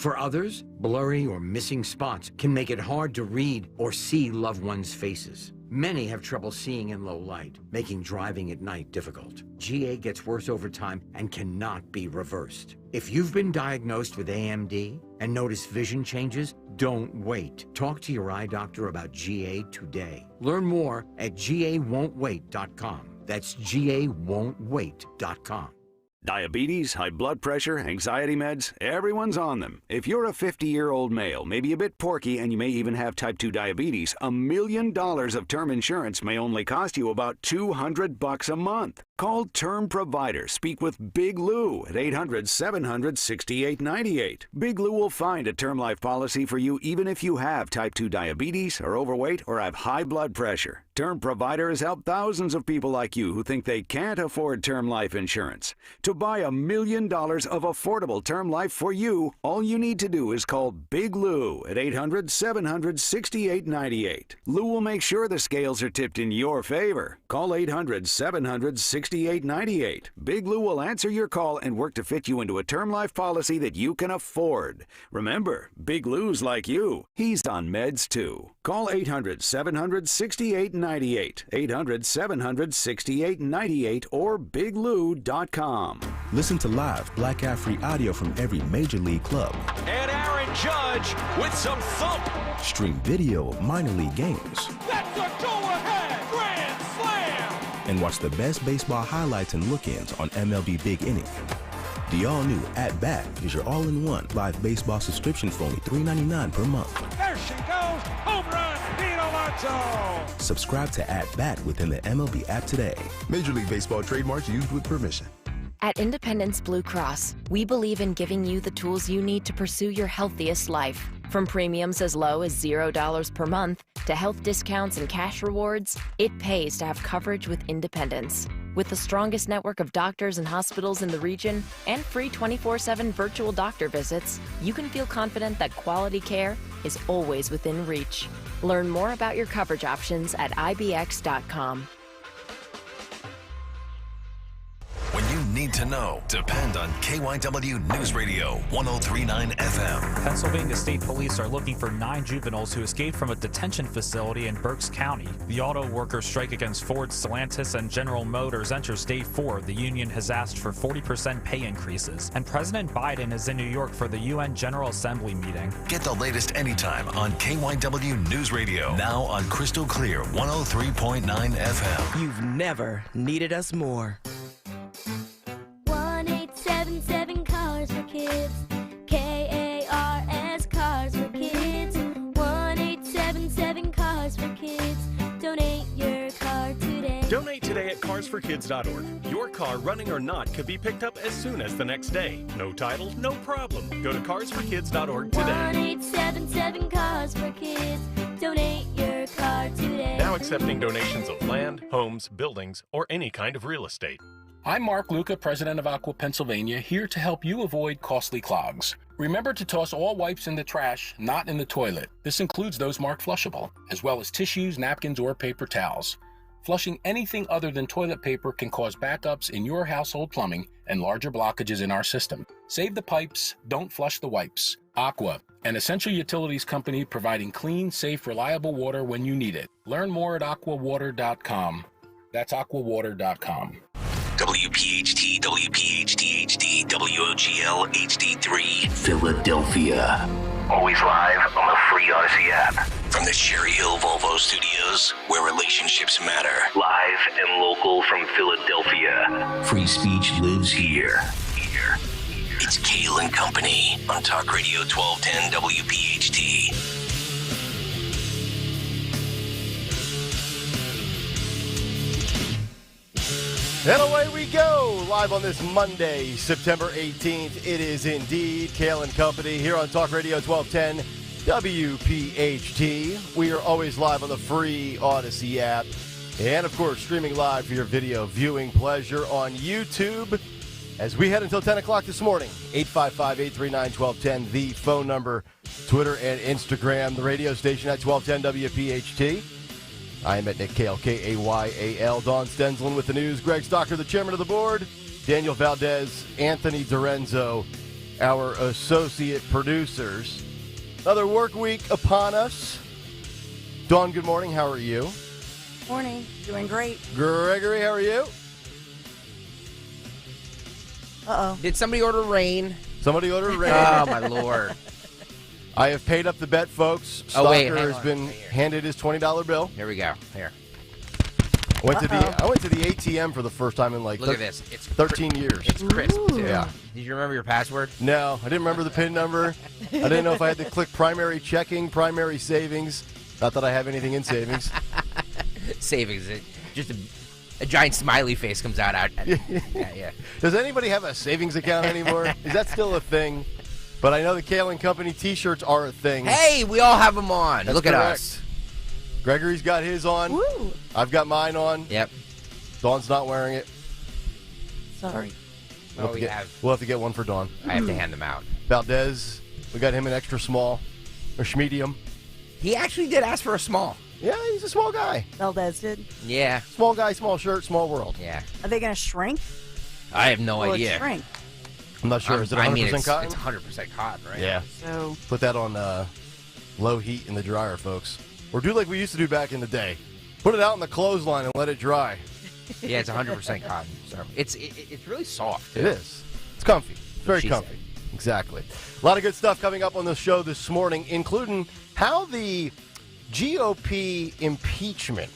For others, blurry or missing spots can make it hard to read or see loved ones' faces. Many have trouble seeing in low light, making driving at night difficult. GA gets worse over time and cannot be reversed. If you've been diagnosed with AMD and notice vision changes, don't wait. Talk to your eye doctor about GA today. Learn more at GAWon'tWait.com. That's GAWon'tWait.com. Diabetes, high blood pressure, anxiety meds, everyone's on them. If you're a 50-year-old male, maybe a bit porky, and you may even have type 2 diabetes, $1 million of term insurance may only cost you about $200 a month. Call Term Provider. Speak with Big Lou at 800-700-6898. Big Lou will find a term life policy for you even if you have type 2 diabetes, are overweight, or have high blood pressure. Term Provider has helped thousands of people like you who think they can't afford term life insurance. To buy $1 million of affordable term life for you, all you need to do is call Big Lou at 800-700-6898. Lou will make sure the scales are tipped in your favor. Call 800-700-6898. Big Lou will answer your call and work to fit you into a term life policy that you can afford. Remember, Big Lou's like you. He's on meds too. Call 800-700-6898. 800-700-6898 or biglou.com. Listen to live Black Eye Free audio from every major league club. And Aaron Judge with some thump. Stream video of minor league games. That's a go-ahead grand slam. And watch the best baseball highlights and look-ins on MLB Big Inning. The all-new At Bat is your all-in-one live baseball subscription for only $3.99 per month. There she goes. Home run. Pete Alonso. Subscribe to At Bat within the MLB app today. Major League Baseball trademarks used with permission. At Independence Blue Cross, we believe in giving you the tools you need to pursue your healthiest life. From premiums as low as $0 per month to health discounts and cash rewards, it pays to have coverage with Independence. With the strongest network of doctors and hospitals in the region and free 24/7 virtual doctor visits, you can feel confident that quality care is always within reach. Learn more about your coverage options at ibx.com. When you need to know, depend on KYW News Radio 103.9 FM. Pennsylvania State Police are looking for 9 juveniles who escaped from a detention facility in Berks County. The auto workers' strike against Ford, Stellantis, and General Motors enters day 4. The union has asked for 40% pay increases. And President Biden is in New York for the UN General Assembly meeting. Get the latest anytime on KYW News Radio. Now on Crystal Clear 103.9 FM. You've never needed us more. 1877 Cars for Kids. KARS Cars for Kids. 1877 Cars for Kids. Donate your car today. Donate today at carsforkids.org. Your car, running or not, could be picked up as soon as the next day. No title, no problem. Go to carsforkids.org today. 1877 Cars for Kids. Donate your car today. Now accepting donations of land, homes, buildings, or any kind of real estate. I'm Mark Luca, president of Aqua Pennsylvania, here to help you avoid costly clogs. Remember to toss all wipes in the trash, not in the toilet. This includes those marked flushable, as well as tissues, napkins, or paper towels. Flushing anything other than toilet paper can cause backups in your household plumbing and larger blockages in our system. Save the pipes, don't flush the wipes. Aqua, an essential utilities company providing clean, safe, reliable water when you need it. Learn more at aquawater.com. That's aquawater.com. WPHT, WPHT-HD, WOGL HD3, Philadelphia. Always live on the free Odyssey app. From the Cherry Hill Volvo Studios, where relationships matter. Live and local from Philadelphia. Free speech lives here. It's Kayal and Company on Talk Radio 1210 WPHT. And away we go, live on this Monday, September 18th. It is indeed Kayal and Company here on Talk Radio 1210 WPHT. We are always live on the free Odyssey app. And, of course, streaming live for your video viewing pleasure on YouTube. As we head until 10 o'clock this morning, 855-839-1210, the phone number, Twitter and Instagram, the radio station at 1210 WPHT. I am at Nick Kayal, K-A-Y-A-L. Don Stensland with the news. Greg Stocker, the chairman of the board. Daniel Valdez, Anthony Dorenzo our associate producers. Another work week upon us. Dawn, good morning. How are you? Morning. Doing great. Gregory, how are you? Uh-oh. Did somebody order rain? Somebody ordered rain. Oh, my Lord. I have paid up the bet, folks. Oh, wait, Stalker has been handed his $20 bill. Here we go. Here. I went to the ATM for the first time in Look at this. It's 13 years. It's crisp, too. Yeah. Did you remember your password? No, I didn't remember the PIN number. I didn't know if I had to click primary checking, primary savings. Not that I have anything in savings. Savings. Just a giant smiley face comes out. Yeah. Does anybody have a savings account anymore? Is that still a thing? But I know the Kayal and Company T-shirts are a thing. Hey, we all have them on. That's Look correct. at us. Gregory's got his on. Woo. I've got mine on. Yep. Dawn's not wearing it. Sorry. We'll have to get one for Dawn. I have to hand them out. Valdez, we got him an extra small, or medium. He actually did ask for a small. Yeah, he's a small guy. Valdez did. Yeah. Small guy, small shirt, small world. Yeah. Are they going to shrink? I have no Will idea. It shrink? I'm not sure. Is it 100% cotton? It's 100% cotton, right? Yeah. So put that on low heat in the dryer, folks. Or do like we used to do back in the day. Put it out in the clothesline and let it dry. Yeah, it's 100% cotton. So it's really soft, too. It is. It's comfy. It's very comfy. Exactly. A lot of good stuff coming up on the show this morning, including how the GOP impeachment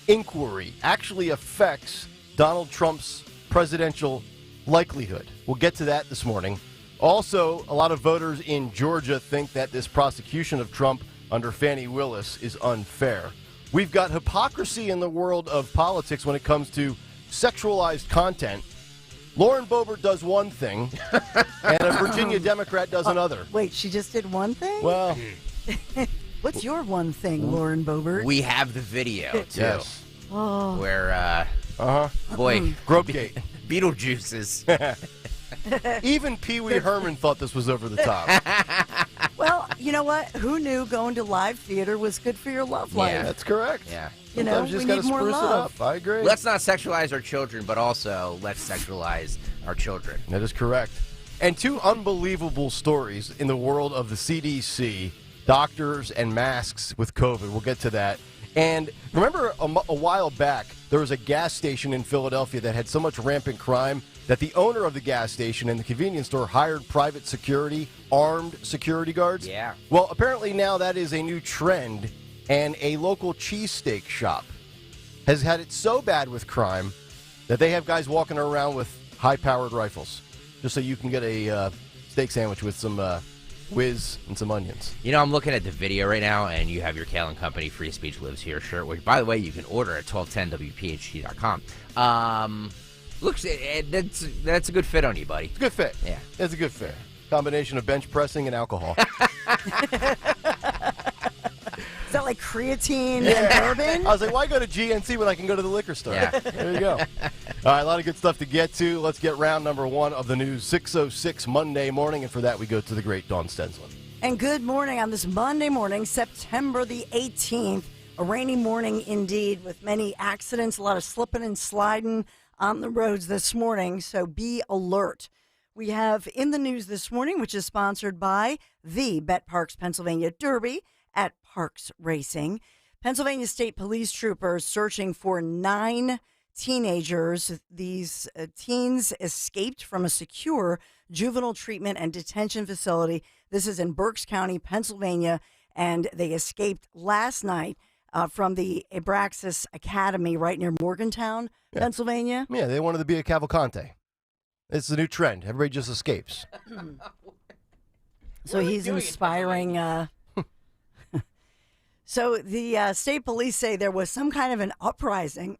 inquiry actually affects Donald Trump's presidential likelihood. We'll get to that this morning. Also, a lot of voters in Georgia think that this prosecution of Trump under Fani Willis is unfair. We've got hypocrisy in the world of politics when it comes to sexualized content. Lauren Boebert does one thing, and a Virginia Democrat does another. Wait, she just did one thing? Well, what's your one thing, Lauren Boebert? We have the video, too. Yes. Oh. Where, boy, Gropegate. Beetlejuice is. Even Pee Wee Herman thought this was over the top. Well, you know what? Who knew going to live theater was good for your love life? Yeah, that's correct. Yeah. You know, Sometimes you just got to spruce it up. I agree. Let's not sexualize our children, but also let's sexualize our children. That is correct. And two unbelievable stories in the world of the CDC, doctors and masks with COVID. We'll get to that. And remember a while back, there was a gas station in Philadelphia that had so much rampant crime that the owner of the gas station and the convenience store hired private security, armed security guards. Yeah. Well, apparently now that is a new trend, and a local cheesesteak shop has had it so bad with crime that they have guys walking around with high-powered rifles just so you can get a steak sandwich with some whiz and some onions. You know, I'm looking at the video right now, and you have your Kayal and Company Free Speech Lives Here shirt, which, by the way, you can order at 1210wphd.com. Looks, that's a good fit on you, buddy. It's a good fit. Yeah. It's a good fit. Combination of bench pressing and alcohol. Is that like creatine and bourbon? I was like, why go to GNC when I can go to the liquor store? Yeah. There you go. All right, a lot of good stuff to get to. Let's get round number one of the news, 6:06 Monday morning, and for that we go to the great Dawn Stensland. And good morning on this Monday morning, September the 18th. A rainy morning indeed with many accidents, a lot of slipping and sliding on the roads this morning, so be alert. We have in the news this morning, which is sponsored by the Bet Parks Pennsylvania Derby at Parks Racing. Pennsylvania State Police troopers searching for 9 teenagers. These teens escaped from a secure juvenile treatment and detention facility. This is in Berks County, Pennsylvania, and they escaped last night from the Abraxas Academy right near Morgantown, Pennsylvania. Yeah, they wanted to be a Cavalcante. It's the new trend. Everybody just escapes. So he's inspiring. So the state police say there was some kind of an uprising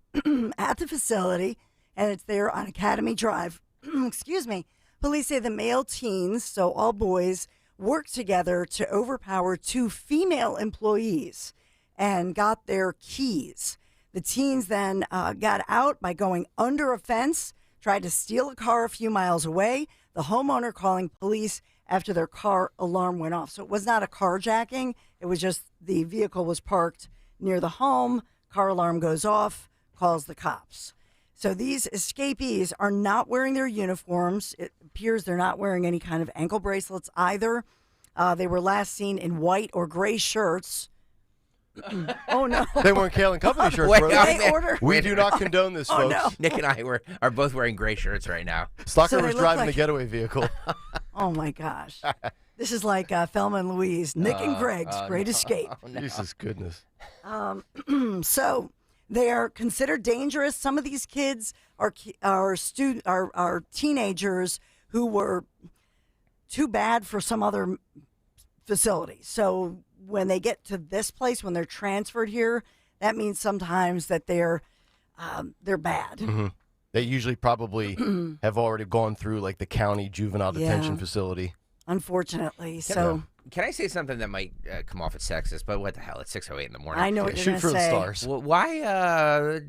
at the facility, and it's there on Academy Drive. Excuse me. Police say the male teens, so all boys, worked together to overpower 2 female employees and got their keys. The teens then got out by going under a fence, tried to steal a car a few miles away, the homeowner calling police after their car alarm went off. So it was not a carjacking. It was just the vehicle was parked near the home, car alarm goes off, calls the cops. So these escapees are not wearing their uniforms. It appears they're not wearing any kind of ankle bracelets either. They were last seen in white or gray shirts. Oh, no. They weren't Kayal and Company shirts, Wait, bro. We do not condone this, folks. No. Nick and I are both wearing gray shirts right now. Stalker was driving the getaway vehicle. Oh, my gosh. This is like Thelma and Louise, Nick and Greg's Great Escape. No. Jesus goodness. So they are considered dangerous. Some of these kids are teenagers who were too bad for some other facility. So when they get to this place, when they're transferred here, that means sometimes that they're bad. Mm-hmm. They usually probably have already gone through like the county juvenile detention facility. Unfortunately. Can I say something that might come off as sexist? But what the hell? It's 6:08 in the morning. I know what you're going to say. Shoot for the stars. Why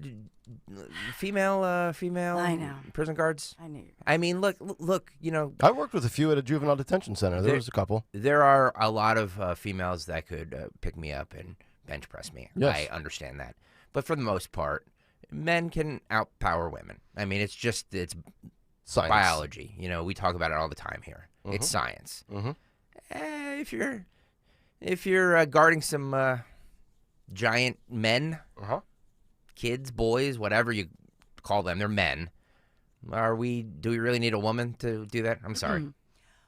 female I know. prison guards? I knew. I mean, look. You know, I worked with a few at a juvenile detention center. There was a couple. There are a lot of females that could pick me up and bench press me. Yes. I understand that, but for the most part, men can outpower women. I mean, it's science. Biology. You know, we talk about it all the time here. Mm-hmm. It's science. Mm-hmm. If you're guarding some giant men, kids, boys, whatever you call them, they're men. Do we really need a woman to do that? I'm sorry.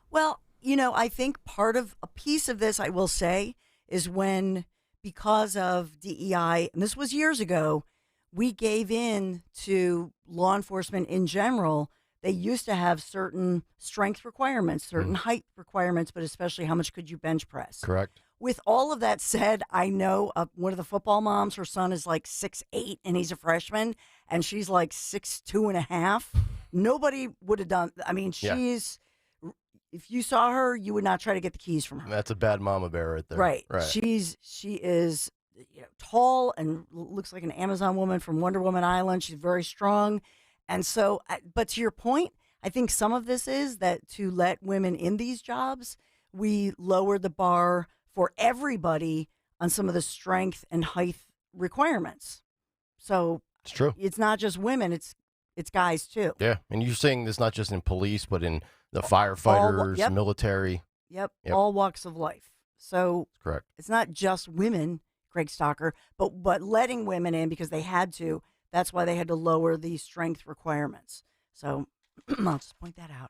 Well, you know, I think a piece of this, I will say, is when, because of DEI, and this was years ago, we gave in to law enforcement in general. They used to have certain strength requirements, certain height requirements, but especially how much could you bench press. Correct. With all of that said, I know one of the football moms, her son is like 6'8", and he's a freshman, and she's like 6'2.5". Nobody would have done. I mean, if you saw her, you would not try to get the keys from her. That's a bad mama bear right there. Right. She is tall and looks like an Amazon woman from Wonder Woman Island. She's very strong. And so, but to your point, I think some of this is that to let women in these jobs, we lowered the bar for everybody on some of the strength and height requirements. So it's true. It's not just women, it's guys too. Yeah. And you're saying this not just in police, but in the firefighters, military. Yep. All walks of life. So correct. It's not just women, Greg Stalker, but letting women in because they had to. That's why they had to lower the strength requirements. So I'll just point that out.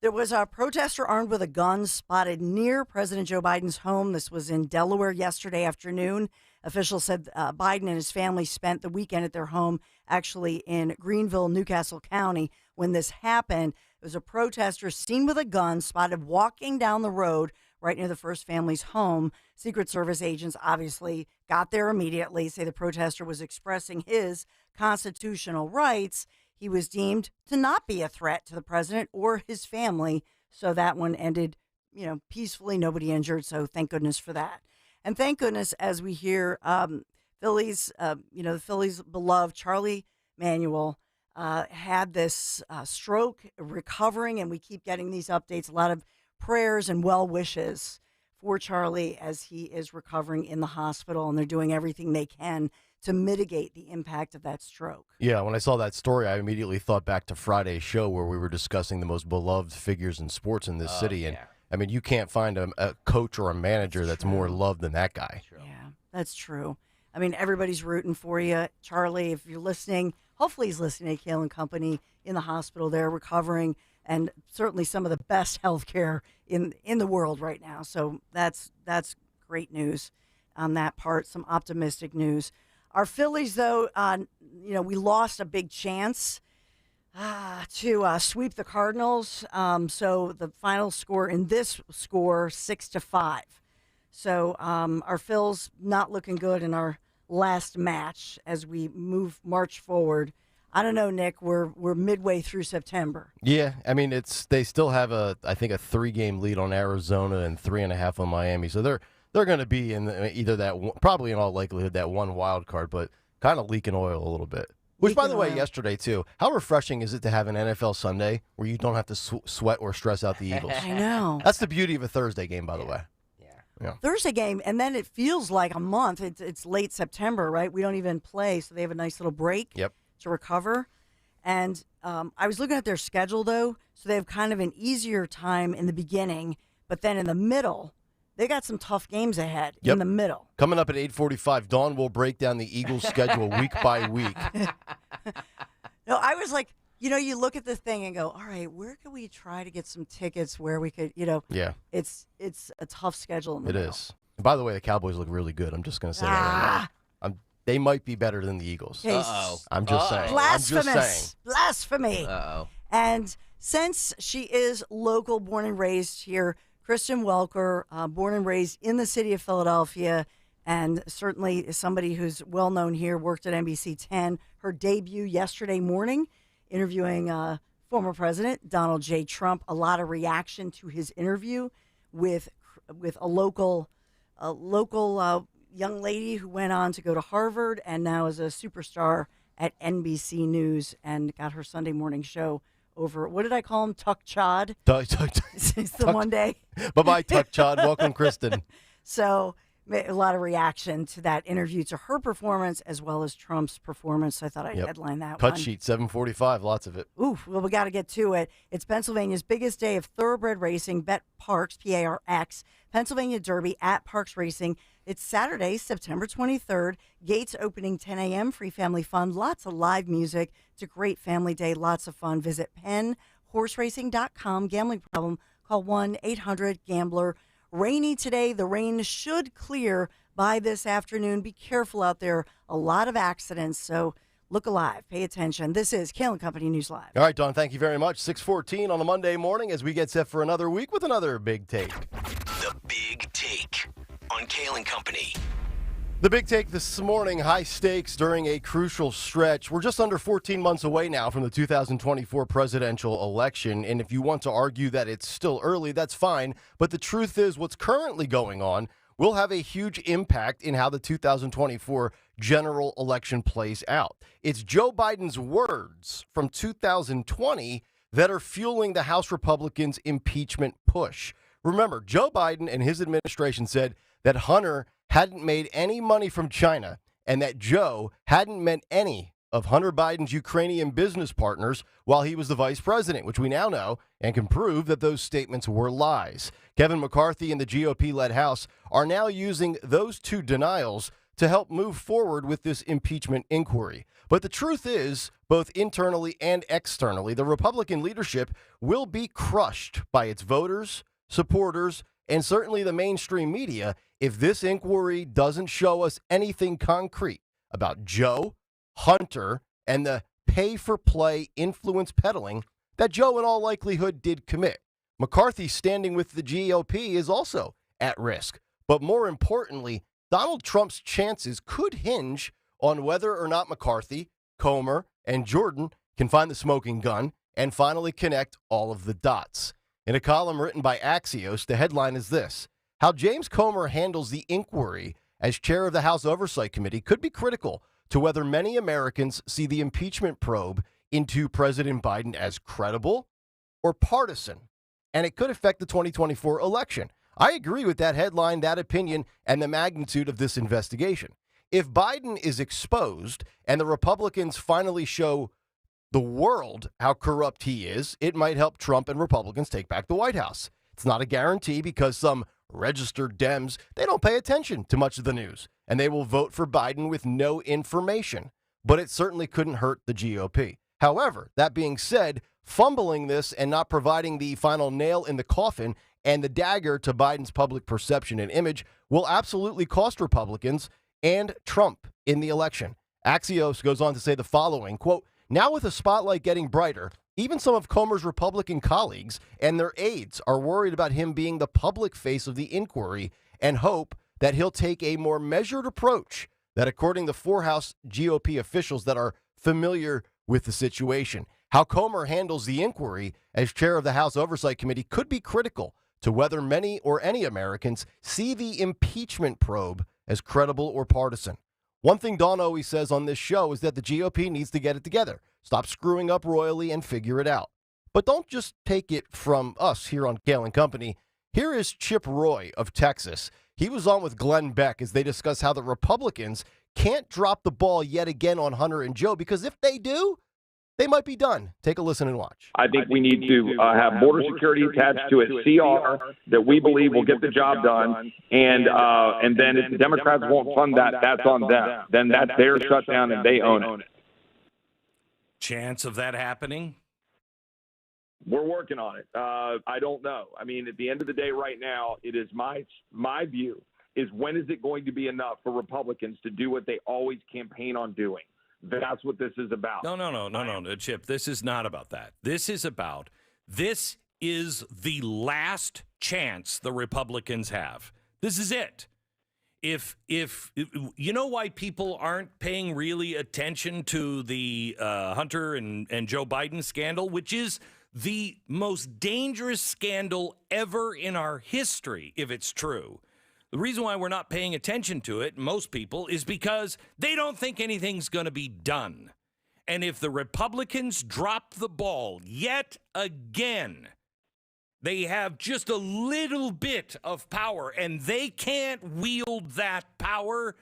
There was a protester armed with a gun spotted near President Joe Biden's home. This was in Delaware yesterday afternoon. Officials said Biden and his family spent the weekend at their home, actually in Greenville, Newcastle County, when this happened. There was a protester seen with a gun spotted walking down the road right near the first family's home. Secret Service agents obviously got there immediately, say the protester was expressing his constitutional rights. He was deemed to not be a threat to the president or his family, so that one ended, peacefully, nobody injured, so thank goodness for that. And thank goodness, as we hear, Philly's beloved Charlie Manuel had this stroke, recovering, and we keep getting these updates, a lot of prayers and well wishes for Charlie as he is recovering in the hospital, and they're doing everything they can to mitigate the impact of that stroke. Yeah, when I saw that story, I immediately thought back to Friday's show where we were discussing the most beloved figures in sports in this city. And I mean, you can't find a coach or a manager that's more loved than that guy. Yeah, that's true. I mean, everybody's rooting for you. Charlie, if you're listening, hopefully he's listening to Kayal and Company in the hospital there, recovering, and certainly some of the best health care in the world right now. So that's great news on that part, some optimistic news. Our Phillies, though, we lost a big chance to sweep the Cardinals. So the final score in this score, 6-5. So our Phils not looking good in our last match as we march forward. I don't know, Nick. We're midway through September. Yeah, I mean they still have I think a 3-game lead on Arizona and 3.5 on Miami. So they're going to be in either probably in all likelihood that one wild card, but kind of leaking oil a little bit. Which, by the way, yesterday too, how refreshing is it to have an NFL Sunday where you don't have to sweat or stress out the Eagles? I know. That's the beauty of a Thursday game, by the way. Yeah. Thursday game, and then it feels like a month. It's late September, right? We don't even play, so they have a nice little break to recover. And I was looking at their schedule, though, so they have kind of an easier time in the beginning, but then in the middle, they got some tough games ahead in the middle. Coming up at 8:45, Dawn will break down the Eagles' schedule week by week. No, I was like, you look at the thing and go, all right, where could we try to get some tickets where we could, Yeah. It's a tough schedule in the It middle. is. And by the way, the Cowboys look really good. I'm just going to say that right now. They might be better than the Eagles. I'm just saying. Blasphemous. I'm just saying. Blasphemy. And since she is local, born and raised here, Kristen Welker, born and raised in the city of Philadelphia, and certainly somebody who's well known here, worked at NBC 10. Her debut yesterday morning, interviewing former President Donald J. Trump. A lot of reaction to his interview with a local young lady who went on to go to Harvard and now is a superstar at NBC News and got her Sunday morning show over, what did I call him? Tuck Chad? It's the one day. Bye-bye, Tuck Chad. Welcome, Kristen. So a lot of reaction to that interview, to her performance as well as Trump's performance. So I thought I'd headline that Cut one. sheet, 7:45, lots of it. Oof, well, we got to get to it. It's Pennsylvania's biggest day of thoroughbred racing. Bet Parks, P-A-R-X, Pennsylvania Derby at Parks Racing. It's Saturday, September 23rd. Gates opening 10 a.m. Free family fun. Lots of live music. It's a great family day. Lots of fun. Visit PennHorseRacing.com. Gambling problem? Call 1-800-GAMBLER. Rainy today. The rain should clear by this afternoon. Be careful out there. A lot of accidents, so look alive. Pay attention. This is Kayal & Company News Live. All right, Dawn, thank you very much. 6:14 on a Monday morning as we get set for another week with another Big Take. The Big Take on Kayal & Company. The Big Take this morning, high stakes during a crucial stretch. We're just under 14 months away now from the 2024 presidential election, and if you want to argue that it's still early, that's fine. But the truth is, what's currently going on will have a huge impact in how the 2024 general election plays out. It's Joe Biden's words from 2020 that are fueling the House Republicans' impeachment push. Remember, Joe Biden and his administration said that Hunter hadn't made any money from China and that Joe hadn't met any of Hunter Biden's Ukrainian business partners while he was the vice president, which we now know and can prove that those statements were lies. Kevin McCarthy and the GOP-led House are now using those two denials to help move forward with this impeachment inquiry. But the truth is, both internally and externally, the Republican leadership will be crushed by its voters, supporters, and certainly the mainstream media if this inquiry doesn't show us anything concrete about Joe, Hunter, and the pay-for-play influence peddling that Joe in all likelihood did commit. McCarthy standing with the GOP is also at risk. But more importantly, Donald Trump's chances could hinge on whether or not McCarthy, Comer, and Jordan can find the smoking gun and finally connect all of the dots. In a column written by Axios, the headline is this: how James Comer handles the inquiry as chair of the House Oversight Committee could be critical to whether many Americans see the impeachment probe into President Biden as credible or partisan, and it could affect the 2024 election. I agree with that headline, that opinion, and the magnitude of this investigation. If Biden is exposed and the Republicans finally show the world how corrupt he is, it might help Trump and Republicans take back the White House. It's not a guarantee because some registered Dems, they don't pay attention to much of the news, and they will vote for Biden with no information. But it certainly couldn't hurt the GOP. However, that being said, fumbling this and not providing the final nail in the coffin and the dagger to Biden's public perception and image will absolutely cost Republicans and Trump in the election. Axios goes on to say the following, quote, now with the spotlight getting brighter, even some of Comer's Republican colleagues and their aides are worried about him being the public face of the inquiry and hope that he'll take a more measured approach that, according to four House GOP officials that are familiar with the situation, how Comer handles the inquiry as chair of the House Oversight Committee could be critical to whether many or any Americans see the impeachment probe as credible or partisan. One thing Dawn always says on this show is that the GOP needs to get it together, stop screwing up royally, and figure it out. But don't just take it from us here on Kayal & Company. Here is Chip Roy of Texas. He was on with Glenn Beck as they discuss how the Republicans can't drop the ball yet again on Hunter and Joe, because if they do, they might be done. Take a listen and watch. I think we need to have border security attached to a CR that we believe will get the job done. And then if the Democrats won't fund that, that's on them. Then that's their shutdown and they own it. Chance of that happening? We're working on it. I don't know. I mean, at the end of the day right now, it is my view is when is it going to be enough for Republicans to do what they always campaign on doing? That's what this is about. No, Chip. This is not about that. This is the last chance the Republicans have. This is it. If you know why people aren't paying really attention to the Hunter and Joe Biden scandal, which is the most dangerous scandal ever in our history, if it's true. The reason why we're not paying attention to it, most people, is because they don't think anything's going to be done. And if the Republicans drop the ball yet again, they have just a little bit of power and they can't wield that power,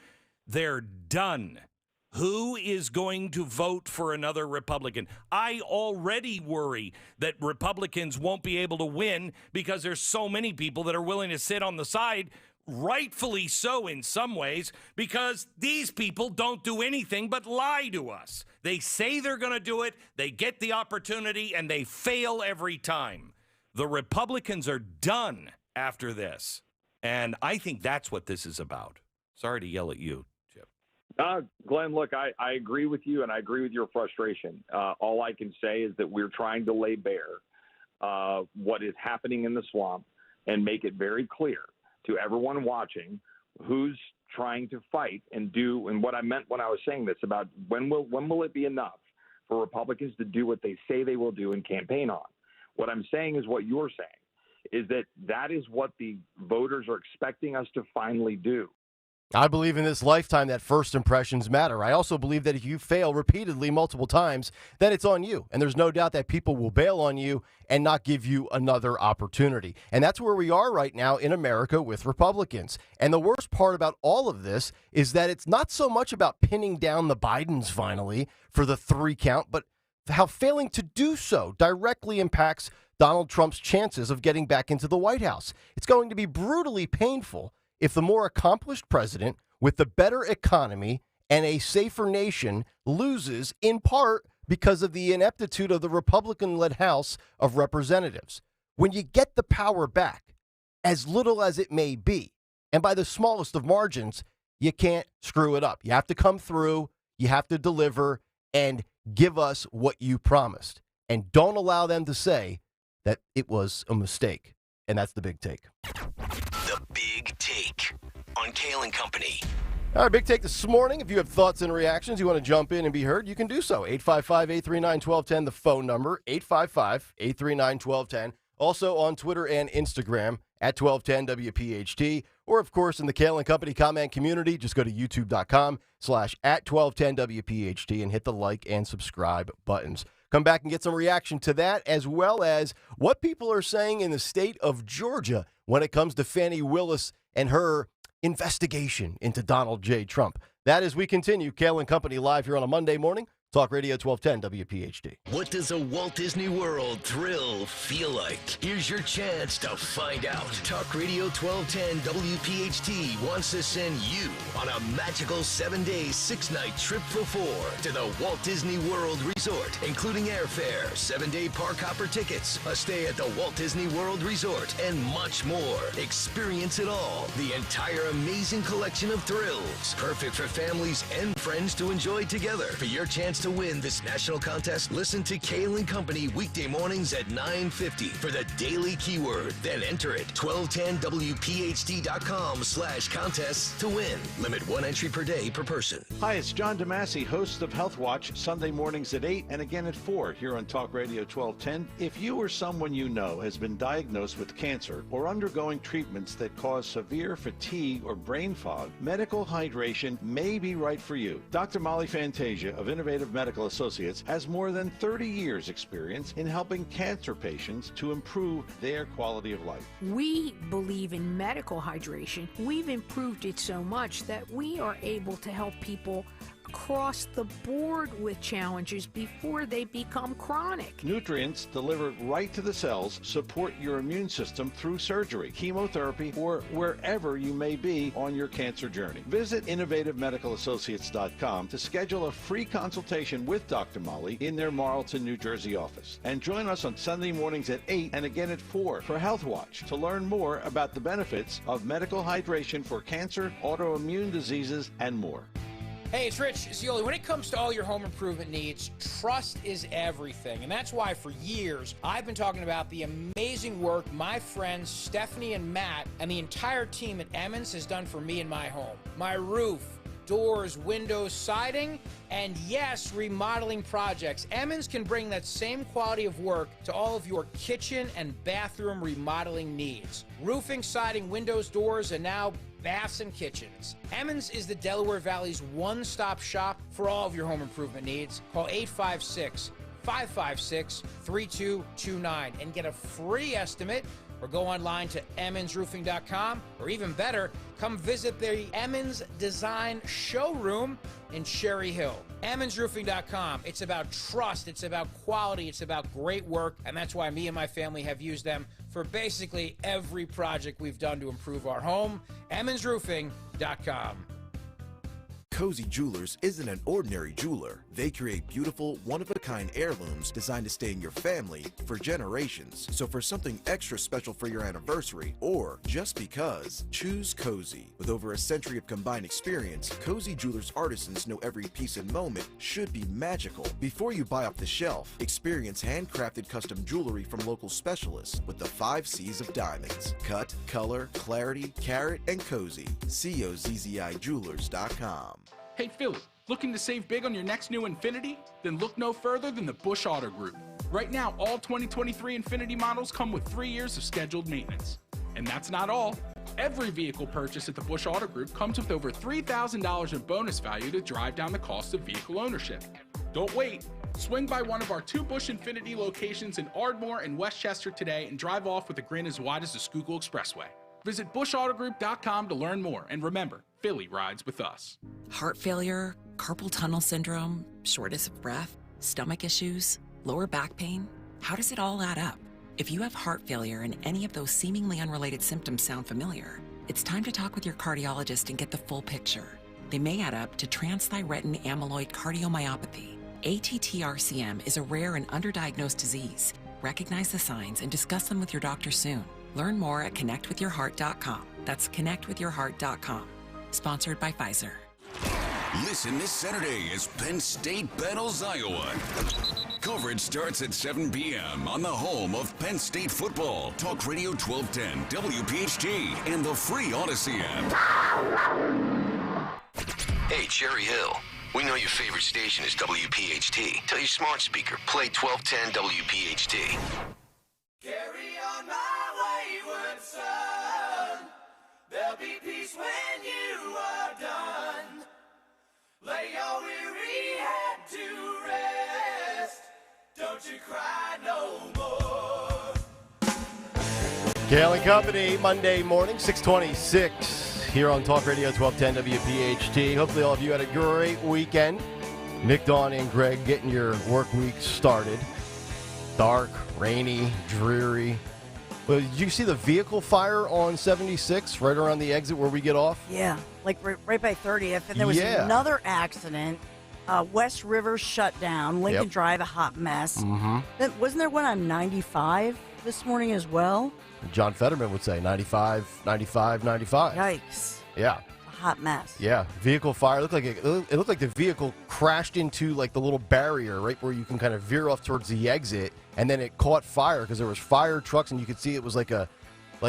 they're done. Who is going to vote for another Republican? I already worry that Republicans won't be able to win because there's so many people that are willing to sit on the side, rightfully so in some ways, because these people don't do anything but lie to us. They say they're going to do it, they get the opportunity, and they fail every time. The Republicans are done after this, and I think that's what this is about. Sorry to yell at you. Glenn, look, I agree with you, and I agree with your frustration. All I can say is that we're trying to lay bare what is happening in the swamp and make it very clear to everyone watching who's trying to fight and do, and what I meant when I was saying this about when will it be enough for Republicans to do what they say they will do and campaign on. What I'm saying is what you're saying, is that is what the voters are expecting us to finally do. I believe in this lifetime that first impressions matter. I also believe that if you fail repeatedly multiple times, then it's on you. And there's no doubt that people will bail on you and not give you another opportunity. And that's where we are right now in America with Republicans. And the worst part about all of this is that it's not so much about pinning down the Bidens finally for the 3 count, but how failing to do so directly impacts Donald Trump's chances of getting back into the White House. It's going to be brutally painful if the more accomplished president with the better economy and a safer nation loses in part because of the ineptitude of the Republican-led House of Representatives. When you get the power back, as little as it may be, and by the smallest of margins, you can't screw it up. You have to come through, you have to deliver, and give us what you promised. And don't allow them to say that it was a mistake. And that's the big take. The Big Take on Kayal and Company. All right, big take this morning. If you have thoughts and reactions, you want to jump in and be heard, you can do so. 855-839-1210, the phone number, 855-839-1210. Also on Twitter and Instagram at 1210WPHT. Or, of course, in the Kayal and Company comment community, just go to youtube.com/@1210WPHT and hit the like and subscribe buttons. Come back and get some reaction to that, as well as what people are saying in the state of Georgia when it comes to Fani Willis and her investigation into Donald J. Trump. That as we continue, Kayal and Company live here on a Monday morning. Talk Radio 1210 WPHT. What does a Walt Disney World thrill feel like? Here's your chance to find out. Talk Radio 1210 WPHT wants to send you on a magical 7-day, 6-night trip for 4 to the Walt Disney World Resort, including airfare, 7-day park hopper tickets, a stay at the Walt Disney World Resort, and much more. Experience it all. The entire amazing collection of thrills. Perfect for families and friends to enjoy together. For your chance to win this national contest, listen to Kayal and Company weekday mornings at 9:50 for the daily keyword. Then enter it 1210WPHT.com/contests to win. Limit 1 entry per day per person. Hi, it's John DeMasi, host of Health Watch, Sunday mornings at 8 and again at 4 here on Talk Radio 1210. If you or someone you know has been diagnosed with cancer or undergoing treatments that cause severe fatigue or brain fog, medical hydration may be right for you. Dr. Molly Fantasia of Innovative Medical Associates has more than 30 years experience in helping cancer patients to improve their quality of life. We believe in medical hydration. We've improved it so much that we are able to help people across the board with challenges before they become chronic. Nutrients delivered right to the cells support your immune system through surgery, chemotherapy, or wherever you may be on your cancer journey. Visit InnovativeMedicalAssociates.com to schedule a free consultation with Dr. Molly in their Marlton, New Jersey office. And join us on Sunday mornings at 8 and again at 4 for Health Watch to learn more about the benefits of medical hydration for cancer, autoimmune diseases, and more. Hey, it's Rich Zioli. When it comes to all your home improvement needs, trust is everything. And that's why for years, I've been talking about the amazing work my friends Stephanie and Matt and the entire team at Emmons has done for me and my home. My roof, doors, windows, siding, and yes, remodeling projects. Emmons can bring that same quality of work to all of your kitchen and bathroom remodeling needs. Roofing, siding, windows, doors, and now baths and kitchens. Emmons is the Delaware Valley's one-stop shop for all of your home improvement needs. Call 856-556-3229 and get a free estimate, or go online to emmonsroofing.com, or even better, come visit the Emmons Design Showroom in Cherry Hill. emmonsroofing.com. It's about trust, it's about quality, it's about great work, and that's why me and my family have used them for basically every project we've done to improve our home. emmonsroofing.com. Cozy Jewelers isn't an ordinary jeweler. They create beautiful, one-of-a-kind heirlooms designed to stay in your family for generations. So for something extra special for your anniversary, or just because, choose Cozy. With over a century of combined experience, Cozy Jewelers artisans know every piece and moment should be magical. Before you buy off the shelf, experience handcrafted custom jewelry from local specialists with the 5 C's of diamonds: cut, color, clarity, carat, and cozy. COZZIJewelers.com. Hey Philly, looking to save big on your next new Infiniti? Then look no further than the Bush Auto Group. Right now, all 2023 Infiniti models come with 3 years of scheduled maintenance. And that's not all. Every vehicle purchase at the Bush Auto Group comes with over $3,000 in bonus value to drive down the cost of vehicle ownership. Don't wait. Swing by one of our 2 Bush Infiniti locations in Ardmore and Westchester today and drive off with a grin as wide as the Schuylkill Expressway. Visit bushautogroup.com to learn more. And remember, Philly rides with us. Heart failure, carpal tunnel syndrome, shortness of breath, stomach issues, lower back pain. How does it all add up? If you have heart failure and any of those seemingly unrelated symptoms sound familiar, it's time to talk with your cardiologist and get the full picture. They may add up to transthyretin amyloid cardiomyopathy. ATTR-CM is a rare and underdiagnosed disease. Recognize the signs and discuss them with your doctor soon. Learn more at connectwithyourheart.com. That's connectwithyourheart.com. Sponsored by Pfizer. Listen this Saturday as Penn State battles Iowa. Coverage starts at 7 p.m. on the home of Penn State football. Talk Radio 1210, WPHT, and the free Odyssey app. Hey, Cherry Hill. We know your favorite station is WPHT. Tell your smart speaker, play 1210 WPHT. Carry on my wayward son. There'll be peace when you are done. Lay your weary head to rest. Don't you cry no more. Kayal and Company, Monday morning, 626, here on Talk Radio 1210 WPHT. Hopefully all of you had a great weekend. Nick, Dawn, and Greg getting your work week started. Dark, rainy, dreary. Well, did you see the vehicle fire on 76 right around the exit where we get off? Yeah, like right by 30th. And there was another accident. West River shut down. Lincoln Drive, a hot mess. Mm-hmm. Wasn't there one on 95 this morning as well? John Fetterman would say 95, 95, 95. Yikes. Yeah. A hot mess. Yeah, vehicle fire. It looked like the vehicle crashed into like the little barrier right where you can kind of veer off towards the exit, and then it caught fire because there was fire trucks, and you could see it was like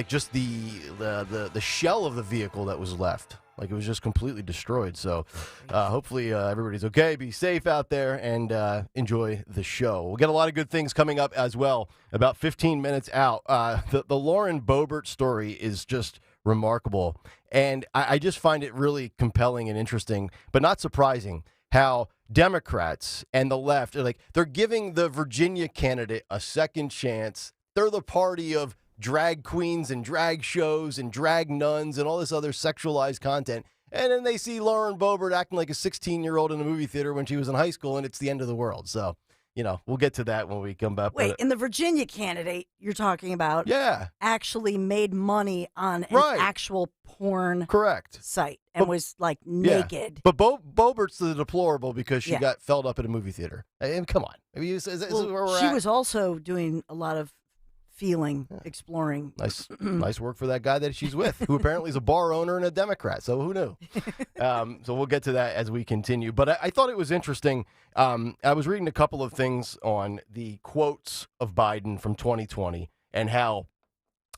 just the shell of the vehicle that was left. Like it was just completely destroyed. So hopefully everybody's okay. Be safe out there and enjoy the show. We'll get a lot of good things coming up as well. About 15 minutes out. The Lauren Boebert story is just remarkable. And I just find it really compelling and interesting, but not surprising, how Democrats and the left are they're giving the Virginia candidate a second chance. They're the party of drag queens and drag shows and drag nuns and all this other sexualized content. And then they see Lauren Boebert acting like a 16-year-old in a movie theater when she was in high school, and it's the end of the world. So, we'll get to that when we come back. Wait, and the Virginia candidate you're talking about actually made money on an actual porn site and was like naked. Yeah. But Boebert's the deplorable because she got felled up at a movie theater. I mean, come on. I mean, is where we're she at? was also doing a lot of exploring. Nice work for that guy that she's with, who apparently is a bar owner and a Democrat. So who knew? So we'll get to that as we continue. But I thought it was interesting. I was reading a couple of things on the quotes of Biden from 2020 and how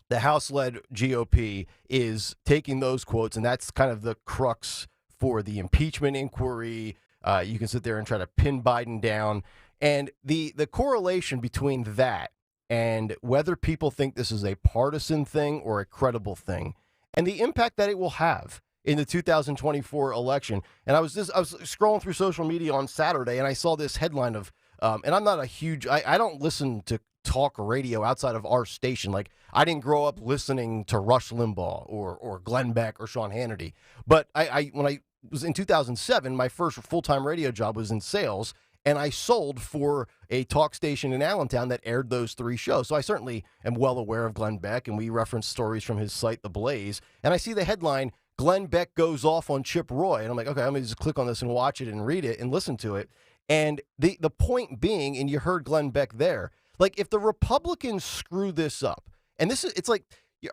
the House-led GOP is taking those quotes, and that's kind of the crux for the impeachment inquiry. You can sit there and try to pin Biden down. And the correlation between that and whether people think this is a partisan thing or a credible thing, and the impact that it will have in the 2024 election. And I was scrolling through social media on Saturday, and I saw this headline of, and I'm not a huge, I don't listen to talk radio outside of our station. Like, I didn't grow up listening to Rush Limbaugh or Glenn Beck or Sean Hannity. But when I was in 2007, my first full-time radio job was in sales, and I sold for a talk station in Allentown that aired those three shows. So I certainly am well aware of Glenn Beck, and we reference stories from his site, The Blaze. And I see the headline, Glenn Beck goes off on Chip Roy. And I'm like, okay, I'm going to just click on this and watch it and read it and listen to it. And the point being, and you heard Glenn Beck there, like, if the Republicans screw this up, and it's like,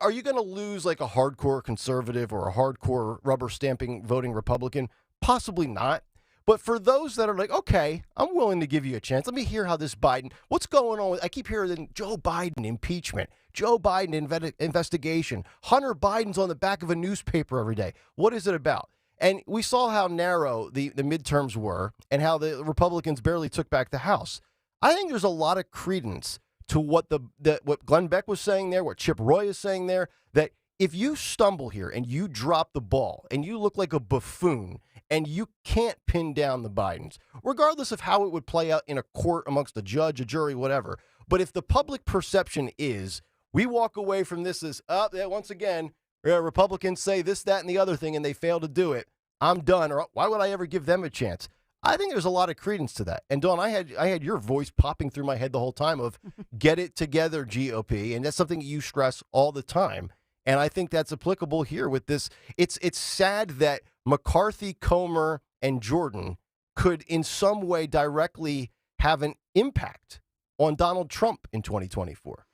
are you going to lose like a hardcore conservative or a hardcore rubber stamping voting Republican? Possibly not. But for those that are like, okay, I'm willing to give you a chance. Let me hear how this Biden, what's going on? I keep hearing Joe Biden impeachment, Joe Biden investigation, Hunter Biden's on the back of a newspaper every day. What is it about? And we saw how narrow the midterms were and how the Republicans barely took back the House. I think there's a lot of credence to what what Glenn Beck was saying there, what Chip Roy is saying there, that if you stumble here and you drop the ball and you look like a buffoon and you can't pin down the Bidens, regardless of how it would play out in a court amongst a judge, a jury, whatever. But if the public perception is we walk away from this as, once again, Republicans say this, that, and the other thing, and they fail to do it, I'm done, or why would I ever give them a chance? I think there's a lot of credence to that. And Dawn, I had your voice popping through my head the whole time of get it together, GOP, and that's something you stress all the time. And I think that's applicable here with this. It's sad that McCarthy, Comer, and Jordan could in some way directly have an impact on Donald Trump in 2024.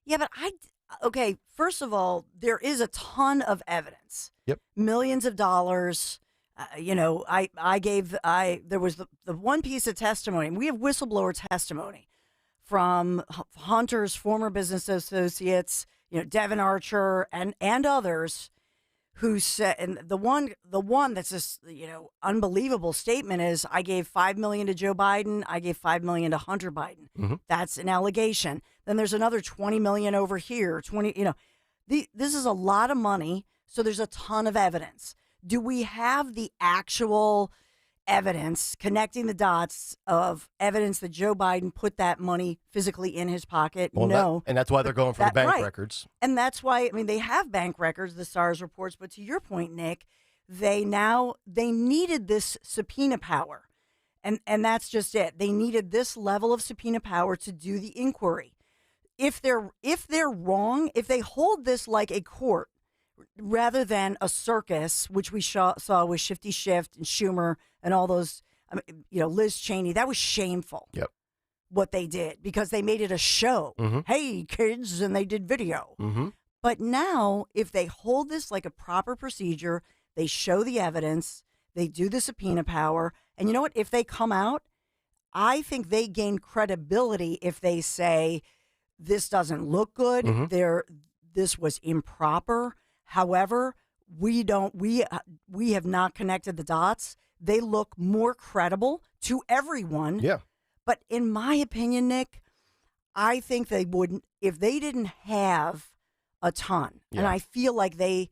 Yeah, but okay, first of all, there is a ton of evidence. Yep. Millions of dollars. There was the one piece of testimony. We have whistleblower testimony from Hunter's former business associates, Devin Archer and others who said, and the one that's just, unbelievable statement is, I gave $5 million to Joe Biden. I gave $5 million to Hunter Biden. Mm-hmm. That's an allegation. Then there's another $20 million over here. This is a lot of money. So there's a ton of evidence. Do we have the actual evidence connecting the dots of evidence that Joe Biden put that money physically in his pocket? Well, no. And that's why they're going for the bank records. And that's why, they have bank records, the SARS reports. But to your point, Nick, they needed this subpoena power. And that's just it. They needed this level of subpoena power to do the inquiry. If they're wrong, if they hold this like a court, rather than a circus, which we saw with Shifty Shift and Schumer and all those, Liz Cheney, that was shameful. Yep. What they did, because they made it a show. Mm-hmm. Hey, kids, and they did video. Mm-hmm. But now, if they hold this like a proper procedure, they show the evidence, they do the subpoena power, and you know what? If they come out, I think they gain credibility if they say, this doesn't look good, Mm-hmm. This was improper. However, we have not connected the dots. They look more credible to everyone. Yeah. But in my opinion, Nick, I think they wouldn't, if they didn't have a ton. Yeah. And I feel like they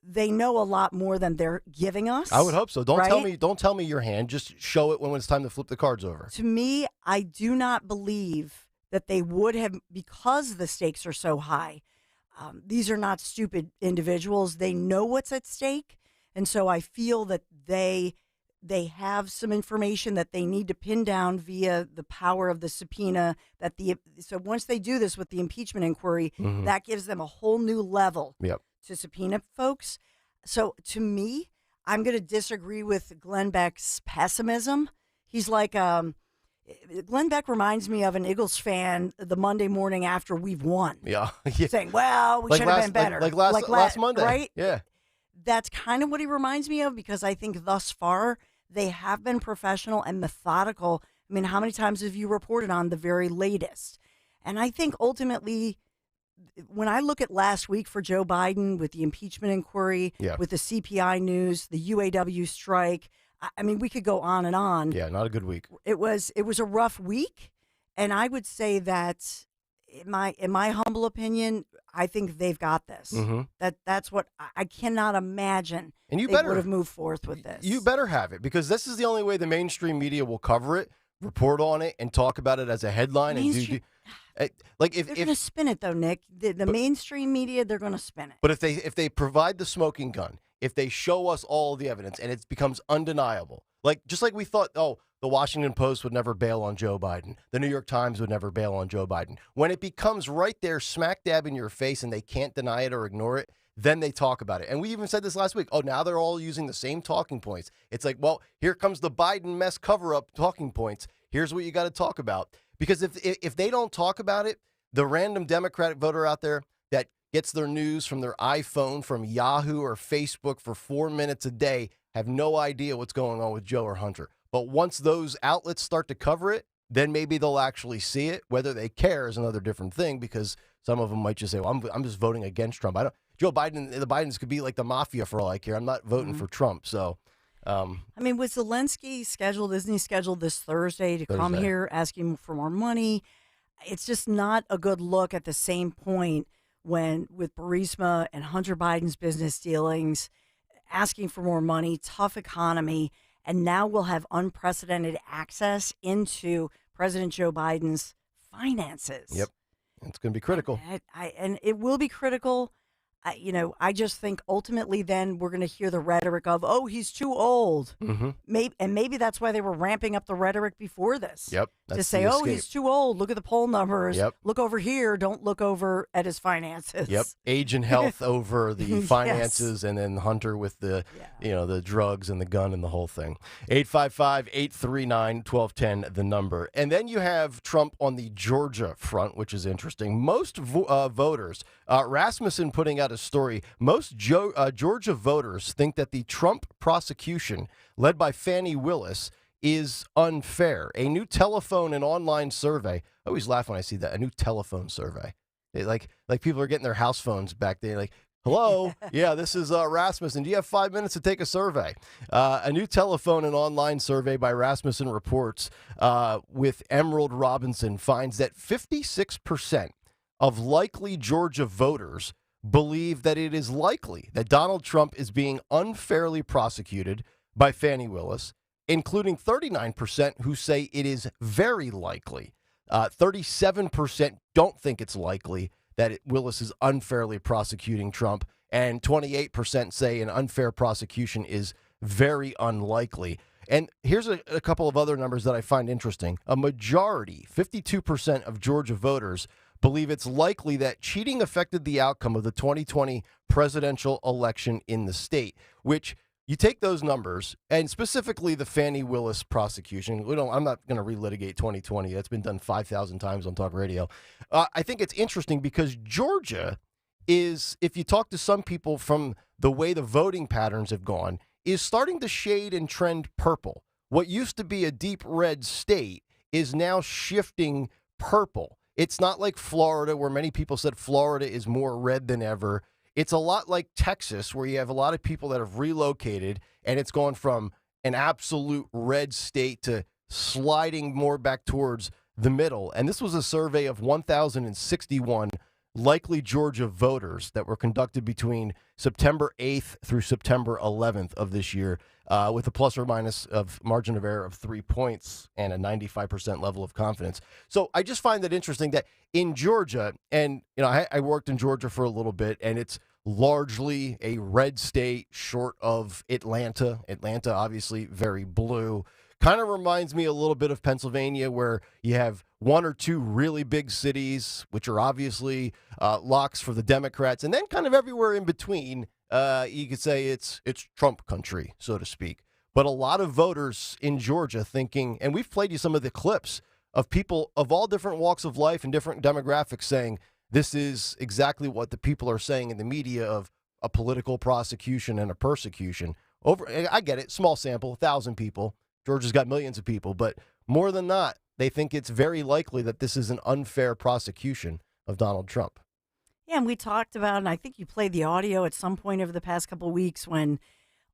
know a lot more than they're giving us. I would hope so. Don't right? tell me your hand. Just show it when it's time to flip the cards over. To me, I do not believe that they would have, because the stakes are so high. These are not stupid individuals. They know what's at stake. And so I feel that they have some information that they need to pin down via the power of the subpoena. So once they do this with the impeachment inquiry, that gives them a whole new level to subpoena folks. So to me, I'm going to disagree with Glenn Beck's pessimism. He's like, Glenn Beck reminds me of an Eagles fan the Monday morning after we've won. Yeah. Saying, well, we should have been better. Like last Monday. Right? Yeah. That's kind of what he reminds me of, because I think thus far they have been professional and methodical. I mean, how many times have you reported on the very latest? And I think ultimately, when I look at last week for Joe Biden with the impeachment inquiry, with the CPI news, the UAW strike, I mean, we could go on and on. Yeah, not a good week. It was a rough week, and I would say that in my humble opinion, I think they've got this. That's what I cannot imagine. And you they better would have moved forth with this. You better have it, because this is the only way the mainstream media will cover it, report on it, and talk about it as a headline. Like if they're going to spin it though, Nick, the mainstream media, they're going to spin it. But if they provide the smoking gun, if they show us all the evidence and it becomes undeniable, just like we thought, the Washington Post would never bail on Joe Biden, the New York Times would never bail on Joe Biden. When it becomes right there, smack dab in your face, and they can't deny it or ignore it, then they talk about it. And we even said this last week. Now they're all using the same talking points. It's like, well, here comes the Biden mess cover-up talking points. Here's what you got to talk about. Because if they don't talk about it, the random Democratic voter out there that gets their news from their iPhone, from Yahoo or Facebook for 4 minutes a day, have no idea what's going on with Joe or Hunter. But once those outlets start to cover it, then maybe they'll actually see it. Whether they care is another different thing, because some of them might just say, well, I'm just voting against Trump. The Bidens could be like the mafia for all I care. I'm not voting for Trump. So, I mean, was Zelensky scheduled? Isn't he scheduled this Thursday to come here asking for more money? It's just not a good look at the same point when with Burisma and Hunter Biden's business dealings, asking for more money, tough economy, and now we'll have unprecedented access into President Joe Biden's finances. Yep. It's going to be critical. And it will be critical. I just think ultimately then we're going to hear the rhetoric of, he's too old. Maybe that's why they were ramping up the rhetoric before this. Yep. To say, he's too old. Look at the poll numbers. Yep. Look over here. Don't look over at his finances. Yep. Age and health over the finances, and then Hunter with the drugs and the gun and the whole thing. 855-839-1210, the number. And then you have Trump on the Georgia front, which is interesting. Most voters, Rasmussen putting out a story, most Georgia voters think that the Trump prosecution led by Fani Willis is unfair. A new telephone and online survey. I always laugh when I see that, a new telephone survey. Like people are getting their house phones back there, like, hello, yeah, this is Rasmussen. Do you have 5 minutes to take a survey? A new telephone and online survey by Rasmussen Reports with Emerald Robinson finds that 56% of likely Georgia voters believe that it is likely that Donald Trump is being unfairly prosecuted by Fani Willis, including 39% who say it is very likely. 37% don't think it's likely that Willis is unfairly prosecuting Trump, and 28% say an unfair prosecution is very unlikely. And here's a couple of other numbers that I find interesting. A majority, 52% of Georgia voters, believe it's likely that cheating affected the outcome of the 2020 presidential election in the state, which you take those numbers, and specifically the Fani Willis prosecution. I'm not going to relitigate 2020. That's been done 5,000 times on talk radio. I think it's interesting because Georgia is, if you talk to some people from the way the voting patterns have gone, is starting to shade and trend purple. What used to be a deep red state is now shifting purple. It's not like Florida, where many people said Florida is more red than ever. It's a lot like Texas, where you have a lot of people that have relocated, and it's gone from an absolute red state to sliding more back towards the middle. And this was a survey of 1,061 likely Georgia voters that were conducted between September 8th through September 11th of this year, with a plus or minus of margin of error of 3 points and a 95% level of confidence. So I just find that interesting that in Georgia, and I worked in Georgia for a little bit, and it's largely a red state short of Atlanta. Atlanta, obviously, very blue. Kind of reminds me a little bit of Pennsylvania, where you have one or two really big cities, which are obviously locks for the Democrats, and then kind of everywhere in between, you could say it's Trump country, so to speak. But a lot of voters in Georgia thinking, and we've played you some of the clips of people of all different walks of life and different demographics saying, this is exactly what the people are saying in the media of a political prosecution and a persecution. I get it, small sample, 1,000 people. Georgia's got millions of people, but more than not, they think it's very likely that this is an unfair prosecution of Donald Trump. Yeah, and we talked about, and I think you played the audio at some point over the past couple of weeks when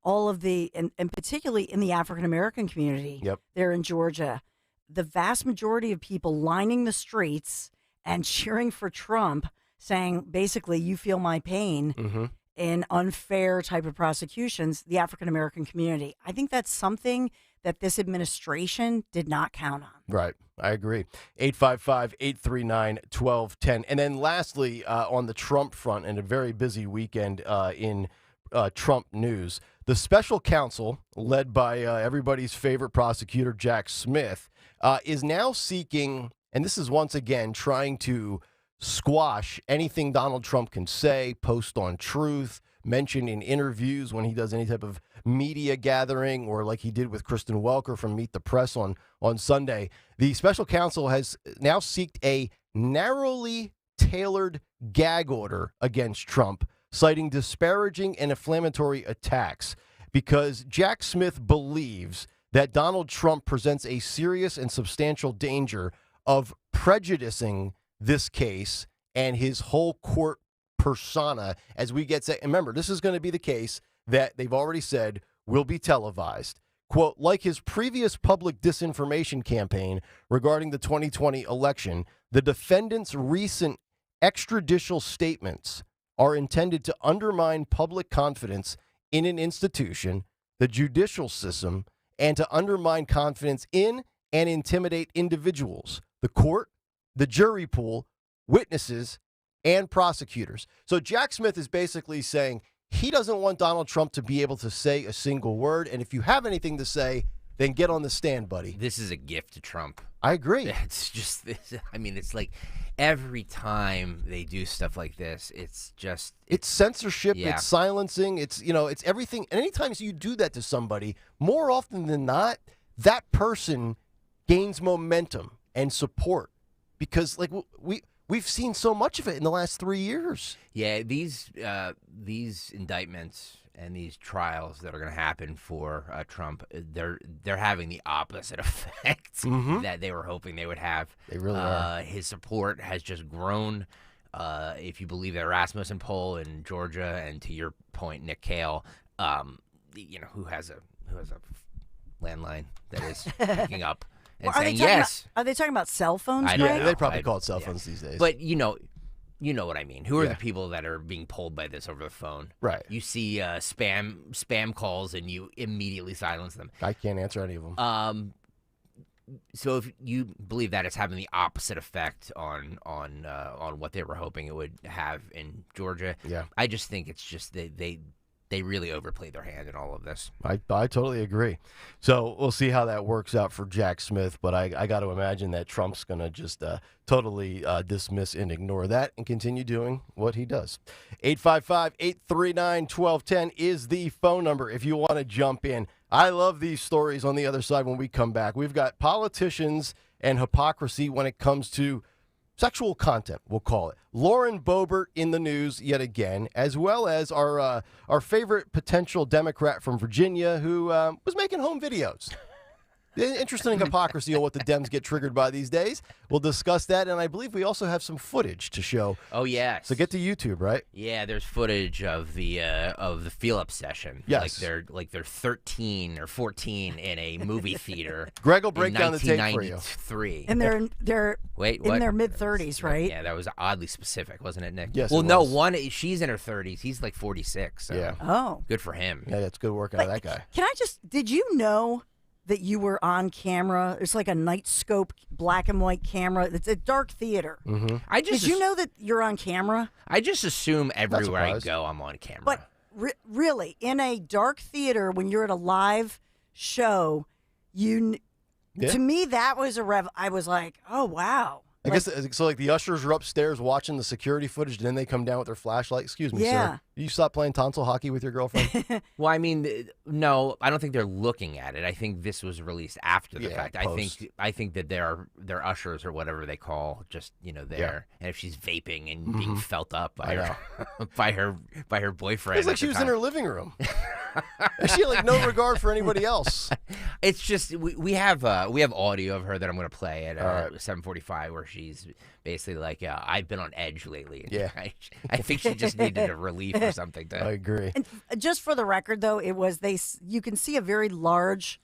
all of and particularly in the African-American community there in Georgia, the vast majority of people lining the streets and cheering for Trump, saying, basically, you feel my pain in unfair type of prosecutions, the African-American community. I think that's something that this administration did not count on. Right. I agree. 855-839-1210. And then lastly, on the Trump front, and a very busy weekend in Trump news, the special counsel, led by everybody's favorite prosecutor, Jack Smith, is now seeking, and this is once again trying to squash anything Donald Trump can say, post on Truth, mention in interviews when he does any type of media gathering, or like he did with Kristen Welker from Meet the Press on Sunday. The special counsel has now sought a narrowly tailored gag order against Trump, citing disparaging and inflammatory attacks, because Jack Smith believes that Donald Trump presents a serious and substantial danger of prejudicing this case and his whole court persona as we get set. And remember, this is going to be the case that they've already said will be televised. Quote, like his previous public disinformation campaign regarding the 2020 election, the defendant's recent extrajudicial statements are intended to undermine public confidence in an institution, the judicial system, and to undermine confidence in and intimidate individuals, the court, the jury pool, witnesses, and prosecutors. So Jack Smith is basically saying he doesn't want Donald Trump to be able to say a single word, and if you have anything to say, then get on the stand, buddy. This is a gift to Trump. I agree. It's just this. I mean, it's like every time they do stuff like this, it's censorship, it's silencing, it's everything. And anytime you do that to somebody, more often than not, that person gains momentum and support, because like we've seen so much of it in the last 3 years. Yeah, these indictments and these trials that are going to happen for Trump, they're having the opposite effect that they were hoping they would have. They really are. His support has just grown. If you believe the Rasmussen poll in Georgia, and to your point, Nick Kayal, who has a landline that is picking up and saying yes. Are they talking about cell phones? Yeah, they probably call it cell phones these days. But you know what I mean. Who are the people that are being polled by this over the phone? Right. You see spam calls and you immediately silence them. I can't answer any of them. So if you believe that it's having the opposite effect on what they were hoping it would have in Georgia, I just think it's just they really overplayed their hand in all of this. I totally agree. So we'll see how that works out for Jack Smith, but I got to imagine that Trump's going to just totally dismiss and ignore that and continue doing what he does. 855-839-1210 is the phone number if you want to jump in. I love these stories on the other side when we come back. We've got politicians and hypocrisy when it comes to sexual content, we'll call it. Lauren Boebert in the news yet again, as well as our favorite potential Democrat from Virginia who was making home videos. Interesting hypocrisy on what the Dems get triggered by these days. We'll discuss that, and I believe we also have some footage to show. Oh, yes. So get to YouTube, right? Yeah, there's footage of the feel-up session. Yes. Like they're 13 or 14 in a movie theater. Greg will break down the tape for you. 1993. And they're Wait, in what? their mid-30s, right? Yeah, that was oddly specific, wasn't it, Nick? Yes, well, it no, was. she's in her 30s. He's like 46. So yeah. Oh. Good for him. Yeah, that's good work out of that guy. Did you know that you were on camera. It's like a night scope, black and white camera. It's a dark theater. Mm-hmm. Did you know that you're on camera? I just assume everywhere I go, I'm on camera. But really, in a dark theater, when you're at a live show, to me, that was I was like, oh, wow. I guess so. Like the ushers are upstairs watching the security footage, and then they come down with their flashlight. Excuse me, sir. You stop playing tonsil hockey with your girlfriend? Well, I mean, no, I don't think they're looking at it. I think this was released after the fact. Post. I think that they're ushers or whatever they call just there. And if she's vaping and being felt up by her by her boyfriend, It's like she was in her living room. She had like no regard for anybody else. It's just we have audio of her that I'm going to play at 7:45 where she's basically like, I've been on edge lately. Yeah. I think she just needed a relief or something. I agree. And just for the record, though, it was you can see a very large,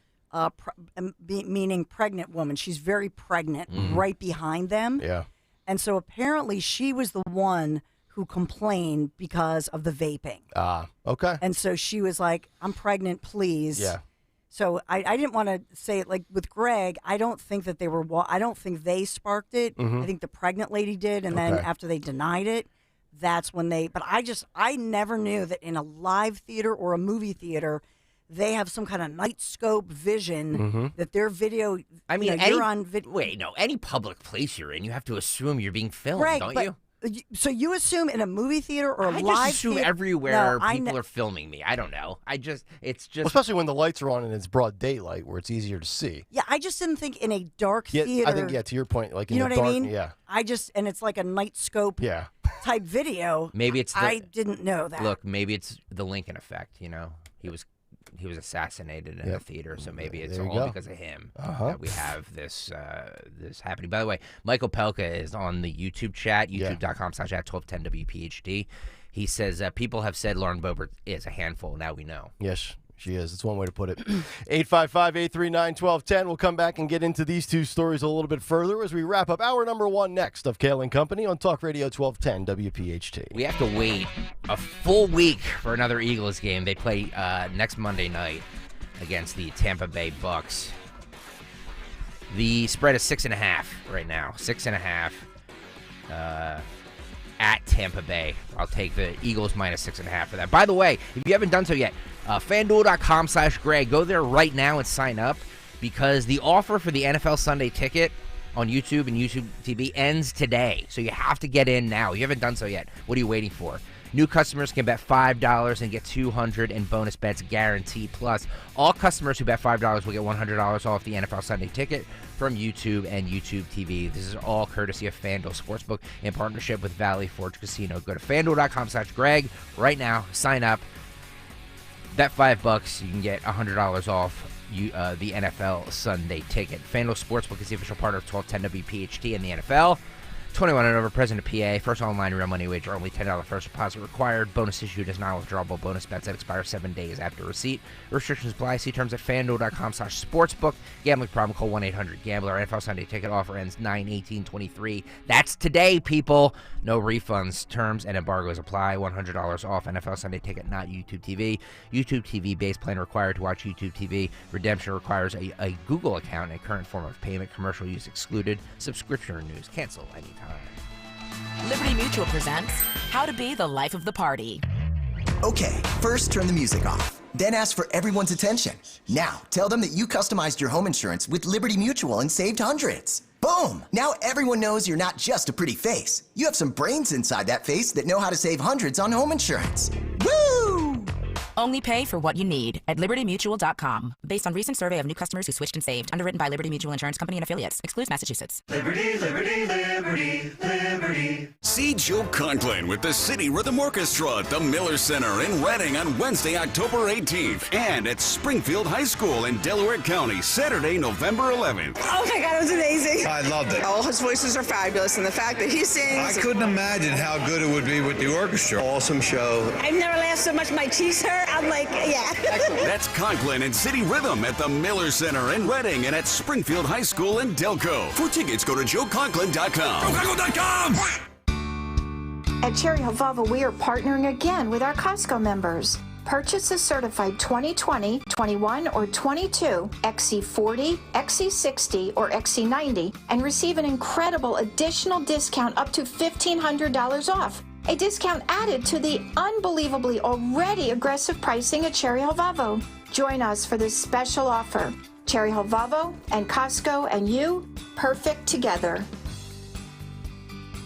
meaning pregnant woman. She's very pregnant right behind them. Yeah. And so apparently she was the one who complained because of the vaping. Okay. And so she was like, I'm pregnant, please. Yeah. So I didn't want to say it like with Greg. I don't think that I don't think they sparked it. I think the pregnant lady did. And then after they denied it, that's when but I never knew that in a live theater or a movie theater, they have some kind of night scope vision that their video. I mean, you're on any public place you're in, you have to assume you're being filmed, Greg, don't you? So you assume in a movie theater or a I live just assume theater? everywhere No, people are filming me. I don't know. It's just especially when the lights are on and it's broad daylight where it's easier to see. Yeah, I just didn't think in a dark theater. I think to your point, like in you know the what dark, I mean? yeah. And it's like a night scope type video. Maybe it's I didn't know that. Look, maybe it's the Lincoln effect. You know, he was assassinated in a theater, so maybe it's all because of him that we have this happening. By the way, Michael Pelka is on the YouTube chat, youtube.com/@1210WPHD. He says people have said Lauren Boebert is a handful. Now we know. Yes, she is. It's one way to put it. 855-839-1210. We'll come back and get into these two stories a little bit further as we wrap up hour number 1 next of Kayal and Company on Talk Radio 1210 WPHT. We have to wait a full week for another Eagles game. They play next Monday night against the Tampa Bay Bucks. The spread is 6.5 right now. 6.5 at Tampa Bay. I'll take the Eagles minus 6.5 for that. By the way, if you haven't done so yet, FanDuel.com/Greg. Go there right now and sign up because the offer for the NFL Sunday ticket on YouTube and YouTube TV ends today. So you have to get in now. If you haven't done so yet, what are you waiting for? New customers can bet $5 and get $200 in bonus bets guaranteed. Plus, all customers who bet $5 will get $100 off the NFL Sunday ticket from YouTube and YouTube TV. This is all courtesy of FanDuel Sportsbook in partnership with Valley Forge Casino. Go to FanDuel.com/Greg right now. Sign up. Bet $5, you can get $100 off the NFL Sunday ticket. FanDuel Sportsbook is the official partner of 1210 WPHT and the NFL. 21 and over, present to PA. First online real money wager, only $10 first deposit required. Bonus issued is non-withdrawable bonus bets that expire 7 days after receipt. Restrictions apply. See terms at FanDuel.com/sportsbook. Gambling problem, call 1-800-GAMBLER. NFL Sunday ticket offer ends 9/18/23. That's today, people. No refunds. Terms and embargoes apply. $100 off NFL Sunday ticket, not YouTube TV. YouTube TV base plan required to watch YouTube TV. Redemption requires a Google account and a current form of payment. Commercial use excluded. Subscription renews. Cancel anytime. Liberty Mutual presents How to Be the Life of the Party. Okay, first turn the music off. Then ask for everyone's attention. Now, tell them that you customized your home insurance with Liberty Mutual and saved hundreds. Boom! Now everyone knows you're not just a pretty face. You have some brains inside that face that know how to save hundreds on home insurance. Woo! Only pay for what you need at LibertyMutual.com. Based on recent survey of new customers who switched and saved. Underwritten by Liberty Mutual Insurance Company and Affiliates. Excludes Massachusetts. Liberty, liberty, liberty, liberty. See Joe Conklin with the City Rhythm Orchestra at the Miller Center in Reading on Wednesday, October 18th. And at Springfield High School in Delaware County, Saturday, November 11th. Oh my God, it was amazing. I loved it. All his voices are fabulous, and the fact that he sings. I couldn't imagine how good it would be with the orchestra. Awesome show. I've never laughed so much my cheeks hurt. I'm like, yeah. That's Conklin and City Rhythm at the Miller Center in Reading and at Springfield High School in Delco. For tickets, go to joeconklin.com. JoeConklin.com! At Cherry Havava, we are partnering again with our Costco members. Purchase a certified 2020, 21, or 22 XC40, XC60, or XC90 and receive an incredible additional discount up to $1,500 off. A discount added to the unbelievably already aggressive pricing at Cherry Hill Volvo. Join us for this special offer. Cherry Hill Volvo and Costco and you, perfect together.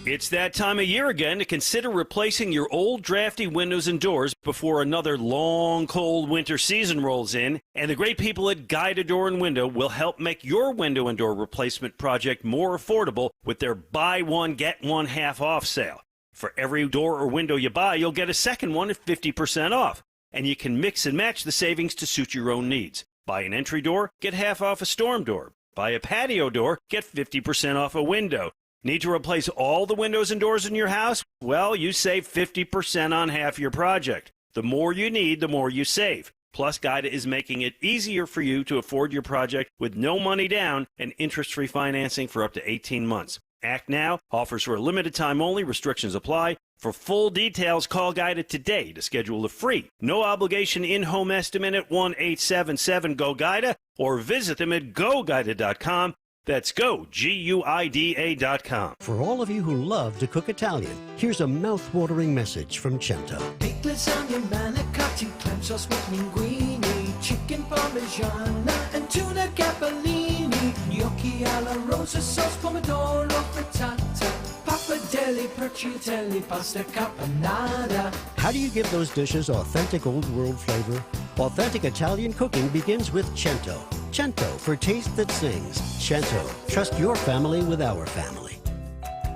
It's that time of year again to consider replacing your old drafty windows and doors before another long, cold winter season rolls in, and the great people at Guida Door and Window will help make your window and door replacement project more affordable with their buy one, get one half off sale. For every door or window you buy, you'll get a second one at 50% off, and you can mix and match the savings to suit your own needs. Buy an entry door, get half off a storm door. Buy a patio door, get 50% off a window. Need to replace all the windows and doors in your house? Well, you save 50% on half your project. The more you need, the more you save. Plus, Guida is making it easier for you to afford your project with no money down and interest-free financing for up to 18 months. Act now. Offers for a limited time only. Restrictions apply. For full details, call Guida today to schedule a free, no-obligation in-home estimate at 1-877-GO-GUIDA or visit them at GoGuida.com. That's go, GUIDA.com. For all of you who love to cook Italian, here's a mouth-watering message from Cento. Baked lasagna, manicotti, clam sauce with linguine, chicken parmigiana, and tuna capellini, gnocchi alla rosa sauce, pomodoro frittata, pappardelle, perciatelli, pasta caponata. How do you give those dishes authentic old world flavor? Authentic Italian cooking begins with Cento. Cento for taste that sings. Cento. Trust your family with our family.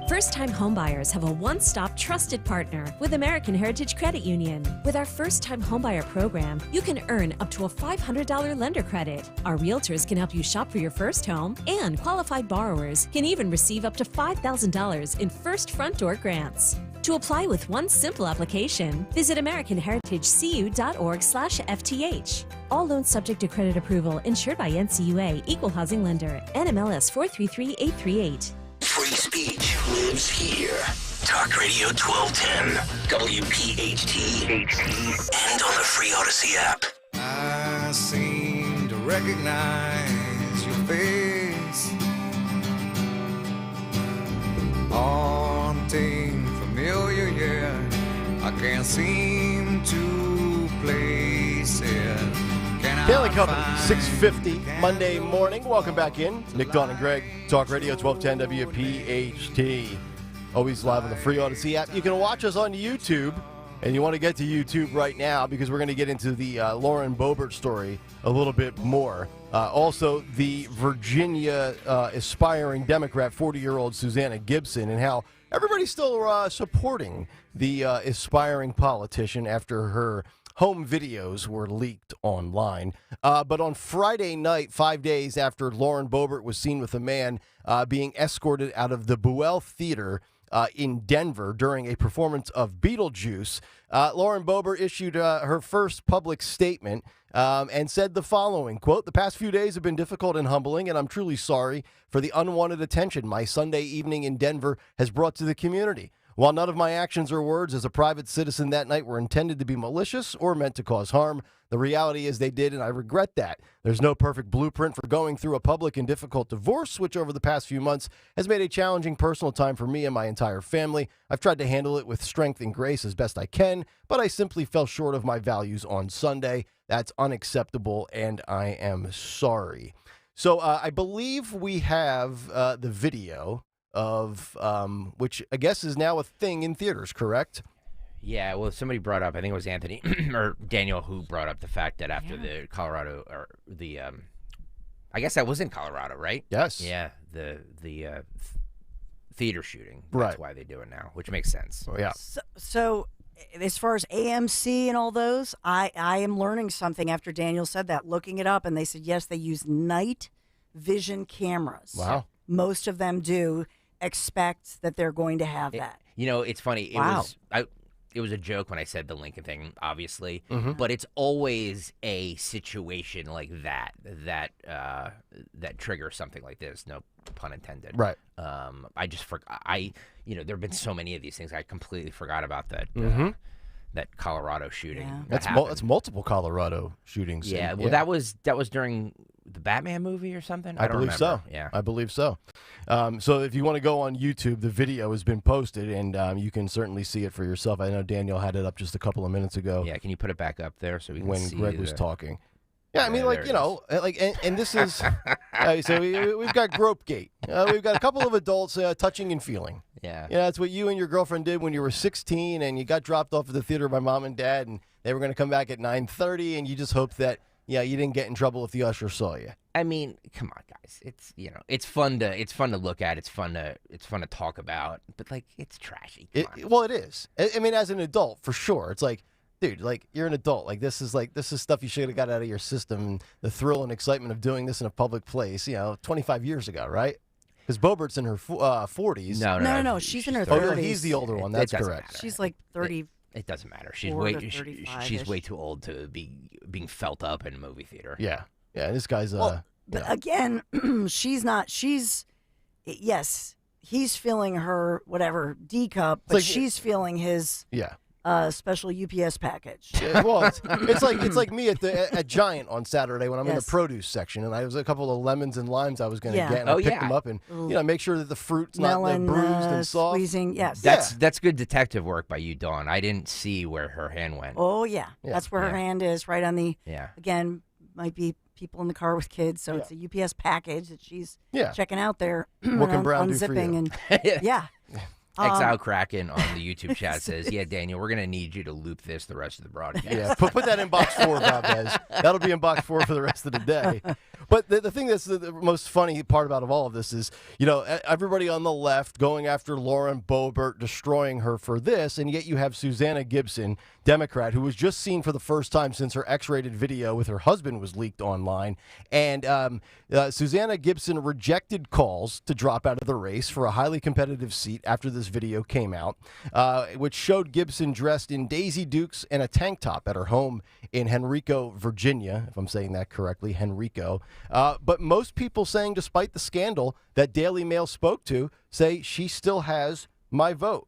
First-time homebuyers have a one-stop trusted partner with American Heritage Credit Union. With our first-time homebuyer program, you can earn up to a $500 lender credit. Our realtors can help you shop for your first home, and qualified borrowers can even receive up to $5,000 in first front door grants. To apply with one simple application, visit AmericanHeritageCU.org/FTH. All loans subject to credit approval, insured by NCUA, Equal Housing Lender, NMLS 433838. Free speech lives here. Talk Radio 1210, WPHT, and on the free Odyssey app. I seem to recognize your face, haunting, familiar, yeah. I can't seem to place it. Daily Company, 6:50, Monday morning. Welcome back in. Nick, Dawn, and Greg, Talk Radio 1210 WPHT. Always live on the free Odyssey app. You can watch us on YouTube, and you want to get to YouTube right now because we're going to get into the Lauren Boebert story a little bit more. Also, the Virginia aspiring Democrat, 40-year-old Susanna Gibson, and how everybody's still supporting the aspiring politician after her home videos were leaked online. But on Friday night, 5 days after Lauren Boebert was seen with a man being escorted out of the Buell Theater in Denver during a performance of Beetlejuice, Lauren Boebert issued her first public statement and said the following, quote, "The past few days have been difficult and humbling, and I'm truly sorry for the unwanted attention my Sunday evening in Denver has brought to the community. While none of my actions or words as a private citizen that night were intended to be malicious or meant to cause harm, the reality is they did, and I regret that. There's no perfect blueprint for going through a public and difficult divorce, which over the past few months has made a challenging personal time for me and my entire family. I've tried to handle it with strength and grace as best I can, but I simply fell short of my values on Sunday. That's unacceptable, and I am sorry." So I believe we have the video of which I guess is now a thing in theaters, correct? Yeah, well, somebody brought up, I think it was Anthony or Daniel, who brought up the fact that after the Colorado, or the, I guess that was in Colorado, right? Yes. Yeah, the theater shooting. That's why they do it now, which makes sense. Oh, yeah. So as far as AMC and all those, I am learning something after Daniel said that, looking it up, and they said, yes, they use night vision cameras. Wow. Most of them do. Expect that they're going to have that. You know, it's funny. It was a joke when I said the Lincoln thing, obviously, but it's always a situation like that triggers something like this. No pun intended. Right. I just forgot. There have been so many of these things. I completely forgot about that. that Colorado shooting. Yeah. That's multiple Colorado shootings. Yeah, And- well, that was during the Batman movie or something. I don't believe remember. so. Yeah, I believe so. So if you want to go on YouTube, the video has been posted, and you can certainly see it for yourself. I know Daniel had it up just a couple of minutes ago. Yeah, can you put it back up there so we can when see Greg was the- talking? Yeah, I mean, Yeah, like, there you it know, like, and this is, so we've got Gropegate. We've got a couple of adults touching and feeling. Yeah. Yeah, that's what you and your girlfriend did when you were 16 and you got dropped off at the theater by mom and dad, and they were going to come back at 9:30, and you just hoped that, you didn't get in trouble if the usher saw you. I mean, come on, guys. It's it's fun to look at. It's fun to talk about. But like, it's trashy. Well, it is. I mean, as an adult, for sure. It's like, dude, like, you're an adult. Like, this is stuff you should have got out of your system. And the thrill and excitement of doing this in a public place, 25 years ago, right? Because Bobert's in her 40s. No. She's in her 30s. Oh, no, he's the older one. That's correct. matter. She's like 30. It doesn't matter. She's way too old to be being felt up in a movie theater. Yeah. This guy's But again, yes, he's feeling her whatever D cup, but like- she's feeling his special UPS package. Yeah, well, it's like me at Giant on Saturday when I'm in the Yes. produce section, and I was a couple of lemons and limes I was going to Yeah. get, and I Oh, picked yeah. them up and make sure that the fruit's Melon, not bruised and soft. squeezing, yes. That's good detective work by you, Dawn. I didn't see where her hand went. Oh yeah, that's where her hand is, right on the. Yeah. Again, might be people in the car with kids, so it's a UPS package that she's checking out there. What can Brown do for unzipping you? and yeah. Exile Kraken on the YouTube chat says, "Yeah, Daniel, we're gonna need you to loop this the rest of the broadcast." Yeah, put that in box 4, Valdez. That'll be in box 4 for the rest of the day. But the thing that's the most funny part about all of this is, everybody on the left going after Lauren Boebert, destroying her for this, and yet you have Susanna Gibson, Democrat, who was just seen for the first time since her X-rated video with her husband was leaked online. And Susanna Gibson rejected calls to drop out of the race for a highly competitive seat after this video came out, which showed Gibson dressed in Daisy Dukes and a tank top at her home in Henrico, Virginia, if I'm saying that correctly, Henrico. But most people saying, despite the scandal that Daily Mail spoke to, say she still has my vote.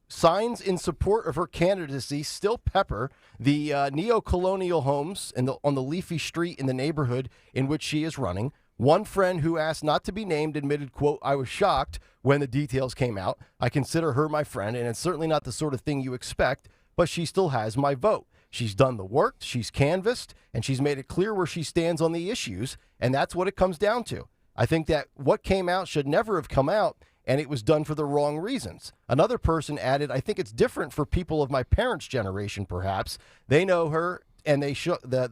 Signs in support of her candidacy still pepper the neo-colonial homes on the leafy street in the neighborhood in which she is running. One friend who asked not to be named admitted, quote, "I was shocked when the details came out. I consider her my friend, and it's certainly not the sort of thing you expect, but she still has my vote. She's done the work, she's canvassed, and she's made it clear where she stands on the issues, and that's what it comes down to. I think that what came out should never have come out, and it was done for the wrong reasons." Another person added, "I think it's different for people of my parents' generation, perhaps. They know her, and the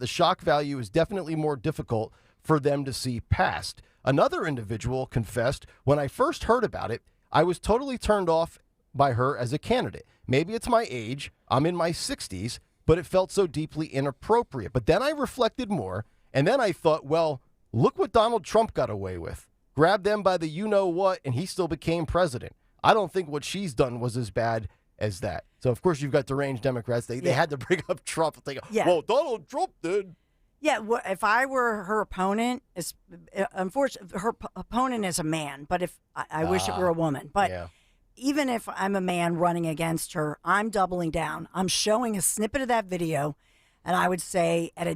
shock value is definitely more difficult for them to see past." Another individual confessed, "When I first heard about it, I was totally turned off by her as a candidate. Maybe it's my age. I'm in my 60s, but it felt so deeply inappropriate. But then I reflected more, and then I thought, well, look what Donald Trump got away with. Grabbed them by the you-know-what, and he still became president. I don't think what she's done was as bad as that." So, of course, you've got deranged Democrats. They had to bring up Trump. They go, well, Donald Trump did. Yeah, if I were her opponent, unfortunately, her opponent is a man, but if I wish it were a woman. But even if I'm a man running against her, I'm doubling down. I'm showing a snippet of that video, and I would say in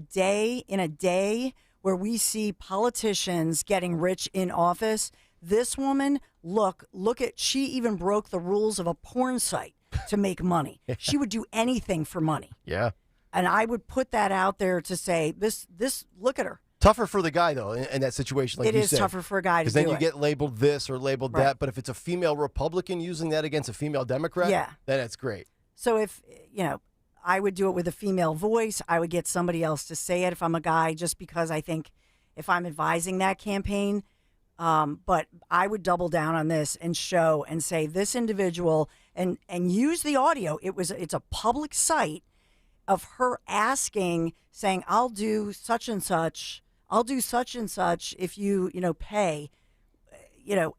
a day where we see politicians getting rich in office, this woman, look at, she even broke the rules of a porn site to make money. She would do anything for money. Yeah. And I would put that out there to say, this look at her. Tougher for the guy, though, in that situation, like It you is said. tougher for a guy to do Because then you it. get labeled this or labeled Right. that. But if it's a female Republican using that against a female Democrat, then it's great. So if, I would do it with a female voice. I would get somebody else to say it if I'm a guy, just because I think if I'm advising that campaign. But I would double down on this and show and say this individual and use the audio. It's a public site of her saying, I'll do such and such. I'll do such and such if you, pay.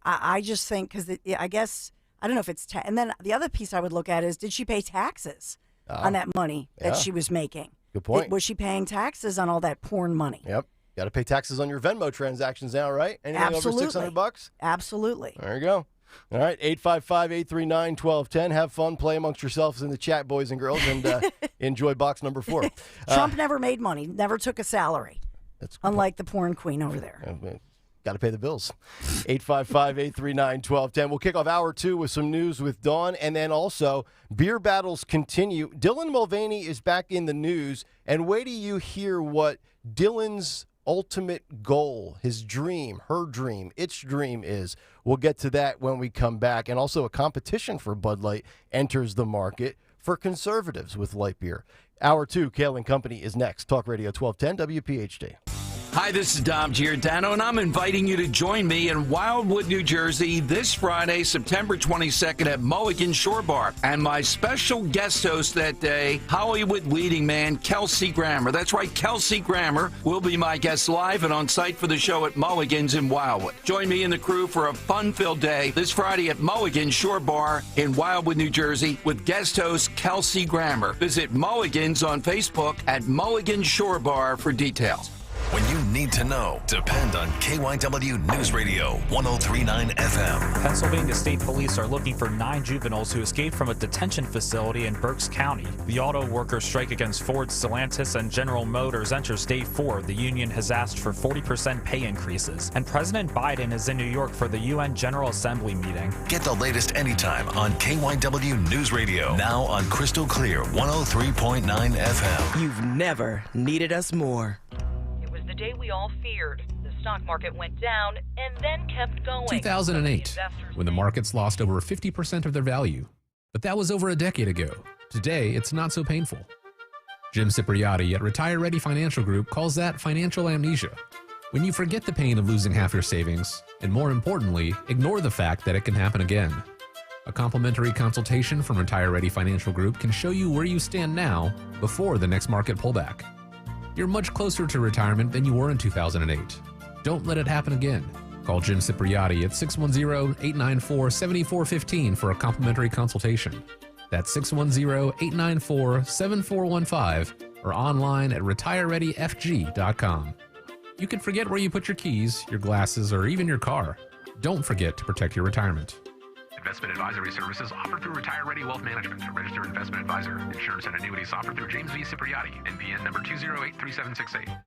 I just think, because I guess, I don't know if it's, and then the other piece I would look at is, did she pay taxes on that money that she was making? Good point. Was she paying taxes on all that porn money? Yep. Got to pay taxes on your Venmo transactions now, right? Anything Absolutely. over $600? Absolutely. There you go. All right, 855-839-1210. Have fun, play amongst yourselves in the chat, boys and girls, and enjoy box number 4. Trump never made money, never took a salary. That's unlike the porn queen over there. Got to pay the bills. 855-839-1210. We'll kick off hour 2 with some news with Dawn, and then also beer battles continue. Dylan Mulvaney is back in the news, and wait till you hear what Dylan's ultimate goal, his dream, her dream, its dream is. We'll get to that when we come back. And also a competition for Bud Light enters the market for conservatives with light beer. Hour 2, Kayal and Company is next. Talk Radio 1210 WPHT. Hi, this is Dom Giordano, and I'm inviting you to join me in Wildwood, New Jersey this Friday, September 22nd at Mulligan Shore Bar. And my special guest host that day, Hollywood leading man Kelsey Grammer. That's right, Kelsey Grammer will be my guest live and on site for the show at Mulligan's in Wildwood. Join me and the crew for a fun-filled day this Friday at Mulligan Shore Bar in Wildwood, New Jersey with guest host Kelsey Grammer. Visit Mulligan's on Facebook at Mulligan Shore Bar for details. When you need to know, depend on KYW News Radio 1039 FM. Pennsylvania State Police are looking for 9 juveniles who escaped from a detention facility in Berks County. The auto workers' strike against Ford, Stellantis, and General Motors enters day 4. The union has asked for 40% pay increases. And President Biden is in New York for the UN General Assembly meeting. Get the latest anytime on KYW News Radio. Now on Crystal Clear 103.9 FM. You've never needed us more. The day we all feared. The stock market went down and then kept going. 2008, when the markets lost over 50% of their value. But that was over a decade ago. Today, it's not so painful. Jim Cipriotti at Retire Ready Financial Group calls that financial amnesia. When you forget the pain of losing half your savings, and more importantly, ignore the fact that it can happen again. A complimentary consultation from Retire Ready Financial Group can show you where you stand now before the next market pullback. You're much closer to retirement than you were in 2008. Don't let it happen again. Call Jim Cipriotti at 610-894-7415 for a complimentary consultation. That's 610-894-7415 or online at retirereadyfg.com. You can forget where you put your keys, your glasses, or even your car. Don't forget to protect your retirement. Investment advisory services offered through Retire Ready Wealth Management, a registered investment advisor. Insurance and annuities offered through James V. Cipriotti, NPN number 2083768.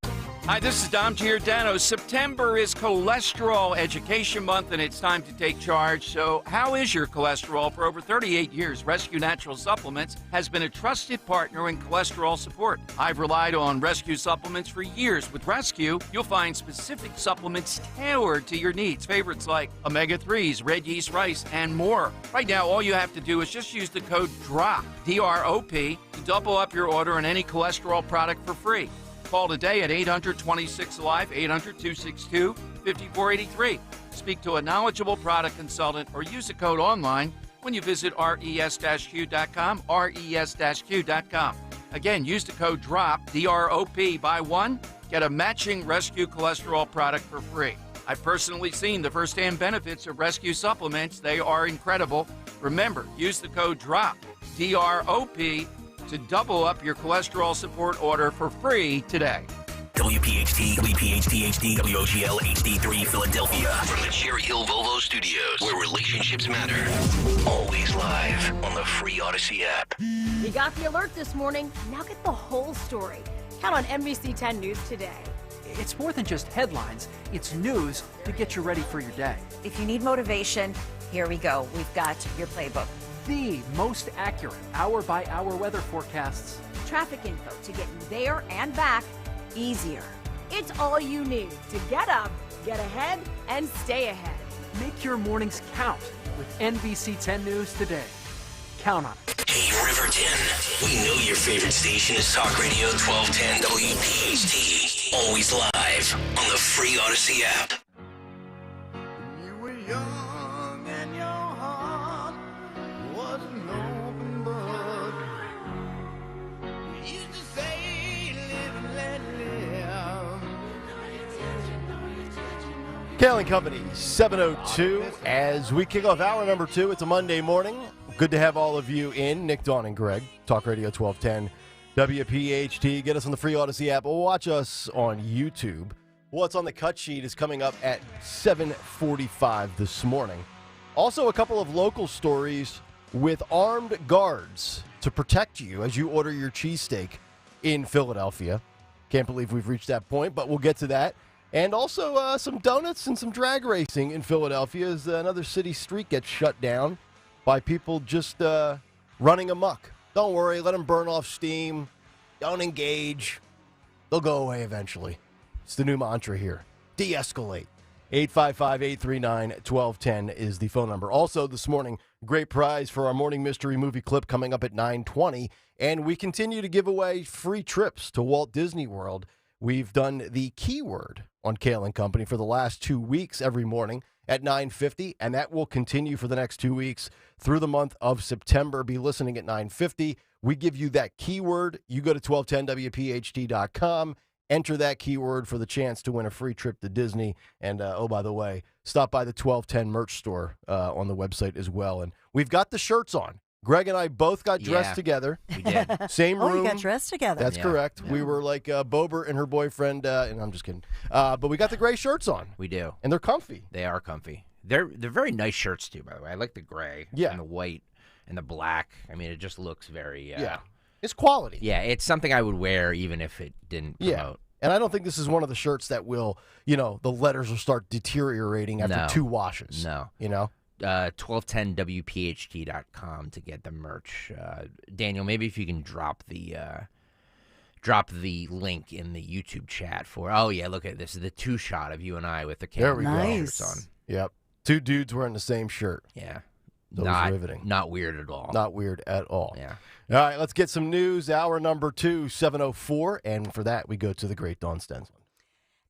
Hi, this is Dom Giordano. September is Cholesterol Education Month, and it's time to take charge. So how is your cholesterol? For over 38 years, Rescue Natural Supplements has been a trusted partner in cholesterol support. I've relied on Rescue Supplements for years. With Rescue, you'll find specific supplements tailored to your needs. Favorites like omega-3s, red yeast rice, and more. Right now, all you have to do is just use the code DROP, D-R-O-P, to double up your order on any cholesterol product for free. Call today at 800-26-ALIVE, 800-262-5483. Speak to a knowledgeable product consultant or use the code online when you visit res-q.com, res-q.com. Again, use the code DROP, D-R-O-P, buy one, get a matching Rescue cholesterol product for free. I've personally seen the firsthand benefits of Rescue supplements. They are incredible. Remember, use the code DROP, D-R-O-P, to double up your cholesterol support order for free today. WPHT, WPHT HD, WOGL HD3 Philadelphia. From the Cherry Hill Volvo Studios, where relationships matter. Always live on the free Odyssey app. You got the alert this morning. Now get the whole story. Count on NBC 10 News today. It's more than just headlines. It's news to get you ready for your day. If you need motivation, here we go. We've got your playbook. The most accurate hour-by-hour weather forecasts. Traffic info to get you there and back easier. It's all you need to get up, get ahead, and stay ahead. Make your mornings count with NBC 10 News today. Count on it. Hey, Riverton. We know your favorite station is Talk Radio 1210 WPHT. Always live on the free Odyssey app. You were young and your heart was an open book. You used to say, live and let live. Kayal and Company, 7:02. As we kick off hour number 2, it's a Monday morning. Good to have all of you in. Nick, Dawn, and Greg. Talk Radio 1210 WPHT. Get us on the free Odyssey app. Watch us on YouTube. What's on the cut sheet is coming up at 7:45 this morning. Also, a couple of local stories with armed guards to protect you as you order your cheesesteak in Philadelphia. Can't believe we've reached that point, but we'll get to that. And also some donuts and some drag racing in Philadelphia as another city street gets shut down by people just running amok. Don't worry, let them burn off steam. Don't engage. They'll go away eventually. It's the new mantra here. De-escalate. 855-839-1210 is the phone number. Also, this morning, great prize for our morning mystery movie clip coming up at 9:20. And we continue to give away free trips to Walt Disney World. We've done the keyword on Kayal and Company for the last 2 weeks every morning at 9:50, and that will continue for the next 2 weeks through the month of September. Be listening at 9:50. We give you that keyword. You go to 1210wpht.com. Enter that keyword for the chance to win a free trip to Disney. And, oh, by the way, stop by the 1210 merch store on the website as well. And we've got the shirts on. Greg and I both got dressed together. We did. Same room. Oh, you got dressed together. That's correct. Yeah. We were like Bober and her boyfriend, and I'm just kidding. But we got the gray shirts on. We do. And they're comfy. They are comfy. They're very nice shirts, too, by the way. I like the gray and the white and the black. I mean, it just looks very... yeah. It's quality. Yeah, it's something I would wear even if it didn't promote. Yeah. And I don't think this is one of the shirts that will, the letters will start deteriorating after 2 washes. No. 1210wpht.com to get the merch. Daniel, maybe if you can drop the link in the YouTube chat for. Oh yeah, look at this. Is the 2 shot of you and I with the camera shirts on. Yep. 2 dudes wearing the same shirt. Yeah. That was riveting. Not weird at all. Not weird at all. Yeah. All right, let's get some news. Hour number 2, 7:04, and for that we go to the great Dawn Stenson.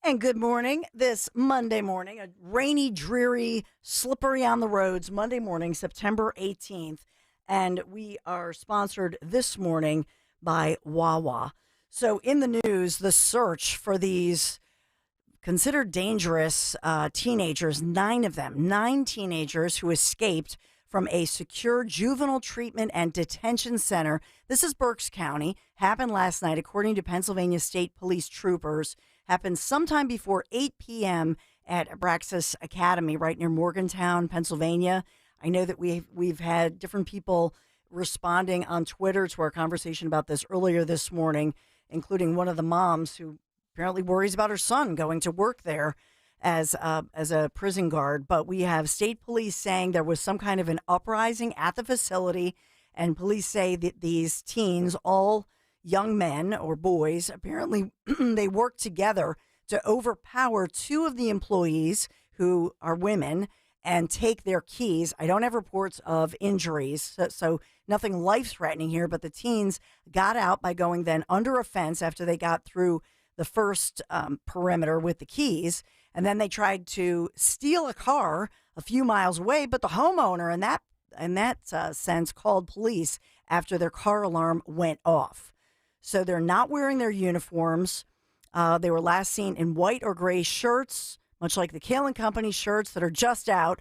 And good morning. This Monday morning, a rainy, dreary, slippery on the roads Monday morning, September 18th. And we are sponsored this morning by Wawa. So in the news, the search for these considered dangerous teenagers, 9 of them, 9 teenagers who escaped from a secure juvenile treatment and detention center. This is Berks County. Happened last night, according to Pennsylvania State Police troopers. Happened sometime before 8 p.m. at Abraxas Academy, right near Morgantown, Pennsylvania. I know that we've had different people responding on Twitter to our conversation about this earlier this morning, including one of the moms who apparently worries about her son going to work there as a prison guard. But we have state police saying there was some kind of an uprising at the facility, and police say that these teens, all young men or boys, apparently they worked together to overpower 2 of the employees who are women and take their keys. I don't have reports of injuries, so nothing life-threatening here, but the teens got out by going then under a fence after they got through the first perimeter with the keys. And then they tried to steal a car a few miles away, but the homeowner in that sense called police after their car alarm went off. So they're not wearing their uniforms. They were last seen in white or gray shirts, much like the Kayal and Company shirts that are just out.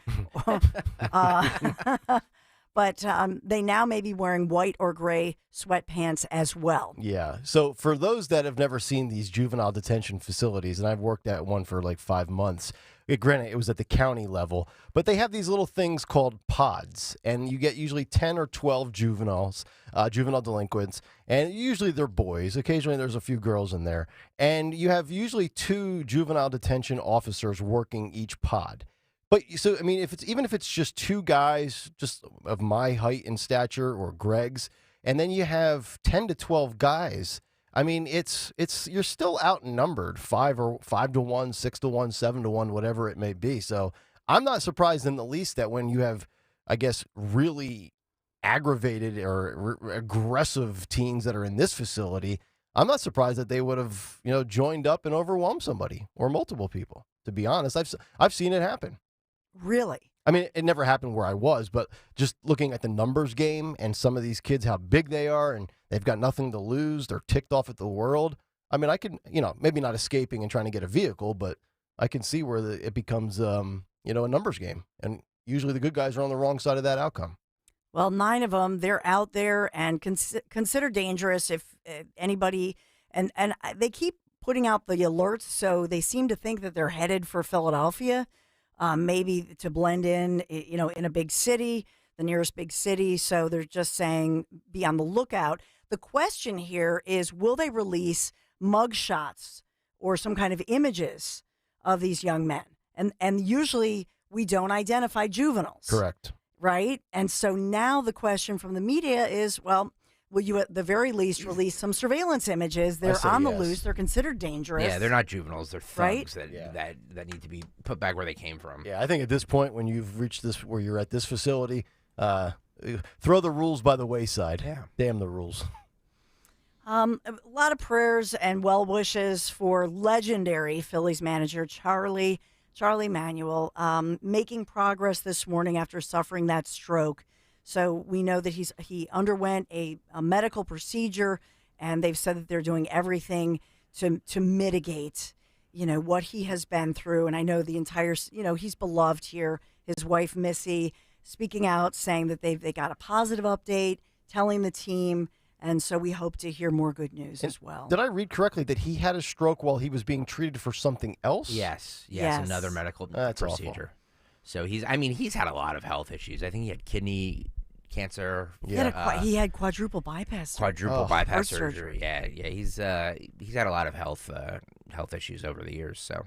But they now may be wearing white or gray sweatpants as well. Yeah. So for those that have never seen these juvenile detention facilities, and I've worked at one for like 5 months, granted, it was at the county level, but they have these little things called pods, and you get usually 10 or 12 juvenile delinquents, and usually they're boys. Occasionally there's a few girls in there, and you have usually 2 juvenile detention officers working each pod. But so, I mean, even if it's just 2 guys just of my height and stature or Greg's, and then you have 10 to 12 guys, I mean, it's you're still outnumbered 5 to 1, 6 to 1, 7 to 1, whatever it may be. So I'm not surprised in the least that when you have, I guess, really aggravated or aggressive teens that are in this facility, I'm not surprised that they would have, joined up and overwhelmed somebody or multiple people. To be honest, I've seen it happen. Really? I mean, it never happened where I was, but just looking at the numbers game and some of these kids, how big they are, and they've got nothing to lose. They're ticked off at the world. I mean, I can, maybe not escaping and trying to get a vehicle, but I can see where it becomes, a numbers game. And usually the good guys are on the wrong side of that outcome. Well, 9 of them, they're out there and considered dangerous if anybody, and they keep putting out the alerts, so they seem to think that they're headed for Philadelphia. maybe to blend in, in a big city, the nearest big city. So they're just saying be on the lookout. The question here is, will they release mugshots or some kind of images of these young men? And usually we don't identify juveniles. Correct. Right? And so now the question from the media is, well, will you at the very least release some surveillance images? They're on the loose. They're considered dangerous. Yeah, they're not juveniles. They're thugs Right? that need to be put back where they came from. Yeah, I think at this point, when you've reached this, where you're at this facility, throw the rules by the wayside. Yeah. Damn the rules. A lot of prayers and well wishes for legendary Phillies manager Charlie Manuel, making progress this morning after suffering that stroke. So we know that he underwent a medical procedure, and they've said that they're doing everything to mitigate, what he has been through. And I know the entire, he's beloved here. His wife Missy speaking out, saying that they got a positive update, telling the team. And so we hope to hear more good news as well. Did I read correctly that he had a stroke while he was being treated for something else? Yes, Yes. another medical That's procedure. awful. So he's had a lot of health issues. I think he had kidney cancer. He had quadruple bypass. Bypass heart surgery. Yeah. He's had a lot of health issues over the years. So,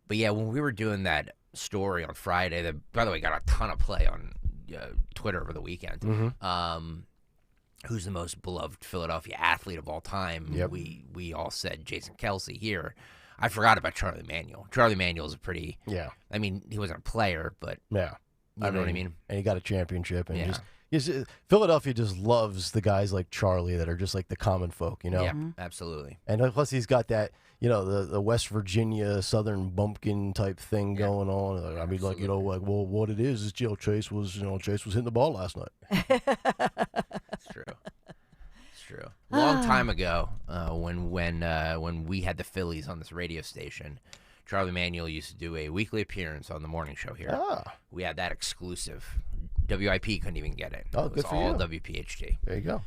but yeah, when we were doing that story on Friday, that by the way got a ton of play on Twitter over the weekend. Mm-hmm. Who's the most beloved Philadelphia athlete of all time? Yep. We all said Jason Kelsey here. I forgot about Charlie Manuel. Charlie Manuel is a pretty. Yeah. I mean, he wasn't a player, but Yeah. you know what I mean. And he got a championship, and Yeah. Philadelphia just loves the guys like Charlie that are just like the common folk, Yeah, absolutely. And plus, he's got that, the West Virginia Southern bumpkin type thing going on. I mean, what it is Chase was hitting the ball last night. It's true. It's true. Long time ago, when we had the Phillies on this radio station, Charlie Manuel used to do a weekly appearance on the morning show here. We had that exclusive. WIP couldn't even get it. Oh, it was good for all you. WPHT. There you go.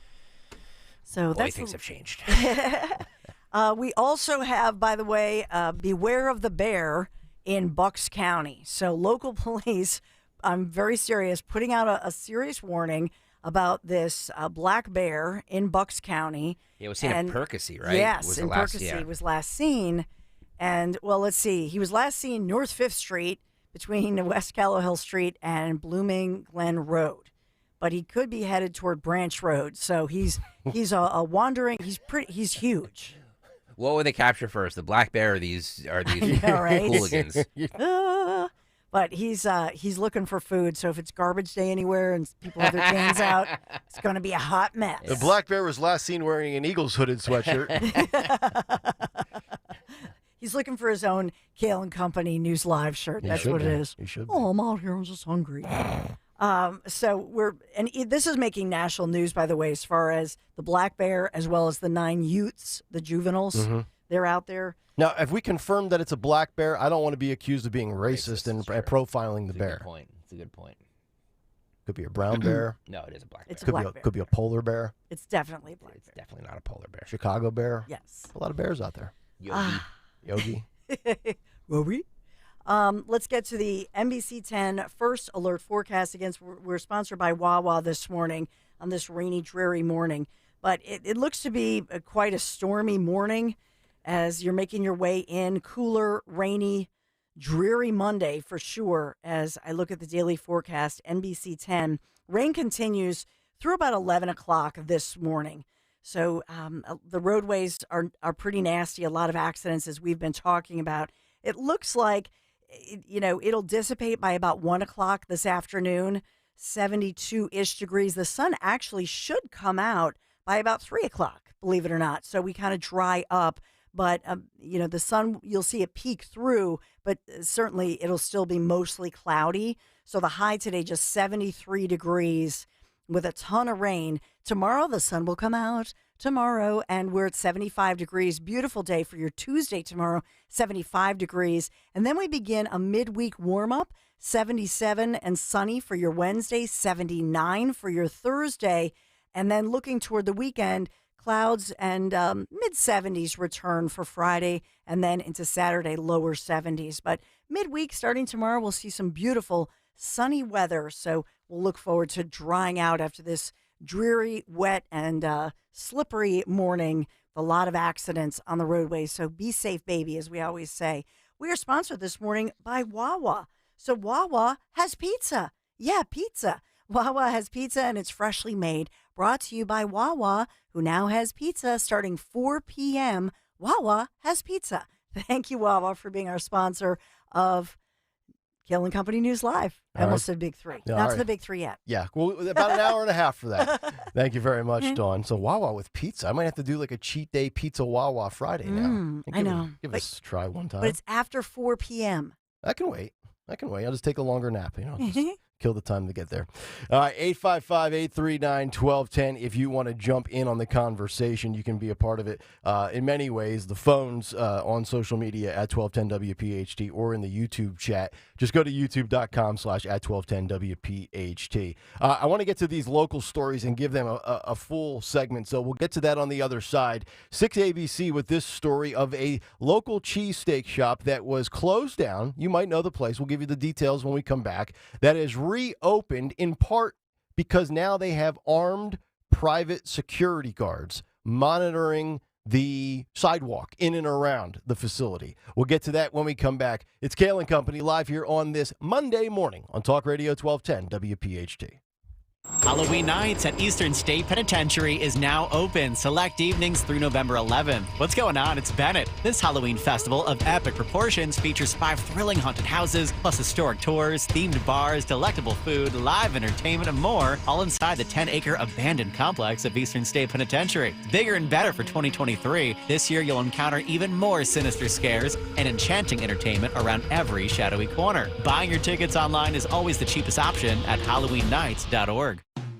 So Boy, that's things have changed. We also have, by the way, beware of the bear in Bucks County. So local police, I'm very serious, putting out a serious warning about this black bear in Bucks County. Yeah, it was seen in Percy, right? Yes, was in Percy. It was last seen. And, well, let's see. He was last seen North 5th Street between West Callowhill Street and Blooming Glen Road. But he could be headed toward Branch Road. So he's a wandering, he's huge. What would they capture first, the black bear or these Yeah, right? hooligans? But he's looking for food. So if it's garbage day anywhere and people have their cans out, it's going to be a hot mess. The black bear was last seen wearing an Eagles hooded sweatshirt. He's looking for his own Kayal and Company News Live shirt. He That's should what be. it is. He should be. Oh, I'm out here. I'm just hungry. This is making national news, by the way, as far as the black bear, as well as the 9 youths, the juveniles. Mm-hmm. They're out there. Now, if we confirm that it's a black bear, I don't want to be accused of being racist and profiling the bear. It's a good point. Could be a brown bear. No, it is a black bear. It's a black bear. Could be a polar bear. It's definitely a black It's definitely not a polar bear. Chicago bear. Yes. A lot of bears out there. Yogi. Yogi. Let's get to the NBC 10 First Alert Forecast. Again, we're sponsored by Wawa this morning on this rainy, dreary morning. But it looks to be quite a stormy morning as you're making your way in. Cooler, rainy, dreary Monday for sure. As I look at the daily forecast, NBC 10, rain continues through about 11 o'clock this morning. So the roadways are pretty nasty. A lot of accidents, as we've been talking about. It looks like, it'll dissipate by about 1 o'clock this afternoon, 72-ish degrees. The sun actually should come out by about 3 o'clock, believe it or not. So we kind of dry up. But, the sun, you'll see it peek through, but certainly it'll still be mostly cloudy. So the high today, just 73 degrees with a ton of rain. Tomorrow, the sun will come out tomorrow, and we're at 75 degrees. Beautiful day for your Tuesday tomorrow, 75 degrees. And then we begin a midweek warm-up, 77 and sunny for your Wednesday, 79 for your Thursday. And then looking toward the weekend, Clouds and mid-70s return for Friday, and then into Saturday, lower 70s. But midweek, starting tomorrow, we'll see some beautiful sunny weather. So we'll look forward to drying out after this dreary, wet, and slippery morning. A lot of accidents on the roadways. So be safe, baby, as we always say. We are sponsored this morning by Wawa. So Wawa has pizza. Yeah, pizza. Wawa has pizza, and it's freshly made. Brought to you by Wawa, who now has pizza starting 4 p.m. Wawa has pizza. Thank you, Wawa, for being our sponsor of Kayal and Company News Live. I almost said Big Three. Not to the Big Three yet. Yeah, well, about an hour and a half for that. Thank you very much, Dawn. So Wawa with pizza. I might have to do like a cheat day pizza Wawa Friday now. I know. Give us a try one time. But it's after 4 p.m. I can wait. I'll just take a longer nap. Just kill the time to get there. 855-839-1210. If you want to jump in on the conversation, you can be a part of it in many ways. The phones on social media at 1210WPHT or in the YouTube chat. Just go to youtube.com/@1210WPHT. I want to get to these local stories and give them a full segment, so we'll get to that on the other side. 6ABC with this story of a local cheesesteak shop that was closed down. You might know the place. We'll give you the details when we come back. That is reopened in part because now they have armed private security guards monitoring the sidewalk in and around the facility. We'll get to that when we come back. It's Kayal and Company live here on this Monday morning on Talk Radio 1210 WPHT. Halloween Nights at Eastern State Penitentiary is now open, select evenings through November 11th. What's going on? It's Bennett. This Halloween festival of epic proportions features 5 thrilling haunted houses, plus historic tours, themed bars, delectable food, live entertainment, and more, all inside the 10-acre abandoned complex of Eastern State Penitentiary. Bigger and better for 2023. This year, you'll encounter even more sinister scares and enchanting entertainment around every shadowy corner. Buying your tickets online is always the cheapest option at HalloweenNights.org.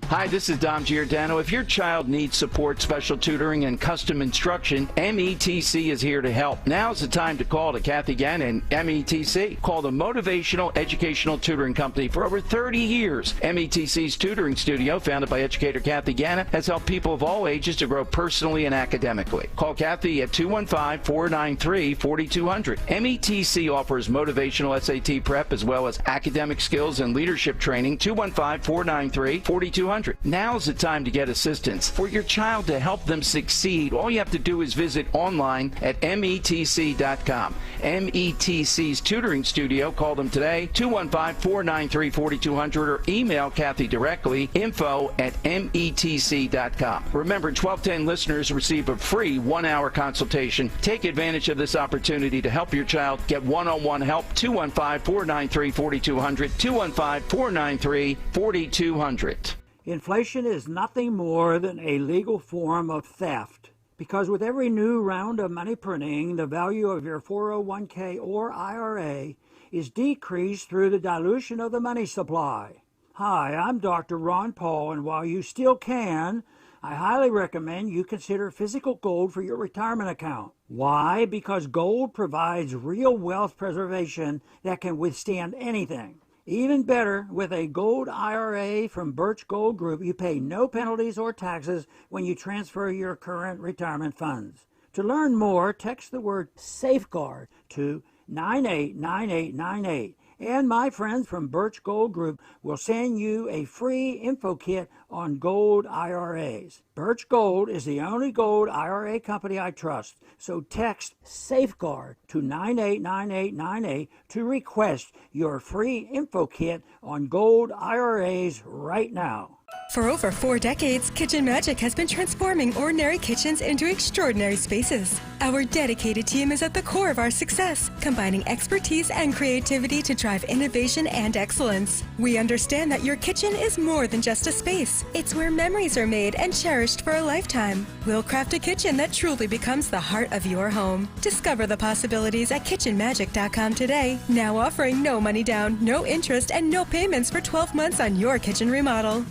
Hi, this is Dom Giordano. If your child needs support, special tutoring, and custom instruction, METC is here to help. Now's the time to call to Kathy Gannon, METC. Call the Motivational Educational Tutoring Company for over 30 years. METC's tutoring studio, founded by educator Kathy Gannon, has helped people of all ages to grow personally and academically. Call Kathy at 215-493-4200. METC offers motivational SAT prep as well as academic skills and leadership training. 215-493-4200. Now's the time to get assistance. For your child to help them succeed, all you have to do is visit online at METC.com. METC's tutoring studio. Call them today, 215-493-4200, or email Kathy directly, info@METC.com. Remember, 1210 listeners receive a free 1-hour consultation. Take advantage of this opportunity to help your child get one-on-one help. 215-493-4200, 215-493-4200. Inflation is nothing more than a legal form of theft, because with every new round of money printing, the value of your 401k or IRA is decreased through the dilution of the money supply. Hi, I'm Dr. Ron Paul, and while you still can, I highly recommend you consider physical gold for your retirement account. Why? Because gold provides real wealth preservation that can withstand anything. Even better, with a gold IRA from Birch Gold Group, you pay no penalties or taxes when you transfer your current retirement funds. To learn more, text the word safeguard to 989898. And my friends from Birch Gold Group will send you a free info kit on gold IRAs. Birch Gold is the only gold IRA company I trust, so text SAFEGUARD to 989898 to request your free info kit on gold IRAs right now. For over 4 decades, Kitchen Magic has been transforming ordinary kitchens into extraordinary spaces. Our dedicated team is at the core of our success, combining expertise and creativity to drive innovation and excellence. We understand that your kitchen is more than just a space. It's where memories are made and cherished for a lifetime. We'll craft a kitchen that truly becomes the heart of your home. Discover the possibilities at kitchenmagic.com today. Now offering no money down, no interest, and no payments for 12 months on your kitchen remodel.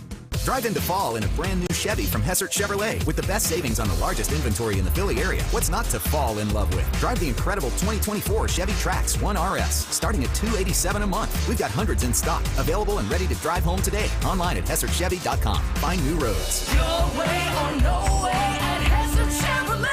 Drive into fall in a brand new Chevy from Hessert Chevrolet with the best savings on the largest inventory in the Philly area. What's not to fall in love with? Drive the incredible 2024 Chevy Trax 1RS, starting at $287 a month. We've got hundreds in stock, available and ready to drive home today. Online at HessertChevy.com. Find new roads. Your way or no way at Hessert. Chevrolet.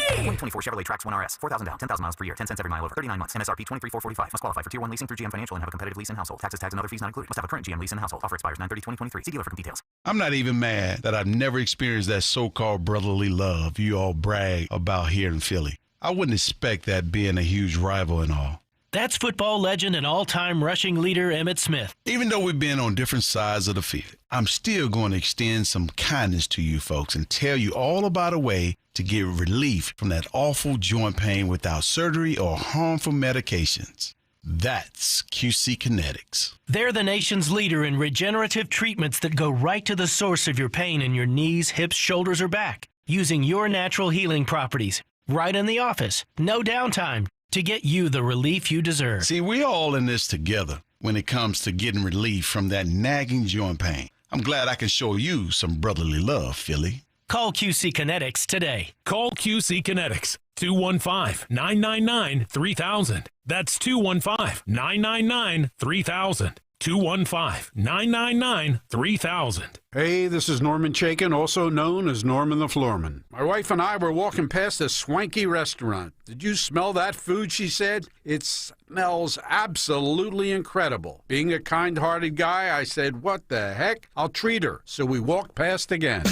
2024 Chevrolet Trax 1RS. 4,000 down, 10,000 miles per year, 10 cents every mile over 39 months. MSRP $23,445. Must qualify for Tier 1 leasing through GM Financial and have a competitive lease in household. Taxes, tags, and other fees not included. Must have a current GM lease in household. Offer expires 9/30/2023. See dealer for details. I'm not even mad that I've never experienced that so-called brotherly love you all brag about here in Philly. I wouldn't expect that being a huge rival and all. That's football legend and all-time rushing leader Emmitt Smith. Even though we've been on different sides of the field, I'm still going to extend some kindness to you folks and tell you all about a way to get relief from that awful joint pain without surgery or harmful medications. That's QC Kinetics. They're the nation's leader in regenerative treatments that go right to the source of your pain in your knees, hips, shoulders, or back, using your natural healing properties. Right in the office, no downtime, to get you the relief you deserve. See, we're all in this together when it comes to getting relief from that nagging joint pain. I'm glad I can show you some brotherly love, Philly. Call QC Kinetics today. Call QC Kinetics. 215-999-3000. That's 215-999-3000. 215-999-3000. Hey, this is Norman Chaikin, also known as Norman the Floorman. My wife and I were walking past a swanky restaurant. Did you smell that food, she said? It smells absolutely incredible. Being a kind-hearted guy, I said, what the heck? I'll treat her. So we walked past again.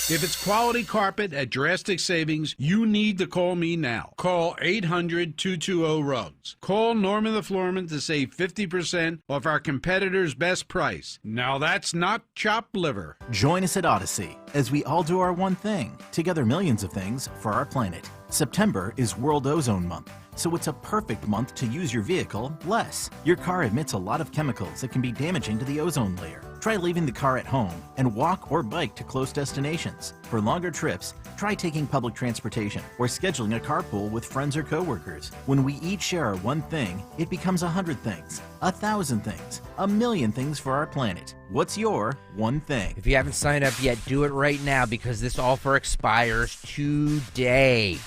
If it's quality carpet at drastic savings, you need to call me now. Call 800-220-RUGS. Call Norman the Floorman to save 50% off our competitor's best price. Now that's not chopped liver. Join us at Odyssey as we all do our one thing, together millions of things for our planet. September is World Ozone Month, so it's a perfect month to use your vehicle less. Your car emits a lot of chemicals that can be damaging to the ozone layer. Try leaving the car at home and walk or bike to close destinations. For longer trips, try taking public transportation or scheduling a carpool with friends or coworkers. When we each share our one thing, it becomes 100 things, 1,000 things, 1,000,000 things for our planet. What's your one thing? If you haven't signed up yet, do it right now because this offer expires today.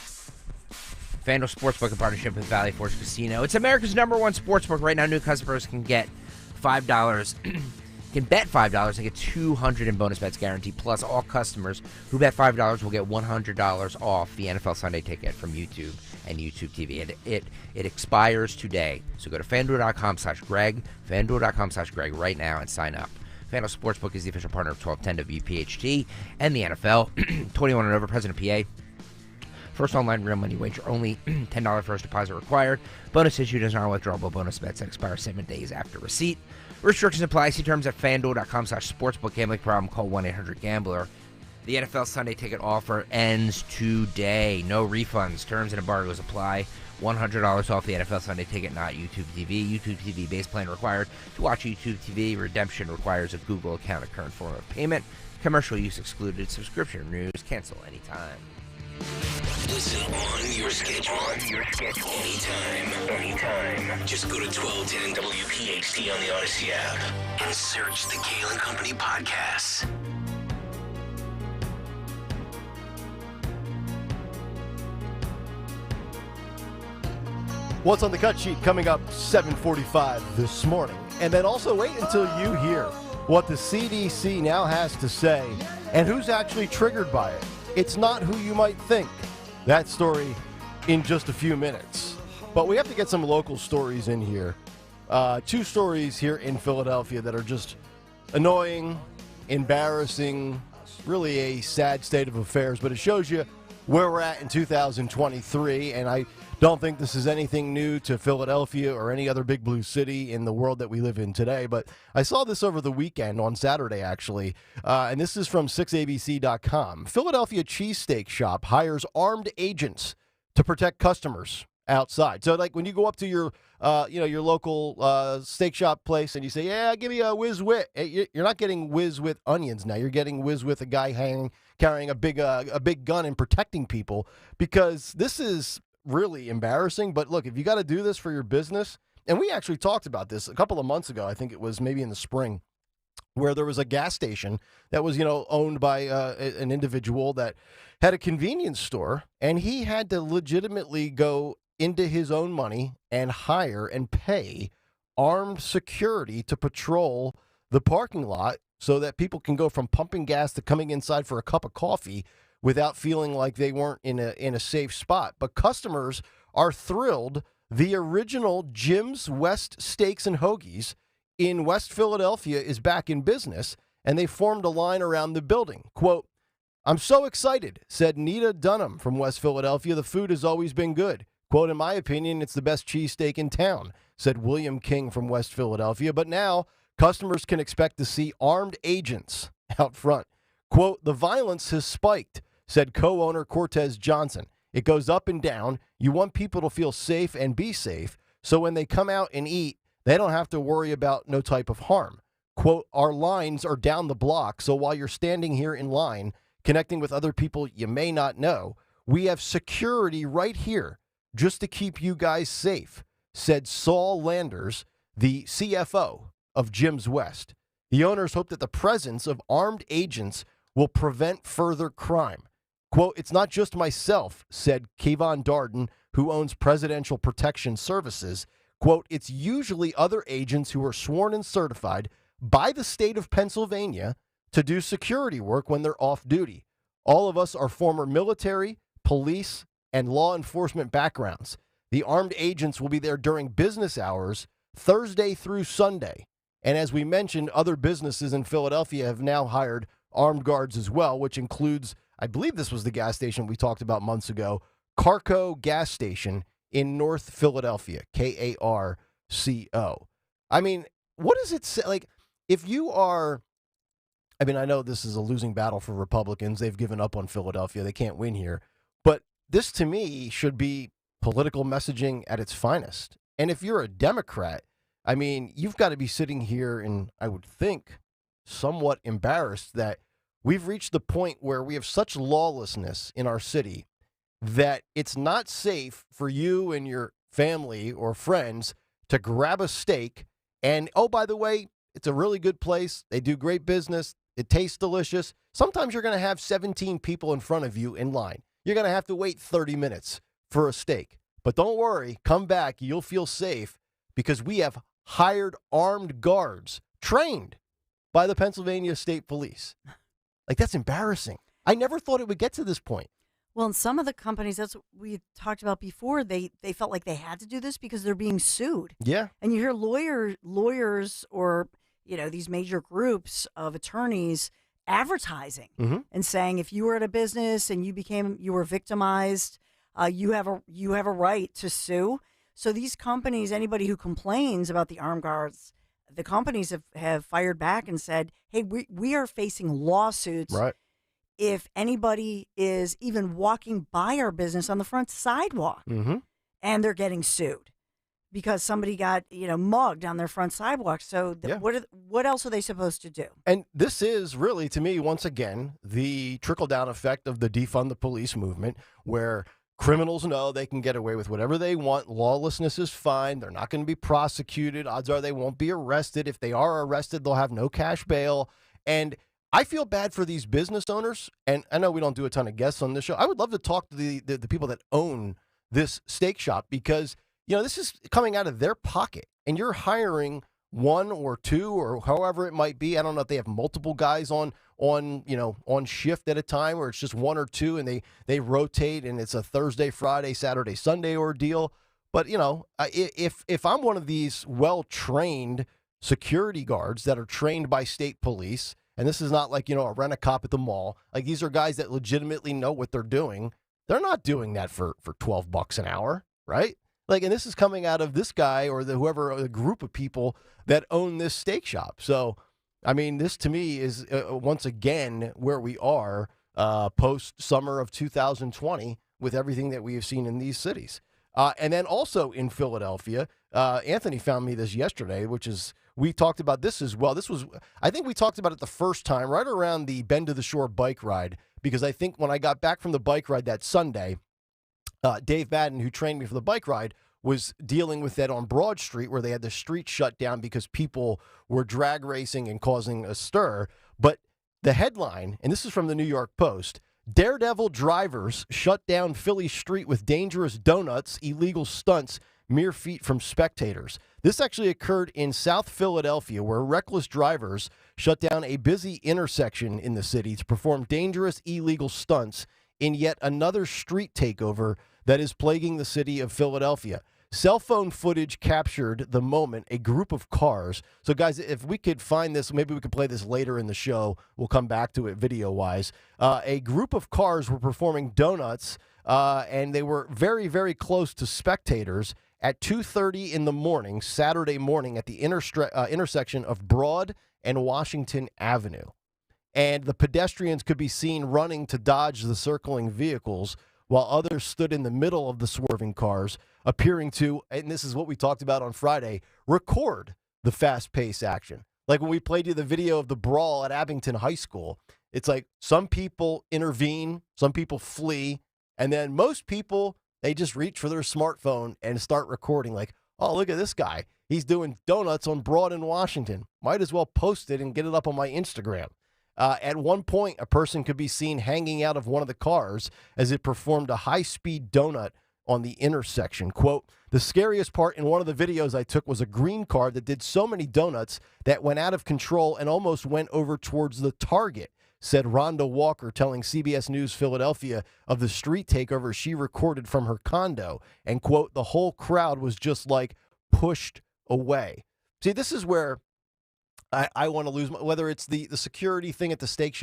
FanDuel Sportsbook in partnership with Valley Forge Casino. It's America's #1 sportsbook. Right now, new customers can get $5. Can bet $5 and get $200 in bonus bets guaranteed. Plus, all customers who bet $5 will get $100 off the NFL Sunday Ticket from YouTube and YouTube TV. And it expires today. So go to FanDuel.com/Greg, FanDuel.com/Greg right now and sign up. FanDuel Sportsbook is the official partner of 1210 WPHT and the NFL. 21 and over, President PA. First online real money wager only. $10 first deposit required. Bonus issued as non-withdrawable bonus bets that expire 7 days after receipt. Restrictions apply. See terms at FanDuel.com/sportsbook. Gambling problem? Call 1-800-GAMBLER. The NFL Sunday Ticket offer ends today. No refunds. Terms and embargoes apply. $100 off the NFL Sunday Ticket, not YouTube TV. YouTube TV base plan required. To watch YouTube TV, redemption requires a Google account, a current form of payment. Commercial use excluded. Subscription renews. Cancel anytime. Listen on your schedule. Anytime. Just go to 1210 WPHT on the Odyssey app and search the Kayal and Company podcasts. What's on the cut sheet coming up 7:45 this morning. And then also wait until you hear what the CDC now has to say and who's actually triggered by it. It's not who you might think. That story in just a few minutes. But we have to get some local stories in here. Two stories here in Philadelphia that are just annoying, embarrassing, really a sad state of affairs. But it shows you where we're at in 2023. And I don't think this is anything new to Philadelphia or any other big blue city in the world that we live in today. But I saw this over the weekend, on Saturday actually, and this is from 6abc.com. Philadelphia cheesesteak shop hires armed agents to protect customers outside. So like when you go up to your your local steak shop place and you say, yeah, give me a Whiz Wit. You're not getting Whiz Wit onions now. You're getting Whiz Wit a guy carrying a big gun and protecting people, because this is really embarrassing. But look, if you got to do this for your business, and we actually talked about this a couple of months ago, I think it was maybe in the spring, where there was a gas station that was, owned by an individual that had a convenience store, and he had to legitimately go into his own money and hire and pay armed security to patrol the parking lot so that people can go from pumping gas to coming inside for a cup of coffee without feeling like they weren't in a safe spot. But customers are thrilled. The original Jim's West Steaks and Hoagies in West Philadelphia is back in business, and they formed a line around the building. Quote, "I'm so excited," said Nita Dunham from West Philadelphia. "The food has always been good." Quote, "In my opinion, it's the best cheesesteak in town," said William King from West Philadelphia. But now customers can expect to see armed agents out front. Quote, "The violence has spiked," said co-owner Cortez Johnson. "It goes up and down. You want people to feel safe and be safe, so when they come out and eat, they don't have to worry about no type of harm." Quote, "Our lines are down the block, so while you're standing here in line, connecting with other people you may not know, we have security right here just to keep you guys safe," said Saul Landers, the CFO of Jim's West. The owners hope that the presence of armed agents will prevent further crime. Quote, "It's not just myself," said Kayvon Darden, who owns Presidential Protection Services. Quote, "It's usually other agents who are sworn and certified by the state of Pennsylvania to do security work when they're off duty. All of us are former military, police, and law enforcement backgrounds. The armed agents will be there during business hours, Thursday through Sunday. And as we mentioned, other businesses in Philadelphia have now hired armed guards as well, which includes, I believe this was the gas station we talked about months ago, Carco Gas Station in North Philadelphia, Karco. I mean, what does it say? Like, if you are, I mean, I know this is a losing battle for Republicans. They've given up on Philadelphia. They can't win here. But this, to me, should be political messaging at its finest. And if you're a Democrat, I mean, you've got to be sitting here and, I would think, somewhat embarrassed that we've reached the point where we have such lawlessness in our city that it's not safe for you and your family or friends to grab a steak and, oh, by the way, it's a really good place. They do great business. It tastes delicious. Sometimes you're going to have 17 people in front of you in line. You're going to have to wait 30 minutes for a steak. But don't worry. Come back. You'll feel safe because we have hired armed guards trained by the Pennsylvania State Police. Like, that's embarrassing. I never thought it would get to this point. Well, and some of the companies, that's what we talked about before, they felt like they had to do this because they're being sued. Yeah. And you hear lawyers or, these major groups of attorneys advertising and saying, if you were at a business and you were victimized, you have a right to sue. So these companies, anybody who complains about the armed guards, the companies have fired back and said, hey, we are facing lawsuits. Right. If anybody is even walking by our business on the front sidewalk and they're getting sued because somebody got, mugged on their front sidewalk. So what else are they supposed to do? And this is really, to me, once again, the trickle-down effect of the defund the police movement, where criminals know they can get away with whatever they want. Lawlessness is fine. They're not going to be prosecuted. Odds are they won't be arrested. If they are arrested, they'll have no cash bail. And I feel bad for these business owners, and I know we don't do a ton of guests on this show. I would love to talk to the people that own this steak shop because, this is coming out of their pocket, and you're hiring one or two or however it might be. I don't know if they have multiple guys on shift at a time, or it's just one or two, and they rotate, and it's a Thursday, Friday, Saturday, Sunday ordeal. But, if I'm one of these well-trained security guards that are trained by state police, and this is not like, a rent-a-cop at the mall. Like, these are guys that legitimately know what they're doing. They're not doing that for $12 an hour, right? Like, and this is coming out of this guy or the group of people that own this steak shop. So, I mean, this to me is once again where we are post-summer of 2020 with everything that we have seen in these cities. And then also in Philadelphia, Anthony found me this yesterday, which is, we talked about this as well. I think we talked about it the first time, right around the Bend to the Shore bike ride, because I think when I got back from the bike ride that Sunday, Dave Madden, who trained me for the bike ride, was dealing with that on Broad Street where they had the street shut down because people were drag racing and causing a stir. But the headline, and this is from the New York Post, "Daredevil drivers shut down Philly street with dangerous donuts, illegal stunts mere feet from spectators. This actually occurred in South Philadelphia, where reckless drivers shut down a busy intersection in the city to perform dangerous illegal stunts in yet another street takeover that is plaguing the city of Philadelphia. Cell phone footage captured the moment a group of cars. So, guys, if we could find this, maybe we could play this later in the show. We'll come back to it video-wise. A group of cars were performing donuts, and they were very, very close to spectators at 2:30 in the morning, Saturday morning, at the intersection of Broad and Washington Avenue. And the pedestrians could be seen running to dodge the circling vehicles, while others stood in the middle of the swerving cars, appearing to, and this is what we talked about on Friday, record the fast-paced action. Like when we played you the video of the brawl at Abington High School, it's like some people intervene, some people flee, and then most people, they just reach for their smartphone and start recording like, oh, look at this guy. He's doing donuts on Broad in Washington. Might as well post it and get it up on my Instagram. At one point, a person could be seen hanging out of one of the cars as it performed a high-speed donut on the intersection. Quote, the scariest part in one of the videos I took was a green car that did so many donuts that went out of control and almost went over towards the target, said Rhonda Walker, telling CBS News Philadelphia of the street takeover she recorded from her condo. And, quote, the whole crowd was just like pushed away. See, this is where I want to lose, whether it's the security thing at the steak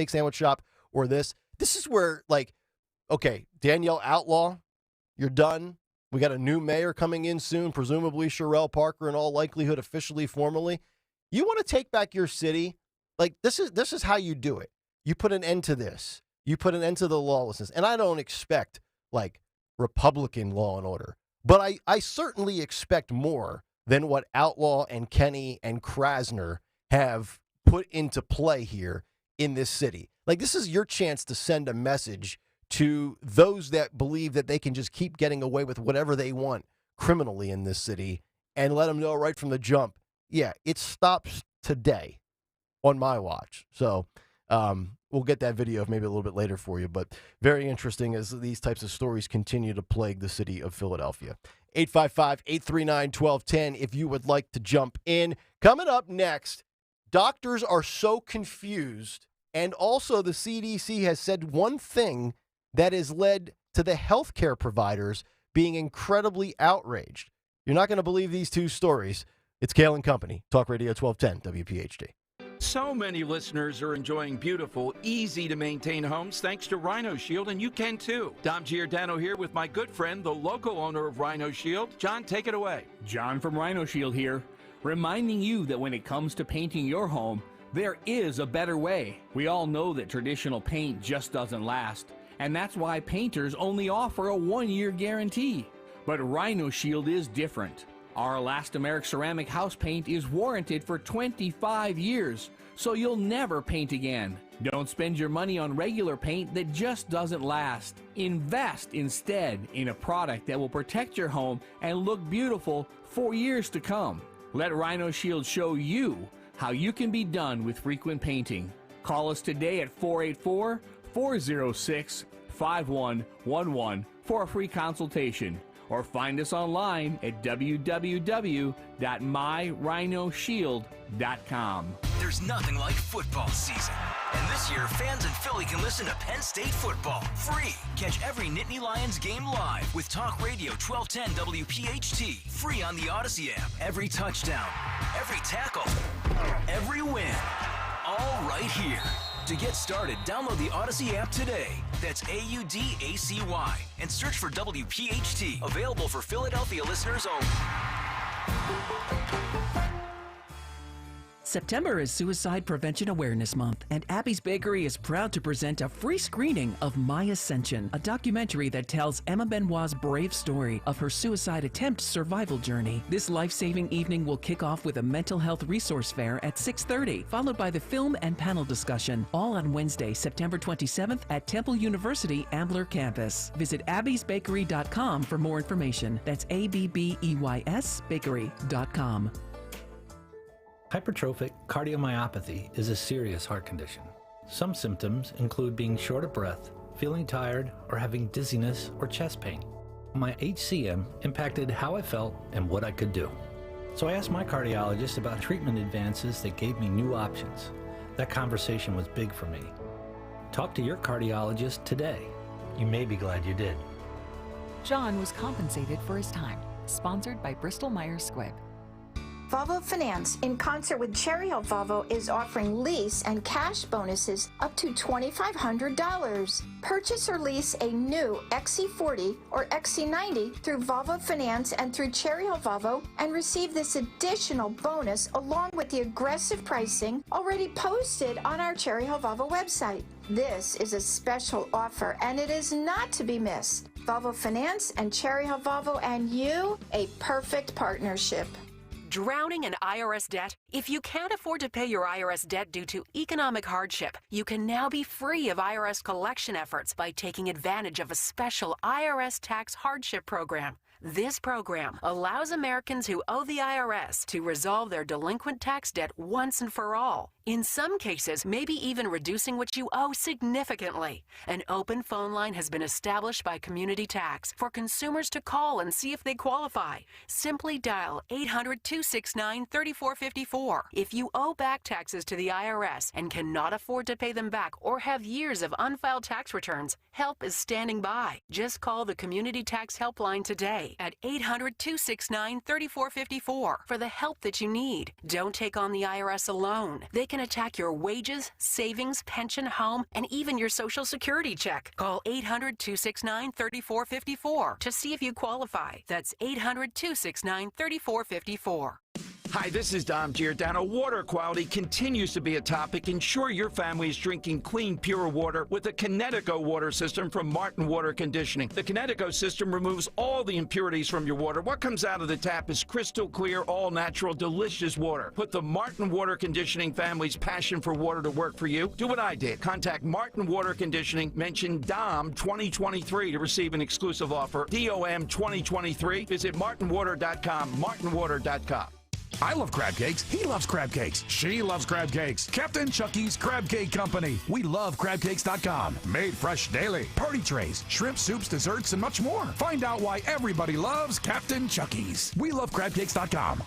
sandwich shop or this. This is where, like, okay, Danielle Outlaw, you're done. We got a new mayor coming in soon, presumably Sherelle Parker in all likelihood, officially, formally. You want to take back your city? Like, this is how you do it. You put an end to this. You put an end to the lawlessness. And I don't expect, like, Republican law and order. But I certainly expect more than what Outlaw and Kenny and Krasner have put into play here in this city. Like, this is your chance to send a message to those that believe that they can just keep getting away with whatever they want criminally in this city and let them know right from the jump, yeah, it stops today on my watch. So we'll get that video maybe a little bit later for you, but very interesting as these types of stories continue to plague the city of Philadelphia. 855-839-1210 if you would like to jump in. Coming up next, doctors are so confused, and also the CDC has said one thing that has led to the healthcare providers being incredibly outraged. You're not going to believe these two stories. It's Kayal and Company, Talk Radio 1210 WPHT. So many listeners are enjoying beautiful, easy-to-maintain homes thanks to Rhino Shield, and you can too. Dom Giordano here with my good friend, the local owner of Rhino Shield. John, take it away. John from Rhino Shield here, reminding you that when it comes to painting your home, there is a better way. We all know that traditional paint just doesn't last, and that's why painters only offer a 1-year guarantee. But Rhino Shield is different. Our elastomeric ceramic house paint is warranted for 25 years, so you'll never paint again. Don't spend your money on regular paint that just doesn't last. Invest instead in a product that will protect your home and look beautiful for years to come. Let Rhino Shield show you how you can be done with frequent painting. Call us today at 484-406-5111 for a free consultation. Or find us online at www.myrhinoshield.com. There's nothing like football season. And this year, fans in Philly can listen to Penn State football free. Catch every Nittany Lions game live with Talk Radio 1210 WPHT. Free on the Odyssey app. Every touchdown, every tackle, every win. All right here. To get started, download the Odyssey app today. That's AUDACY and search for WPHT. Available for Philadelphia listeners only. September is Suicide Prevention Awareness Month, and Abby's Bakery is proud to present a free screening of My Ascension, a documentary that tells Emma Benoit's brave story of her suicide attempt survival journey. This life-saving evening will kick off with a mental health resource fair at 6:30, followed by the film and panel discussion, all on Wednesday, September 27th at Temple University Ambler campus. Visit abbysbakery.com for more information. That's ABBEYS bakery.com. Hypertrophic cardiomyopathy is a serious heart condition. Some symptoms include being short of breath, feeling tired, or having dizziness or chest pain. My HCM impacted how I felt and what I could do. So I asked my cardiologist about treatment advances that gave me new options. That conversation was big for me. Talk to your cardiologist today. You may be glad you did. John was compensated for his time. Sponsored by Bristol Myers Squibb. Volvo Finance, in concert with Cherry Hill Volvo, is offering lease and cash bonuses up to $2,500. Purchase or lease a new XC40 or XC90 through Volvo Finance and through Cherry Hill Volvo and receive this additional bonus along with the aggressive pricing already posted on our Cherry Hill Volvo website. This is a special offer and it is not to be missed. Volvo Finance and Cherry Hill Volvo and you, a perfect partnership. Drowning in IRS debt? If you can't afford to pay your IRS debt due to economic hardship, you can now be free of IRS collection efforts by taking advantage of a special IRS tax hardship program. This program allows Americans who owe the IRS to resolve their delinquent tax debt once and for all. In some cases, maybe even reducing what you owe significantly. An open phone line has been established by Community Tax for consumers to call and see if they qualify. Simply dial 800-269-3454. If you owe back taxes to the IRS and cannot afford to pay them back or have years of unfiled tax returns, help is standing by. Just call the Community Tax Helpline today at 800-269-3454 for the help that you need. Don't take on the IRS alone. They can attack your wages, savings, pension, home, and even your Social Security check. Call 800-269-3454 to see if you qualify. That's 800-269-3454. Hi, this is Dom Giordano. Water quality continues to be a topic. Ensure your family is drinking clean, pure water with the Kinetico water system from Martin Water Conditioning. The Kinetico system removes all the impurities from your water. What comes out of the tap is crystal clear, all-natural, delicious water. Put the Martin Water Conditioning family's passion for water to work for you. Do what I did. Contact Martin Water Conditioning. Mention DOM 2023 to receive an exclusive offer. DOM 2023. Visit martinwater.com. martinwater.com. I love crab cakes. He loves crab cakes. She loves crab cakes. Captain Chucky's Crab Cake Company. We love crabcakes.com. Made fresh daily. Party trays, shrimp soups, desserts, and much more. Find out why everybody loves Captain Chucky's. We love crabcakes.com.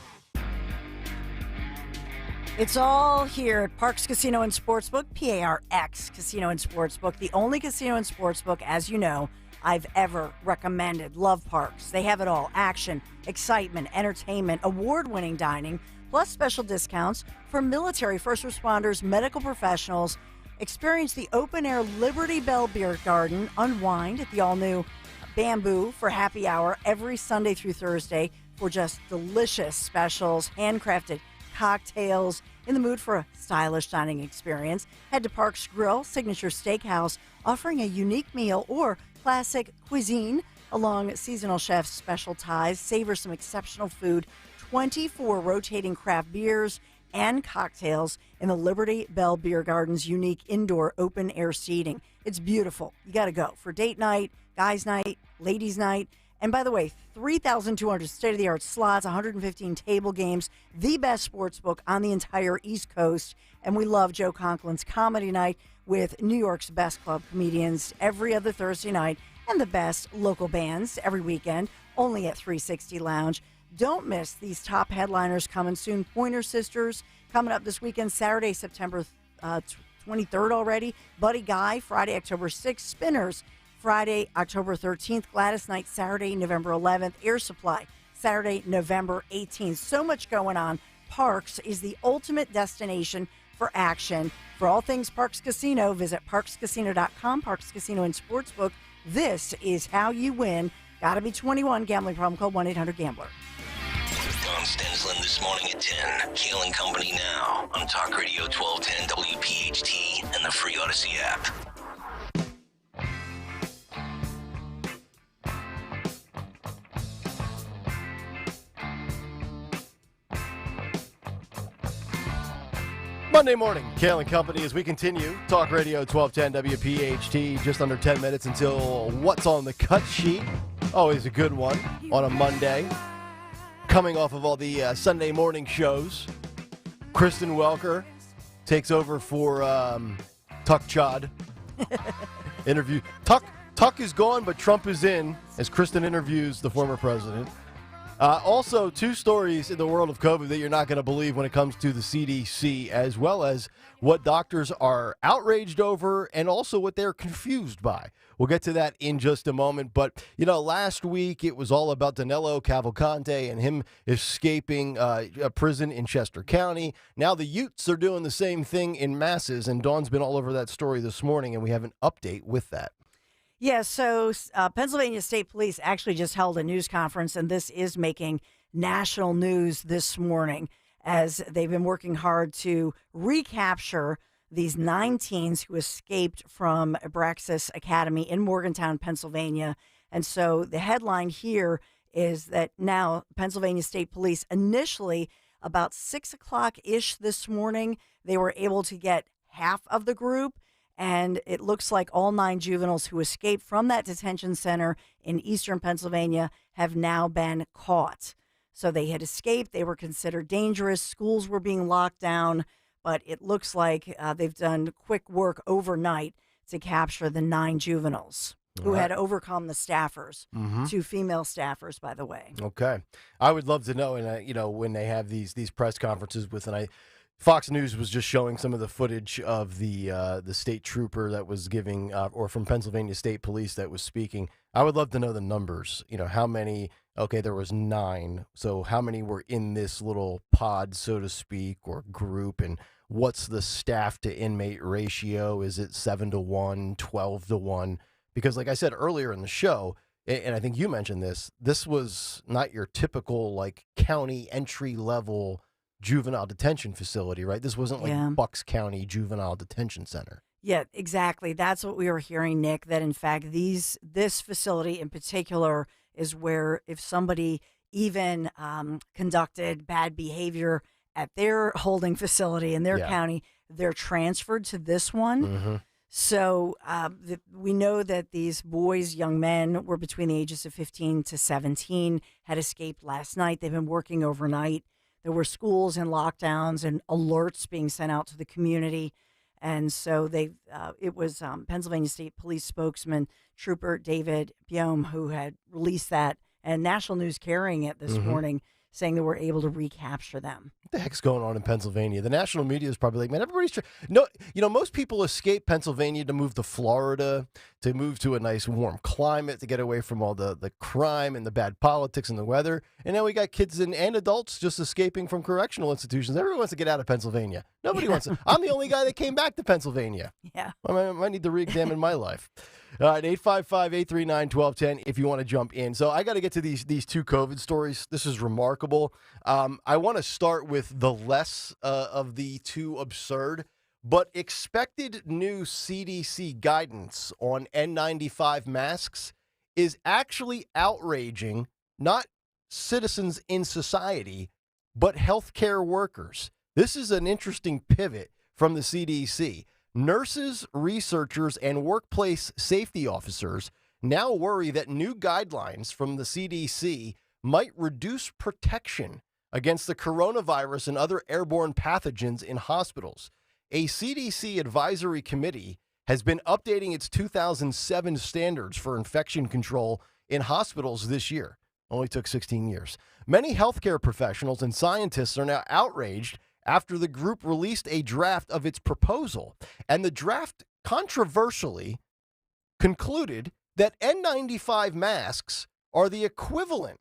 It's all here at Parks Casino and Sportsbook, PARX Casino and Sportsbook, the only casino and sportsbook, as you know, I've ever recommended. Love Parks. They have it all. Action, excitement, entertainment, award-winning dining, plus special discounts for military, first responders, medical professionals. Experience the open-air Liberty Bell Beer Garden. Unwind at the all-new Bamboo for happy hour every Sunday through Thursday for just delicious specials, handcrafted cocktails. In the mood for a stylish dining experience, head to Parks Grill, Signature Steakhouse, offering a unique meal or classic cuisine along seasonal chefs' special ties. Savor some exceptional food, 24 rotating craft beers and cocktails in the Liberty Bell Beer Garden's unique indoor open-air seating. It's beautiful. You got to go for date night, guys' night, ladies' night. And by the way, 3,200 state-of-the-art slots, 115 table games, the best sports book on the entire East Coast. And we love Joe Conklin's Comedy Night with New York's best club comedians every other Thursday night and the best local bands every weekend, only at 360 Lounge. Don't miss these top headliners coming soon. Pointer Sisters coming up this weekend, Saturday, September 23rd already. Buddy Guy, Friday, October 6th. Spinners, Friday, October 13th. Gladys Knight, Saturday, November 11th. Air Supply, Saturday, November 18th. So much going on. Parks is the ultimate destination for action. For all things Parks Casino, visit parkscasino.com. Parks Casino and Sportsbook. This is how you win. Got to be 21. Gambling problem, call 1-800-GAMBLER. Don Stensland this morning at 10. Kayal and Company now on Talk Radio 1210 WPHT and the free Odyssey app. Monday morning, Kayal and Company, as we continue. Talk Radio 1210 WPHT, just under 10 minutes until What's on the Cut Sheet. Always a good one on a Monday. Coming off of all the Sunday morning shows, Kristen Welker takes over for Tuck Chod. Tuck is gone, but Trump is in, as Kristen interviews the former president. Also, two stories in the world of COVID that you're not going to believe when it comes to the CDC, as well as what doctors are outraged over and also what they're confused by. We'll get to that in just a moment. But, last week it was all about Danilo Cavalcante and him escaping a prison in Chester County. Now the Utes are doing the same thing in masses, and Dawn's been all over that story this morning, and we have an update with that. Yeah, so Pennsylvania State Police actually just held a news conference, and this is making national news this morning as they've been working hard to recapture these 9 teens who escaped from Abraxas Academy in Morgantown, Pennsylvania. And so the headline here is that now Pennsylvania State Police, initially about 6 o'clock-ish this morning, they were able to get half of the group. And it looks like all 9 juveniles who escaped from that detention center in eastern Pennsylvania have now been caught. So they had escaped. They were considered dangerous. Schools were being locked down. But it looks like they've done quick work overnight to capture the 9 juveniles who had overcome the staffers, 2 female staffers, by the way. Okay. I would love to know, and when they have these press conferences with, Fox News was just showing some of the footage of the state trooper that was giving, or from Pennsylvania State Police that was speaking. I would love to know the numbers. How many? Okay, there was 9. So how many were in this little pod, so to speak, or group? And what's the staff to inmate ratio? Is it 7-1, 12-1? Because, like I said earlier in the show, and I think you mentioned this was not your typical county entry level juvenile detention facility, right? This wasn't like Bucks County Juvenile Detention Center. Yeah, exactly. That's what we were hearing, Nick, that in fact this facility in particular is where if somebody even conducted bad behavior at their holding facility in their county, they're transferred to this one. Mm-hmm. So we know that these boys, young men, were between the ages of 15 to 17, had escaped last night. They've been working overnight. There were schools and lockdowns and alerts being sent out to the community. And so it was Pennsylvania State Police spokesman, Trooper David Biome, who had released that, and national news carrying it this morning, saying that we're able to recapture them. What the heck's going on in Pennsylvania? The national media is probably like, man, everybody's most people escape Pennsylvania to move to Florida, to move to a nice warm climate, to get away from all the crime and the bad politics and the weather. And now we got kids and adults just escaping from correctional institutions. Everyone wants to get out of Pennsylvania. Nobody wants to. I'm the only guy that came back to Pennsylvania. Yeah. I might need to re-examine my life. All right, 855-839-1210 if you want to jump in. So I got to get to these 2 COVID stories. This is remarkable. I want to start with the less of the 2 absurd, but expected new CDC guidance on N95 masks is actually outraging not citizens in society, but healthcare workers. This is an interesting pivot from the CDC. Nurses, researchers, and workplace safety officers now worry that new guidelines from the CDC might reduce protection against the coronavirus and other airborne pathogens in hospitals. A CDC advisory committee has been updating its 2007 standards for infection control in hospitals this year. Only took 16 years. Many healthcare professionals and scientists are now outraged after the group released a draft of its proposal. And the draft controversially concluded that N95 masks are the equivalent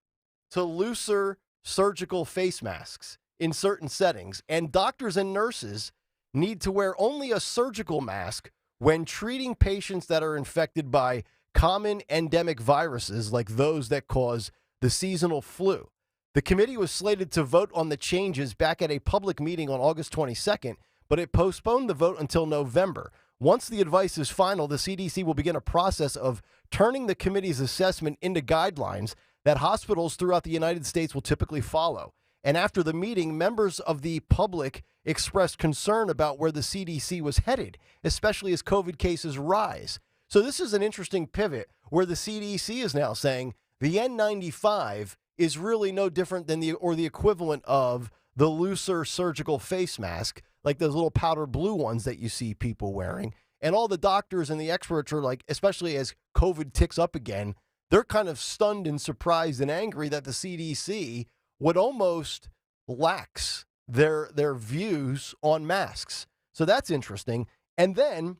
to looser surgical face masks in certain settings, and doctors and nurses need to wear only a surgical mask when treating patients that are infected by common endemic viruses like those that cause the seasonal flu. The committee was slated to vote on the changes back at a public meeting on August 22nd, but it postponed the vote until November. Once the advice is final, the CDC will begin a process of turning the committee's assessment into guidelines that hospitals throughout the United States will typically follow. And after the meeting, members of the public expressed concern about where the CDC was headed, especially as COVID cases rise. So this is an interesting pivot where the CDC is now saying the N95 is really no different than the equivalent of the looser surgical face mask, like those little powder blue ones that you see people wearing. And all the doctors and the experts are like, especially as COVID ticks up again, they're kind of stunned and surprised and angry that the CDC would almost lax their views on masks. So that's interesting. And then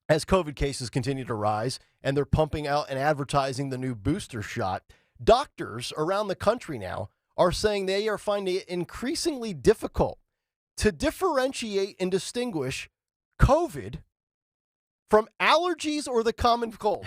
as COVID cases continue to rise and they're pumping out and advertising the new booster shot, doctors around the country now are saying they are finding it increasingly difficult to differentiate and distinguish COVID from allergies or the common cold.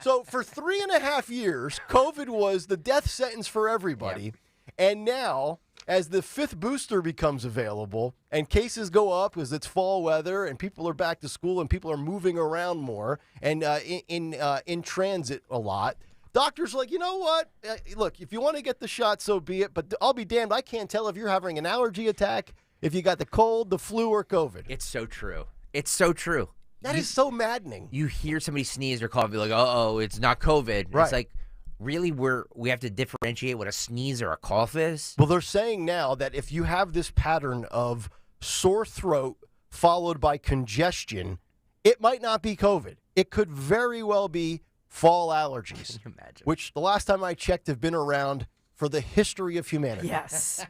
So for 3.5 years, COVID was the death sentence for everybody. Yep. And now, as the 5th booster becomes available and cases go up because it's fall weather and people are back to school and people are moving around more and in transit a lot, doctors are like, you know what? Look, if you want to get the shot, so be it. But I'll be damned, I can't tell if you're having an allergy attack, if you got the cold, the flu, or COVID. It's so true. It's so true. That is so maddening. You hear somebody sneeze or cough, you're like, uh-oh, it's not COVID. Right. It's like, really, we have to differentiate what a sneeze or a cough is? Well, they're saying now that if you have this pattern of sore throat followed by congestion, it might not be COVID. It could very well be fall allergies. Can you imagine? Which the last time I checked have been around for the history of humanity. Yes.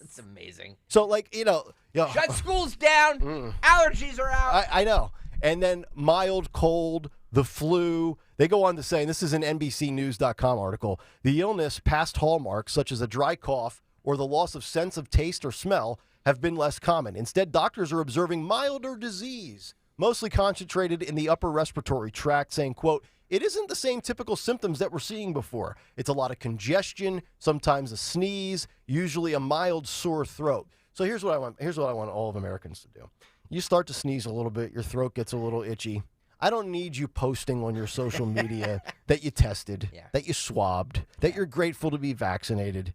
It's amazing. So, like, you know. Shut schools down. Allergies are out. I know. And then mild cold, the flu. They go on to say, and this is an NBCnews.com article, the illness past hallmarks, such as a dry cough or the loss of sense of taste or smell, have been less common. Instead, doctors are observing milder disease, mostly concentrated in the upper respiratory tract, saying, quote, it isn't the same typical symptoms that we're seeing before. It's a lot of congestion, sometimes a sneeze, usually a mild sore throat. So here's what I want. Here's what I want all of Americans to do. You start to sneeze a little bit, your throat gets a little itchy. I don't need you posting on your social media that you tested, that you swabbed, that you're grateful to be vaccinated.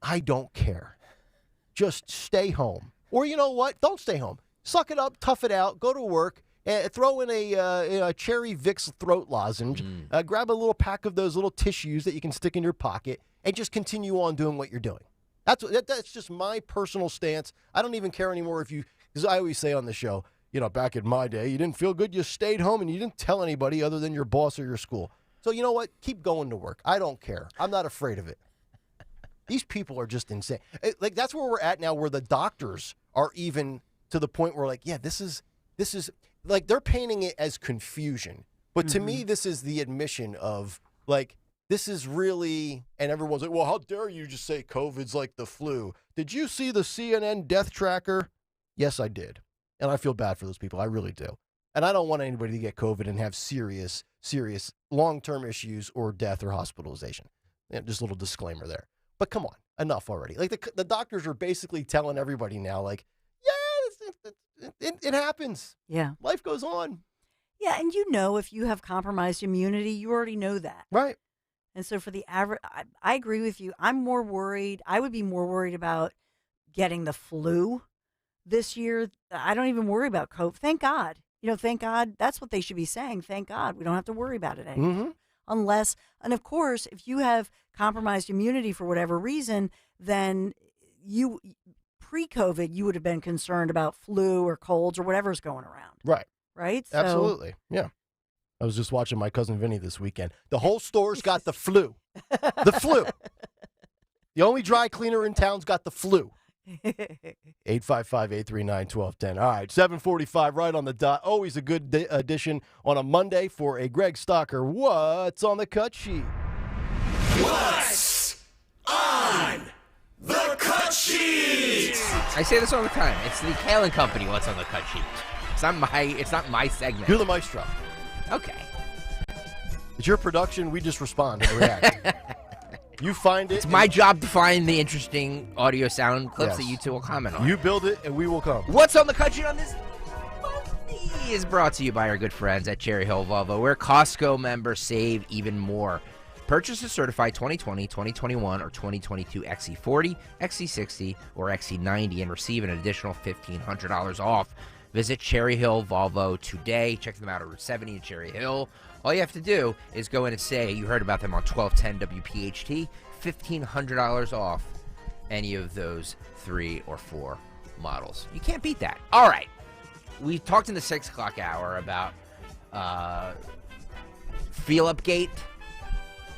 I don't care. Just stay home. Or you know what? Don't stay home. Suck it up, tough it out, go to work. Throw in a Cherry Vicks throat lozenge. Grab a little pack of those little tissues that you can stick in your pocket, and just continue on doing what you're doing. That's just my personal stance. I don't even care anymore if you, because I always say on the show, you know, back in my day, you didn't feel good, you stayed home, and you didn't tell anybody other than your boss or your school. So you know what? Keep going to work. I don't care. I'm not afraid of it. These people are just insane. Like, that's where we're at now, where the doctors are even to the point where, like, yeah, this is. Like, they're painting it as confusion. But to me, this is the admission of, like, this is really, and everyone's like, well, how dare you just say COVID's like the flu? Did you see the CNN death tracker? Yes, I did. And I feel bad for those people. I really do. And I don't want anybody to get COVID and have serious long-term issues or death or hospitalization. Just a little disclaimer there. But come on, enough already. Like, the doctors are basically telling everybody now, like, it happens. Yeah. Life goes on. Yeah, and you know, if you have compromised immunity, you already know that. Right. And so for the average, I agree with you. I'm more worried. I would be more worried about getting the flu this year. I don't even worry about COVID. Thank God. You know, thank God. That's what they should be saying. Thank God. We don't have to worry about it anymore. Unless, and of course, if you have compromised immunity for whatever reason, then you... Pre-COVID, you would have been concerned about flu or colds or whatever's going around. Right. Right? So, absolutely. Yeah. I was just watching my cousin Vinny this weekend. The whole store's got the flu. The flu. The only dry cleaner in town's got the flu. 855-839-1210. All right, 7:45 right on the dot. Always a good addition on a Monday for a Greg Stocker. What's on the cut sheet? What's on the cut sheet? I say this all the time. It's the Kayal Company. What's on the cut sheet? It's not my segment. You're the maestro. Okay. It's your production. We just respond and react. You find it. It's my job to find the interesting audio sound clips that you two will comment on. You build it, and we will come. What's on the cut sheet on this Monday is brought to you by our good friends at Cherry Hill Volvo, where Costco members save even more. Purchase a certified 2020, 2021, or 2022 XC40, XC60, or XC90 and receive an additional $1,500 off. Visit Cherry Hill Volvo today. Check them out at Route 70 in Cherry Hill. All you have to do is go in and say you heard about them on 1210 WPHT. $1,500 off any of those 3 or 4 models. You can't beat that. All right. we talked in the 6 o'clock hour about Feel-Up Gate.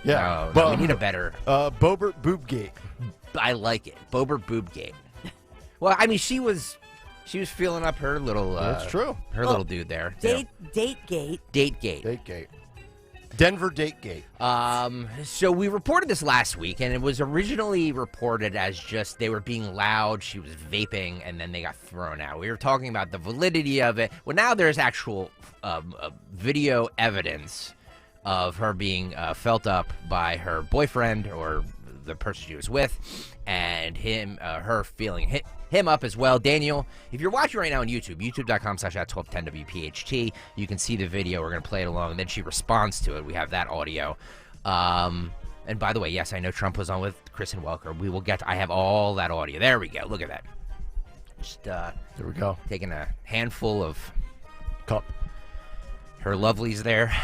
Yeah. No, we need a better... Bobert Boobgate. I like it. Bobert Boobgate. Well, I mean, she was feeling up her little... That's true. Her little dude there. Dategate. Dategate. Denver Dategate. So we reported this last week, and it was originally reported as just they were being loud, she was vaping, and then they got thrown out. We were talking about the validity of it. Well, now there's actual video evidence of her being felt up by her boyfriend or the person she was with, and her feeling him up as well. Daniel, if you're watching right now on YouTube, youtube.com/@1210WPHT, you can see the video. We're going to play it along, and then she responds to it. We have that audio. And by the way, yes, I know Trump was on with Chris and Welker. We will I have all that audio. There we go. Look at that. Just there we go. Taking a handful of cup. Her lovelies there.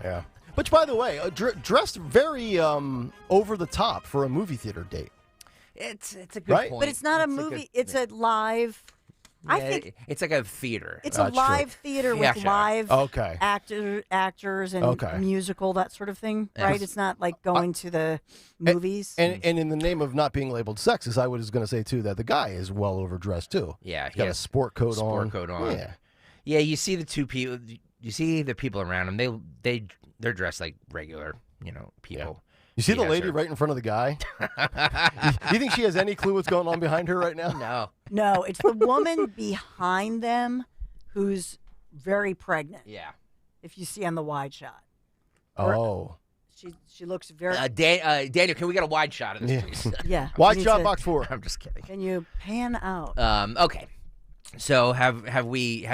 Yeah. Which, by the way, dressed very over the top for a movie theater date. It's a good point. But it's not a movie. It's a live. I think it's like a theater. it's a live theater with live actors and musical, that sort of thing, right? It's not like going to the movies. And in the name of not being labeled sexist, I was going to say, too, that the guy is well overdressed, too. Yeah. He's got a sport coat on. Yeah. Yeah, you see the two people. You see the people around him. They're dressed like regular, people. Yeah. You see the lady right in front of the guy? You think she has any clue what's going on behind her right now? No, it's the woman behind them who's very pregnant. Yeah. If you see on the wide shot. Oh. She looks very... Daniel, can we get a wide shot of this, please? Yeah. Wide shot, box 4. I'm just kidding. Can you pan out? Okay. So have we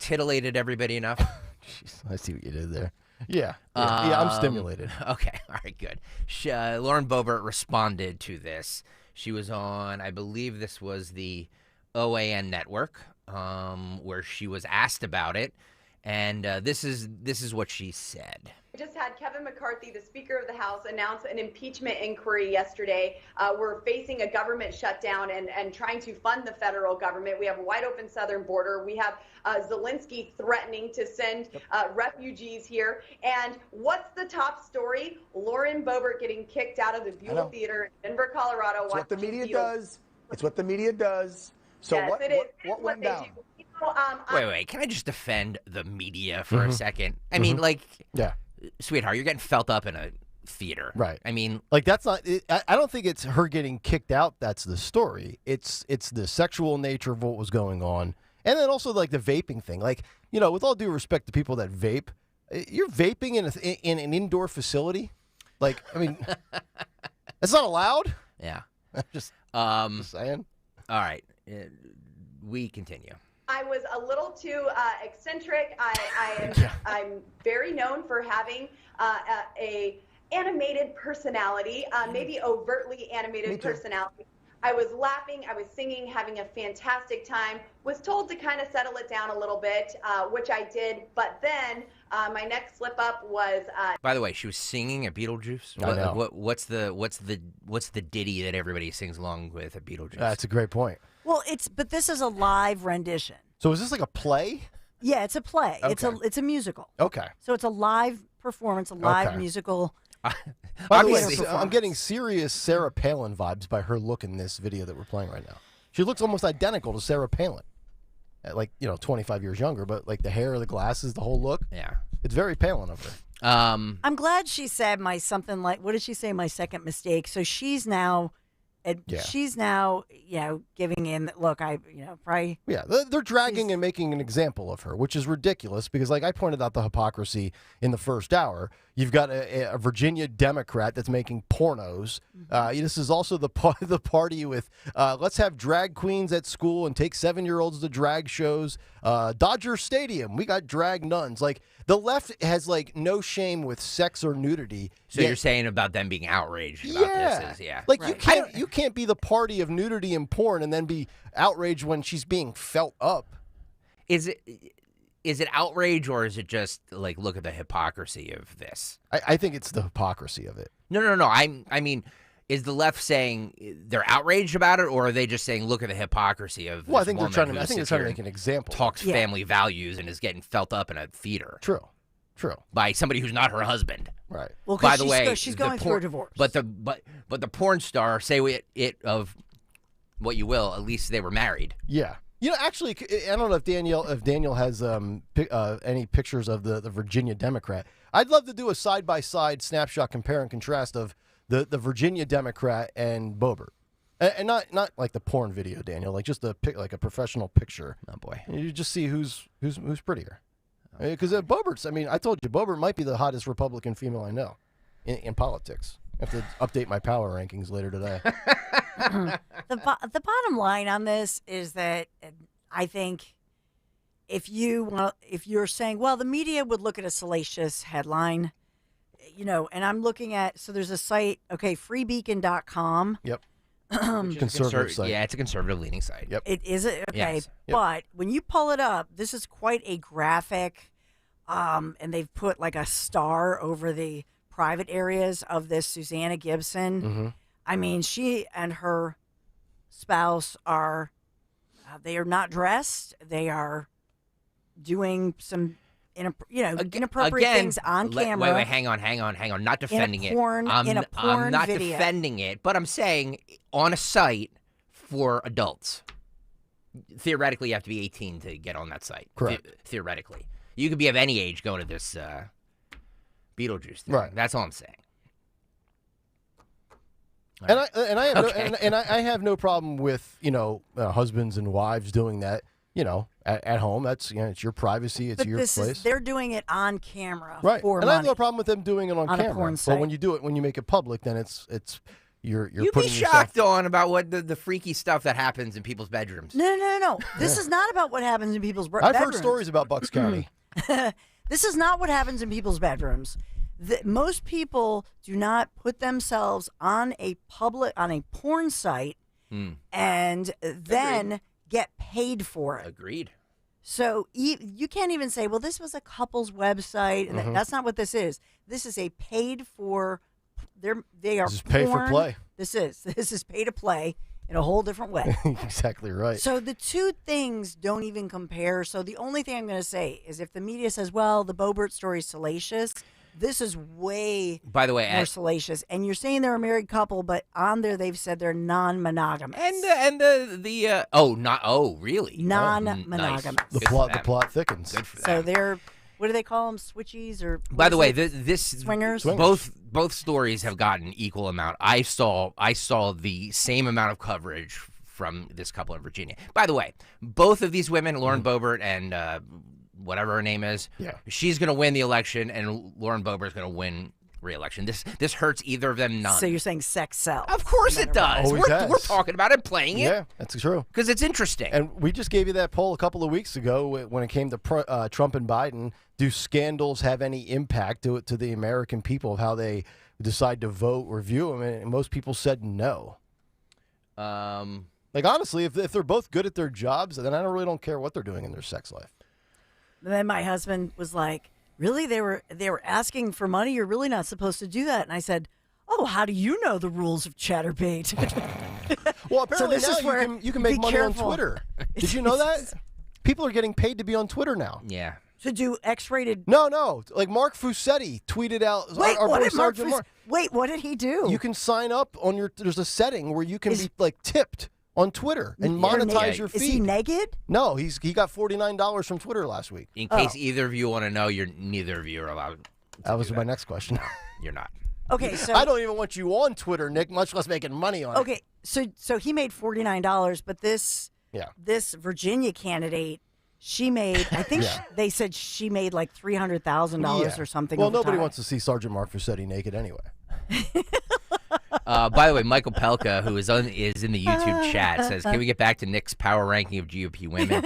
titillated everybody enough? Jeez, I see what you did there. Yeah, I'm stimulated. Okay, all right, good. Lauren Boebert responded to this. She was on, I believe this was the OAN network, where she was asked about it, and this is what she said. We just had Kevin McCarthy, the Speaker of the House, announce an impeachment inquiry yesterday. We're facing a government shutdown and trying to fund the federal government. We have a wide open southern border. We have Zelensky threatening to send refugees here. And what's the top story? Lauren Boebert getting kicked out of the Buell Theater in Denver, Colorado. It's what the media does. It's what the media does. So yes, what went down? Wait. Can I just defend the media for a second? I mean, sweetheart, you're getting felt up in a theater. Right. I mean, that's not. I don't think it's her getting kicked out. That's the story. It's the sexual nature of what was going on, and then also the vaping thing. With all due respect to people that vape, you're vaping in an indoor facility. It's not allowed. Yeah. just saying. All right. We continue. I was a little too eccentric. I'm very known for having a animated personality, maybe overtly animated personality. I was laughing, I was singing, having a fantastic time. Was told to kind of settle it down a little bit, which I did. But then my next slip up was. By the way, she was singing at Beetlejuice. I know. What's the ditty that everybody sings along with at Beetlejuice? That's a great point. Well, but this is a live rendition. So is this like a play? Yeah, it's a play. Okay. It's a musical. Okay. So it's a live performance, a live musical. By the way, I'm getting serious Sarah Palin vibes by her look in this video that we're playing right now. She looks almost identical to Sarah Palin. 25 years younger, but the hair, the glasses, the whole look. Yeah. It's very Palin of her. I'm glad she said what did she say? My second mistake. So she's now giving in. Look, probably. Yeah, they're dragging and making an example of her, which is ridiculous because, I pointed out the hypocrisy in the first hour. You've got a Virginia Democrat that's making pornos. This is also the party with let's have drag queens at school and take 7-year-olds to drag shows. Dodger Stadium, we got drag nuns. The left has no shame with sex or nudity. So you're saying about them being outraged about this? You can't be the party of nudity and porn and then be outraged when she's being felt up. Is it outrage or is it just look at the hypocrisy of this? I think it's the hypocrisy of it. No. I mean, is the left saying they're outraged about it, or are they just saying, look at the hypocrisy of Well, I this think they're woman trying to. who I think they're sits trying to here make an example. talks family values and is getting felt up in a theater. True. By somebody who's not her husband. Right. Well, by 'cause the she's way, she's going through a divorce. But the porn star, say it of what you will, at least they were married. Yeah. You know, actually, I don't know if Daniel has any pictures of the Virginia Democrat. I'd love to do a side-by-side snapshot, compare and contrast of the Virginia Democrat and Boebert. And not like the porn video, Daniel, like just a professional picture. Oh, boy. You just see who's prettier. Because Boebert's, I mean, I told you, Boebert might be the hottest Republican female I know in politics. I have to update my power rankings later today. The bottom line on this is that I think if you're saying, well, the media would look at a salacious headline, and I'm looking at, so there's a site, freebeacon.com. Yep. Conservative site. Yeah, it's a conservative leaning site. Yep. It is okay, Yes. but when you pull it up, this is quite a graphic, and they've put like a star over the private areas of this Susanna Gibson. Mm-hmm. I mean, she and her spouse are they are not dressed. They are doing some inappropriate things on camera. Wait, hang on. Not defending in a porn I'm not video. defending it, but I'm saying on a site for adults. Theoretically, you have to be 18 to get on that site. Correct. Theoretically. You could be of any age going to this Beetlejuice thing. Right. That's all I'm saying. And I have no problem with husbands and wives doing that. At home, that's it's your privacy, it's your place. They're doing it on camera, right? For and money. I have no problem with them doing it on a camera. porn But site. when you make it public, then it's you're You'd putting be yourself. shocked on about what the freaky stuff that happens in people's bedrooms. No. This is not about what happens in people's bedrooms. I've heard stories about Bucks County. This is not what happens in people's bedrooms. Most people do not put themselves on a porn site and then get paid for it. Agreed. So you can't even say, well, this was a couple's website. And that's not what this is. This is a paid for. They are This is pay for porn. play. This is pay to play in a whole different way. Exactly right. So the two things don't even compare. So the only thing I'm going to say is if the media says, well, the Boebert story is salacious, this is way By the way, more salacious. And you're saying they're a married couple, but on there they've said they're non-monogamous. Really? Non-monogamous. Nice. The Good plot thickens. Good for So them. they're, what do they call them? Switchies or? By the way, what is it? Swingers? Both stories have gotten equal amount. I saw the same amount of coverage from this couple in Virginia. By the way, both of these women, Lauren Boebert and whatever her name is, she's going to win the election, and Lauren Boebert is going to win re-election. This hurts either of them none. So you're saying sex sells? Of course it does. We're talking about it, playing it. Yeah, that's true. Because it's interesting. And we just gave you that poll a couple of weeks ago when it came to Trump and Biden. Do scandals have any impact to the American people of how they decide to vote or view them? And most people said no. Like, honestly, if they're both good at their jobs, then I really don't care what they're doing in their sex life. And then my husband was like, really? They were asking for money? You're really not supposed to do that. And I said, oh, how do you know the rules of Chatterbait? Well, apparently this now is where you can make be money careful. on Twitter. Did you know that? People are getting paid to be on Twitter now. Yeah. To do X-rated. No. Like Mark Fusetti tweeted out. Wait, our what boy did Mark Sergeant Mark. Wait, what did he do? You can sign up on your. There's a setting where you can be like tipped on Twitter and monetize your feed. Is he naked? No, he got $49 from Twitter last week. In case either of you want to know, neither of you are allowed. That was my next question. You're not. Okay, so I don't even want you on Twitter, Nick, much less making money on it. Okay, so he made $49, but this Virginia candidate, she made, I think they said she made like $300,000 or something. Well, over nobody time. wants to see Sergeant Mark Fusetti naked anyway. By the way, Michael Pelka, who is in the YouTube chat, says, "Can we get back to Nick's power ranking of GOP women?"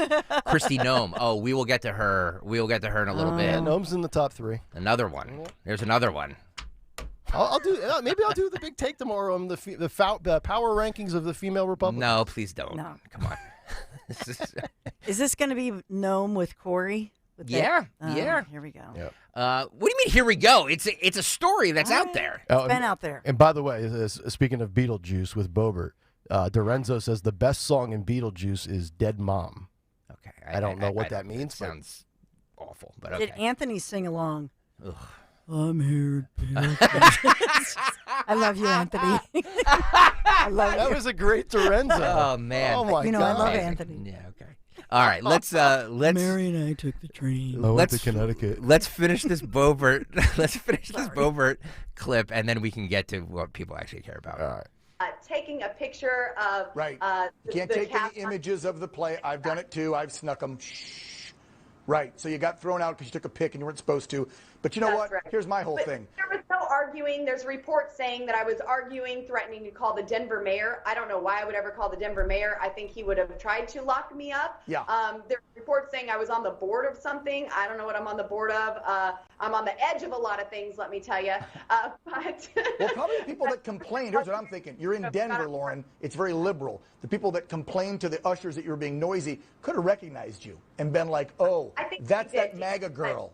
Christy Nome. Oh, we will get to her. We will get to her in a little bit. Yeah, Nome's in the top 3. Another one. There's another one. I'll do. Maybe I'll do the big take tomorrow on the power rankings of the female Republicans. No, please don't. No. Come on. Is this going to be Nome with Corey? with Yeah, that? yeah. Here we go. Yep. What do you mean, here we go? It's a story that's out there. It's been out there. And by the way, speaking of Beetlejuice with Bobert, Dorenzo says the best song in Beetlejuice is Dead Mom. Okay. I don't know what that means. It sounds awful, but okay. Did Anthony sing along? Ugh. I'm here. I love you, Anthony. I love you. That was a great Dorenzo. Oh man. Oh my God. I love Anthony. Yeah. Okay. All right. Let's. Mary and I took the train. I went to Connecticut. Let's finish this Bobert. Let's finish this Bobert clip, and then we can get to what people actually care about. All right. Taking a picture of Right. You can't the take cast- any images of the play. I've done it too. I've snuck them. Right. So you got thrown out because you took a pic and you weren't supposed to. But you know That's what? right. Here's my whole But thing. There was no arguing. There's reports saying that I was arguing, threatening to call the Denver mayor. I don't know why I would ever call the Denver mayor. I think he would have tried to lock me up. Yeah. There's reports saying I was on the board of something. I don't know what I'm on the board of. I'm on the edge of a lot of things, let me tell you. But Well, probably the people that complained. Here's what I'm thinking. You're in Denver, Lauren. It's very liberal. The people that complained to the ushers that you were being noisy could have recognized you and been like, oh, I think that's they did. that MAGA girl.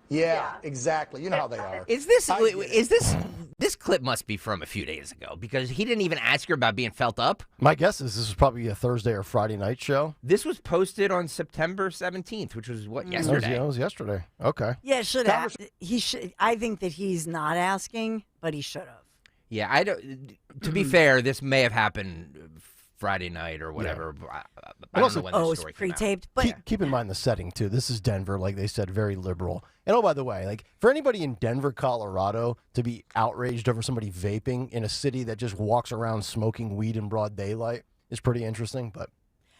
Yeah, exactly. You know how they are. Is this clip must be from a few days ago because he didn't even ask her about being felt up? My guess is this was probably a Thursday or Friday night show. This was posted on September 17th, which was what, yesterday? That was yesterday. Okay. Yeah, should have. He should. I think that he's not asking, but he should have. Yeah, I don't. To be fair, this may have happened Friday night or whatever. Yeah. I don't know when the it's story came out. pre-taped. But Keep in mind the setting too. This is Denver, like they said, very liberal. And oh, by the way, like for anybody in Denver, Colorado, to be outraged over somebody vaping in a city that just walks around smoking weed in broad daylight is pretty interesting. But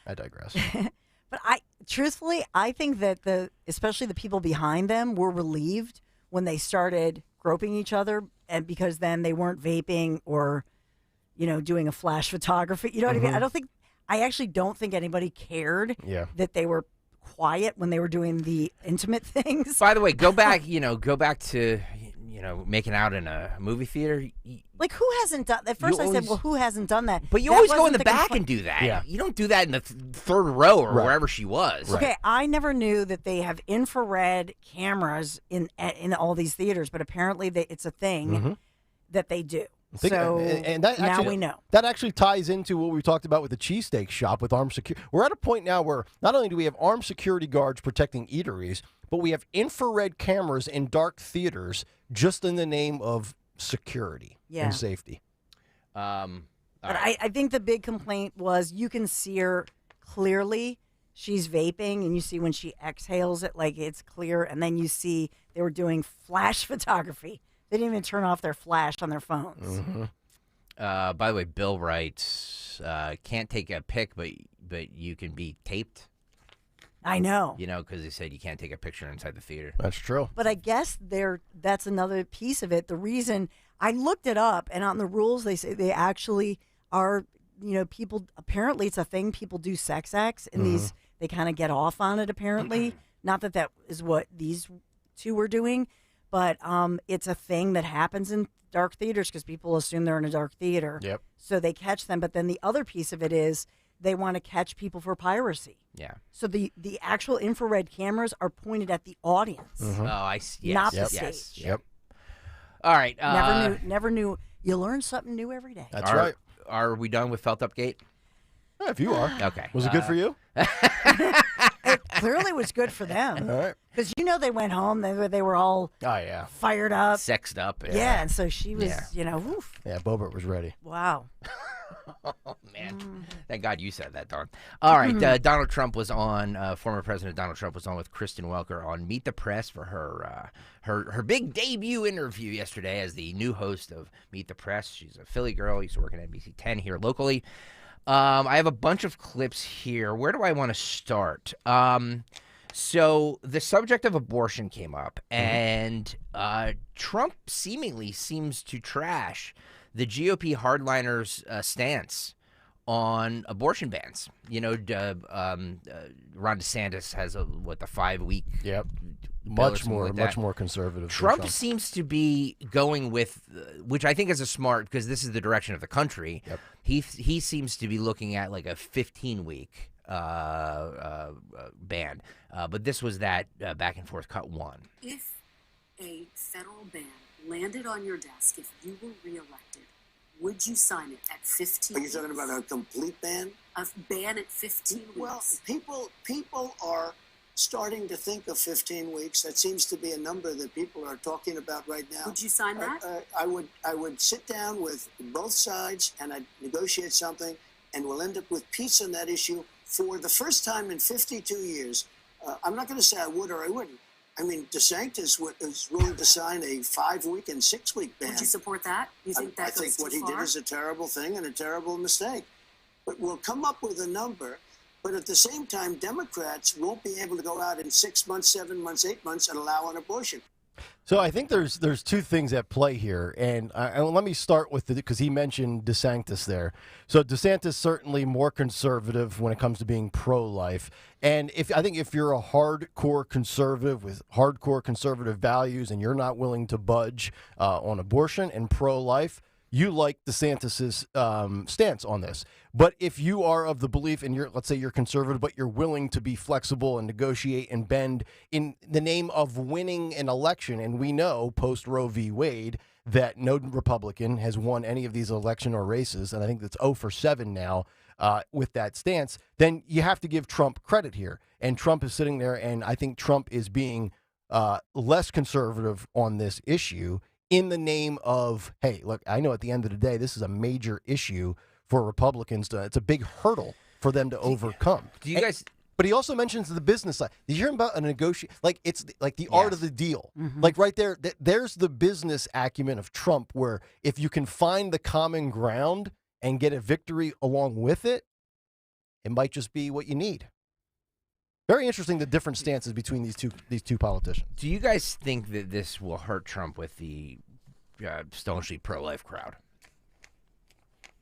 I digress. But truthfully, I think that especially the people behind them were relieved when they started groping each other, and because then they weren't vaping or, doing a flash photography. You know what I mean? I actually don't think anybody cared that they were quiet when they were doing the intimate things. By the way, go back to making out in a movie theater. Like, who hasn't done that? At first I said, well, who hasn't done that? But you That always go in wasn't the back and do that. Yeah. You don't do that in the third row or wherever she was. Okay, I never knew that they have infrared cameras in all these theaters, but apparently it's a thing that they do. And that now actually, we know. That actually ties into what we talked about with the cheesesteak shop with armed security. We're at a point now where not only do we have armed security guards protecting eateries, but we have infrared cameras in dark theaters just in the name of security and safety. But I think the big complaint was you can see her clearly. She's vaping, and you see when she exhales it, like it's clear. And then you see they were doing flash photography. They didn't even turn off their flash on their phones. By the way, Bill writes, can't take a pic, but you can be taped. I know. Because they said you can't take a picture inside the theater. That's true. But I guess that's another piece of it. The reason I looked it up, and on the rules, they say they actually are, people, apparently it's a thing. People do sex acts, and these, they kind of get off on it, apparently. Not that is what these two were doing, but it's a thing that happens in dark theaters because people assume they're in a dark theater. Yep. So they catch them. But then the other piece of it is they want to catch people for piracy. Yeah. So the actual infrared cameras are pointed at the audience. Oh, I see. Yes, Not the yes, stage. Yep. All right. Never knew. You learn something new every day. That's right. Are we done with Felt Upgate? Yeah, if you are. Okay. Was it good for you? It clearly was good for them. All right. Because they went home, they were all fired up. Sexed up. Yeah, and so she was, oof. Yeah, Bobert was ready. Wow. Oh, man. Thank God you said that, Dawn. All right. Donald Trump was on, former President Donald Trump was on with Kristen Welker on Meet the Press for her big debut interview yesterday as the new host of Meet the Press. She's a Philly girl. Used to work at NBC 10 here locally. I have a bunch of clips here. Where do I want to start? So the subject of abortion came up, and Trump seemingly seems to trash the GOP hardliners' stance on abortion bans. Ron DeSantis has the 5-week. Yep. Much more conservative. Trump seems to be going with, which I think is a smart, because this is the direction of the country. Yep. He seems to be looking at like a 15-week ban. But this was that back and forth cut one. If a federal ban landed on your desk, if you were reelected, would you sign it at 15 Are you talking about a complete ban? A ban at 15 weeks? Well, people are starting to think of 15 weeks. That seems to be a number that people are talking about right now. Would you sign that? I would sit down with both sides and I'd negotiate something, and we'll end up with peace on that issue for the first time in 52 years. I'm not going to say I would or I wouldn't. I mean, DeSantis is willing to sign a 5-week and 6-week ban. Would you support that? You think that goes I think what too he did far? is a terrible thing and a terrible mistake. But we'll come up with a number. But at the same time, Democrats won't be able to go out in 6 months, 7 months, 8 months and allow an abortion. So I think there's two things at play here, and let me start with because he mentioned DeSantis there. So DeSantis certainly more conservative when it comes to being pro-life, and I think if you're a hardcore conservative with hardcore conservative values and you're not willing to budge on abortion and pro-life, you like DeSantis's stance on this. But if you are of the belief, and let's say you're conservative, but you're willing to be flexible and negotiate and bend in the name of winning an election, and we know post Roe v. Wade that no Republican has won any of these election or races, and I think that's 0 for 7 now with that stance, then you have to give Trump credit here. And Trump is sitting there, and I think Trump is being less conservative on this issue in the name of, hey, look, I know at the end of the day, this is a major issue for Republicans. It's a big hurdle for them to overcome. Do you guys? But he also mentions the business side. Did you hear about a negotiation? Like, it's like the art of the deal. Like right there, there's the business acumen of Trump, where if you can find the common ground and get a victory along with it, it might just be what you need. Very interesting, the different stances between these two politicians. Do you guys think that this will hurt Trump with the staunchly pro-life crowd?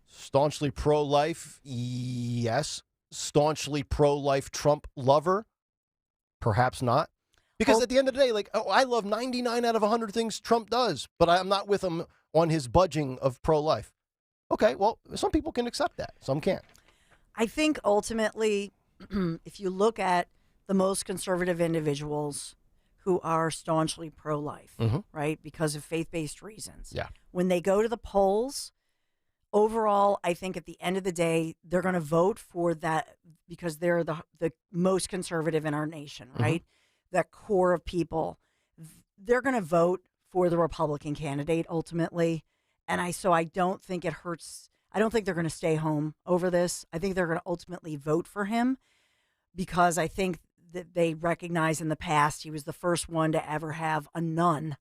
Staunchly pro-life, yes. Staunchly pro-life Trump lover, perhaps not. Because at the end of the day, I love 99 out of 100 things Trump does, but I'm not with him on his budging of pro-life. Okay, well, some people can accept that. Some can't. I think ultimately, if you look at the most conservative individuals who are staunchly pro-life, right, because of faith-based reasons. Yeah. When they go to the polls, overall, I think at the end of the day, they're going to vote for that because they're the most conservative in our nation, right? That core of people. They're going to vote for the Republican candidate ultimately. And so I don't think it hurts. I don't think they're going to stay home over this. I think they're going to ultimately vote for him because I think that they recognize in the past he was the first one to ever have a nun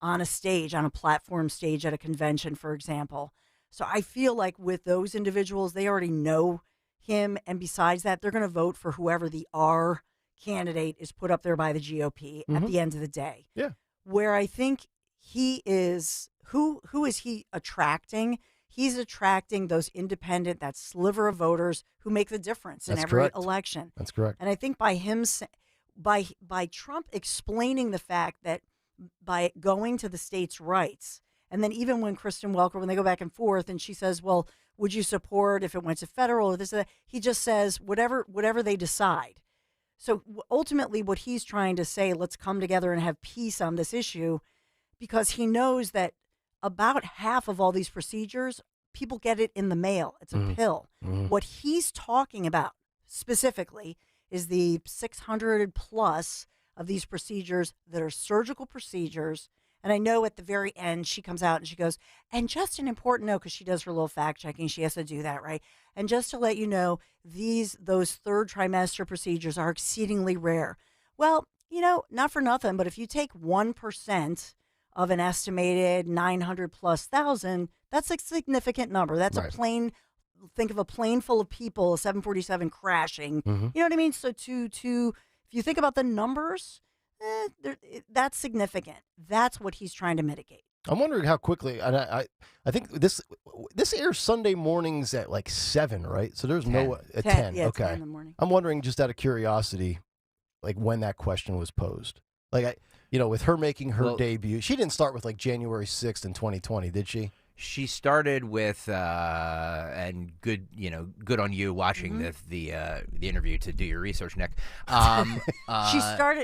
on a stage, on a platform stage at a convention, for example. So I feel like with those individuals, they already know him. And besides that, they're going to vote for whoever the R candidate is put up there by the GOP at the end of the day. Yeah. Where I think he is, who is he attracting? He's attracting those independent, that sliver of voters who make the difference in every election. That's correct. And I think by him, by Trump explaining the fact that by going to the states' rights, and then even when Kristen Welker, when they go back and forth, and she says, well, would you support if it went to federal or this or that? He just says, whatever they decide. So ultimately what he's trying to say, let's come together and have peace on this issue, because he knows that about half of all these procedures, people get it in the mail. It's a pill. What he's talking about specifically is the 600 plus of these procedures that are surgical procedures. And I know at the very end, she comes out and she goes, and just an important note, because she does her little fact checking, she has to do that, right? And just to let you know, those third trimester procedures are exceedingly rare. Well, not for nothing, but if you take 1% of an estimated 900 plus thousand, that's a significant number. That's a plane. Think of a plane full of people, a 747 crashing. You know what I mean? So if you think about the numbers, that's significant. That's what he's trying to mitigate. I'm wondering how quickly, and I think this airs Sunday mornings at 7, right? So there's 10. At 10. Yeah, okay. 10 in the morning. I'm wondering, just out of curiosity, when that question was posed. With her making her debut, she didn't start with January 6th in 2020, did she? She started with, and good, good on you watching the interview to do your research, Nick.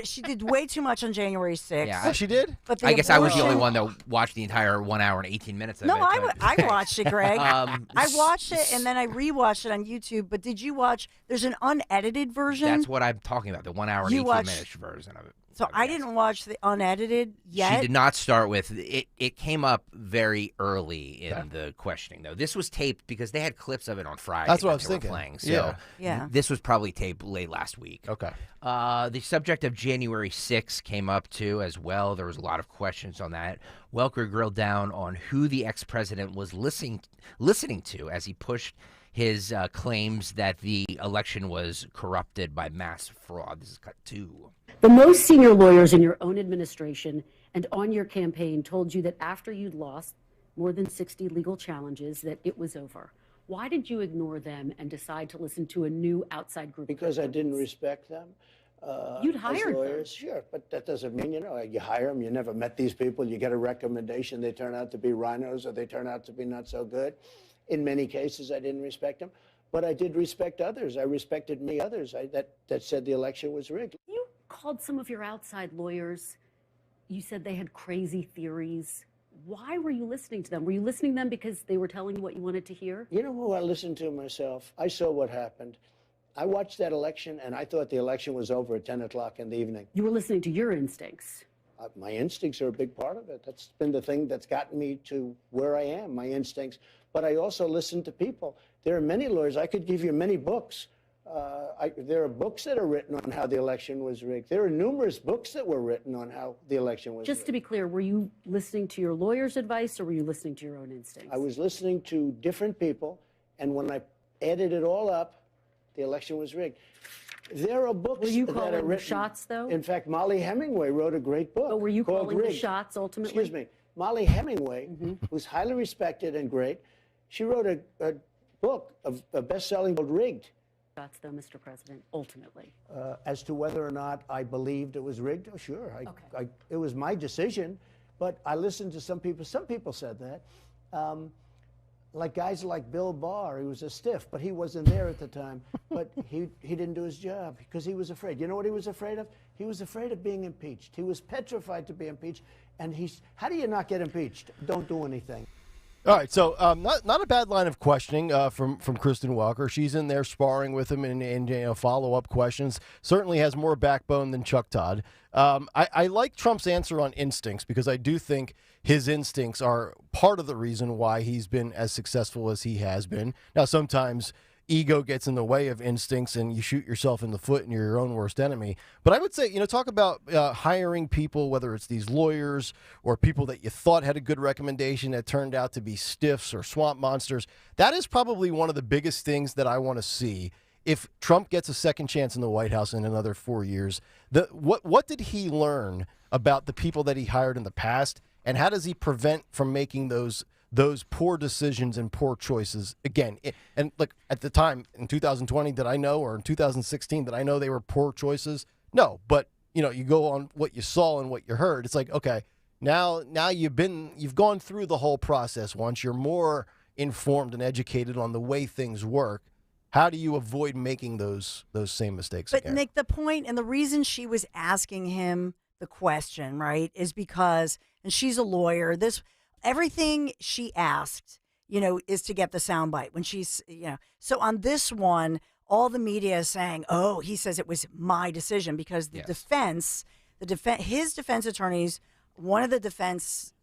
She did way too much on January 6th. Yeah, she did. But I guess I was the only one that watched the entire 1 hour and 18 minutes of it. No, I watched it, Greg. I watched it and then I rewatched it on YouTube. But did you watch? There's an unedited version. That's what I'm talking about, the 1 hour and 18 minute version of it. So I didn't watch the unedited yet. She did not start with it. It came up very early in the questioning, though. This was taped because they had clips of it on Friday. That's what I was they were thinking. Playing. So this was probably taped late last week. Okay. The subject of January 6th came up too as well. There was a lot of questions on that. Welker grilled down on who the ex-president was listening to as he pushed his claims that the election was corrupted by mass fraud. This is cut 2. The most senior lawyers in your own administration and on your campaign told you that after you'd lost more than 60 legal challenges, that it was over. Why did you ignore them and decide to listen to a new outside group? Because I didn't respect them. You'd hired as lawyers, sure, but that doesn't mean, you hire them, you never met these people, you get a recommendation, they turn out to be rhinos or they turn out to be not so good. In many cases, I didn't respect them, but I did respect others. I respected many others that said the election was rigged. You called some of your outside lawyers. You said they had crazy theories. Why were you listening to them? Were you listening to them because they were telling you what you wanted to hear? You know who I listened to myself? I saw what happened. I watched that election, and I thought the election was over at 10 o'clock in the evening. You were listening to your instincts. My instincts are a big part of it. That's been the thing that's gotten me to where I am, my instincts. But I also listen to people. There are many lawyers. I could give you many books. There are books that are written on how the election was rigged. There are numerous books that were written on how the election was rigged. Just to be clear, were you listening to your lawyer's advice or were you listening to your own instincts? I was listening to different people, and when I added it all up, the election was rigged. There are books were you that calling are the written. shots, though? In fact, Molly Hemingway wrote a great book. But were you called calling the Rigged. shots ultimately? Excuse me. Molly Hemingway, who's highly respected and great, she wrote a book, a best-selling book, Rigged. Shots, though, Mr. President, ultimately. As to whether or not I believed it was rigged, oh, sure. It was my decision, but I listened to some people. Some people said that. Like guys like Bill Barr, he was a stiff, but he wasn't there at the time. But he didn't do his job because he was afraid. You know what he was afraid of? He was afraid of being impeached. He was petrified to be impeached. And how do you not get impeached? Don't do anything. All right, so not a bad line of questioning from Kristen Welker. She's in there sparring with him in follow-up questions. Certainly has more backbone than Chuck Todd. I like Trump's answer on instincts because I do think his instincts are part of the reason why he's been as successful as he has been. Now, sometimes ego gets in the way of instincts and you shoot yourself in the foot and you're your own worst enemy. But I would say, talk about hiring people, whether it's these lawyers or people that you thought had a good recommendation that turned out to be stiffs or swamp monsters. That is probably one of the biggest things that I want to see. If Trump gets a second chance in the White House in another 4 years, what did he learn about the people that he hired in the past, and how does he prevent from making those poor decisions and poor choices again? And look, at the time in 2020, did I know, or in 2016, did I know they were poor choices? No, but you go on what you saw and what you heard. It's like, okay, now you've gone through the whole process once. You're more informed and educated on the way things work. How do you avoid making those same mistakes again? But Nick, the point and the reason she was asking him the question, right, is because, and she's a lawyer, everything she asked, is to get the soundbite. When she's, so on this one, all the media is saying, oh, he says it was my decision because the his defense attorneys, one of the defense,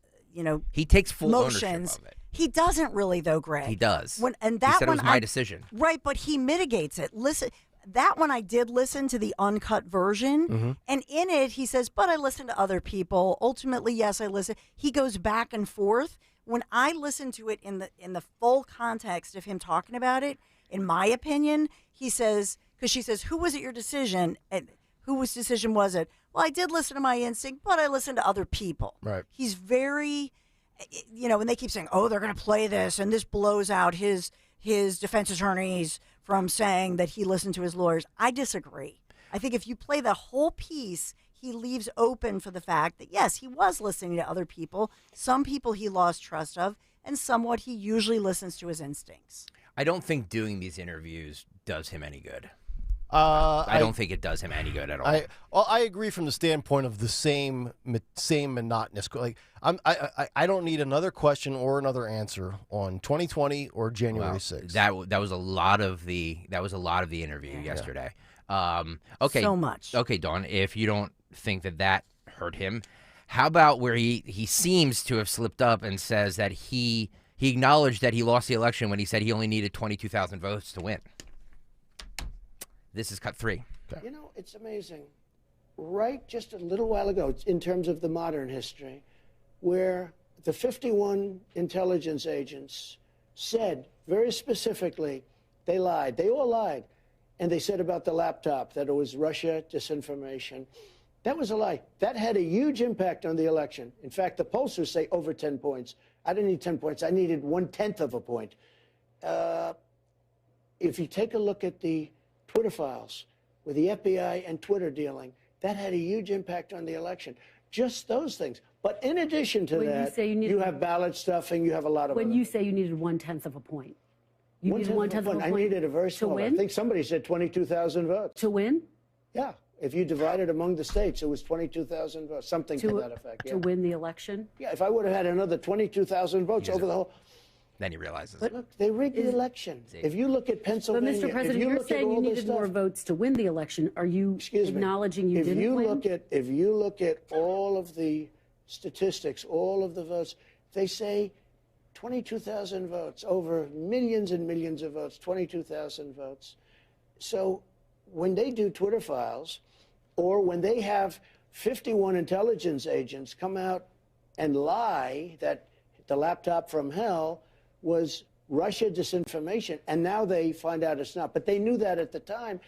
he takes full motions, ownership of it. He doesn't really, though, Greg. He does. He said it was my decision. Right, but he mitigates it. Listen, that one I did listen to the uncut version, and in it he says, but I listened to other people. Ultimately, yes, I listened. He goes back and forth. When I listened to it in the full context of him talking about it, in my opinion, he says, because she says, who was it your decision? And whose decision was it? Well, I did listen to my instinct, but I listened to other people. Right. He's very, and they keep saying, oh, they're going to play this, and this blows out his defense attorneys from saying that he listened to his lawyers. I disagree. I think if you play the whole piece, he leaves open for the fact that, yes, he was listening to other people. Some people he lost trust of. and somewhat he usually listens to his instincts. I don't think doing these interviews does him any good. I don't think it does him any good at all. I agree from the standpoint of the same monotonous. Like I don't need another question or another answer on 2020 or January 6th. That was a lot of the interview yesterday. Okay, so much. Okay, Dawn, if you don't think that hurt him, how about where he seems to have slipped up and says that he acknowledged that he lost the election when he said he only needed 22,000 votes to win. This is cut 3. You know, it's amazing. Right just a little while ago, in terms of the modern history, where the 51 intelligence agents said very specifically they lied. They all lied. And they said about the laptop that it was Russia disinformation. That was a lie. That had a huge impact on the election. In fact, the pollsters say over 10 points. I didn't need 10 points. I needed 1/10 of a point. If you take a look at the Twitter files with the FBI and Twitter dealing, that had a huge impact on the election. Just those things. But in addition to that, you have ballot stuffing, you have a lot of When you say you needed 1/10 of a point, you needed 1/10 of a point. I needed a very small. I think somebody said 22,000 votes. To win? Yeah. If you divide it among the states, it was 22,000 votes, something to that effect. Yeah. To win the election? Yeah, if I would have had another 22,000 votes over the whole. Then he realizes. But look, they rigged the election. If you look at Pennsylvania, But Mr. President, you're saying you needed more votes to win the election. Are you acknowledging you didn't win? If you look at all of the statistics, all of the votes, they say 22,000 votes, over millions and millions of votes, 22,000 votes. So when they do Twitter files, or when they have 51 intelligence agents come out and lie that the laptop from hell was Russia disinformation, and now they find out it's not. But they knew that at the time.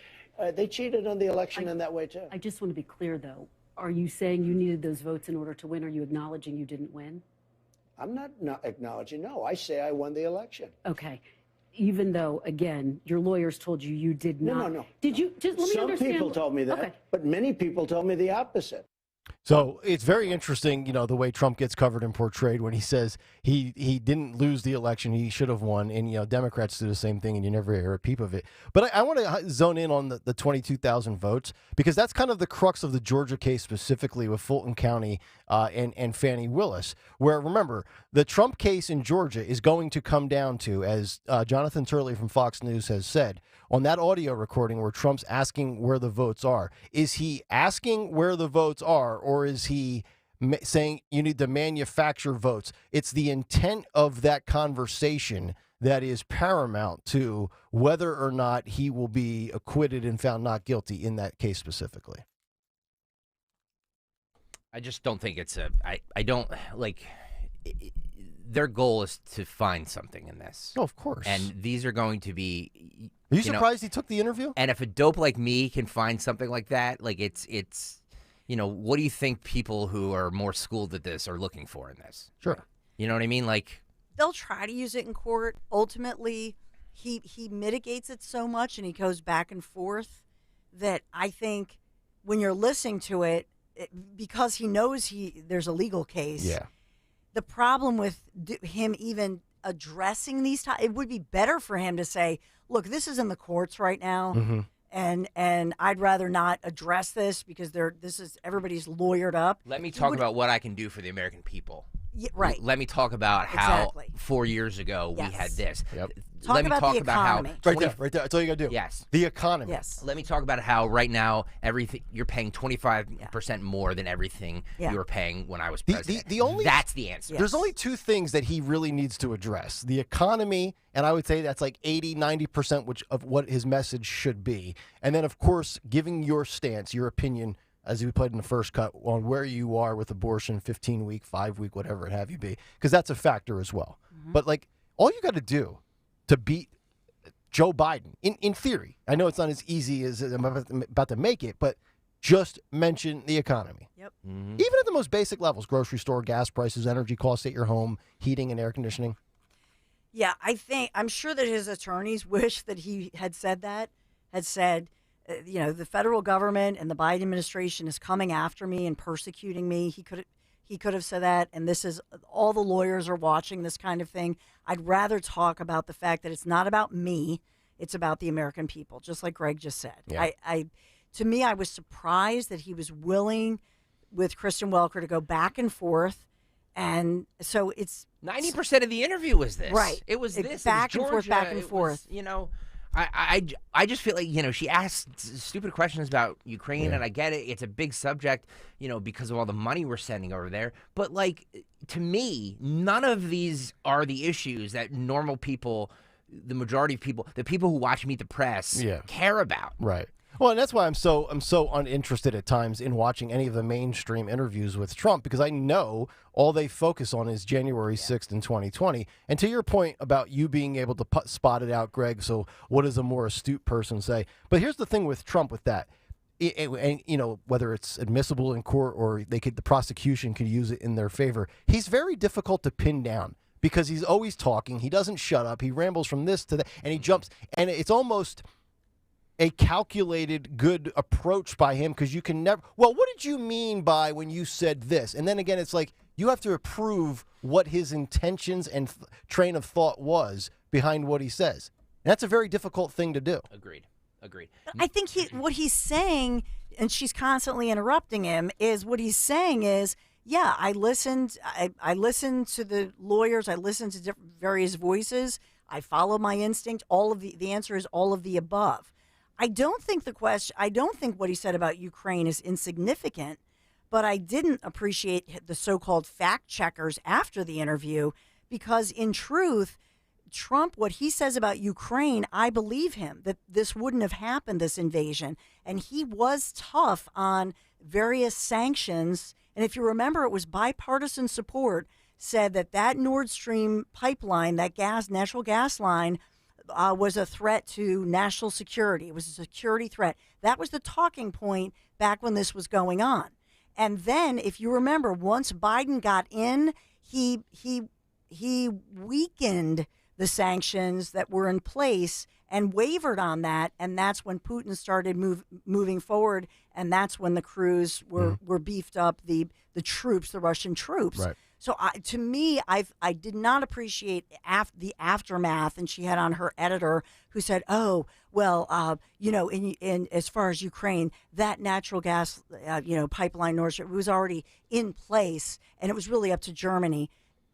They cheated on the election in that way, too. I just want to be clear, though. Are you saying you needed those votes in order to win? Are you acknowledging you didn't win? I'm not acknowledging. No, I say I won the election. Okay. Even though, again, your lawyers told you you did not. No. Did you? Just let me Some understand. people told me that, but many people told me the opposite. So it's very interesting, the way Trump gets covered and portrayed when he says he didn't lose the election, he should have won, and Democrats do the same thing, and you never hear a peep of it. But I want to zone in on the 22,000 votes, because that's kind of the crux of the Georgia case, specifically with Fulton County and Fannie Willis, where, remember, the Trump case in Georgia is going to come down to, as Jonathan Turley from Fox News has said, on that audio recording where Trump's asking where the votes are. Is he asking where the votes are, or is he saying you need to manufacture votes? It's the intent of that conversation that is paramount to whether or not he will be acquitted and found not guilty in that case specifically. I just don't think it's I don't like. Their goal is to find something in this. Oh, of course. And these are going to be. Are you surprised he took the interview? And if a dope like me can find something like that, like it's what do you think people who are more schooled at this are looking for in this? Sure. You know what I mean? Like, they'll try to use it in court. Ultimately, he mitigates it so much and he goes back and forth that I think when you're listening to it, because he knows there's a legal case. Yeah. The problem with him even addressing these it would be better for him to say, look, this is in the courts right now, and I'd rather not address this because everybody's lawyered up. Let me talk about what I can do for the American people. Yeah, right. Let me talk about how 4 years ago we had this. Let me talk about how right there. That's all you gotta do. Yes, the economy. Yes. Let me talk about how right now everything you're paying 25% more than everything you were paying when I was president. That's the answer. There's only two things that he really needs to address: the economy, and I would say that's like 80-90% of what his message should be, and then of course giving your stance, your opinion, as we played in the first cut, on where you are with abortion, 15-week, 5-week, whatever it have you be, because that's a factor as well. But like, all you got to do to beat Joe Biden, in theory, I know it's not as easy as I'm about to make it, but just mention the economy. Yep. Even at the most basic levels, grocery store, gas prices, energy costs at your home, heating and air conditioning. Yeah, I'm sure that his attorneys wish that he had said, the federal government and the Biden administration is coming after me and persecuting me. He could have said that, and this is all the lawyers are watching this kind of thing. I'd rather talk about the fact that it's not about me, it's about the American people, just like Greg just said. Yeah. To me, I was surprised that he was willing with Kristen Welker to go back and forth, and so it's 90% of the interview was this. Right. It was this. Back it was and forth, Georgia. back and It forth. Was, I just feel like, she asked stupid questions about Ukraine, and I get it. It's a big subject, because of all the money we're sending over there. But, to me, none of these are the issues that normal people, the majority of people, the people who watch Meet the Press, care about. Right. Well, and that's why I'm so uninterested at times in watching any of the mainstream interviews with Trump, because I know all they focus on is January 6th in 2020. And to your point about you being able to spot it out, Greg, so what does a more astute person say? But here's the thing with Trump with that. And whether it's admissible in court or the prosecution could use it in their favor, he's very difficult to pin down because he's always talking. He doesn't shut up. He rambles from this to that, and he jumps. And it's almost a calculated good approach by him because you can never, well, what did you mean by when you said this? And then again, it's like you have to approve what his intentions and train of thought was behind what he says. And that's a very difficult thing to do. Agreed. I think what he's saying, and she's constantly interrupting him, is what he's saying is, yeah, I listened to the lawyers, I listened to various voices, I follow my instinct. All of the answer is all of the above. I don't think what he said about Ukraine is insignificant, but I didn't appreciate the so-called fact checkers after the interview because in truth, Trump, what he says about Ukraine, I believe him that this wouldn't have happened, this invasion. And he was tough on various sanctions. And if you remember, it was bipartisan support said that Nord Stream pipeline, that natural gas line, was a threat to national security. It was a security threat. That was the talking point back when this was going on. And then, if you remember, once Biden got in, he weakened the sanctions that were in place and wavered on that. And that's when Putin started moving forward. And that's when the crews were beefed up, the troops, the Russian troops. Right. So to me, I did not appreciate the aftermath, and she had on her editor who said, "Oh, well, in as far as Ukraine, that natural gas, pipeline Nord Stream was already in place, and it was really up to Germany."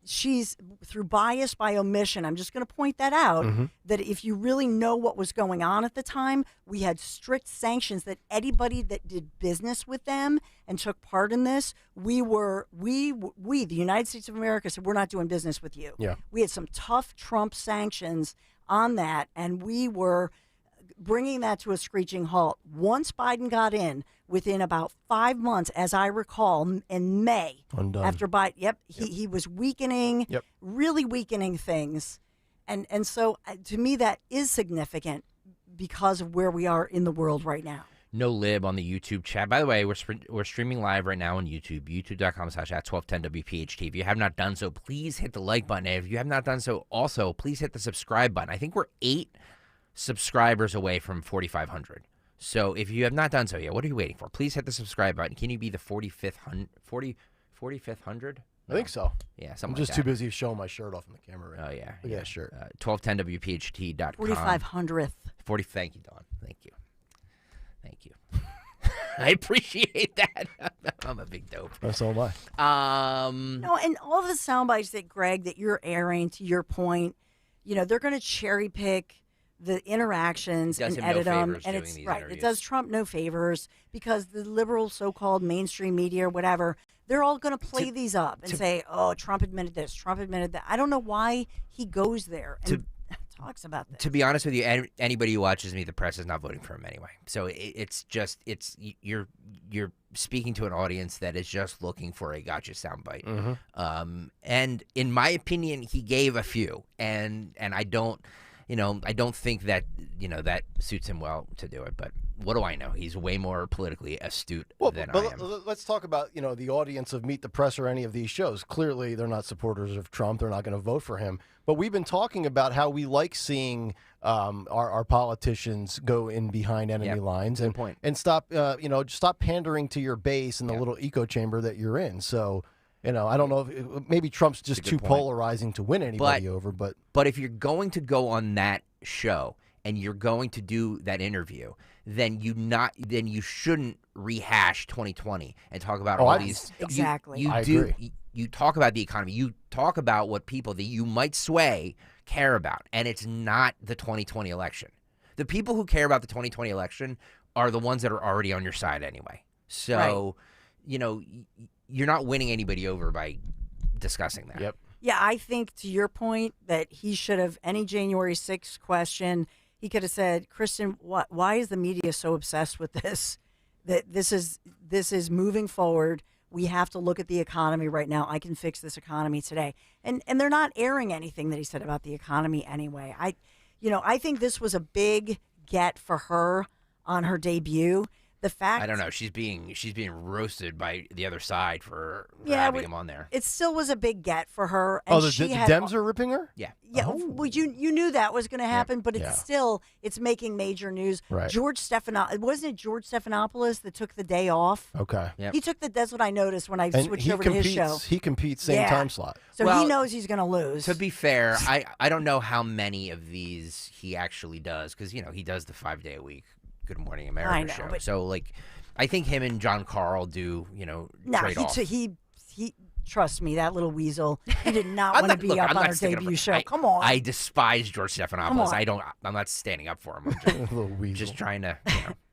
She's through bias by omission. I'm just going to point that out, that if you really know what was going on at the time, we had strict sanctions that anybody that did business with them and took part in this, we, the United States of America, said, we're not doing business with you. Yeah. We had some tough Trump sanctions on that, and we were bringing that to a screeching halt. Once Biden got in, within about 5 months, as I recall, in May, after Biden, he was weakening, really weakening things. And so to me, that is significant because of where we are in the world right now. No lib on the YouTube chat. By the way, we're streaming live right now on YouTube, youtube.com/@1210WPHT. If you have not done so, please hit the like button. And if you have not done so, also, please hit the subscribe button. I think we're 8 subscribers away from 4,500. So if you have not done so yet, what are you waiting for? Please hit the subscribe button. Can you be the 4500? I think so. Yeah, something I'm just like too that. busy showing my shirt off in the camera right now. Oh, yeah. Look at that shirt. 1210WPHT.com. 4,500th. Thank you, Dawn. Thank you. I appreciate that. I'm a big dope. So am I. No, and all the sound bites that, Greg, that you're airing, to your point, they're going to cherry pick the interactions and edit them, and it's right. It does Trump no favors because the liberal so-called mainstream media or whatever, they're all going to play these up and say, "Oh, Trump admitted this, Trump admitted that." I don't know why he goes there and talks about this. To be honest with you, anybody who watches Meet the Press is not voting for him anyway. So you're speaking to an audience that is just looking for a gotcha soundbite. And in my opinion, he gave a few, and I don't. I don't think that, that suits him well to do it, but what do I know? He's way more politically astute than I am. Let's talk about, the audience of Meet the Press or any of these shows. Clearly, they're not supporters of Trump. They're not going to vote for him. But we've been talking about how we like seeing our politicians go in behind enemy lines and stop, stop pandering to your base in the little echo chamber that you're in. So, I don't know if maybe Trump's just too polarizing to win anybody over. But if you're going to go on that show and you're going to do that interview, then you shouldn't rehash 2020 and talk about all these. Exactly. I agree. You talk about the economy. You talk about what people that you might sway care about, and it's not the 2020 election. The people who care about the 2020 election are the ones that are already on your side anyway. So, you're not winning anybody over by discussing that. Yep. Yeah, I think to your point that he should have, any January 6th question, he could have said, Kristen, why is the media so obsessed with this? That this is moving forward. We have to look at the economy right now. I can fix this economy today. And they're not airing anything that he said about the economy anyway. I think this was a big get for her on her debut. The fact, I don't know, she's being roasted by the other side for having him on there. It still was a big get for her. And the Dems are ripping her? Yeah. Yeah, well, you knew that was going to happen, but it's making major news. Right. Wasn't it George Stephanopoulos that took the day off? Okay. Yep. That's what I noticed when I switched over to his show. He competes same time slot. So he knows he's going to lose. To be fair, I don't know how many of these he actually does because, he does the 5-day-a-week Good Morning America show. So, I think him and John Carl do, trade off. He trust me, that little weasel, he did not want to be up on our debut show. Come on. I despise George Stephanopoulos. I'm not standing up for him. I'm just, little weasel. Just trying to,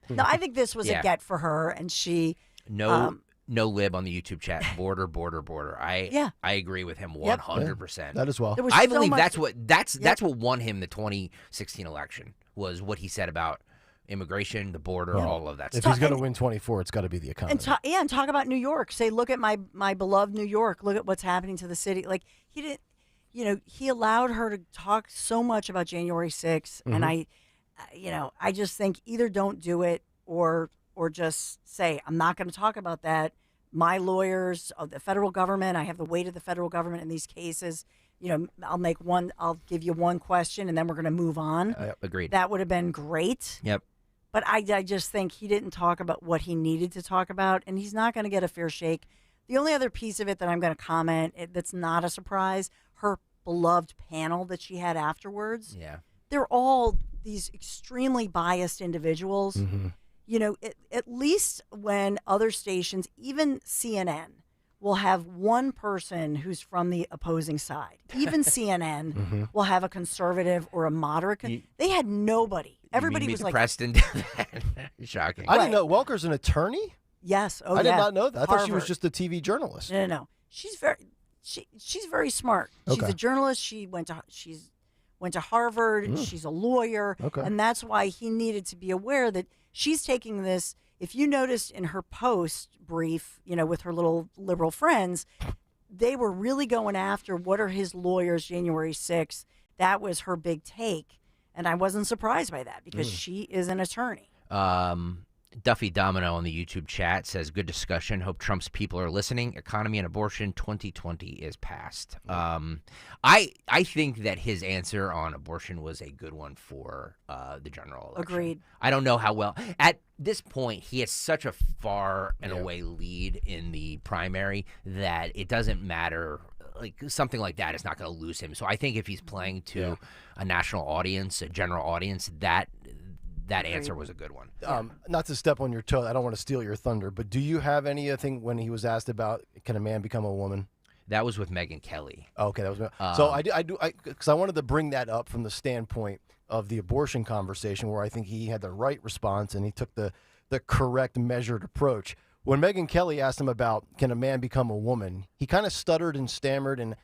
No, I think this was a get for her, and she... No lib on the YouTube chat. Border. I agree with him 100%. Yeah, that as well. I believe that's what won him the 2016 election was what he said about immigration, the border, all of that stuff. If he's going to win 24, it's got to be the economy. And talk about New York. Say, look at my beloved New York. Look at what's happening to the city. He didn't, he allowed her to talk so much about January 6th. Mm-hmm. And I just think either don't do it or just say, I'm not going to talk about that. My lawyers, the federal government, I have the weight of the federal government in these cases. I'll give you one question and then we're going to move on. Agreed. That would have been great. Yep. But I just think he didn't talk about what he needed to talk about, and he's not going to get a fair shake. The only other piece of it that I'm going to comment that's not a surprise, her beloved panel that she had afterwards. Yeah. They're all these extremely biased individuals. Mm-hmm. At least when other stations, even CNN, will have one person who's from the opposing side. Even CNN mm-hmm. will have a conservative or a moderate. They had nobody. Everybody was like Preston. Shocking. I didn't know Welker's an attorney. Yes. I did not know that. I Harvard. thought she was just a TV journalist. No. She's very smart. She's a journalist. She went to Harvard. She's a lawyer. Okay. And that's why he needed to be aware that she's taking this. If you noticed in her post brief, with her little liberal friends, they were really going after what are his lawyers January 6th. That was her big take. And I wasn't surprised by that because she is an attorney. Duffy Domino on the YouTube chat says, good discussion. Hope Trump's people are listening. Economy and abortion, 2020 is past. I think that his answer on abortion was a good one for the general election. Agreed. I don't know how well. At this point, he has such a far and away lead in the primary that it doesn't matter. Something like that is not going to lose him. So I think if he's playing to a national audience, a general audience, that answer was a good one. Not to step on your toe, I don't want to steal your thunder, but do you have anything when he was asked about can a man become a woman? That was with Megyn Kelly. Okay, that was so I do because I wanted to bring that up from the standpoint of the abortion conversation where I think he had the right response and he took the correct measured approach. When Megyn Kelly asked him about can a man become a woman, he kind of stuttered and stammered, and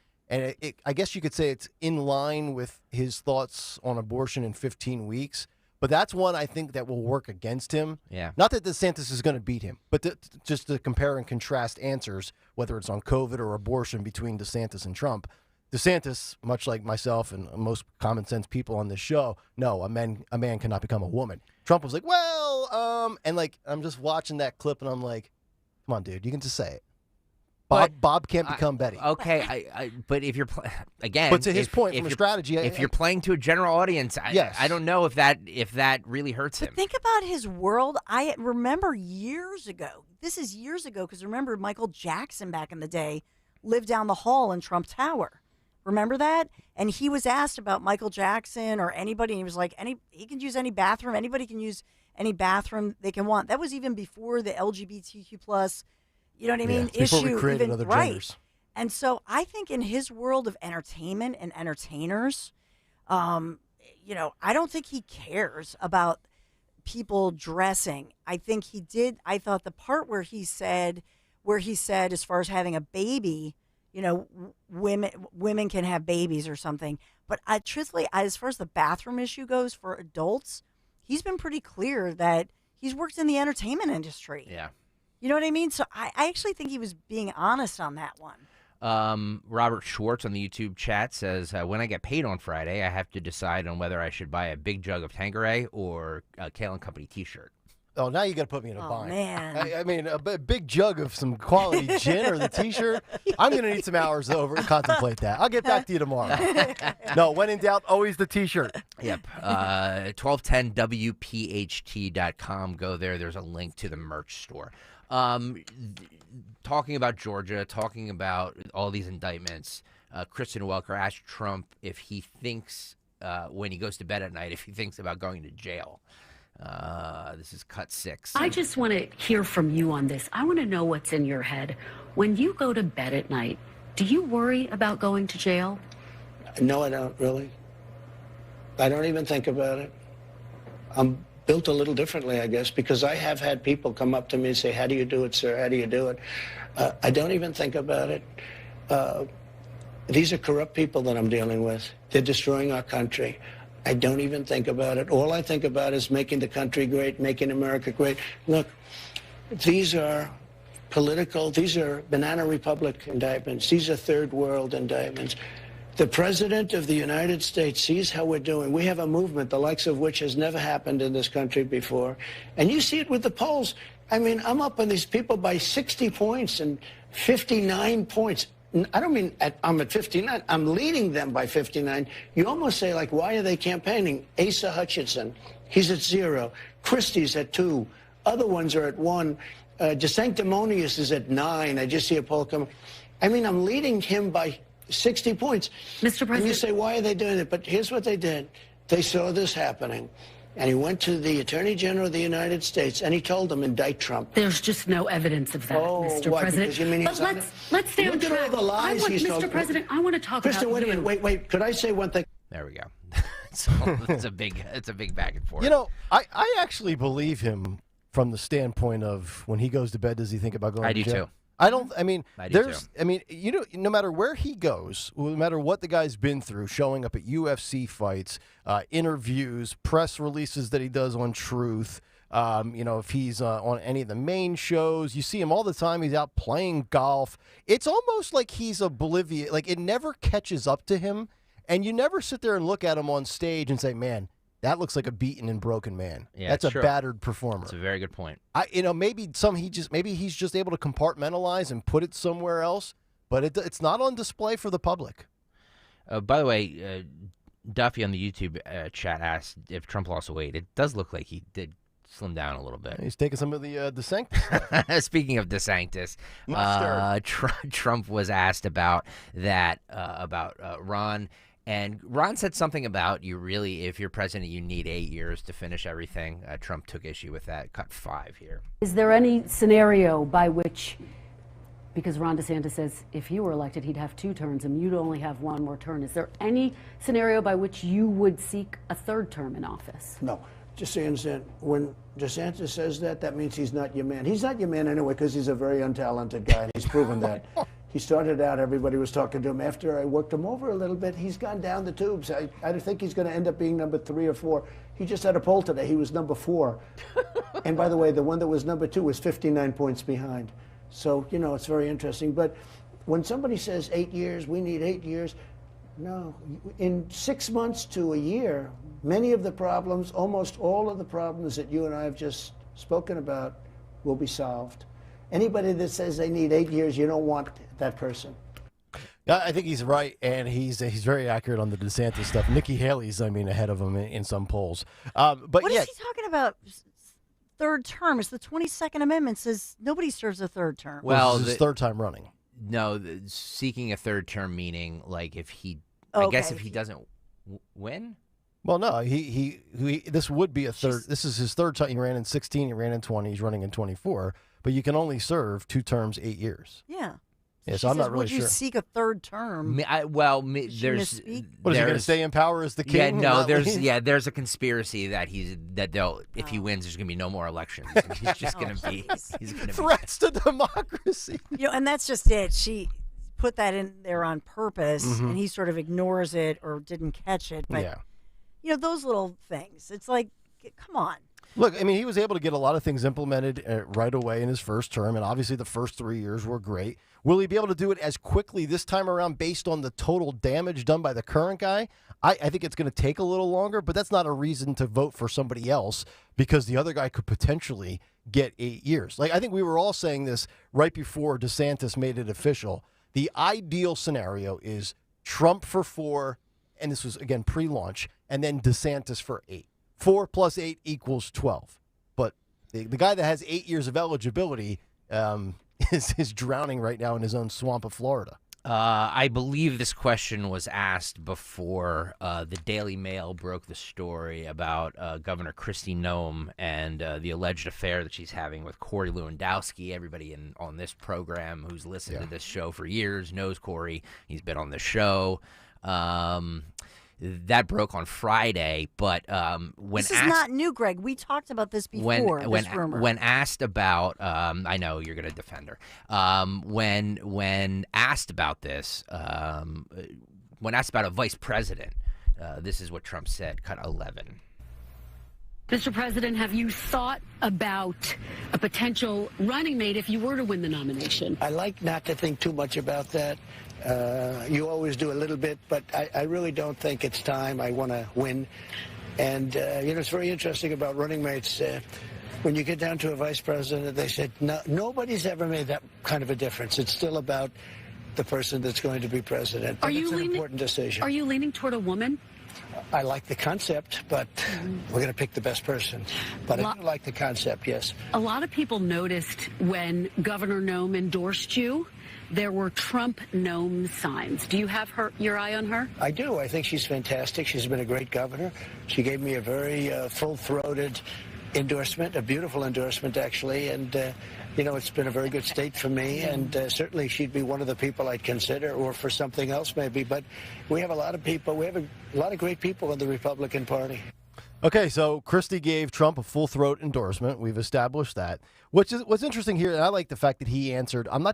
I guess you could say it's in line with his thoughts on abortion in 15 weeks. But that's one I think that will work against him. Yeah. Not that DeSantis is going to beat him, but just to compare and contrast answers, whether it's on COVID or abortion between DeSantis and Trump. DeSantis, much like myself and most common sense people on this show, no, a man cannot become a woman. Trump was like, and I'm just watching that clip and I'm like, come on, dude, you can just say it. Bob can't become Betty. Okay, but if you're again, but to his point from a strategy, if you're playing to a general audience, I don't know if that really hurts him. Think about his world. I remember years ago. This is years ago because remember Michael Jackson back in the day live down the hall in Trump Tower. Remember that? And he was asked about Michael Jackson or anybody, and he was like, he can use any bathroom. Anybody can use any bathroom they can want. That was even before the LGBTQ plus, you know what I mean? Before we issue. created Even, other right. genders. And so I think in his world of entertainment and entertainers, you know, I don't think he cares about people dressing. I think he did. I thought the part where he said, as far as having a baby, you know, women can have babies or something. But truthfully, as far as the bathroom issue goes for adults, he's been pretty clear that he's worked in the entertainment industry. Yeah. You know what I mean? So I actually think he was being honest on that one. Robert Schwartz on the YouTube chat says, when I get paid on Friday, I have to decide on whether I should buy a big jug of Tanqueray or a Kayal and Company t-shirt. Oh, now you got to put me in a Oh, bind. man. I mean, a big jug of some quality gin or the T-shirt. I'm going to need some hours over to contemplate that. I'll get back to you tomorrow. No, when in doubt, always the T-shirt. Yep. 1210WPHT.com. Go there. There's a link to the merch store. Talking about Georgia, talking about all these indictments, Kristen Welker asked Trump if he thinks, when he goes to bed at night, if he thinks about going to jail. This is cut 6. I just want to hear from you on this. I want to know what's in your head. When you go to bed at night, do you worry about going to jail? No, I don't, really. I don't even think about it. I'm built a little differently, I guess, because I have had people come up to me and say, how do you do it, sir? How do you do it? I don't even think about it. These are corrupt people that I'm dealing with. They're destroying our country. I don't even think about it. All I think about is making the country great, making America great. Look, these are political, these are Banana Republic indictments. These are third world indictments. The President of the United States sees how we're doing. We have a movement, the likes of which has never happened in this country before. And you see it with the polls. I mean, I'm up on these people by 60 points and 59 points. I don't mean I'm at 59. I'm leading them by 59. You almost say, like, why are they campaigning? Asa Hutchinson, he's at 0. Christie's at 2. Other ones are at 1. DeSanctimonious is at 9. I just see a poll come. I mean, I'm leading him by 60 points. Mr. President. And you say, why are they doing it? But here's what they did. They saw this happening. And he went to the Attorney General of the United States, and he told them, indict Trump. There's just no evidence of that, Mr. why? President. Because you mean but let's stay on Look at track. all the lies he's told. Mr. President, I want to talk Kristen, about wait a minute. Wait. Could I say one thing? There we go. So it's a big back and forth. You know, I actually believe him from the standpoint of when he goes to bed, does he think about going to jail? I do too. I don't. I mean, I do too. I mean, you know, no matter where he goes, no matter what the guy's been through, showing up at UFC fights, interviews, press releases that he does on Truth. You know, if he's on any of the main shows, you see him all the time. He's out playing golf. It's almost like he's oblivious. Like it never catches up to him, and you never sit there and look at him on stage and say, "Man, that looks like a beaten and broken man. Yeah, that's a true. battered performer." That's a very good point. Maybe he's just able to compartmentalize and put it somewhere else, but it's not on display for the public. By the way, Duffy on the YouTube chat asked if Trump lost weight. It does look like he did slim down a little bit. He's taking some of the DeSanctis. Speaking of DeSanctis, Trump was asked about that, about Ron. And Ron said something about if you're president, you need 8 years to finish everything. Trump took issue with that, cut 5 here. Is there any scenario by which, because Ron DeSantis says if he were elected, he'd have 2 terms and you'd only have 1 more term. Is there any scenario by which you would seek a 3rd term in office? No. Just so you understand, when DeSantis says that, that means he's not your man. He's not your man anyway because he's a very untalented guy, and he's proven that. He started out, everybody was talking to him. After I worked him over a little bit, he's gone down the tubes. I think he's going to end up being number 3 or 4. He just had a poll today. He was number 4. And by the way, the one that was number 2 was 59 points behind. So, you know, it's very interesting. But when somebody says 8 years, we need 8 years, no. In 6 months to a year, many of the problems, almost all of the problems that you and I have just spoken about will be solved. Anybody that says they need 8 years, you don't want that person. Yeah, I think he's right, and he's very accurate on the DeSantis stuff. Nikki Haley's, ahead of him in some polls. But what is he talking about? 3rd term. It's the 22nd Amendment says nobody serves a 3rd term. Well, this is his 3rd time running. No, seeking a third term meaning like if he, Okay, I guess if he doesn't win. Well, no, he this would be a third. This is his third time. He ran in 16. He ran in 20. He's running in 24. But you can only serve 2 terms, 8 years. Yeah. Yeah, She so I'm says, not really would you sure. seek a third term? There's What, is he going to stay in power as the king? Yeah, and no, not leave? there's a conspiracy that if he wins, there's gonna be no more elections. He's just gonna be threats to democracy. And that's just it. She put that in there on purpose, Mhm. and he sort of ignores it or didn't catch it. But those little things. It's like, come on. Look, I mean, he was able to get a lot of things implemented right away in his first term, and obviously the first 3 years were great. Will he be able to do it as quickly this time around based on the total damage done by the current guy? I think it's going to take a little longer, but that's not a reason to vote for somebody else because the other guy could potentially get 8 years. Like, I think we were all saying this right before DeSantis made it official. The ideal scenario is Trump for 4, and this was, again, pre-launch, and then DeSantis for 8. 4 plus 8 equals 12. But the guy that has 8 years of eligibility is drowning right now in his own swamp of Florida. I believe this question was asked before the Daily Mail broke the story about Governor Kristi Noem and the alleged affair that she's having with Corey Lewandowski. Everybody on this program who's listened to this show for years knows Corey. He's been on the show. That broke on Friday, but when This is not new, Greg. We talked about this before. This rumor. when asked about, I know you're going to defend her. When asked about this, when asked about a vice president, this is what Trump said. Cut 11. Mr. President, have you thought about a potential running mate if you were to win the nomination? I like not to think too much about that. You always do a little bit, but I really don't think it's time. I want to win. And, it's very interesting about running mates. When you get down to a vice president, they said, no, nobody's ever made that kind of a difference. It's still about the person that's going to be president. But it's an important decision. Are you leaning toward a woman? I like the concept, but we're going to pick the best person. But I do like the concept, yes. A lot of people noticed when Governor Noem endorsed you, there were Trump Noem signs. Do you have your eye on her? I do. I think she's fantastic. She's been a great governor. She gave me a very full-throated endorsement, a beautiful endorsement, actually. And, it's been a very good state for me. And certainly she'd be one of the people I'd consider, or for something else maybe. But we have a lot of people. We have a lot of great people in the Republican Party. Okay, so Christie gave Trump a full-throat endorsement. We've established that. What's interesting here, and I like the fact that he answered, I'm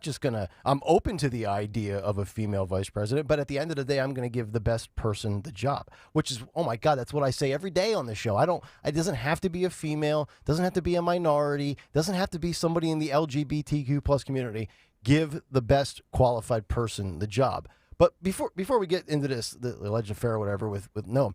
open to the idea of a female vice president, but at the end of the day, I'm going to give the best person the job, which is, oh my God, that's what I say every day on the show. It doesn't have to be a female, doesn't have to be a minority, doesn't have to be somebody in the LGBTQ plus community. Give the best qualified person the job. But before we get into this, the alleged affair or whatever with Noem,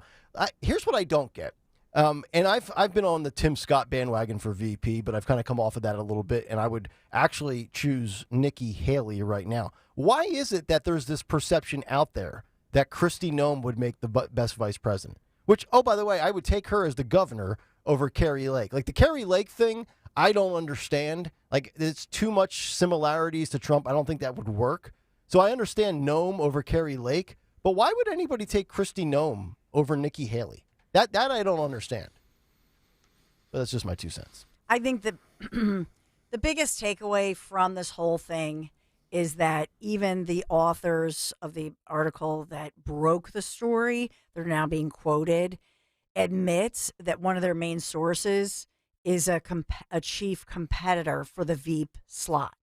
here's what I don't get. And I've been on the Tim Scott bandwagon for VP, but I've kind of come off of that a little bit, and I would actually choose Nikki Haley right now. Why is it that there's this perception out there that Kristi Noem would make the best vice president? Which, oh, by the way, I would take her as the governor over Carrie Lake. Like the Carrie Lake thing, I don't understand. Like it's too much similarities to Trump. I don't think that would work. So I understand Noem over Carrie Lake, but why would anybody take Kristi Noem over Nikki Haley? That I don't understand. But that's just my 2 cents. I think that the biggest takeaway from this whole thing is that even the authors of the article that broke the story, they're now being quoted, admits that one of their main sources is a chief competitor for the Veep slot.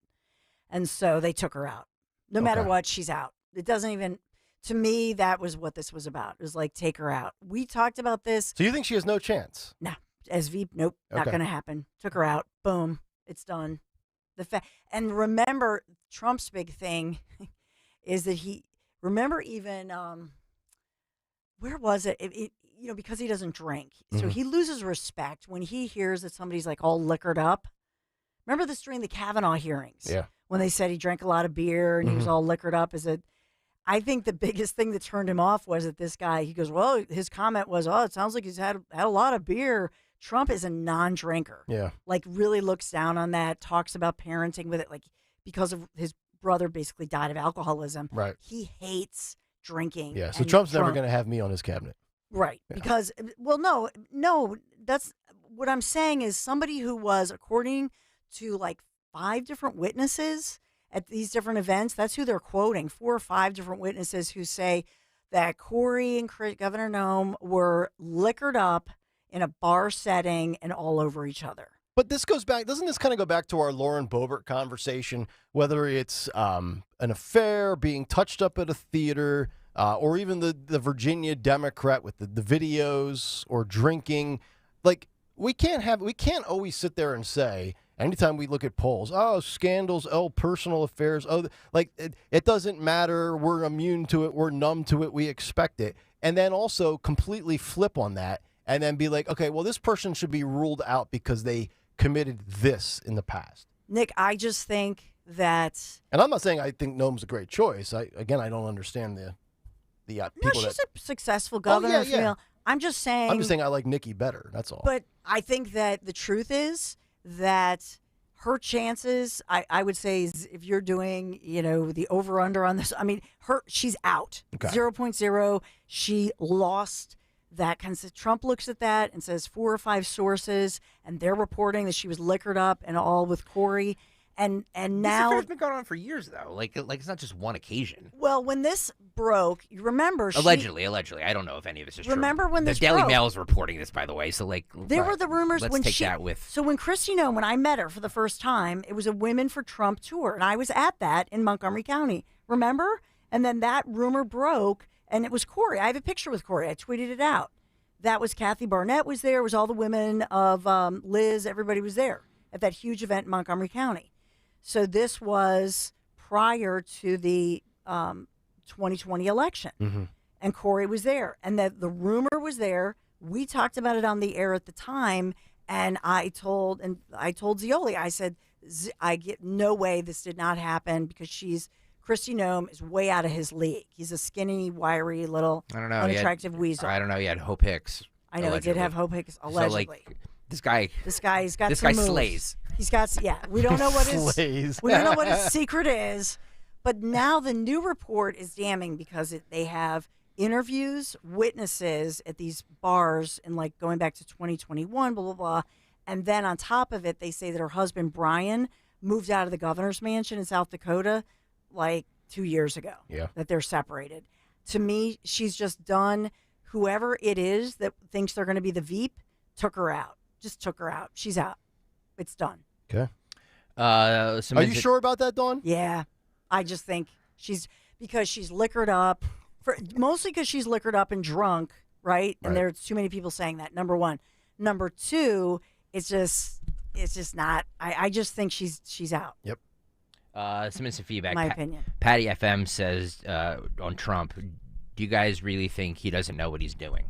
And so they took her out. No matter what, she's out. It doesn't even... To me, that was what this was about. It was like, take her out. We talked about this. So you think she has no chance? No. As Veep, nope, not going to happen. Took her out. Boom. It's done. And remember, Trump's big thing is that remember even, where was it? Because he doesn't drink. So he loses respect when he hears that somebody's like all liquored up. Remember this during the Kavanaugh hearings? Yeah. When they said he drank a lot of beer and he was all liquored up. I think the biggest thing that turned him off was that this guy, he goes, well, his comment was, oh, it sounds like he's had a lot of beer. Trump is a non-drinker. Yeah. Like really looks down on that, talks about parenting with it, like because of his brother basically died of alcoholism. Right. He hates drinking. Yeah, so and Trump's never going to have me on his cabinet. Right. Yeah. Because, well, no, that's what I'm saying is somebody who was, according to like 5 different witnesses at these different events, that's who they're quoting, 4 or 5 different witnesses who say that Corey and Governor Noem were liquored up in a bar setting and all over each other. But this goes back, doesn't this kind of go back to our Lauren Boebert conversation, whether it's an affair, being touched up at a theater, or even the Virginia Democrat with the videos or drinking? Like, we can't always sit there and say, anytime we look at polls, oh, scandals, oh, personal affairs, oh, like it doesn't matter. We're immune to it. We're numb to it. We expect it. And then also completely flip on that and then be like, okay, well, this person should be ruled out because they committed this in the past. Nick, I just think that... And I'm not saying I think Noem's a great choice. I don't understand the people no, she's a successful governor. Oh, yeah. I'm just saying I like Nikki better. That's all. But I think that the truth is that her chances, I would say, is if you're doing, the over-under on this, I mean, she's out. Okay. 0.0. She lost that kind of. Trump looks at that and says 4 or 5 sources, and they're reporting that she was liquored up and all with Corey. And now this affair's been going on for years, though. Like it's not just one occasion. Well, when this broke, you remember allegedly. I don't know if any of this is remember true. when this the Daily broke, Mail is reporting this, by the way. So there were the rumors let's when take she. That with so when Kristi Noem, when I met her for the first time, it was a Women for Trump tour, and I was at that in Montgomery County. Remember? And then that rumor broke, and it was Corey. I have a picture with Corey. I tweeted it out. That was Kathy Barnett was there. It was all the women of Liz. Everybody was there at that huge event in Montgomery County. So this was prior to the 2020 election, and Corey was there, and the rumor was there. We talked about it on the air at the time, and I told Zioli, I said, I get no way this did not happen because Kristi Noem is way out of his league. He's a skinny, wiry, little unattractive weasel. I don't know. He had Hope Hicks. I know allegedly. he did have Hope Hicks allegedly. So, like, this guy's got this some guy moves. Slays. He's got, we don't know what we don't know what his secret is, but now the new report is damning because they have interviews, witnesses at these bars, and like going back to 2021, blah blah blah, and then on top of it, they say that her husband Brian moved out of the governor's mansion in South Dakota like 2 years ago. Yeah, that they're separated. To me, she's just done. Whoever it is that thinks they're going to be the Veep took her out. Just took her out. She's out. It's done. Okay. Are you sure about that, Dawn? Yeah. I just think because she's liquored up, mostly because she's liquored up and drunk, right? And there's too many people saying that, number one. Number two, it's just not. I just think she's out. Yep. Some feedback. My opinion. Patty FM says on Trump, do you guys really think he doesn't know what he's doing?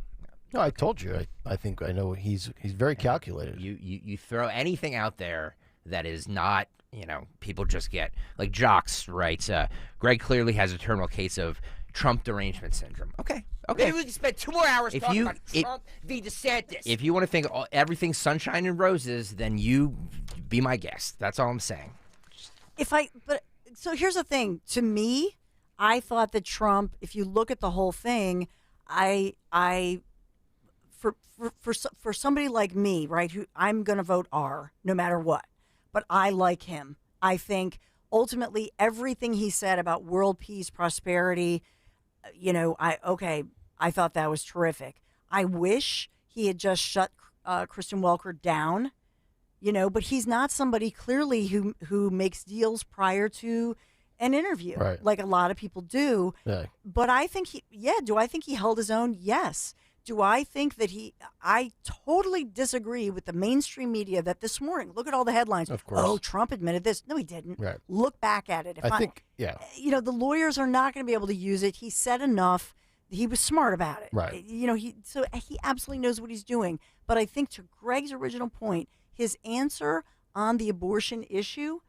No, I told you. I think I know he's very calculated. You throw anything out there that is not, people just get. Like Jocks writes, Greg clearly has a terminal case of Trump derangement syndrome. Okay. Maybe we can spend 2 more hours talking about Trump v. DeSantis. If you want to think everything's sunshine and roses, then you be my guest. That's all I'm saying. So here's the thing. To me, I thought that Trump, if you look at the whole thing, for somebody like me, right, who I'm going to vote R no matter what, but I like him. I think ultimately everything he said about world peace, prosperity, I thought that was terrific. I wish he had just shut Kristen Welker down, but he's not somebody clearly who makes deals prior to an interview, right, like a lot of people do. Yeah. But I think do I think he held his own? Yes. Do I think that I totally disagree with the mainstream media that this morning, look at all the headlines. Of course. Oh, Trump admitted this. No, he didn't. Right. Look back at it. I think, yeah. The lawyers are not going to be able to use it. He said enough. He was smart about it. Right. He absolutely knows what he's doing. But I think to Greg's original point, his answer on the abortion issue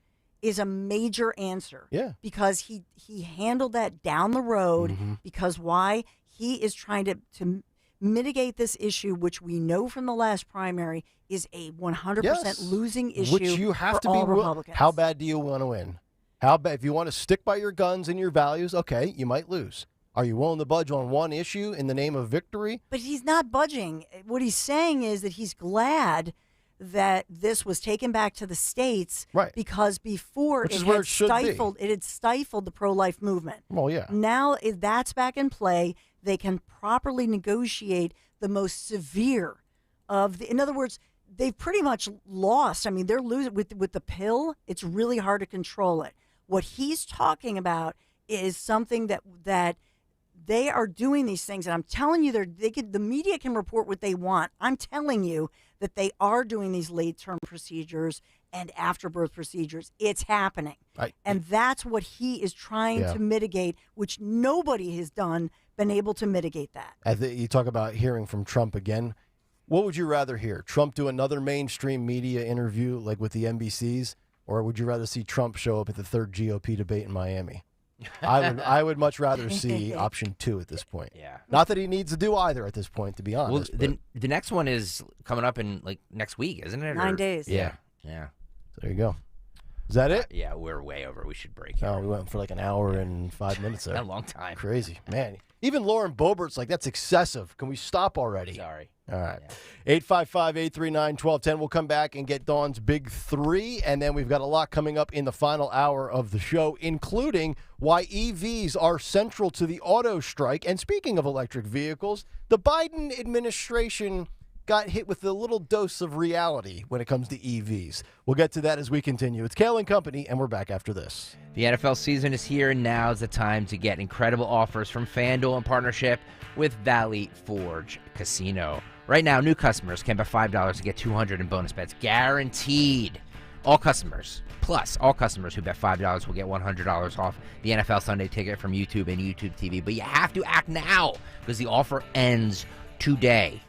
is a major answer. Yeah. Because he handled that down the road. Because why? He is trying to mitigate this issue, which we know from the last primary is a 100% losing issue. Which you have for to all be Republicans. How bad do you want to win? How bad? If you want to stick by your guns and your values, okay, you might lose. Are you willing to budge on one issue in the name of victory? But he's not budging. What he's saying is that he's glad that this was taken back to the states, right? Because before it had stifled the pro-life movement. Well, yeah. Now that's back in play. They can properly negotiate the most severe of the. In other words, they've pretty much lost. I mean, they're losing with the pill. It's really hard to control it. What he's talking about is something that they are doing these things, and I'm telling you, the media can report what they want. I'm telling you that they are doing these late-term procedures and after-birth procedures. It's happening. And that's what he is trying to mitigate, which nobody has been able to mitigate that. You talk about hearing from Trump again. What would you rather hear? Trump do another mainstream media interview like with the NBCs, or would you rather see Trump show up at the third GOP debate in Miami? I would much rather see option 2 at this point. Yeah. Not that he needs to do either at this point, to be honest. Well, the next one is coming up in next week, isn't it? 9 days. Yeah. So there you go. Is that it? Yeah, we're way over. We should break. Oh, we went for like an hour and 5 minutes there. A long time. Crazy. Man. Even Lauren Boebert's like, that's excessive. Can we stop already? Sorry. All right. 855-839-1210. We'll come back and get Dawn's Big Three, and then we've got a lot coming up in the final hour of the show, including why EVs are central to the auto strike. And speaking of electric vehicles, the Biden administration got hit with a little dose of reality when it comes to EVs. We'll get to that as we continue. It's Kayal and Company, and we're back after this. The NFL season is here, and now's the time to get incredible offers from FanDuel in partnership with Valley Forge Casino. Right now, new customers can bet $5 to get $200 in bonus bets, guaranteed. All customers, plus all customers who bet $5 will get $100 off the NFL Sunday Ticket from YouTube and YouTube TV. But you have to act now because the offer ends today.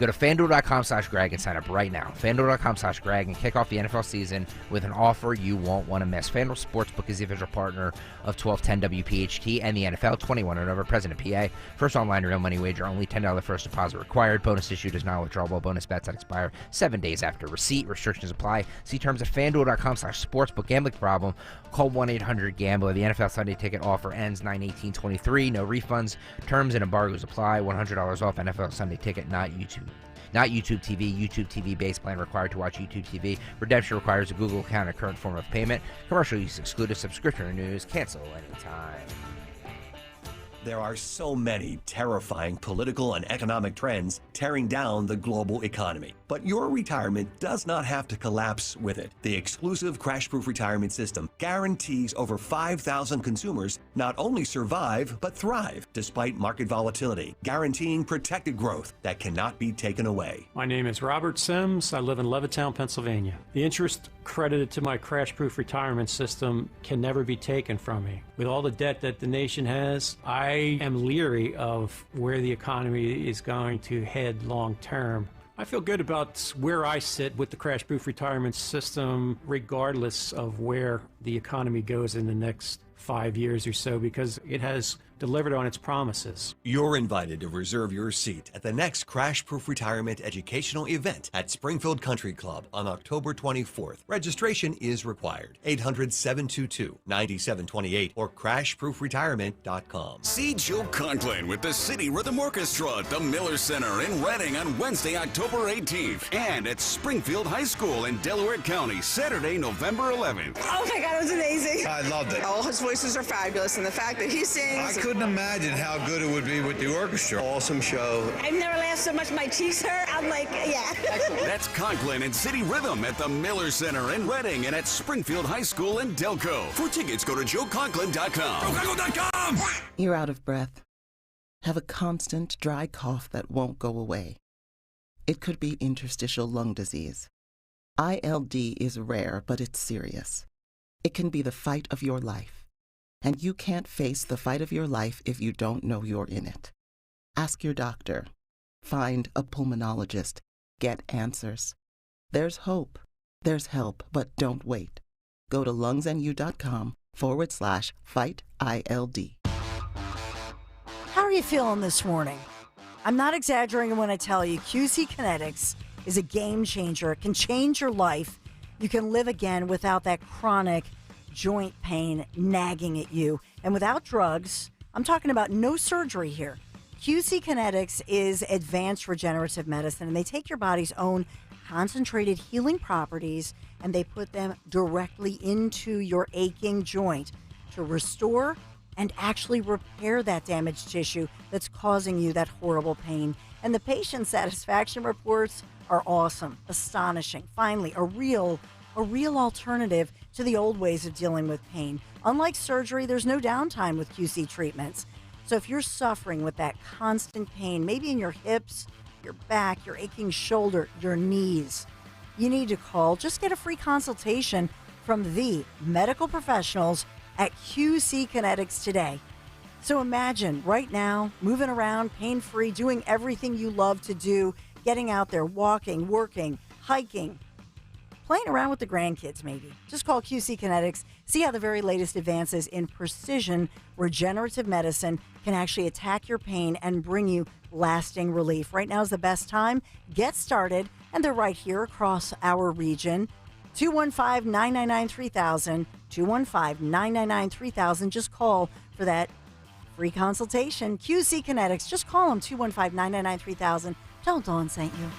Go to FanDuel.com/Greg and sign up right now. FanDuel.com/Greg and kick off the NFL season with an offer you won't want to miss. FanDuel Sportsbook is the official partner of 1210 WPHT and the NFL. 21 and over, present in PA. First online real money wager, only $10 first deposit required. Bonus issued is not withdrawable. Bonus bets that expire 7 days after receipt. Restrictions apply. See terms at FanDuel.com/sportsbook. Gambling problem? Call 1-800-GAMBLER. The NFL Sunday Ticket offer ends 9/18/23. No refunds. Terms and embargoes apply. $100 off NFL Sunday Ticket, not YouTube. Not YouTube TV. YouTube TV base plan required to watch YouTube TV. Redemption requires a Google account and current form of payment. Commercial use excluded. Subscription renews. Cancel anytime. There are so many terrifying political and economic trends tearing down the global economy. But your retirement does not have to collapse with it. The exclusive crash-proof retirement system guarantees over 5,000 consumers not only survive, but thrive despite market volatility, guaranteeing protected growth that cannot be taken away. My name is Robert Sims. I live in Levittown, Pennsylvania. The interest credited to my crash-proof retirement system can never be taken from me. With all the debt that the nation has, I am leery of where the economy is going to head long term. I feel good about where I sit with the crash-proof retirement system, regardless of where the economy goes in the next 5 years or so, because it has delivered on its promises. You're invited to reserve your seat at the next Crash Proof Retirement educational event at Springfield Country Club on October 24th. Registration is required. 800-722-9728 or crashproofretirement.com. See Joe Conklin with the City Rhythm Orchestra at the Miller Center in Reading on Wednesday, October 18th, and at Springfield High School in Delaware County, Saturday, November 11th. Oh my God, it was amazing. I loved it. All his voices are fabulous, and the fact that he sings. I couldn't imagine how good it would be with the orchestra. Awesome show. I've never laughed so much. My cheeks hurt. I'm like, yeah. That's Conklin and City Rhythm at the Miller Center in Reading and at Springfield High School in Delco. For tickets, go to joeconklin.com. joeconklin.com! You're out of breath. Have a constant dry cough that won't go away. It could be interstitial lung disease. ILD is rare, but it's serious. It can be the fight of your life. And you can't face the fight of your life if you don't know you're in it. Ask your doctor. Find a pulmonologist. Get answers. There's hope. There's help, but don't wait. Go to lungsnu.com/fight-ILD. How are you feeling this morning? I'm not exaggerating when I tell you QC Kinetics is a game changer. It can change your life. You can live again without that chronic joint pain nagging at you. And without drugs, I'm talking about no surgery here. QC Kinetics is advanced regenerative medicine, and they take your body's own concentrated healing properties and they put them directly into your aching joint to restore and actually repair that damaged tissue that's causing you that horrible pain. And the patient satisfaction reports are awesome, astonishing. Finally, a real alternative to the old ways of dealing with pain. Unlike surgery, there's no downtime with QC treatments. So if you're suffering with that constant pain, maybe in your hips, your back, your aching shoulder, your knees, you need to call. Just get a free consultation from the medical professionals at QC Kinetics today. So imagine right now, moving around pain-free, doing everything you love to do, getting out there, walking, working, hiking, playing around with the grandkids maybe. Just call QC Kinetics. See how the very latest advances in precision regenerative medicine can actually attack your pain and bring you lasting relief. Right now is the best time. Get started, and they're right here across our region. 215-999-3000, 215-999-3000. Just call for that free consultation. QC Kinetics. Just call them, 215-999-3000. Tell Dawn sent you.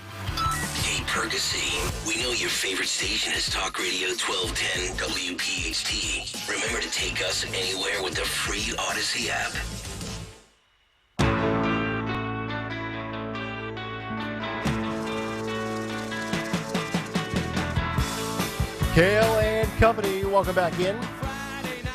Hey, Percy, we know your favorite station is Talk Radio 1210 WPHT. Remember to take us anywhere with the free Odyssey app. Kayal and Company, welcome back in.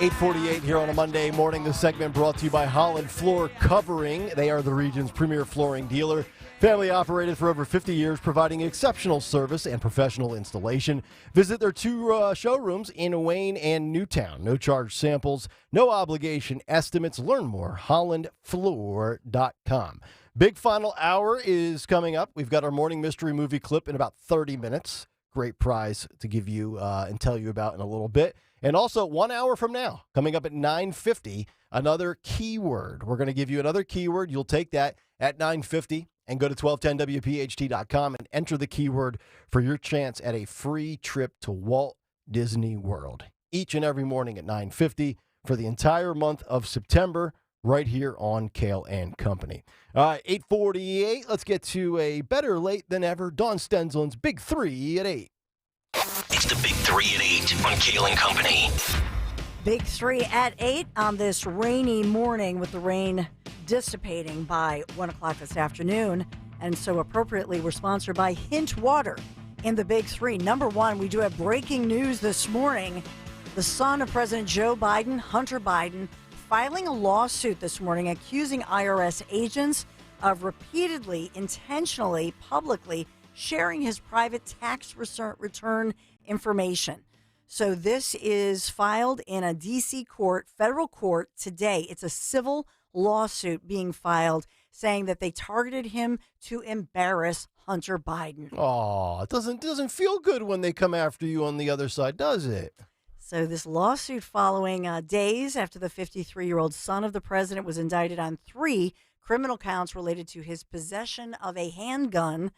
8:48 here on a Monday morning. The segment brought to you by Holland Floor Covering. They are the region's premier flooring dealer. Family operated for over 50 years, providing exceptional service and professional installation. Visit their two showrooms in Wayne and Newtown. No charge samples, no obligation estimates. Learn more, hollandfloor.com. Big final hour is coming up. We've got our morning mystery movie clip in about 30 minutes. Great prize to give you and tell you about in a little bit. And also 1 hour from now, coming up at 9:50, another keyword. We're going to give you another keyword. You'll take that at 9:50 and go to 1210wpht.com and enter the keyword for your chance at a free trip to Walt Disney World. Each and every morning at 9:50 for the entire month of September, right here on Kayal and Company. 8:48, let's get to a better late than ever. Dawn Stensland's Big 3 at 8. It's the Big 3 at 8 on Kayal and Company. Big 3 at 8 on this rainy morning, with the rain dissipating by 1 o'clock this afternoon. And so appropriately, we're sponsored by Hint Water in the Big 3. Number one, we do have breaking news this morning. The son of President Joe Biden, Hunter Biden, filing a lawsuit this morning accusing IRS agents of repeatedly, intentionally, publicly sharing his private tax return information. So this is filed in a D.C. court, federal court today. It's a civil lawsuit being filed saying that they targeted him to embarrass Hunter Biden. Oh, it doesn't feel good when they come after you on the other side, does it? So this lawsuit following days after the 53-year-old son of the president was indicted on 3 criminal counts related to his possession of a handgun.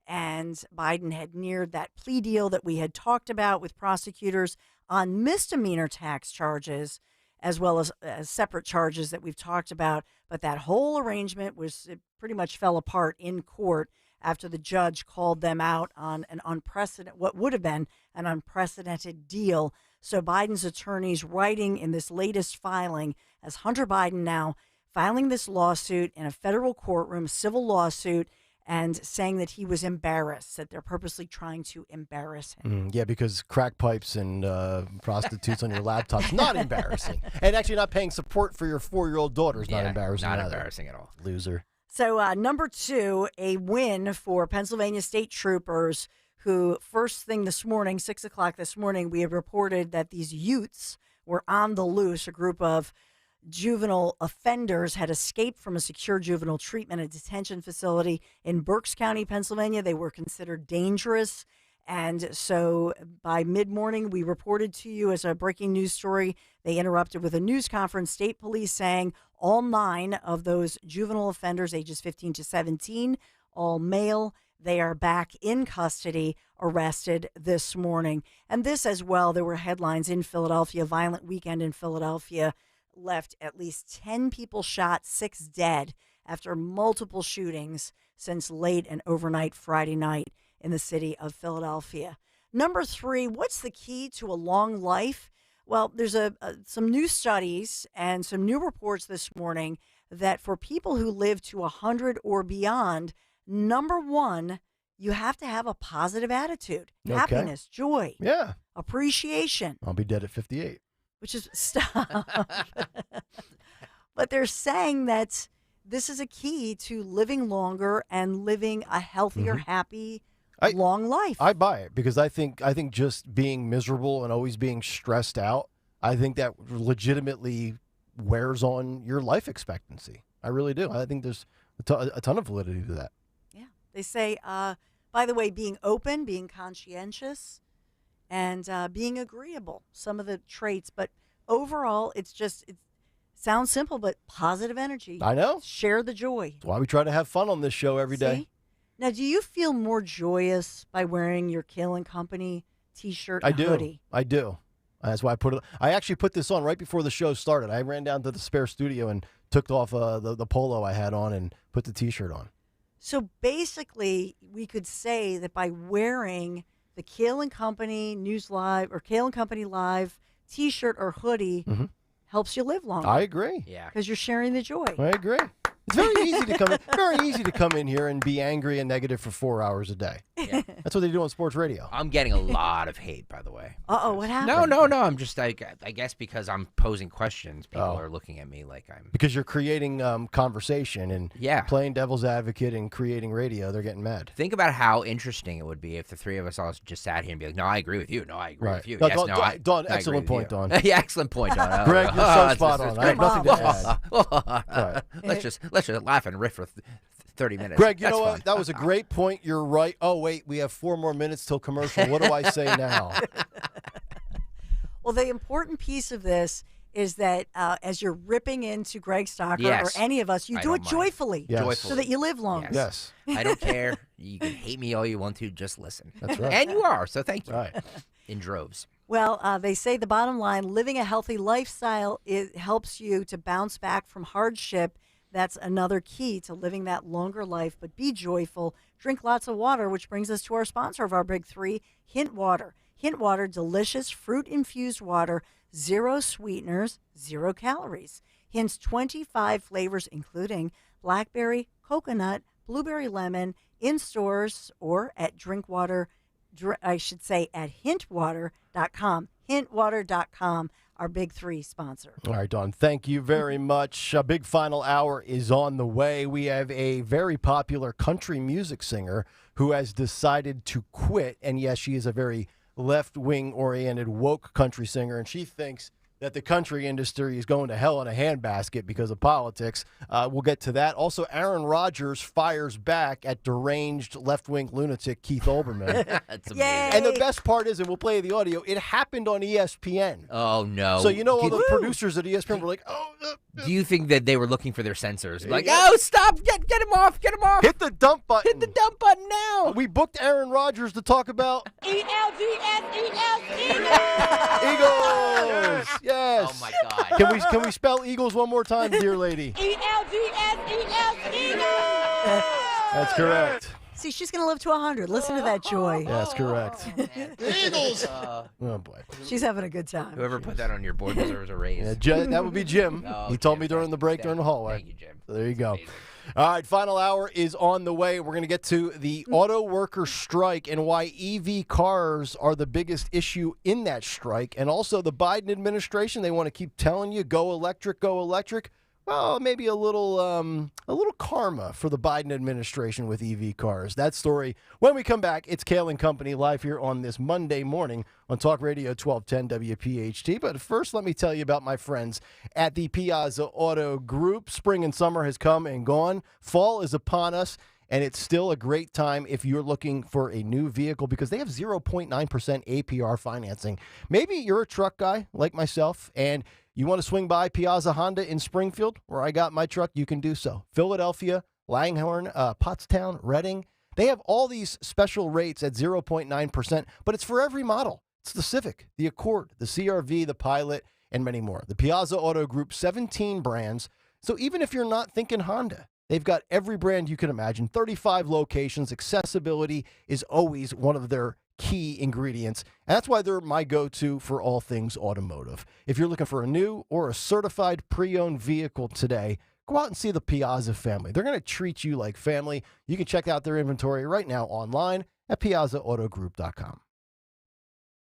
And Biden had neared that plea deal that we had talked about with prosecutors on misdemeanor tax charges, as well as separate charges that we've talked about. But that whole arrangement it pretty much fell apart in court after the judge called them out on what would have been an unprecedented deal. So Biden's attorneys writing in this latest filing, as Hunter Biden now filing this lawsuit in a federal courtroom, civil lawsuit, and saying that he was embarrassed, that they're purposely trying to embarrass him. Yeah, because crack pipes and prostitutes on your laptop's not embarrassing. And actually not paying support for your 4-year-old daughter is not embarrassing Not either. embarrassing at all. Loser. So number 2, a win for Pennsylvania state troopers who first thing this morning, 6 o'clock this morning, we had reported that these youths were on the loose. A group of juvenile offenders had escaped from a secure juvenile treatment and detention facility in Berks County, Pennsylvania. They were considered dangerous. And so by mid-morning, we reported to you as a breaking news story, they interrupted with a news conference, state police saying all 9 of those juvenile offenders, ages 15 to 17, all male, They are back in custody, arrested this morning. And this as well, there were headlines in Philadelphia, violent weekend in Philadelphia, left at least 10 people shot, 6 dead after multiple shootings since late and overnight Friday night in the city of Philadelphia. Number 3, what's the key to a long life? Well, there's some new studies and some new reports this morning that for people who live to 100 or beyond, number 1, you have to have a positive attitude, happiness, joy, appreciation. I'll be dead at 58. Which is stop. But they're saying that this is a key to living longer and living a healthier, happy, long life. I buy it because I think just being miserable and always being stressed out, I think that legitimately wears on your life expectancy. I really do. I think there's a ton of validity to that. Yeah. They say, by the way, being open, being conscientious, and being agreeable, some of the traits. But overall, it sounds simple, but positive energy. I know. Share the joy. That's why we try to have fun on this show every day. See? Now, do you feel more joyous by wearing your Kayal & Company T-shirt and hoodie? I do. That's why I actually put this on right before the show started. I ran down to the spare studio and took off the polo I had on and put the T-shirt on. So basically, we could say that by wearing the Kayal & Company News Live or Kayal & Company Live T-shirt or hoodie helps you live longer. I agree. Yeah, because you're sharing the joy. I agree. It's very easy to come in here and be angry and negative for 4 hours a day. Yeah. That's what they do on sports radio. I'm getting a lot of hate, by the way. Uh-oh, what happened? No. I'm just, I guess because I'm posing questions, people are looking at me like I'm... Because you're creating conversation and playing devil's advocate and creating radio, they're getting mad. Think about how interesting it would be if the three of us all just sat here and be like, no, I agree with you. No, I agree with you. No, Yes, Dawn, excellent point, Dawn. Yeah, excellent point, Dawn. Greg, you're so spot on. I have nothing to add. Let's just laugh and riff for 30 minutes. Greg, you know what? That was a great point. You're right. Oh, wait, we have 4 more minutes till commercial. What do I say now? Well, the important piece of this is that as you're ripping into Greg Stocker or any of us, you do it joyfully, so that you live longer. Yes. I don't care. You can hate me all you want to. Just listen. That's right. And you are, so thank you. Right. In droves. Well, they say the bottom line, living a healthy lifestyle, it helps you to bounce back from hardship. That's another key to living that longer life, but be joyful. Drink lots of water, which brings us to our sponsor of our big 3, Hint Water. Hint Water, delicious fruit-infused water, 0 sweeteners, 0 calories. Hint's 25 flavors, including blackberry, coconut, blueberry lemon, in stores or at at hintwater.com. Hintwater.com. Our big 3 sponsor. All right, Dawn, thank you very much. A big final hour is on the way. We have a very popular country music singer who has decided to quit. And yes, she is a very left-wing oriented woke country singer, and she thinks that the country industry is going to hell in a handbasket because of politics. We'll get to that. Also, Aaron Rodgers fires back at deranged left-wing lunatic Keith Olbermann. That's amazing. And the best part is, and we'll play the audio, it happened on ESPN. Oh, no. So, all the producers at ESPN were like, do you think that they were looking for their censors? Like, oh, stop, get him off, get him off. Hit the dump button. Hit the dump button now. We booked Aaron Rodgers to talk about Eagles. Yes. Oh, my God. Can we spell Eagles one more time, dear lady? Eagles. That's correct. See, she's going to live to 100. Listen to that joy. That's correct. Eagles. Oh, boy. She's having a good time. Whoever put that on your board deserves a raise. That would be Jim. Oh, he told me during the break during the hallway. Thank you, Jim. So there you go. All right, final hour is on the way. We're going to get to the auto worker strike and why EV cars are the biggest issue in that strike. And also the Biden administration, they want to keep telling you, go electric, go electric. Well, maybe a little karma for the Biden administration with EV cars. That story when we come back. It's Kayal & Company live here on this Monday morning on Talk Radio 1210 WPHT. But first, let me tell you about my friends at the Piazza Auto Group. Spring and summer has come and gone. Fall is upon us. And it's still a great time if you're looking for a new vehicle because they have 0.9% APR financing. Maybe you're a truck guy like myself and you want to swing by Piazza Honda in Springfield, where I got my truck, you can do so. Philadelphia, Langhorne, Pottstown, Reading. They have all these special rates at 0.9%, but it's for every model. It's the Civic, the Accord, the CR-V, the Pilot, and many more. The Piazza Auto Group, 17 brands. So even if you're not thinking Honda, they've got every brand you can imagine, 35 locations. Accessibility is always one of their key ingredients. And that's why they're my go-to for all things automotive. If you're looking for a new or a certified pre-owned vehicle today, go out and see the Piazza family. They're going to treat you like family. You can check out their inventory right now online at piazzaautogroup.com.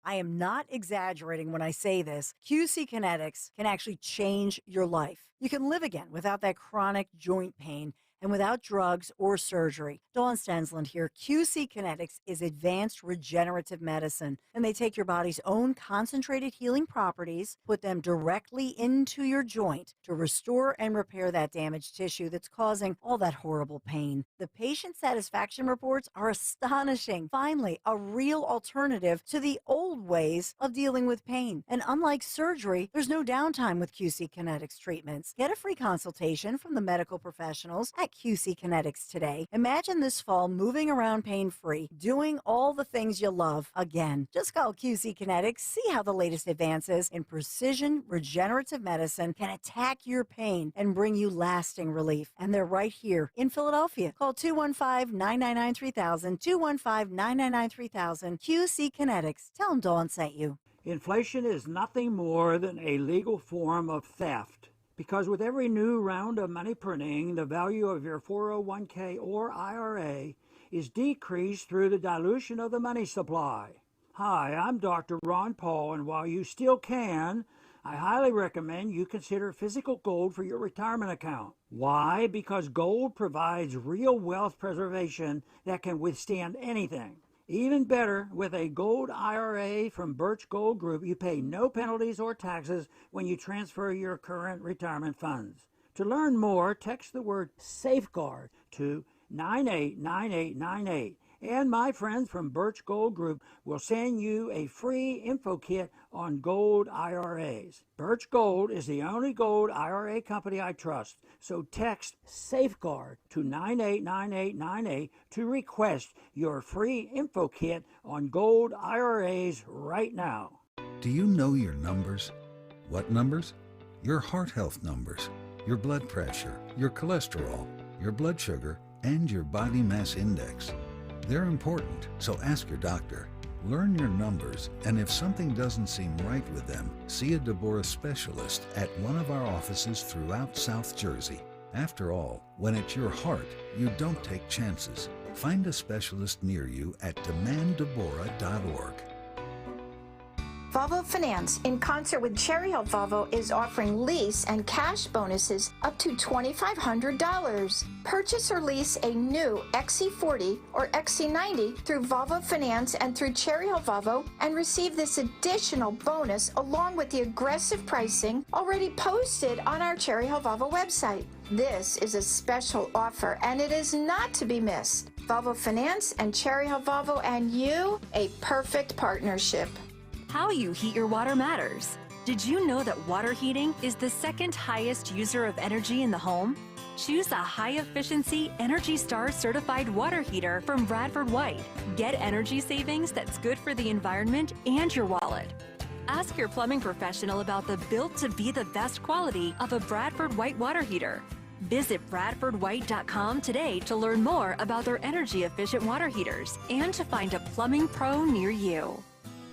I am not exaggerating when I say this. QC Kinetics can actually change your life. You can live again without that chronic joint pain and without drugs or surgery. Dawn Stensland here. QC Kinetics is advanced regenerative medicine, and they take your body's own concentrated healing properties, put them directly into your joint to restore and repair that damaged tissue that's causing all that horrible pain. The patient satisfaction reports are astonishing. Finally, a real alternative to the old ways of dealing with pain. And unlike surgery, there's no downtime with QC Kinetics treatments. Get a free consultation from the medical professionals at QC Kinetics today. Imagine this fall moving around pain-free, doing all the things you love again. Just call QC Kinetics, see how the latest advances in precision regenerative medicine can attack your pain and bring you lasting relief. And they're right here in Philadelphia. Call 215-999-3000, 215-999-3000, QC Kinetics. Tell them Dawn sent you. Inflation is nothing more than a legal form of theft. Because with every new round of money printing, the value of your 401k or IRA is decreased through the dilution of the money supply. Hi, I'm Dr. Ron Paul, and while you still can, I highly recommend you consider physical gold for your retirement account. Why? Because gold provides real wealth preservation that can withstand anything. Even better, with a gold IRA from Birch Gold Group, you pay no penalties or taxes when you transfer your current retirement funds. To learn more, text the word SAFEGUARD to 989898. And my friends from Birch Gold Group will send you a free info kit on gold IRAs. Birch Gold is the only gold IRA company I trust, so text SAFEGUARD to 989898 to request your free info kit on gold IRAs right now. Do you know your numbers? What numbers? Your heart health numbers, your blood pressure, your cholesterol, your blood sugar, and your body mass index. They're important, so ask your doctor. Learn your numbers, and if something doesn't seem right with them, see a Deborah specialist at one of our offices throughout South Jersey. After all, when it's your heart, you don't take chances. Find a specialist near you at demanddeborah.org. Volvo Finance, in concert with Cherry Hill Volvo, is offering lease and cash bonuses up to $2,500. Purchase or lease a new XC40 or XC90 through Volvo Finance and through Cherry Hill Volvo and receive this additional bonus along with the aggressive pricing already posted on our Cherry Hill Volvo website. This is a special offer and it is not to be missed. Volvo Finance and Cherry Hill Volvo and you, a perfect partnership. How you heat your water matters. Did you know that water heating is the second highest user of energy in the home? Choose a high-efficiency Energy Star certified water heater from Bradford White. Get energy savings that's good for the environment and your wallet. Ask your plumbing professional about the built to be the best quality of a Bradford White water heater. Visit bradfordwhite.com today to learn more about their energy-efficient water heaters and to find a plumbing pro near you.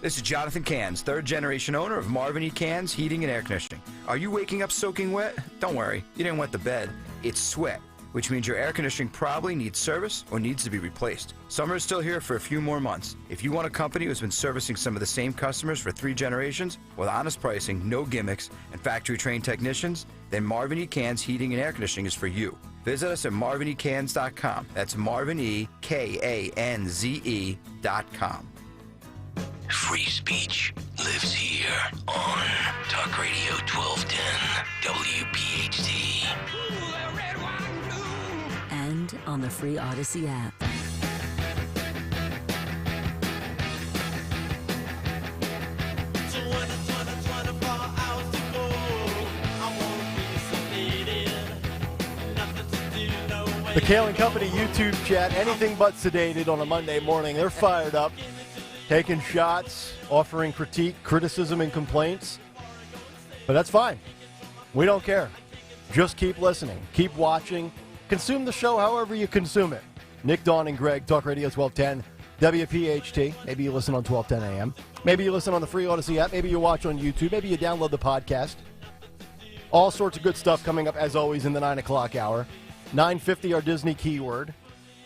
This is Jonathan Cans, third-generation owner of Marvin E. Cans Heating and Air Conditioning. Are you waking up soaking wet? Don't worry, you didn't wet the bed. It's sweat, which means your air conditioning probably needs service or needs to be replaced. Summer is still here for a few more months. If you want a company who's been servicing some of the same customers for 3 generations with honest pricing, no gimmicks, and factory-trained technicians, then Marvin E. Cans Heating and Air Conditioning is for you. Visit us at marvinecans.com. That's marvinekANZE.com. Free speech lives here on Talk Radio 1210 WPHT. And on the free Odyssey app. Nothing to do, no way. The Kayal Company YouTube chat, anything but sedated on a Monday morning. They're fired up, taking shots, offering critique, criticism, and complaints. But that's fine. We don't care. Just keep listening. Keep watching. Consume the show however you consume it. Nick, Dawn, and Greg, Talk Radio 1210, WPHT. Maybe you listen on 1210 AM. Maybe you listen on the free Odyssey app. Maybe you watch on YouTube. Maybe you download the podcast. All sorts of good stuff coming up, as always, in the 9 o'clock hour. 9:50, our Disney keyword.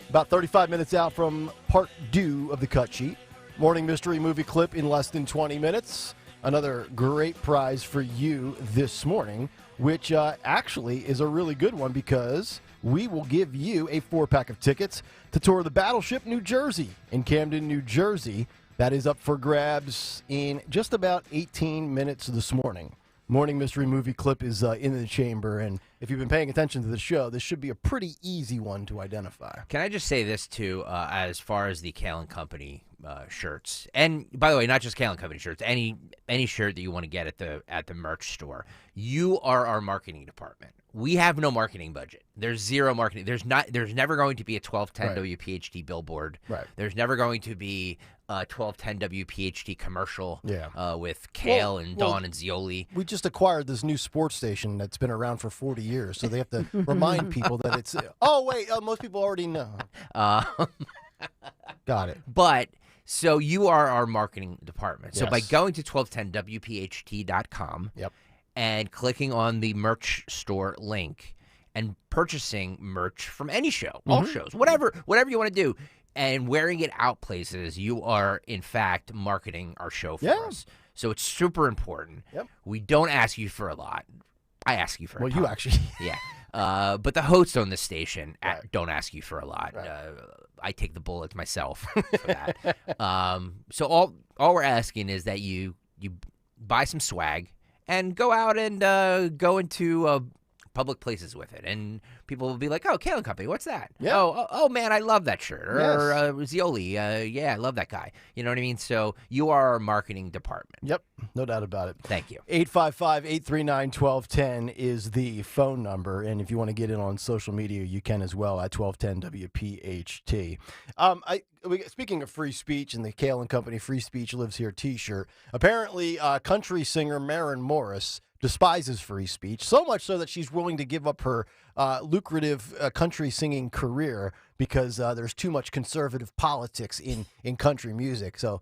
About 35 minutes out from part 2 of the cut sheet. Morning mystery movie clip in less than 20 minutes. Another great prize for you this morning, which actually is a really good one because we will give you a 4-pack of tickets to tour the Battleship New Jersey in Camden, New Jersey. That is up for grabs in just about 18 minutes this morning. Morning mystery movie clip is in the chamber, and if you've been paying attention to the show, this should be a pretty easy one to identify. Can I just say this, too, as far as the Kayal Company shirts, and by the way, not just Kayal Company shirts, any shirt that you want to get at the merch store, you are our marketing department. We have no marketing budget. There's zero marketing. There's never going to be a 1210 WPHT billboard. Right. There's never going to be a 1210 WPHT commercial with Kayal and Dawn and Zioli. We just acquired this new sports station that's been around for 40 years, so they have to remind people that it's... most people already know. Got it. But... So you are our marketing department. So Yes. by going to 1210WPHT.com and clicking on the merch store link and purchasing merch from any show, all shows, whatever you want to do, and wearing it out places, you are, in fact, marketing our show for us. So it's super important. Yep. We don't ask you for a lot. I ask you for a ton. Well, you actually... Yeah. But the hosts on this station don't ask you for a lot. I take the bullets myself for that. So all we're asking is that you buy some swag and go out and go into public places with it, and people will be like, "Oh, Kayal Company, what's that? Yeah. Oh man, I love that shirt." Or Zioli, yeah, I love that guy. You know what I mean? So you are our marketing department. Yep, no doubt about it. Thank you. 855-839-1210 is the phone number, and if you want to get in on social media, you can as well at 1210 WPHT. Speaking of free speech and the Kayal Company Free Speech Lives Here t-shirt, apparently country singer Maren Morris despises free speech, so much so that she's willing to give up her lucrative country singing career because there's too much conservative politics in country music. So,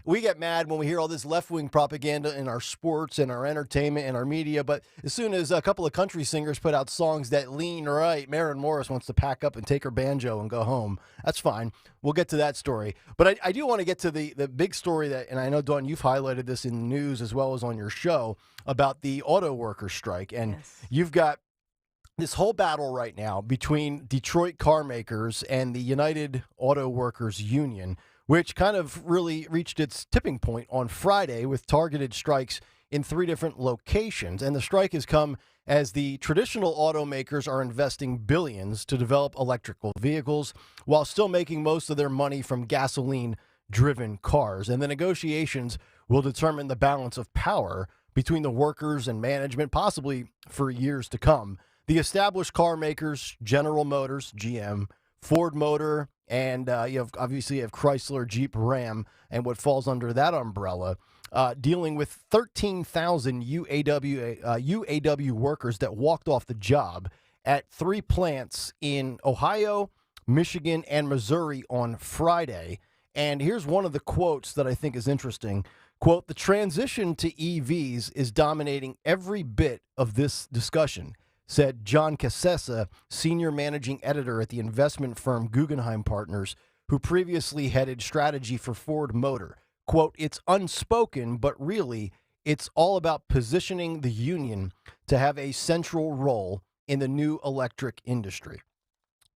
we get mad when we hear all this left-wing propaganda in our sports and our entertainment and our media, but as soon as a couple of country singers put out songs that lean right, Maren Morris wants to pack up and take her banjo and go home. That's fine. We'll get to that story. But I do want to get to the big story that, and I know, Dawn, you've highlighted this in the news as well as on your show, about the auto worker strike. And you've got this whole battle right now between Detroit car makers and the United Auto Workers Union, which kind of really reached its tipping point on Friday with targeted strikes in 3 different locations. And the strike has come as the traditional automakers are investing billions to develop electrical vehicles while still making most of their money from gasoline-driven cars. And the negotiations will determine the balance of power between the workers and management, possibly for years to come. The established car makers, General Motors, GM, Ford Motor, and you have Chrysler, Jeep, Ram, and what falls under that umbrella, dealing with 13,000 UAW workers that walked off the job at 3 plants in Ohio, Michigan, and Missouri on Friday. And here's one of the quotes that I think is interesting. Quote, "The transition to EVs is dominating every bit of this discussion," said John Cassessa, senior managing editor at the investment firm Guggenheim Partners, who previously headed strategy for Ford Motor. Quote, "It's unspoken, but really, it's all about positioning the union to have a central role in the new electric industry."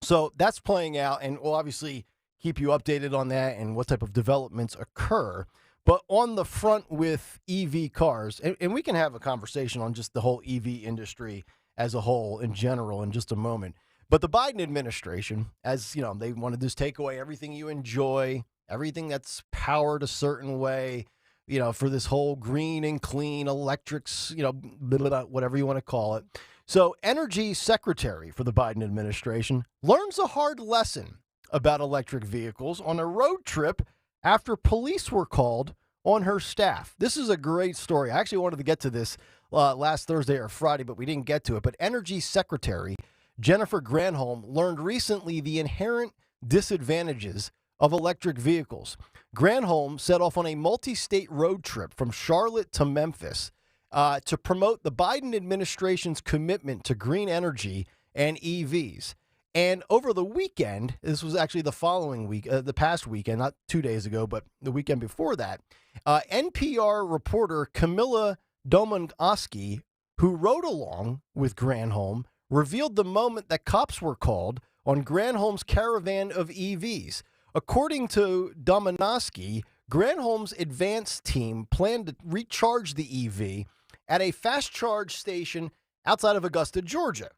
So that's playing out, and we'll obviously keep you updated on that and what type of developments occur. But on the front with EV cars, and we can have a conversation on just the whole EV industry as a whole in general in just a moment. But the Biden administration, as you know, they want to just take away everything you enjoy, everything that's powered a certain way, for this whole green and clean electrics, whatever you want to call it. So, Energy Secretary for the Biden administration learns a hard lesson about electric vehicles on a road trip after police were called on her staff. This is a great story. I actually wanted to get to this last Thursday or Friday, but we didn't get to it. But Energy Secretary Jennifer Granholm learned recently the inherent disadvantages of electric vehicles. Granholm set off on a multi-state road trip from Charlotte to Memphis to promote the Biden administration's commitment to green energy and EVs. And over the weekend, this was actually the following week, the past weekend, not 2 days ago, but the weekend before that, NPR reporter Camilla Domonkowski, who rode along with Granholm, revealed the moment that cops were called on Granholm's caravan of EVs. According to Domonkowski, Granholm's advance team planned to recharge the EV at a fast charge station outside of Augusta, Georgia.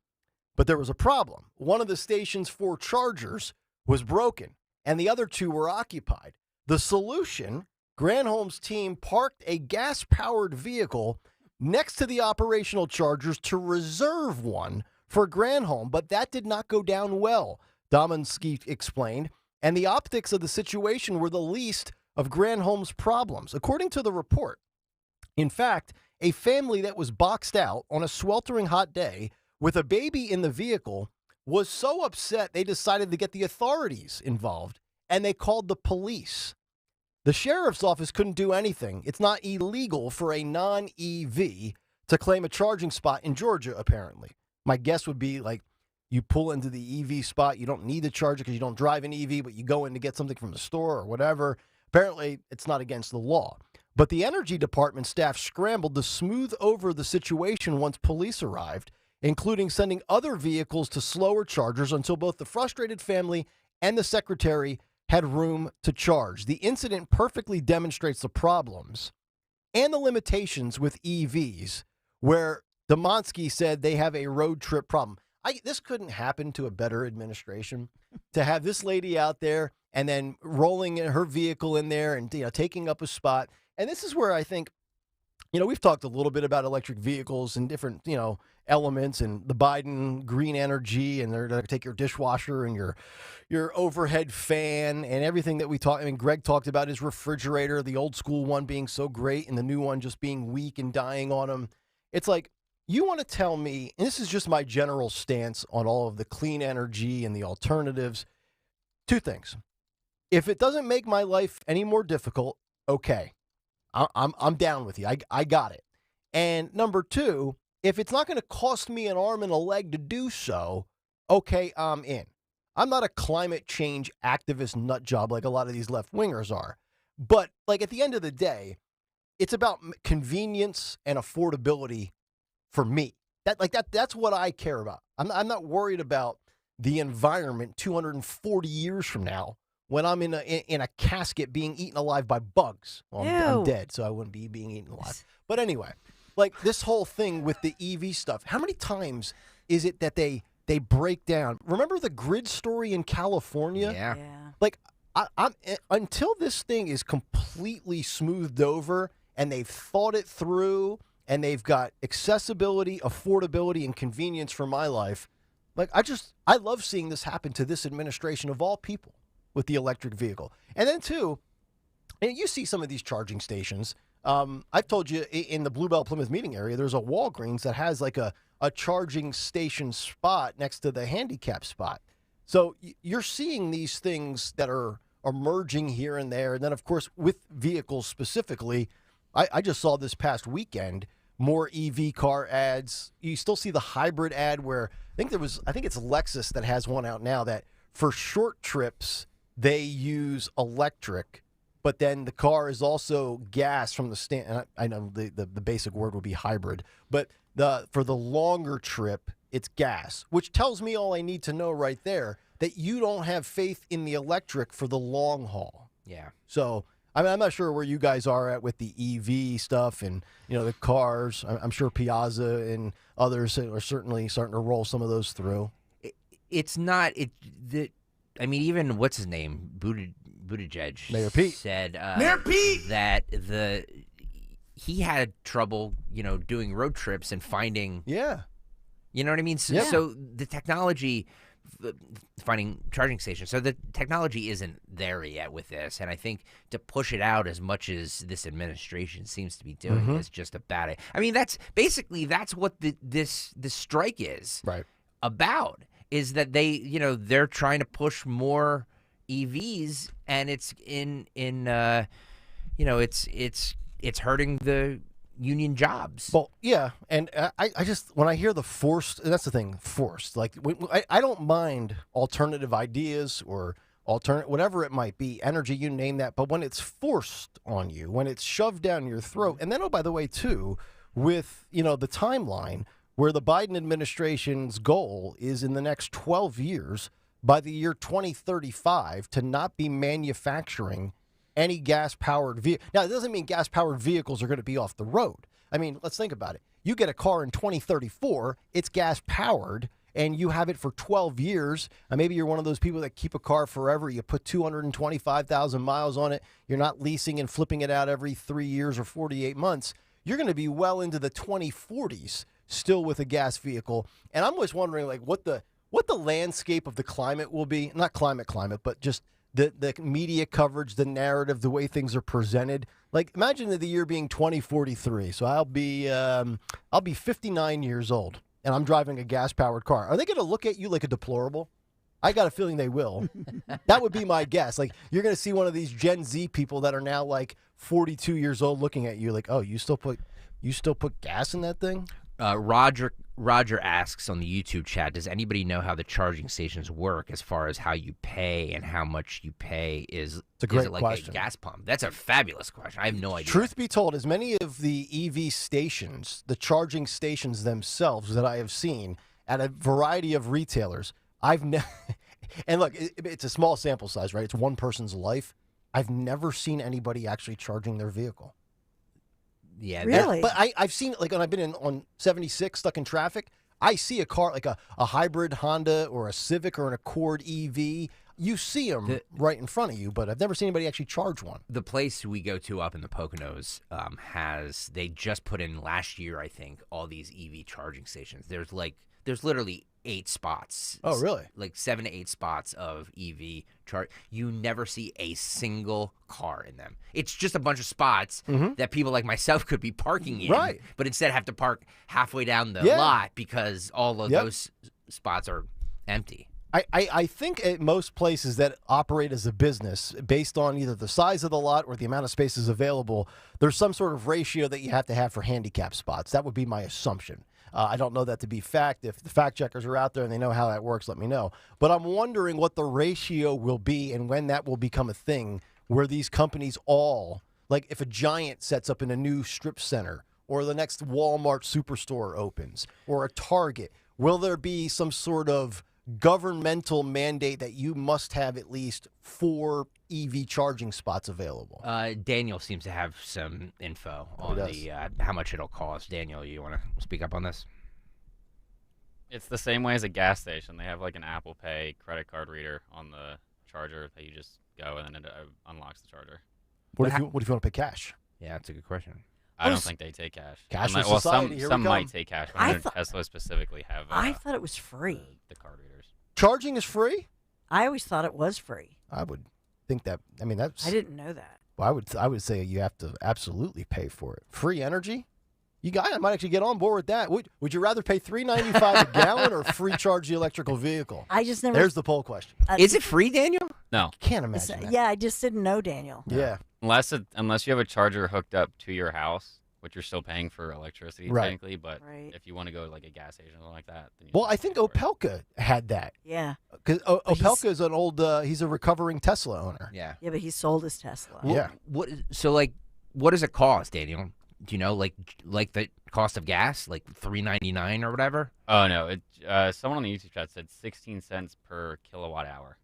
But there was a problem. One of the station's 4 chargers was broken, and the other 2 were occupied. The solution, Granholm's team parked a gas-powered vehicle next to the operational chargers to reserve one for Granholm, but that did not go down well, Domonkowski explained, and the optics of the situation were the least of Granholm's problems. According to the report, in fact, a family that was boxed out on a sweltering hot day with a baby in the vehicle was so upset they decided to get the authorities involved, and they called the police. The sheriff's office couldn't do anything. It's not illegal for a non-EV to claim a charging spot in Georgia, apparently. My guess would be like you pull into the EV spot, you don't need to charge it because you don't drive an EV, but you go in to get something from the store or whatever. Apparently, it's not against the law. But the Energy Department staff scrambled to smooth over the situation once police arrived, including sending other vehicles to slower chargers until both the frustrated family and the secretary had room to charge. The incident perfectly demonstrates the problems and the limitations with EVs, where Domonkowski said they have a road trip problem. This couldn't happen to a better administration, to have this lady out there and then rolling her vehicle in there and taking up a spot. And this is where I think, we've talked a little bit about electric vehicles and different, elements and the Biden green energy, and they're going to take your dishwasher and your overhead fan and everything that we talked. I mean, Greg talked about his refrigerator, the old school one being so great and the new one just being weak and dying on him. It's like, you want to tell me, and this is just my general stance on all of the clean energy and the alternatives, 2 things. If it doesn't make my life any more difficult, okay. I'm down with you. I got it. And number 2, if it's not going to cost me an arm and a leg to do so, okay, I'm in. I'm not a climate change activist nut job like a lot of these left-wingers are. But like at the end of the day, it's about convenience and affordability for me. That's what I care about. I'm not worried about the environment 240 years from now when I'm in a casket being eaten alive by bugs. Well, I'm dead, so I wouldn't be being eaten alive. But anyway, like this whole thing with the EV stuff, how many times is it that they break down? Remember the grid story in California? Yeah. Like, I'm until this thing is completely smoothed over and they've thought it through and they've got accessibility, affordability, and convenience for my life. Like, I love seeing this happen to this administration of all people with the electric vehicle. And then, too, and you see some of these charging stations. I've told you in the Bluebell Plymouth meeting area, there's a Walgreens that has like a charging station spot next to the handicap spot. So you're seeing these things that are emerging here and there. And then, of course, with vehicles specifically, I just saw this past weekend more EV car ads. You still see the hybrid ad where I think it's Lexus that has one out now that for short trips, they use electric, but then the car is also gas from the stand. And I know the basic word would be hybrid, but for the longer trip, it's gas, which tells me all I need to know right there, that you don't have faith in the electric for the long haul. Yeah. So, I mean, I'm not sure where you guys are at with the EV stuff and, the cars. I'm sure Piazza and others are certainly starting to roll some of those through. It's not, I mean, even what's his name? Buttigieg Mayor Pete said Mayor Pete! That he had trouble, doing road trips and finding You know what I mean? So, so the technology, finding charging stations, so the technology isn't there yet with this. And I think to push it out as much as this administration seems to be doing is just a bad idea. I mean, that's what this strike is about, is that they're trying to push more EVs, and it's it's hurting the union jobs. Well, yeah, and I just, when I hear the forced, and that's the thing, forced. Like, I don't mind alternative ideas or whatever it might be, energy, you name that, but when it's forced on you, when it's shoved down your throat, and then, oh, by the way, too, with, the timeline where the Biden administration's goal is in the next 12 years, by the year 2035, to not be manufacturing any gas-powered vehicle. Now, it doesn't mean gas-powered vehicles are going to be off the road. I mean, let's think about it. You get a car in 2034, it's gas-powered, and you have it for 12 years. And maybe you're one of those people that keep a car forever. You put 225,000 miles on it. You're not leasing and flipping it out every 3 years or 48 months. You're going to be well into the 2040s still with a gas vehicle. And I'm just wondering, like, what the landscape of the climate will be. Not climate, but just the media coverage, the narrative, the way things are presented. Like, imagine the year being 2043. So I'll be 59 years old, and I'm driving a gas-powered car. Are they going to look at you like a deplorable? I got a feeling they will. That would be my guess. Like, you're going to see one of these Gen Z people that are now like 42 years old looking at you like, oh, you still put gas in that thing? Roger asks on the YouTube chat, does anybody know how the charging stations work as far as how you pay and how much you pay? Is it like question. A gas pump? That's a fabulous question. I have no idea. Truth be told, as many of the EV stations, the charging stations themselves that I have seen at a variety of retailers, I've never, and look, it's a small sample size, right? It's one person's life. I've never seen anybody actually charging their vehicle. Yeah, really? But I've seen, like, when I've been on 76 stuck in traffic, I see a car like a hybrid Honda or a Civic or an Accord EV. You see them right in front of you, but I've never seen anybody actually charge one. The place we go to up in the Poconos they just put in last year, I think, all these EV charging stations. There's literally 8 spots. Oh, really? Like 7 to 8 spots of EV charge. You never see a single car in them. It's just a bunch of spots that people like myself could be parking in. Right. But instead have to park halfway down the lot because all of those spots are empty. I think at most places that operate as a business, based on either the size of the lot or the amount of spaces available, there's some sort of ratio that you have to have for handicap spots. That would be my assumption. I don't know that to be fact. If the fact checkers are out there and they know how that works, let me know. But I'm wondering what the ratio will be and when that will become a thing where these companies all, like if a Giant sets up in a new strip center or the next Walmart superstore opens or a Target, will there be some sort of governmental mandate that you must have at least 4 EV charging spots available? Daniel seems to have some info on how much it'll cost. Daniel, you want to speak up on this? It's the same way as a gas station. They have like an Apple Pay credit card reader on the charger that you just go and then it unlocks the charger. What if you want to pay cash? Yeah, that's a good question. I don't think they take cash. Cashless society, here we some might come. take cash. I Tesla specifically have. I thought it was free. The card readers. Charging is free? I always thought it was free. I would think that. I mean, that's. I didn't know that. Well, I would say you have to absolutely pay for it. Free energy? I might actually get on board with that. Would you rather pay $3.95 a gallon or free charge the electrical vehicle? I just never. There's the poll question. Is it free, Daniel? No. Can't imagine that. Yeah, I just didn't know, Daniel. Yeah. Unless you have a charger hooked up to your house, which you're still paying for electricity technically, but if you want to go to like a gas station or something like that, then I think Opelka had that. Yeah. Because Opelka is an old, he's a recovering Tesla owner. Yeah. Yeah, but he sold his Tesla. Yeah. What does it cost, Daniel? Do you know, like the cost of gas, like $3.99 or whatever? Oh no, someone on the YouTube chat said 16 cents per kilowatt hour.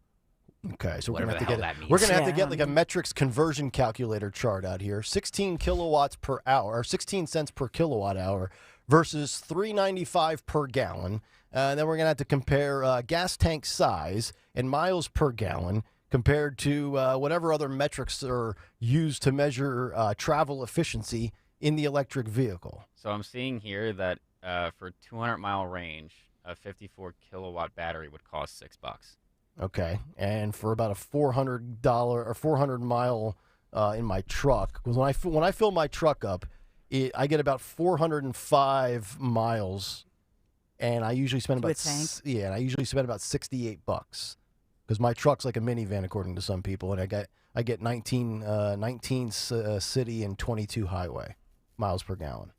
Okay, so Whatever we're the gonna hell have to that get we're means. gonna have to get like a metrics conversion calculator chart out here. 16 kilowatts per hour, or 16 cents per kilowatt hour, versus $3.95 per gallon. And then we're gonna have to compare gas tank size and miles per gallon compared to whatever other metrics are used to measure travel efficiency in the electric vehicle. So I'm seeing here that for 200-mile range, a 54-kilowatt battery would cost $6. Okay, and for about a $400 or 400-mile in my truck, because when I fill my truck up, I get about 405 miles, and I usually spend about and I usually spend about $68 because my truck's like a minivan according to some people, and I get 19 city and 22 highway miles per gallon.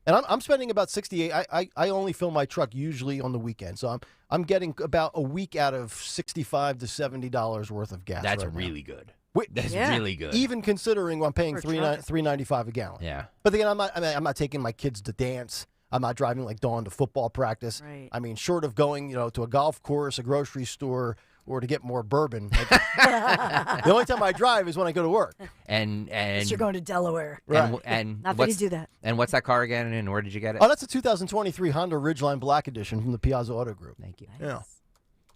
And I'm spending about 68. I only fill my truck usually on the weekend, so I'm getting about a week out of $65 to $70 worth of gas. That's right really now. good. That's really good. Even considering I'm paying $3.95 a gallon. Yeah. But again, I'm not taking my kids to dance. I'm not driving like Dawn to football practice. Right. I mean, short of going, to a golf course, a grocery store, or to get more bourbon. The only time I drive is when I go to work. And you're going to Delaware. Right. And Not that you do that. And what's that car again, and where did you get it? Oh, that's a 2023 Honda Ridgeline Black Edition from the Piazza Auto Group. Thank you. Yeah.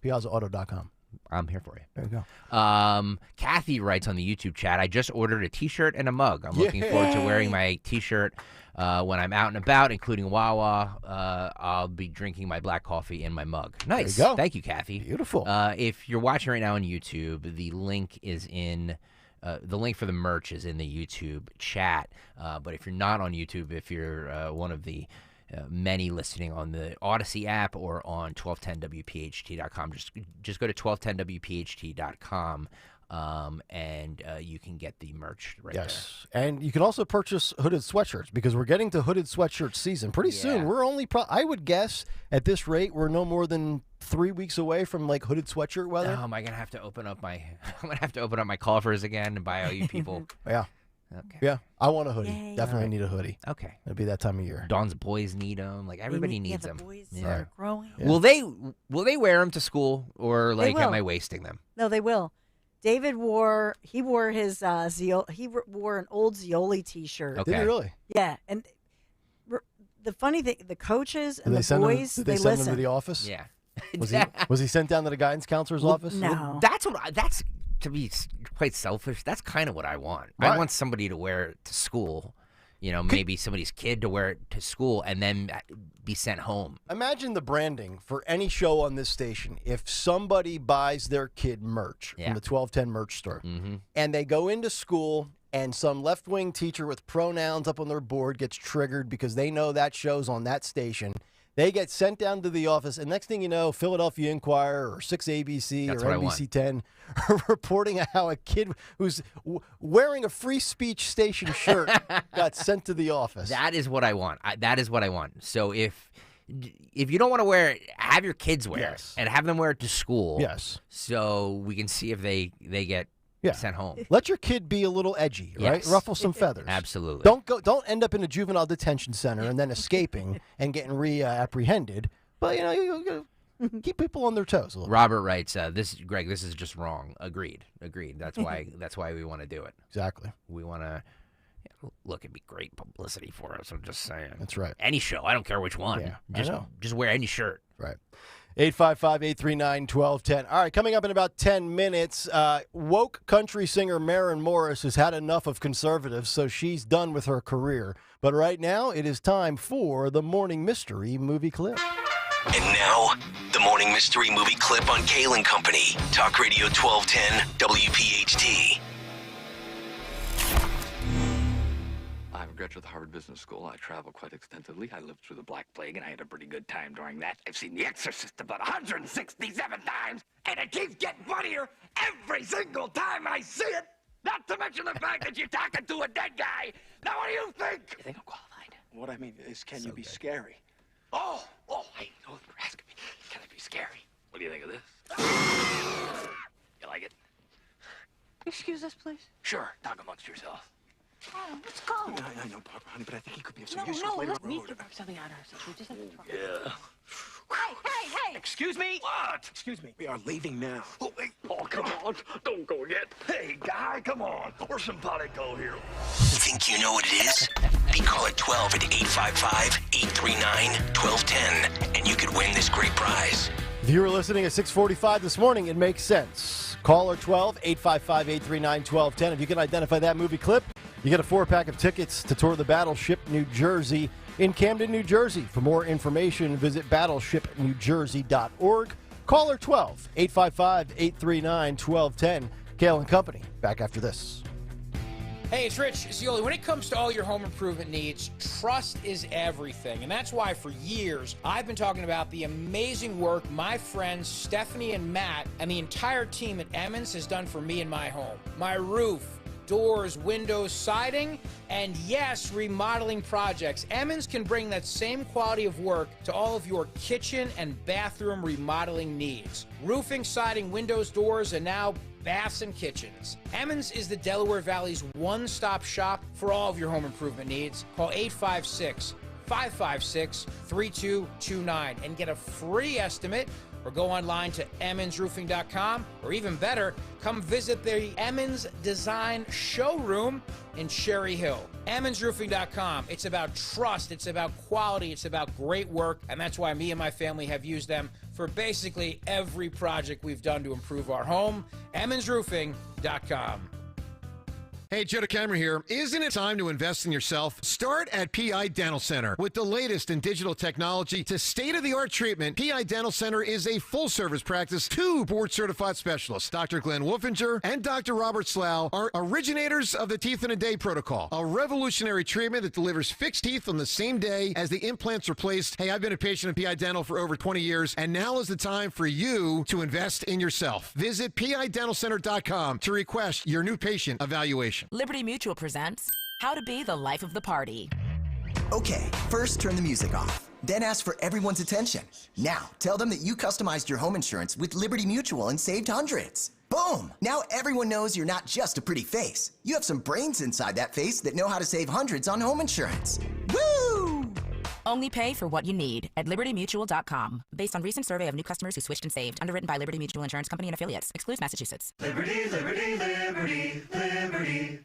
PiazzaAuto.com. I'm here for you. There you go. Kathy writes on the YouTube chat, I just ordered a T-shirt and a mug. I'm looking forward to wearing my T-shirt when I'm out and about, including Wawa. I'll be drinking my black coffee in my mug. Nice. There you go. Thank you, Kathy. Beautiful. If you're watching right now on YouTube, the link is in... the link for the merch is in the YouTube chat. But if you're not on YouTube, if you're one of the many listening on the Odyssey app or on 1210WPHT.com, just go to 1210WPHT.com and you can get the merch right there. Yes. And you can also purchase hooded sweatshirts because we're getting to hooded sweatshirt season pretty soon. We're only, I would guess at this rate, we're no more than 3 weeks away from like hooded sweatshirt weather. Am I gonna have to open up my? I'm gonna have to open up my coffers again and buy all you people. Yeah. Okay. Yeah. I want a hoodie. Yay. Definitely need a hoodie. Okay. It'll be that time of year. Dawn's boys need them. Like everybody needs the them. boys Yeah. are growing. Yeah. Will they wear them to school or like am will. I wasting them? No, they will. David wore his he wore an old Zioli T-shirt. Okay. Did he really? Yeah, and the funny thing, the coaches and Did the boys, did they send listen. him to the office? Yeah. Was he sent down to the guidance counselor's office? No. That's to be quite selfish. That's kind of what I want. Right. I want somebody to wear it to school. Maybe somebody's kid to wear it to school and then be sent home. Imagine the branding for any show on this station. If somebody buys their kid merch from the 1210 merch store and they go into school and some left-wing teacher with pronouns up on their board gets triggered because they know that show's on that station, they get sent down to the office, and next thing you know, Philadelphia Inquirer or 6ABC That's or what I NBC 10 are reporting how a kid who's wearing a free speech station shirt got sent to the office. That is what I want. That is what I want. So if you don't want to wear it, have your kids wear it and have them wear it to school. Yes. So we can see if they get sent home. Let your kid be a little edgy, right? Yes. Ruffle some feathers. Absolutely. Don't end up in a juvenile detention center and then escaping and getting apprehended. But you keep people on their toes a little. Robert writes, Greg, this is just wrong. Agreed. That's why we want to do it. Exactly. We want to look, it'd be great publicity for us. I'm just saying. That's right. Any show, I don't care which one. Yeah, just wear any shirt. Right. 855-839-1210. All right, coming up in about 10 minutes, woke country singer Maren Morris has had enough of conservatives, so she's done with her career. But right now, it is time for the Morning Mystery Movie Clip. And now, the Morning Mystery Movie Clip on Kayal Company. Talk Radio 1210 WPHT. I'm a graduate of the Harvard Business School. I travel quite extensively. I lived through the Black Plague, and I had a pretty good time during that. I've seen The Exorcist about 167 times, and it keeps getting funnier every single time I see it. Not to mention the fact that you're talking to a dead guy. Now, what do you think? You think I'm qualified? What I mean is, can you be scary? Oh, I know you're asking me. Can I be scary? What do you think of this? You like it? Excuse us, please. Sure. Talk amongst yourself. Oh, let's go. I know, Papa, honey, but I think he could be of some No, use no, later let's on the need road. to work something out ourselves. We just have to try. Yeah. Hey! Excuse me? What? Excuse me. We are leaving now. Oh, wait. Oh, come on. Don't go yet. Hey, guy, come on. We're simpatico here. Think you know what it is? Be call at 12 at 855-839-1210, and you could win this great prize. If you were listening at 6:45 this morning, it makes sense. Caller 12, 855-839-1210. If you can identify that movie clip, You get a 4-pack of tickets to tour the Battleship New Jersey in Camden, New Jersey. For more information, visit battleshipnewjersey.org. Caller 12, 855-839-1210. Kayal and Company, back after this. Hey, it's Rich Zioli. When it comes to all your home improvement needs, trust is everything. And that's why for years, I've been talking about the amazing work my friends Stephanie and Matt and the entire team at Emmons has done for me and my home. My roof, doors, windows, siding, and yes, remodeling projects. Emmons can bring that same quality of work to all of your kitchen and bathroom remodeling needs. Roofing, siding, windows, doors, and now baths and kitchens. Emmons is the Delaware Valley's one-stop shop for all of your home improvement needs. Call 856-556-3229 and get a free estimate, or go online to emmonsroofing.com, or even better, come visit the Emmons Design Showroom in Cherry Hill. emmonsroofing.com. It's about trust, it's about quality, it's about great work, and that's why me and my family have used them for basically every project we've done to improve our home. emmonsroofing.com. Hey, Joe DeCamera here. Isn't it time to invest in yourself? Start at PI Dental Center. With the latest in digital technology to state-of-the-art treatment, PI Dental Center is a full-service practice. 2 board-certified specialists, Dr. Glenn Wolfinger and Dr. Robert Slough, are originators of the Teeth in a Day protocol, a revolutionary treatment that delivers fixed teeth on the same day as the implants are placed. Hey, I've been a patient of PI Dental for over 20 years, and now is the time for you to invest in yourself. Visit PIDentalCenter.com to request your new patient evaluation. Liberty Mutual presents How to Be the Life of the Party. Okay, first turn the music off. Then ask for everyone's attention. Now, tell them that you customized your home insurance with Liberty Mutual and saved hundreds. Boom! Now everyone knows you're not just a pretty face. You have some brains inside that face that know how to save hundreds on home insurance. Woo! Only pay for what you need at libertymutual.com. Based on recent survey of new customers who switched and saved. Underwritten by Liberty Mutual Insurance Company and affiliates. Excludes Massachusetts. Liberty, liberty, liberty, liberty.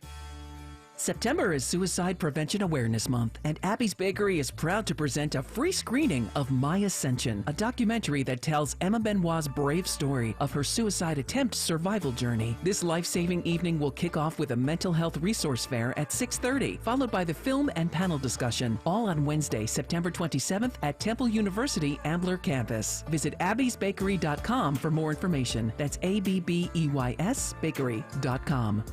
September is Suicide Prevention Awareness Month, and Abby's Bakery is proud to present a free screening of My Ascension, a documentary that tells Emma Benoit's brave story of her suicide attempt survival journey. This life-saving evening will kick off with a mental health resource fair at 6:30, followed by the film and panel discussion, all on Wednesday, September 27th at Temple University Ambler campus. Visit abbysbakery.com for more information. That's ABBEYS bakery.com.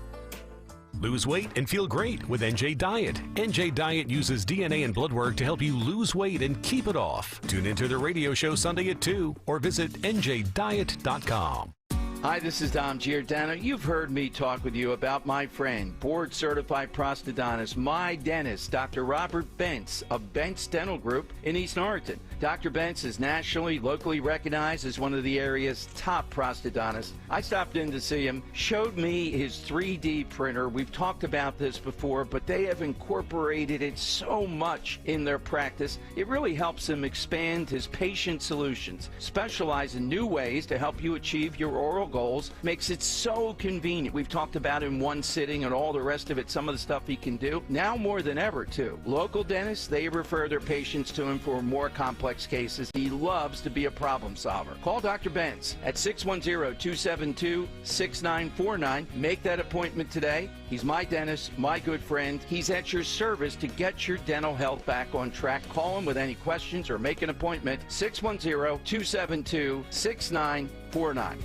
Lose weight and feel great with NJ Diet. NJ Diet uses DNA and blood work to help you lose weight and keep it off. Tune into the radio show Sunday at 2 or visit njdiet.com. Hi, this is Dom Giordano. You've heard me talk with you about my friend, board-certified prosthodontist, my dentist, Dr. Robert Bentz of Bentz Dental Group in East Norriton. Dr. Bentz is nationally, locally recognized as one of the area's top prosthodontists. I stopped in to see him, showed me his 3D printer. We've talked about this before, but they have incorporated it so much in their practice. It really helps him expand his patient solutions, specialize in new ways to help you achieve your oral goals, makes it so convenient. We've talked about in one sitting and all the rest of it, some of the stuff he can do. Now more than ever, too. Local dentists, they refer their patients to him for more complex cases. He loves to be a problem solver. Call Dr. Bentz at 610-272-6949. Make that appointment today. He's my dentist, my good friend. He's at your service to get your dental health back on track. Call him with any questions or make an appointment. 610-272-6949.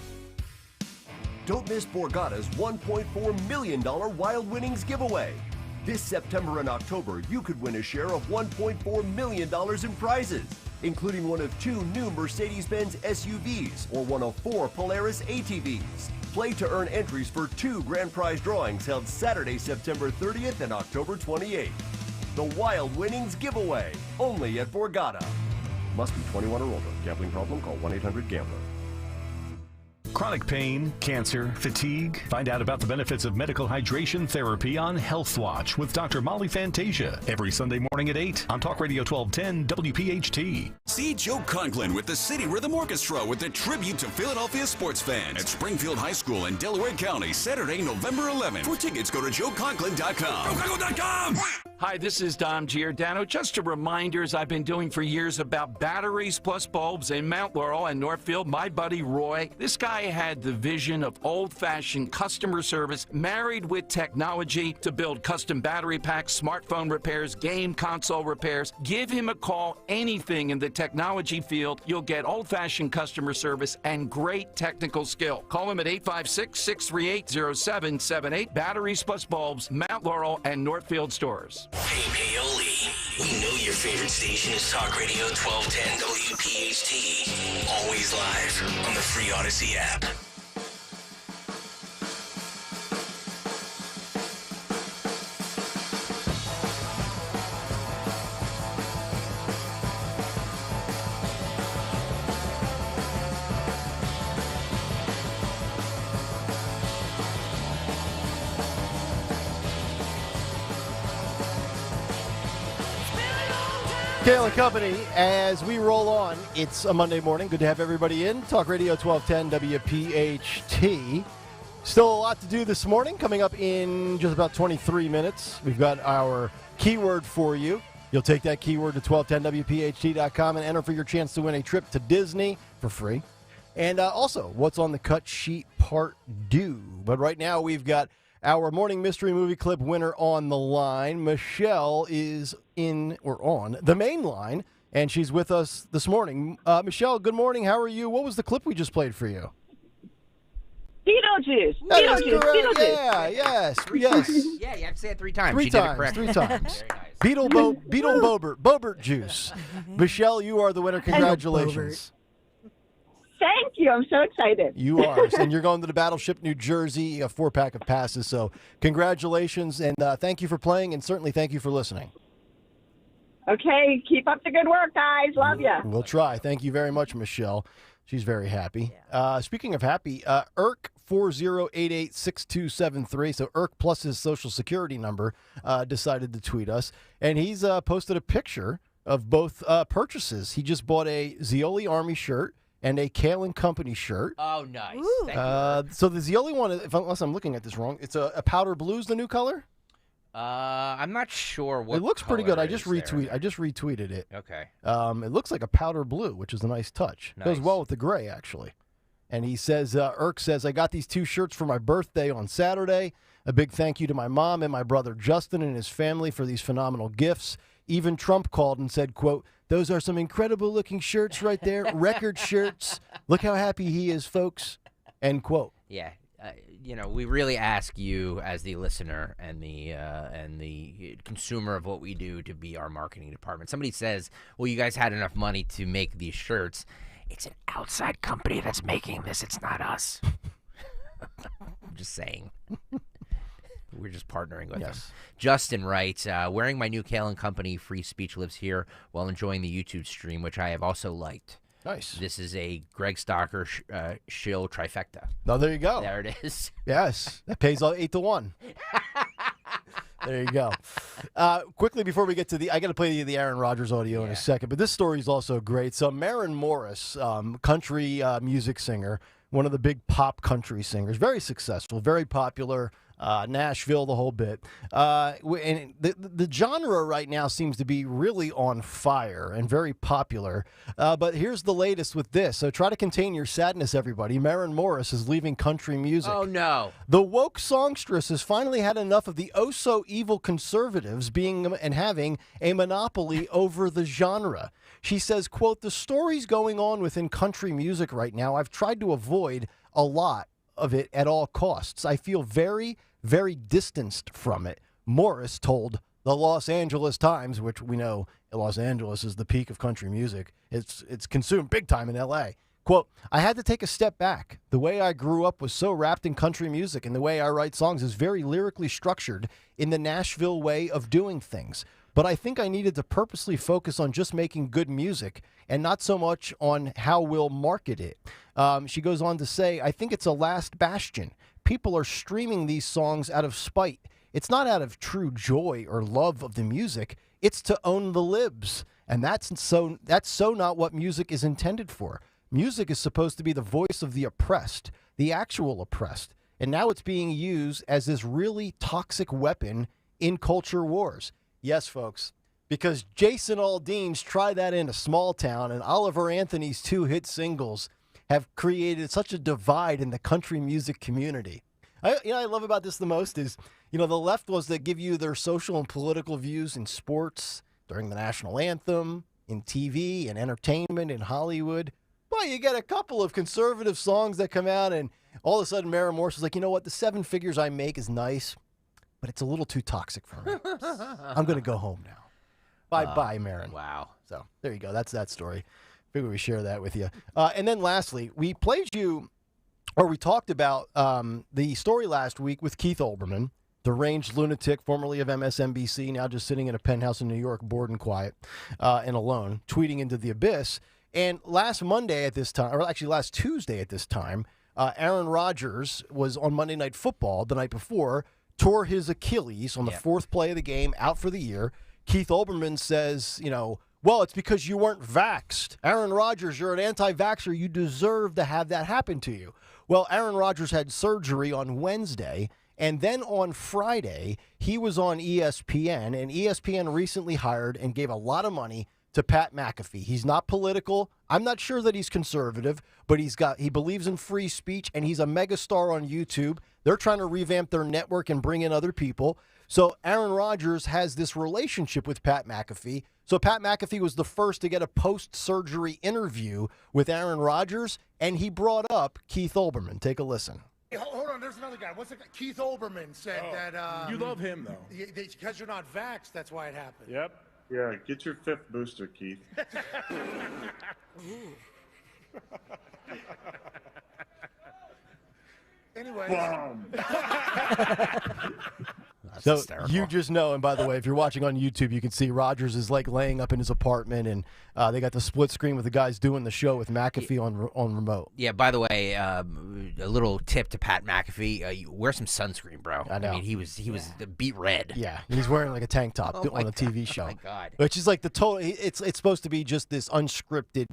Don't miss Borgata's $1.4 million Wild Winnings giveaway. This September and October, you could win a share of $1.4 million in prizes, including one of 2 new Mercedes-Benz SUVs or one of 4 Polaris ATVs. Play to earn entries for 2 grand prize drawings held Saturday, September 30th and October 28th. The Wild Winnings giveaway, only at Borgata. Must be 21 or older. Gambling problem? Call 1-800-GAMBLER. Chronic pain, cancer, fatigue. Find out about the benefits of medical hydration therapy on Health Watch with Dr. Molly Fantasia every Sunday morning at 8 on Talk Radio 1210 WPHT. See Joe Conklin with the City Rhythm Orchestra with a tribute to Philadelphia sports fans at Springfield High School in Delaware County, Saturday, November 11th. For tickets, go to joeconklin.com. JoeConklin.com! Hi, this is Dom Giordano. Just a reminder, as I've been doing for years, about batteries plus bulbs in Mount Laurel and Northfield. My buddy Roy, this guy had the vision of old-fashioned customer service married with technology to build custom battery packs, smartphone repairs, game console repairs. Give him a call. Anything in the technology field, you'll get old-fashioned customer service and great technical skill. Call him at 856-638-0778. Batteries plus bulbs, Mount Laurel and Northfield stores. Hey, Paoli, we know your favorite station is Talk Radio 1210 WPHT. Always live on the free Odyssey app. Kayal and Company, as we roll on, it's a Monday morning. Good to have everybody in. Talk Radio 1210 WPHT. Still a lot to do this morning. Coming up in just about 23 minutes, we've got our keyword for you. You'll take that keyword to 1210WPHT.com and enter for your chance to win a trip to Disney for free. And also, what's on the cut sheet part due. But right now, we've got our morning mystery movie clip winner on the line. Michelle is on the main line, and she's with us this morning. Michelle, good morning. How are you? What was the clip we just played for you? Beetlejuice. That is Beetlejuice. correct. Beetlejuice. Yeah, yes, yes. Yeah, you have to say it 3 times. Three She did it times, correctly. 3 times. Beetle Bobert juice. Michelle, you are the winner. Congratulations. Thank you. I'm so excited. You are. And you're going to the Battleship, New Jersey, a 4-pack of passes. So congratulations, and thank you for playing, and certainly thank you for listening. Okay. Keep up the good work, guys. Love you. We'll try. Thank you very much, Michelle. She's very happy. Speaking of happy, Irk 40886273. So Irk plus his social security number decided to tweet us, and he's posted a picture of both purchases. He just bought a Zioli Army shirt and a Kayal and Company shirt. Oh, nice. Thank you. So the Zioli one, unless I'm looking at this wrong, it's a powder blue's the new color. I'm not sure what. It looks pretty good. color I just is there. retweeted it. Okay. It looks like a powder blue, which is a nice touch. Goes well with the gray, actually. And he says, Irk says, I got these 2 shirts for my birthday on Saturday. A big thank you to my mom and my brother Justin and his family for these phenomenal gifts. Even Trump called and said, quote, those are some incredible looking shirts right there. Record shirts. Look how happy he is, folks. End quote. Yeah. We really ask you as the listener and the consumer of what we do to be our marketing department. Somebody says, well, you guys had enough money to make these shirts. It's an outside company that's making this. It's not us. I'm just saying. We're just partnering with them. Justin writes, wearing my new Kayal and Company free speech lives here while enjoying the YouTube stream, which I have also liked. Nice. This is a Greg Stocker shill trifecta. Oh, there you go. There it is. Yes. That pays 8-1. There you go. Quickly, before we get to I got to play the Aaron Rodgers audio in a second, but this story is also great. So Maren Morris, country music singer, one of the big pop country singers, very successful, very popular, Nashville, the whole bit. And the genre right now seems to be really on fire and very popular. But here's the latest with this. So try to contain your sadness, everybody. Maren Morris is leaving country music. Oh, no. The woke songstress has finally had enough of the oh-so-evil conservatives being and having a monopoly over the genre. She says, quote, the stories going on within country music right now, I've tried to avoid a lot of it at all costs. I feel very, very distanced from it. Morris told the Los Angeles Times, which we know Los Angeles is the peak of country music. It's consumed big time in L.A. Quote, I had to take a step back. The way I grew up was so wrapped in country music, and the way I write songs is very lyrically structured in the Nashville way of doing things. But I think I needed to purposely focus on just making good music and not so much on how we'll market it. She goes on to say, I think it's a last bastion. People are streaming these songs out of spite. It's not out of true joy or love of the music. It's to own the libs. And that's so not what music is intended for. Music is supposed to be the voice of the oppressed, the actual oppressed. And now it's being used as this really toxic weapon in culture wars. Yes, folks. Because Jason Aldean's Try That in a Small Town and Oliver Anthony's 2 hit singles have created such a divide in the country music community. I love about this the most is, the left was that give you their social and political views in sports, during the national anthem, in TV, and entertainment, in Hollywood. Well, you get a couple of conservative songs that come out, and all of a sudden Maren Morse is like, you know what, the 7 figures I make is nice, but it's a little too toxic for me. I'm going to go home now. Bye-bye, Maren. Wow. So there you go. That's that story. Figure we share that with you. And then lastly, we talked about the story last week with Keith Olbermann, deranged lunatic, formerly of MSNBC, now just sitting in a penthouse in New York, bored and quiet and alone, tweeting into the abyss. And last Monday at this time, or actually last Tuesday at this time, Aaron Rodgers was on Monday Night Football the night before, tore his Achilles on the 4th play of the game, out for the year. Keith Olbermann says, well, it's because you weren't vaxxed. Aaron Rodgers, you're an anti-vaxxer. You deserve to have that happen to you. Well, Aaron Rodgers had surgery on Wednesday, and then on Friday, he was on ESPN, and ESPN recently hired and gave a lot of money to Pat McAfee. He's not political. I'm not sure that he's conservative, but he believes in free speech, and he's a megastar on YouTube. They're trying to revamp their network and bring in other people. So Aaron Rodgers has this relationship with Pat McAfee. So Pat McAfee was the first to get a post-surgery interview with Aaron Rodgers, and he brought up Keith Olbermann. Take a listen. Hey, hold on, there's another guy. What's the guy? Keith Olbermann said that... you love him, though. Because you're not vaxxed, that's why it happened. Yep. Yeah, get your 5th booster, Keith. Anyway. So hysterical. you just know, and by the way, if you're watching on YouTube, you can see Rodgers is like laying up in his apartment, and they got the split screen with the guys doing the show with McAfee on remote. Yeah, by the way, a little tip to Pat McAfee, wear some sunscreen, bro. I know. I mean, he was beat red. Yeah, he's wearing like a tank top Oh on a TV show. Oh, my God. Which is like the total, it's supposed to be just this unscripted,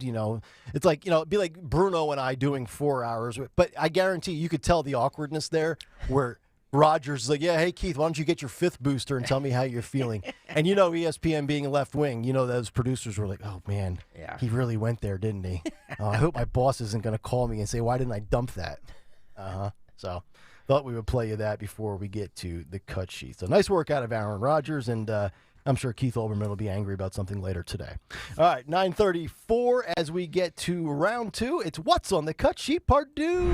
it's like, it'd be like Bruno and I doing 4 hours, but I guarantee you could tell the awkwardness there where Rodgers is like, yeah, hey, Keith, why don't you get your 5th booster and tell me how you're feeling? And ESPN being left wing, those producers were like, oh, man, he really went there, didn't he? I hope my boss isn't going to call me and say, why didn't I dump that? So thought we would play you that before we get to the cut sheet. So nice work out of Aaron Rodgers, and I'm sure Keith Olbermann will be angry about something later today. All right, 9:34 as we get to round 2. It's What's on the Cut Sheet, part 2.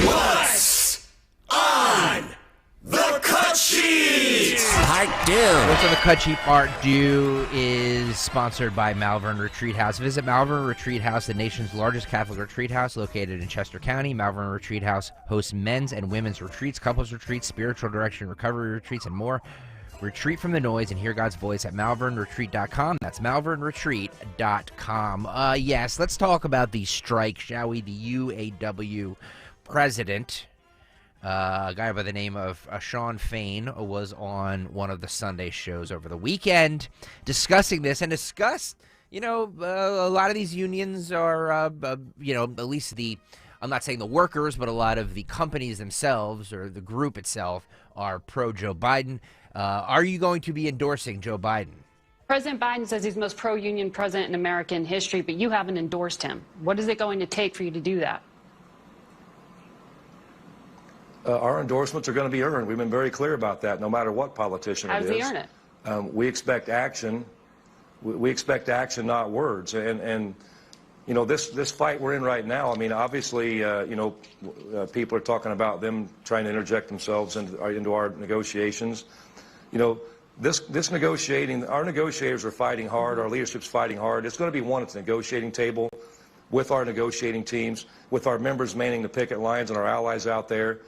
What's on the Cut Sheet? Part 2. What's on the Cut Sheet Part 2 is sponsored by Malvern Retreat House. Visit Malvern Retreat House, the nation's largest Catholic retreat house located in Chester County. Malvern Retreat House hosts men's and women's retreats, couples retreats, spiritual direction recovery retreats, and more. Retreat from the noise and hear God's voice at malvernretreat.com. That's malvernretreat.com. Yes, let's talk about the strike, shall we? The UAW president, a guy by the name of Sean Fain, was on one of the Sunday shows over the weekend discussing this and discussed, a lot of these unions are, at least I'm not saying the workers, but a lot of the companies themselves or the group itself are pro-Joe Biden. Are you going to be endorsing Joe Biden? President Biden says he's the most pro-union president in American history, but you haven't endorsed him. What is it going to take for you to do that? Our endorsements are going to be earned. We've been very clear about that, no matter what politician How it is. does he earn it? We expect action. We expect action, not words. And this fight we're in right now, Obviously, people are talking about them trying to interject themselves into our negotiations. This negotiating, our negotiators are fighting hard, our leadership's fighting hard. It's going to be one at the negotiating table with our negotiating teams, with our members manning the picket lines and our allies out there.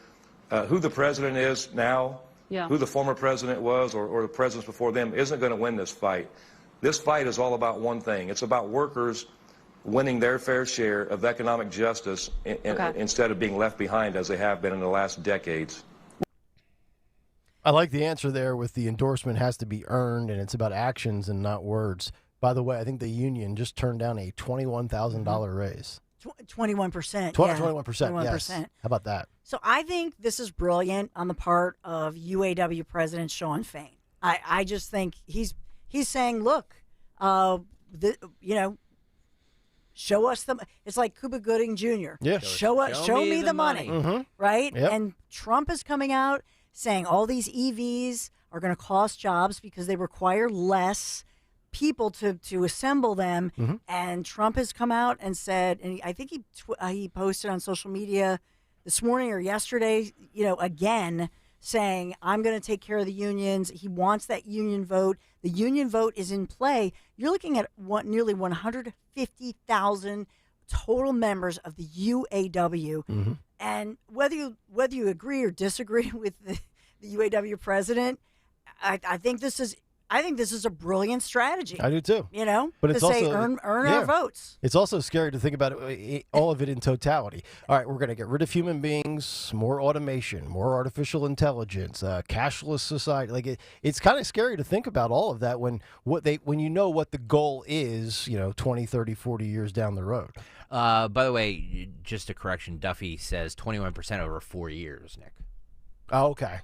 Who the president is now, who the former president was, or the presidents before them, isn't going to win this fight. This fight is all about one thing. It's about workers winning their fair share of economic justice instead of being left behind as they have been in the last decades. I like the answer there with the endorsement has to be earned, and it's about actions and not words. By the way, I think the union just turned down a $21,000 raise. 21%. 21%, yes. How about that? So I think this is brilliant on the part of UAW President Sean Fain. I just think he's He's saying, look, show us the. It's like Cuba Gooding Jr. Yeah. Show me the money. Mhm. Right? Yep. And Trump is coming out saying all these EVs are going to cost jobs because they require less people to assemble them. Mhm. And Trump has come out and said, and I think he posted on social media this morning or yesterday, again saying, I'm going to take care of the unions. He wants that union vote. The union vote is in play. You're looking at nearly 150,000 total members of the UAW. Mm-hmm. And whether you agree or disagree with the UAW president, I think this is a brilliant strategy. I do too. But it's to say earn our votes. It's also scary to think about all of it in totality. All right, we're going to get rid of human beings, more automation, more artificial intelligence, cashless society. It's kind of scary to think about all of that when you know what the goal is, 20, 30, 40 years down the road. By the way, just a correction, Duffy says 21% over 4 years, Nick. Oh, okay.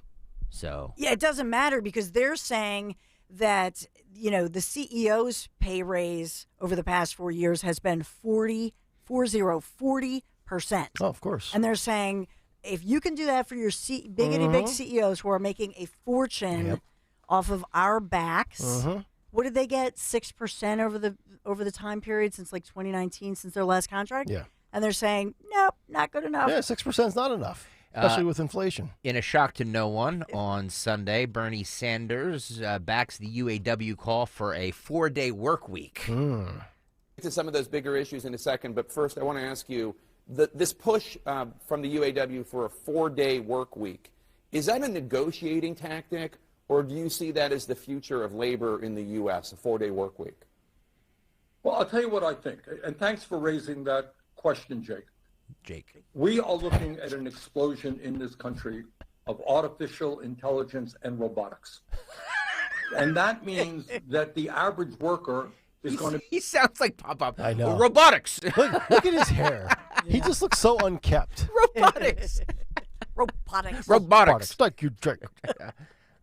So yeah, it doesn't matter because they're saying that, the CEO's pay raise over the past 4 years has been 40%. Oh, of course. And they're saying if you can do that for your big CEOs who are making a fortune off of our backs, what did they get? 6% over the time period since like 2019, since their last contract? Yeah. And they're saying, nope, not good enough. Yeah, 6% is not enough, especially with inflation. In a shock to no one, on Sunday, Bernie Sanders backs the UAW call for a 4-day work week. To some of those bigger issues in a second, but first I want to ask you, this push from the UAW for a 4-day work week, is that a negotiating tactic, or do you see that as the future of labor in the U.S., a 4-day work week? Well, I'll tell you what I think, and thanks for raising that question, Jake. We are looking at an explosion in this country of artificial intelligence and robotics. And that means that the average worker is going to... He sounds like Pop-Up. I know. Robotics. Look at his hair. He just looks so unkept. Robotics. Robotics. Thank you, Jake.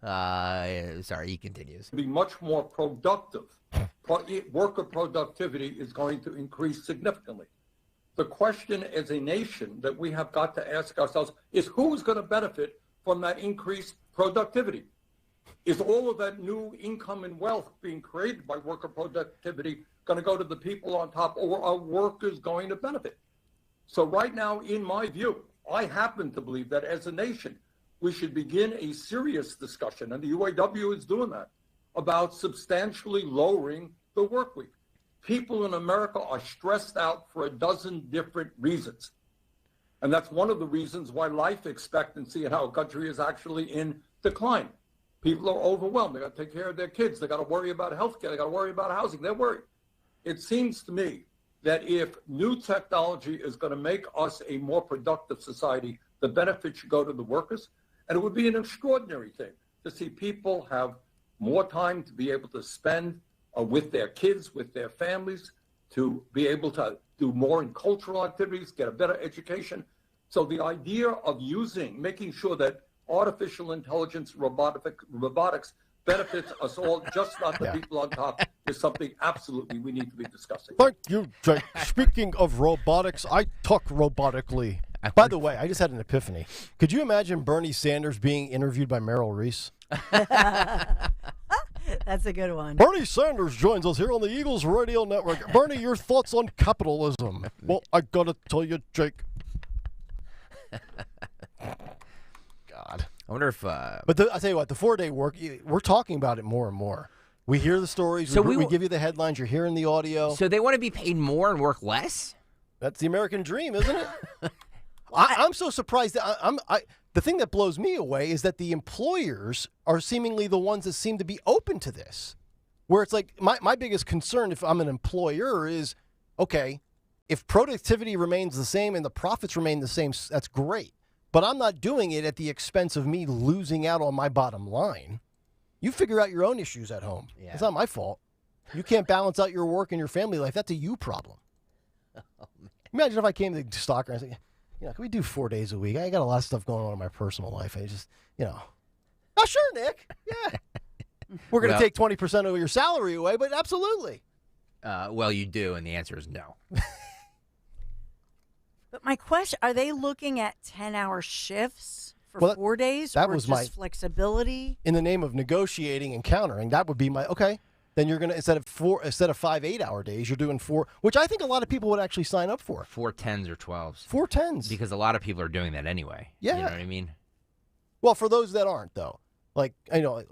Sorry, he continues. Be much more productive. Worker productivity is going to increase significantly. The question as a nation that we have got to ask ourselves is who's going to benefit from that increased productivity? Is all of that new income and wealth being created by worker productivity going to go to the people on top, or are workers going to benefit? So right now, in my view, I happen to believe that as a nation, we should begin a serious discussion, and the UAW is doing that, about substantially lowering the work week. People in America are stressed out for a dozen different reasons. And that's one of the reasons why life expectancy in our country is actually in decline. People are overwhelmed. They got to take care of their kids. They got to worry about health care. They got to worry about housing. They're worried. It seems to me that if new technology is going to make us a more productive society, the benefit should go to the workers. And it would be an extraordinary thing to see people have more time to be able to spend with their kids, with their families, to be able to do more in cultural activities, get a better education. So the idea of making sure that artificial intelligence, robotics benefits us all, just not the people on top, is something absolutely we need to be discussing. Thank you, Jake. Speaking of robotics, I talk robotically. By the way, I just had an epiphany. Could you imagine Bernie Sanders being interviewed by Merrill Reese? That's a good one. Bernie Sanders joins us here on the Eagles Radio Network. Bernie, your thoughts on capitalism? Well, I gotta tell you, Jake. God. I wonder if... But I'll tell you what, the 4-day work, we're talking about it more and more. We hear the stories. So we give you the headlines. You're hearing the audio. So they want to be paid more and work less? That's the American dream, isn't it? I'm so surprised. The thing that blows me away is that the employers are seemingly the ones that seem to be open to this. Where it's like, my biggest concern if I'm an employer is, okay, if productivity remains the same and the profits remain the same, that's great. But I'm not doing it at the expense of me losing out on my bottom line. You figure out your own issues at home. Yeah. It's not my fault. You can't balance out your work and your family life. That's a you problem. Oh, imagine if I came to Stalker and said, can we do 4 days a week? I got a lot of stuff going on in my personal life. I just, oh, sure, Nick. Yeah. We're going to take 20% of your salary away, but absolutely. Well, you do, and the answer is no. But my question, are they looking at 10-hour shifts for 4 days? That or was just flexibility? In the name of negotiating and countering, that would be my, okay. Then you're going to, instead of 5 8-hour days, you're doing 4, which I think a lot of people would actually sign up for. 4 10s or 12s. 4 10s. Because a lot of people are doing that anyway. Yeah. You know what I mean? Well, for those that aren't, though. Like, I know, I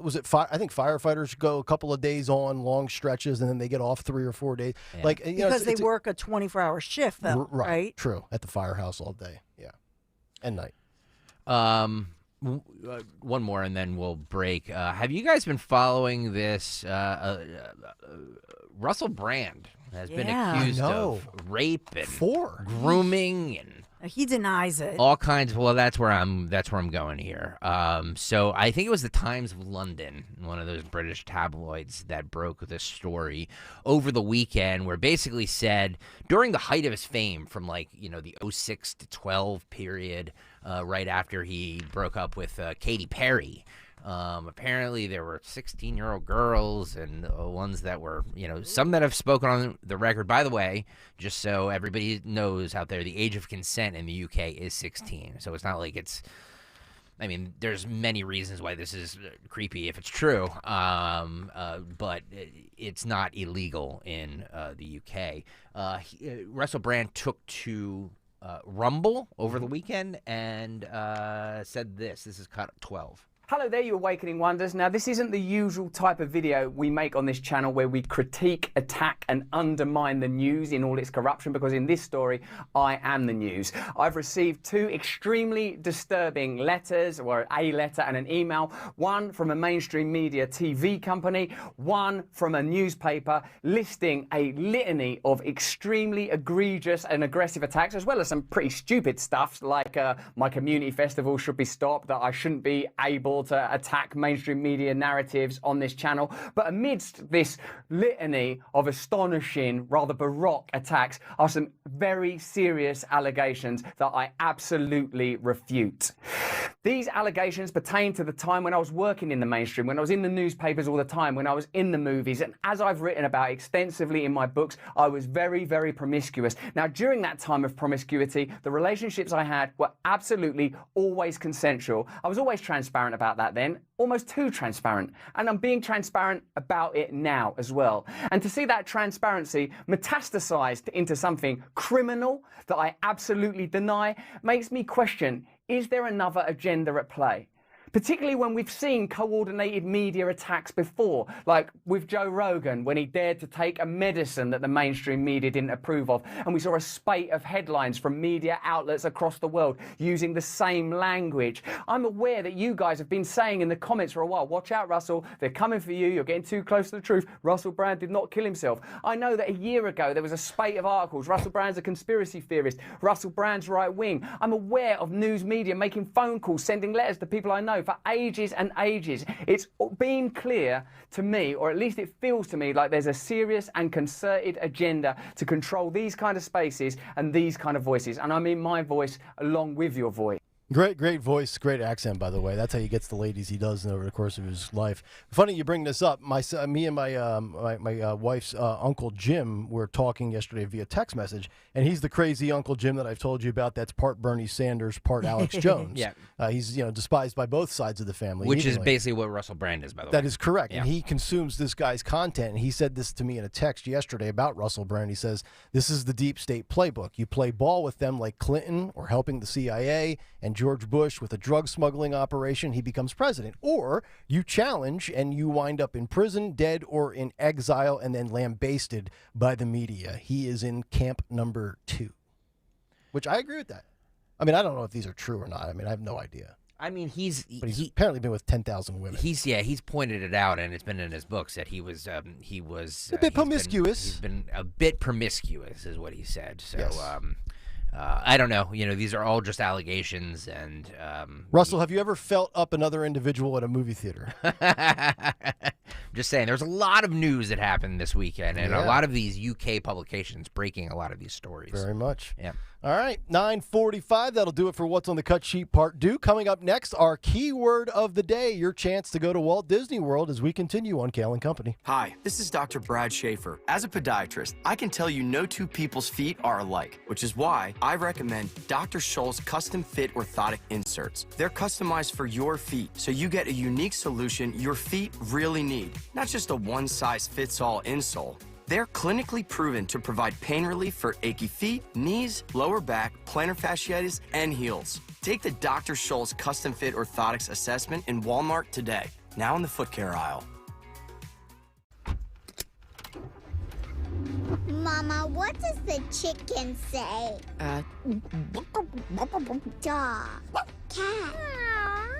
think firefighters go a couple of days on long stretches, and then they get off 3 or 4 days. Yeah. Like, Because they work a 24-hour shift, though, right? True. At the firehouse all day. Yeah. And night. One more, and then we'll break. Have you guys been following this? Russell Brand has been accused of rape and grooming and he denies it. all kinds. Well, that's where I'm going here. So I think it was the Times of London, one of those British tabloids, that broke this story over the weekend, where basically said during the height of his fame, from the 06 to 12 period, right after he broke up with Katy Perry. Apparently there were 16-year-old girls and ones that were, some that have spoken on the record. By the way, just so everybody knows out there, the age of consent in the UK is 16. So it's not like there's many reasons why this is creepy if it's true, but it's not illegal in the UK. Russell Brand took to Rumble over the weekend and said this. This is cut 12. Hello there, you Awakening Wonders. Now, this isn't the usual type of video we make on this channel where we critique, attack, and undermine the news in all its corruption, because in this story, I am the news. I've received 2 extremely disturbing letters, or a letter and an email, one from a mainstream media TV company, one from a newspaper, listing a litany of extremely egregious and aggressive attacks, as well as some pretty stupid stuff, like my community festival should be stopped, that I shouldn't be able to attack mainstream media narratives on this channel. But amidst this litany of astonishing, rather baroque attacks are some very serious allegations that I absolutely refute. These allegations pertain to the time when I was working in the mainstream, when I was in the newspapers all the time, when I was in the movies, and as I've written about extensively in my books, I was very, very promiscuous. Now, during that time of promiscuity, the relationships I had were absolutely always consensual. I was always transparent about that then, almost too transparent, and I'm being transparent about it now as well. And to see that transparency metastasized into something criminal that I absolutely deny makes me question, is there another agenda at play? Particularly when we've seen coordinated media attacks before, like with Joe Rogan, when he dared to take a medicine that the mainstream media didn't approve of, and we saw a spate of headlines from media outlets across the world using the same language. I'm aware that you guys have been saying in the comments for a while, watch out, Russell, they're coming for you, you're getting too close to the truth, Russell Brand did not kill himself. I know that a year ago there was a spate of articles, Russell Brand's a conspiracy theorist, Russell Brand's right wing. I'm aware of news media making phone calls, sending letters to people I know for ages and ages. It's been clear to me, or at least it feels to me, like there's a serious and concerted agenda to control these kind of spaces and these kind of voices. And I mean my voice along with your voice. Great voice, great accent, by the way. That's how he gets the ladies he does over the course of his life. Funny you bring this up. Me and my wife's Uncle Jim were talking yesterday via text message, and he's the crazy Uncle Jim that I've told you about. That's part Bernie Sanders, part Alex Jones. Yeah. He's despised by both sides of the family. Which is basically what Russell Brand is, by the way. That is correct. Yeah. And he consumes this guy's content. And he said this to me in a text yesterday about Russell Brand. He says, this is the deep state playbook. You play ball with them like Clinton or helping the CIA and George Bush with a drug smuggling operation, he becomes president. Or you challenge and you wind up in prison, dead, or in exile, and then lambasted by the media. He is in camp number 2, which I agree with that. I mean, I don't know if these are true or not. I mean, I have no idea. I mean, he's apparently been with 10,000 women. He's pointed it out, and it's been in his books that he was a bit promiscuous. He's been a bit promiscuous, is what he said. So, yes. I don't know. These are all just allegations. And Russell, have you ever felt up another individual at a movie theater? Just saying, there's a lot of news that happened this weekend, and a lot of these UK publications breaking a lot of these stories. Very much. Yeah. All right, 9:45. That'll do it for What's on the Cut Sheet Part 2. Coming up next, our keyword of the day, your chance to go to Walt Disney World as we continue on Kayal & Company. Hi, this is Dr. Brad Schaefer. As a podiatrist, I can tell you no two people's feet are alike, which is why I recommend Dr. Scholl's custom fit orthotic inserts. They're customized for your feet, so you get a unique solution your feet really need, not just a one-size-fits-all insole. They're clinically proven to provide pain relief for achy feet, knees, lower back, plantar fasciitis, and heels. Take the Dr. Scholl's Custom Fit Orthotics Assessment in Walmart today, now in the foot care aisle. Mama, what does the chicken say? Dog. Cat.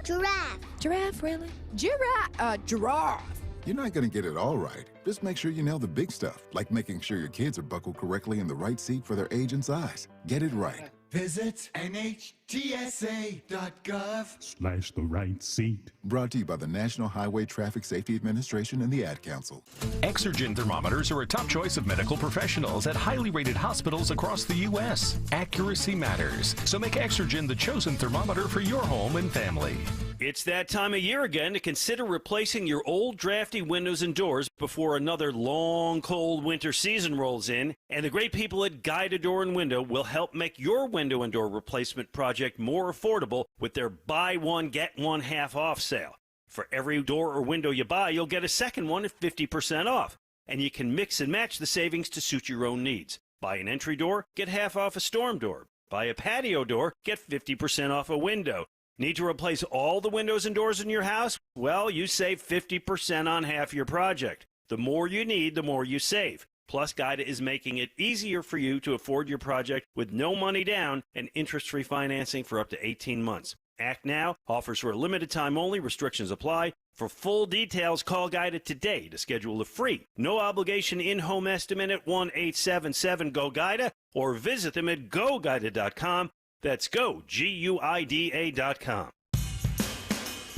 Giraffe. Giraffe, really? Giraffe. You're not going to get it all right. Just make sure you nail the big stuff, like making sure your kids are buckled correctly in the right seat for their age and size. Get it right. Visit NHTSA.gov/the right seat. Brought to you by the National Highway Traffic Safety Administration and the Ad Council. Exergen thermometers are a top choice of medical professionals at highly rated hospitals across the U.S. Accuracy matters, so make Exergen the chosen thermometer for your home and family. It's that time of year again to consider replacing your old drafty windows and doors before another long, cold winter season rolls in, and the great people at Guided Door and Window will help make your window and door replacement project more affordable with their buy one, get one half off sale. For every door or window you buy, you'll get a second one at 50% off, and you can mix and match the savings to suit your own needs. Buy an entry door, get half off a storm door. Buy a patio door, get 50% off a window. Need to replace all the windows and doors in your house? Well, you save 50% on half your project. The more you need, the more you save. Plus, Guida is making it easier for you to afford your project with no money down and interest-free financing for up to 18 months. Act now. Offers for a limited time only. Restrictions apply. For full details, call Guida today to schedule a free, no-obligation in-home estimate at 1-877-GO-GUIDA or visit them at GoGuida.com. That's GUIDA.com.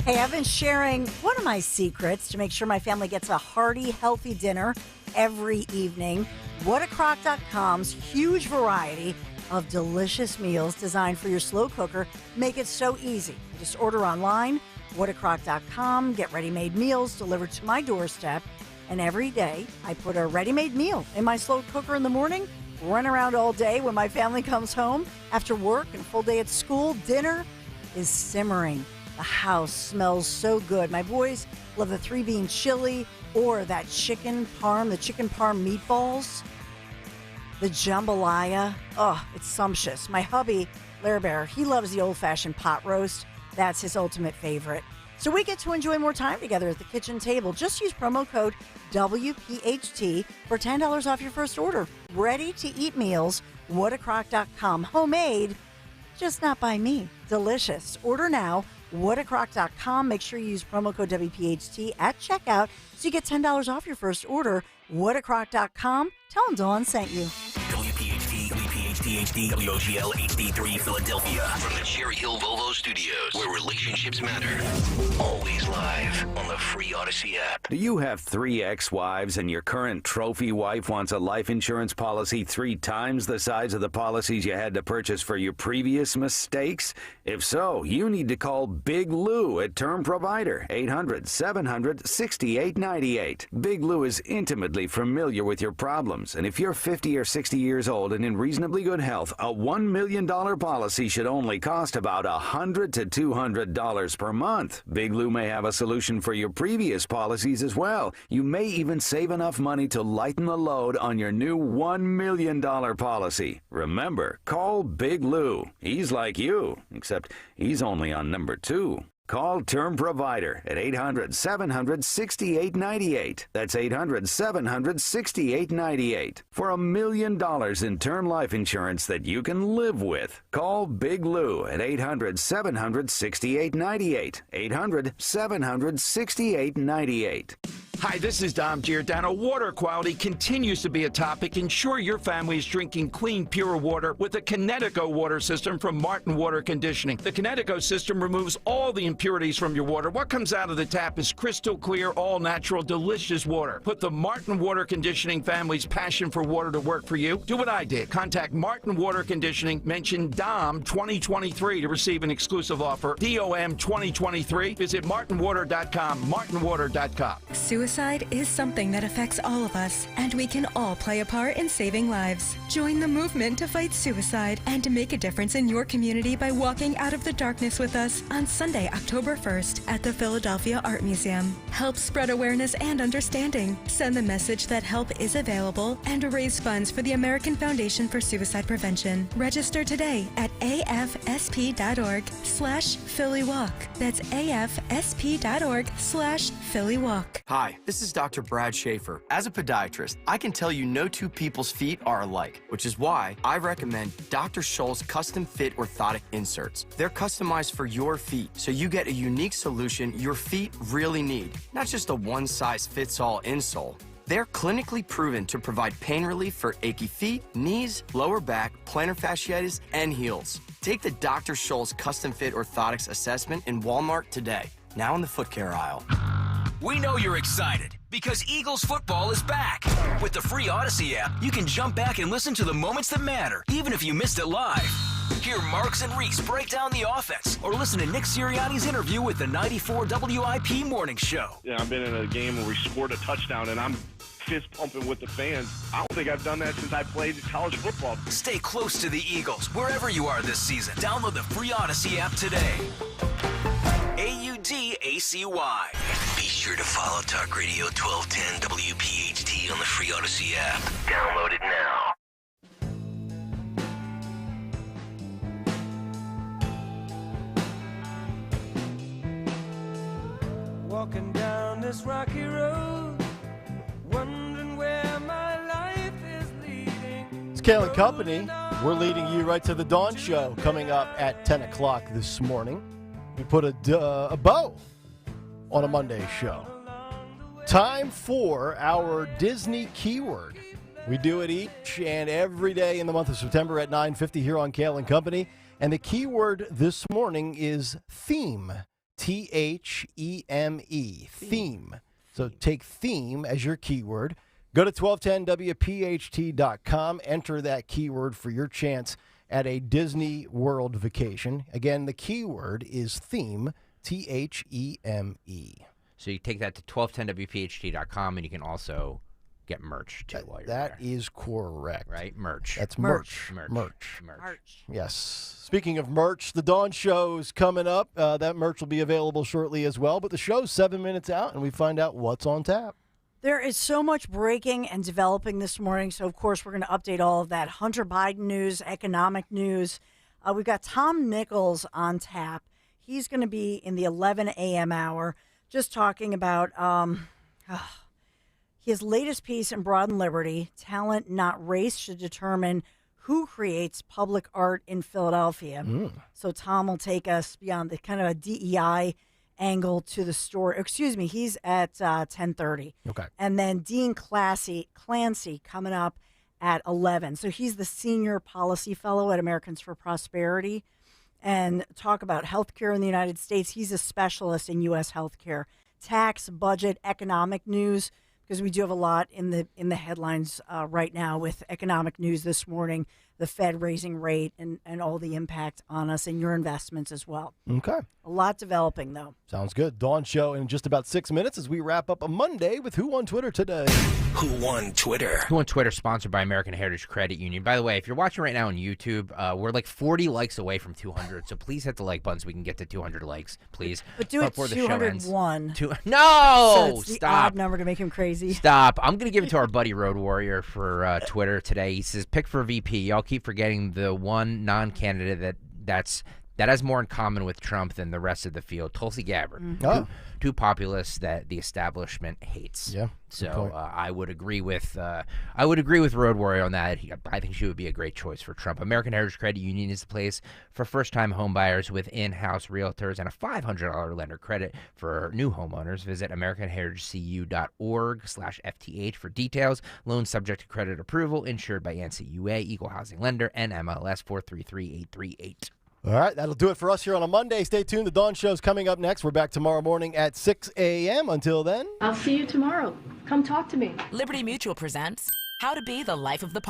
Hey, I've been sharing one of my secrets to make sure my family gets a hearty, healthy dinner every evening. Whatacrock.com's huge variety of delicious meals designed for your slow cooker make it so easy. Just order online, whatacrock.com, get ready-made meals delivered to my doorstep, and every day I put a ready-made meal in my slow cooker in the morning, run around all day when my family comes home after work and a full day at school. Dinner is simmering. The house smells so good. My boys love the 3-bean chili or that chicken parm, the chicken parm meatballs, the jambalaya. Oh, it's sumptuous. My hubby, Lair Bear, he loves the old-fashioned pot roast. That's his ultimate favorite. So we get to enjoy more time together at the kitchen table. Just use promo code WPHT for $10 off your first order. Ready-to-eat meals, whatacrock.com. Homemade, just not by me. Delicious. Order now, whatacrock.com. Make sure you use promo code WPHT at checkout so you get $10 off your first order. Whatacrock.com. Tell them Dawn sent you. WPHT, WPHT, WOGL HD3 Philadelphia. From the Cherry Hill Volvo Studios, where relationships matter. Always live on the free Odyssey app. Do you have 3 ex-wives and your current trophy wife wants a life insurance policy 3 times the size of the policies you had to purchase for your previous mistakes? If so, you need to call Big Lou at Term Provider, 800-700-6898. Big Lou is intimately familiar with your problems, and if you're 50 or 60 years old and in reasonably good health, a $1 million policy should only cost about $100 to $200 per month. Big Lou may have a solution for your previous policies as well. You may even save enough money to lighten the load on your new $1 million policy. Remember, call Big Lou. He's like you, except he's only on number 2. Call Term Provider at 800-700-6898. That's 800-700-6898. For $1 million in term life insurance that you can live with. Call Big Lou at 800-700-6898. 800-700-6898. Hi, this is Dom Giordano. Water quality continues to be a topic. Ensure your family is drinking clean, pure water with the Kinetico water system from Martin Water Conditioning. The Kinetico system removes all the impurities from your water. What comes out of the tap is crystal clear, all natural, delicious water. Put the Martin Water Conditioning family's passion for water to work for you. Do what I did. Contact Martin Water Conditioning. Mention DOM 2023 to receive an exclusive offer. DOM 2023. Visit martinwater.com. martinwater.com. Suicide is something that affects all of us, and we can all play a part in saving lives. Join the movement to fight suicide and to make a difference in your community by walking out of the darkness with us on Sunday, October 1st at the Philadelphia Art Museum. Help spread awareness and understanding. Send the message that help is available and raise funds for the American Foundation for Suicide Prevention. Register today at afsp.org/PhillyWalk. That's afsp.org/PhillyWalk. Hi, this is Dr. Brad Schaefer. As a podiatrist, I can tell you no two people's feet are alike, which is why I recommend Dr. Scholl's custom fit orthotic inserts. They're customized for your feet, so you get a unique solution your feet really need, not just a one-size-fits-all insole. They're clinically proven to provide pain relief for achy feet, knees, lower back, plantar fasciitis, and heels. Take the Dr. Scholl's custom fit orthotics assessment in Walmart today, now in the foot care aisle. We know you're excited because Eagles football is back. With the free Odyssey app, you can jump back and listen to the moments that matter, even if you missed it live. Hear Marks and Reese break down the offense, or listen to Nick Sirianni's interview with the 94 WIP Morning Show. Yeah, I've been in a game where we scored a touchdown, and I'm fist pumping with the fans. I don't think I've done that since I played college football. Stay close to the Eagles wherever you are this season. Download the free Odyssey app today. AUDACY. Be sure to follow Talk Radio 1210 WPHT on the free Odyssey app. Download it now. Walking down this rocky road, wondering where my life is leading. It's Kayal and Company. We're leading you right to the Dawn Show coming up at 10 o'clock this morning. We put a bow on a Monday show. Time for our Disney keyword. We do it each and every day in the month of September at 9:50 here on Kayal and Company. And the keyword this morning is theme. Theme. Theme. So take theme as your keyword. Go to 1210WPHT.com. Enter that keyword for your chance at a Disney World vacation. Again, the keyword is theme, Theme. So you take that to 1210WPHT.com, and you can also get merch, too, while you're there. That is correct. Right? Merch. That's merch. Yes. Speaking of merch, the Dawn Show is coming up. That merch will be available shortly as well. But the show's 7 minutes out, and we find out what's on tap. There is so much breaking and developing this morning, so of course we're going to update all of that. Hunter Biden news, economic news. We've got Tom Nichols on tap. He's going to be in the 11 a.m. hour just talking about his latest piece in Broad and Liberty, Talent, Not Race, should determine who creates public art in Philadelphia. So Tom will take us beyond the kind of a DEI angle to the story. Excuse me, he's at 10:30. Okay. And then Dean Clancy coming up at 11. So he's the senior policy fellow at Americans for Prosperity, and talk about healthcare in the United States. He's a specialist in U.S. healthcare, tax, budget, economic news, because we do have a lot in the headlines right now with economic news this morning, the Fed raising rate and all the impact on us and your investments as well. Okay. A lot developing, though. Sounds good. Dawn Show in just about 6 minutes as we wrap up a Monday with Who on Twitter today. Who won Twitter? Who on Twitter, sponsored by American Heritage Credit Union. By the way, if you're watching right now on YouTube, we're like 40 likes away from 200, so please hit the like button so we can get to 200 likes, please. But do it 201. No! So it's the Stop. odd number to make him crazy. Stop. I'm going to give it to our buddy Road Warrior for Twitter today. He says, pick for VP. Y'all keep forgetting the one non-candidate that's that has more in common with Trump than the rest of the field. Tulsi Gabbard. Two populists that the establishment hates. Yeah. So I would agree with Road Warrior on that. I think she would be a great choice for Trump. American Heritage Credit Union is the place for first-time homebuyers with in-house realtors and a $500 lender credit for new homeowners. Visit AmericanHeritageCU.org/FTH for details. Loans subject to credit approval, insured by NCUA, Equal Housing Lender, and MLS 433838. All right, that'll do it for us here on a Monday. Stay tuned. The Dawn Show's coming up next. We're back tomorrow morning at 6 a.m. Until then, I'll see you tomorrow. Come talk to me. Liberty Mutual presents How to Be the Life of the Party.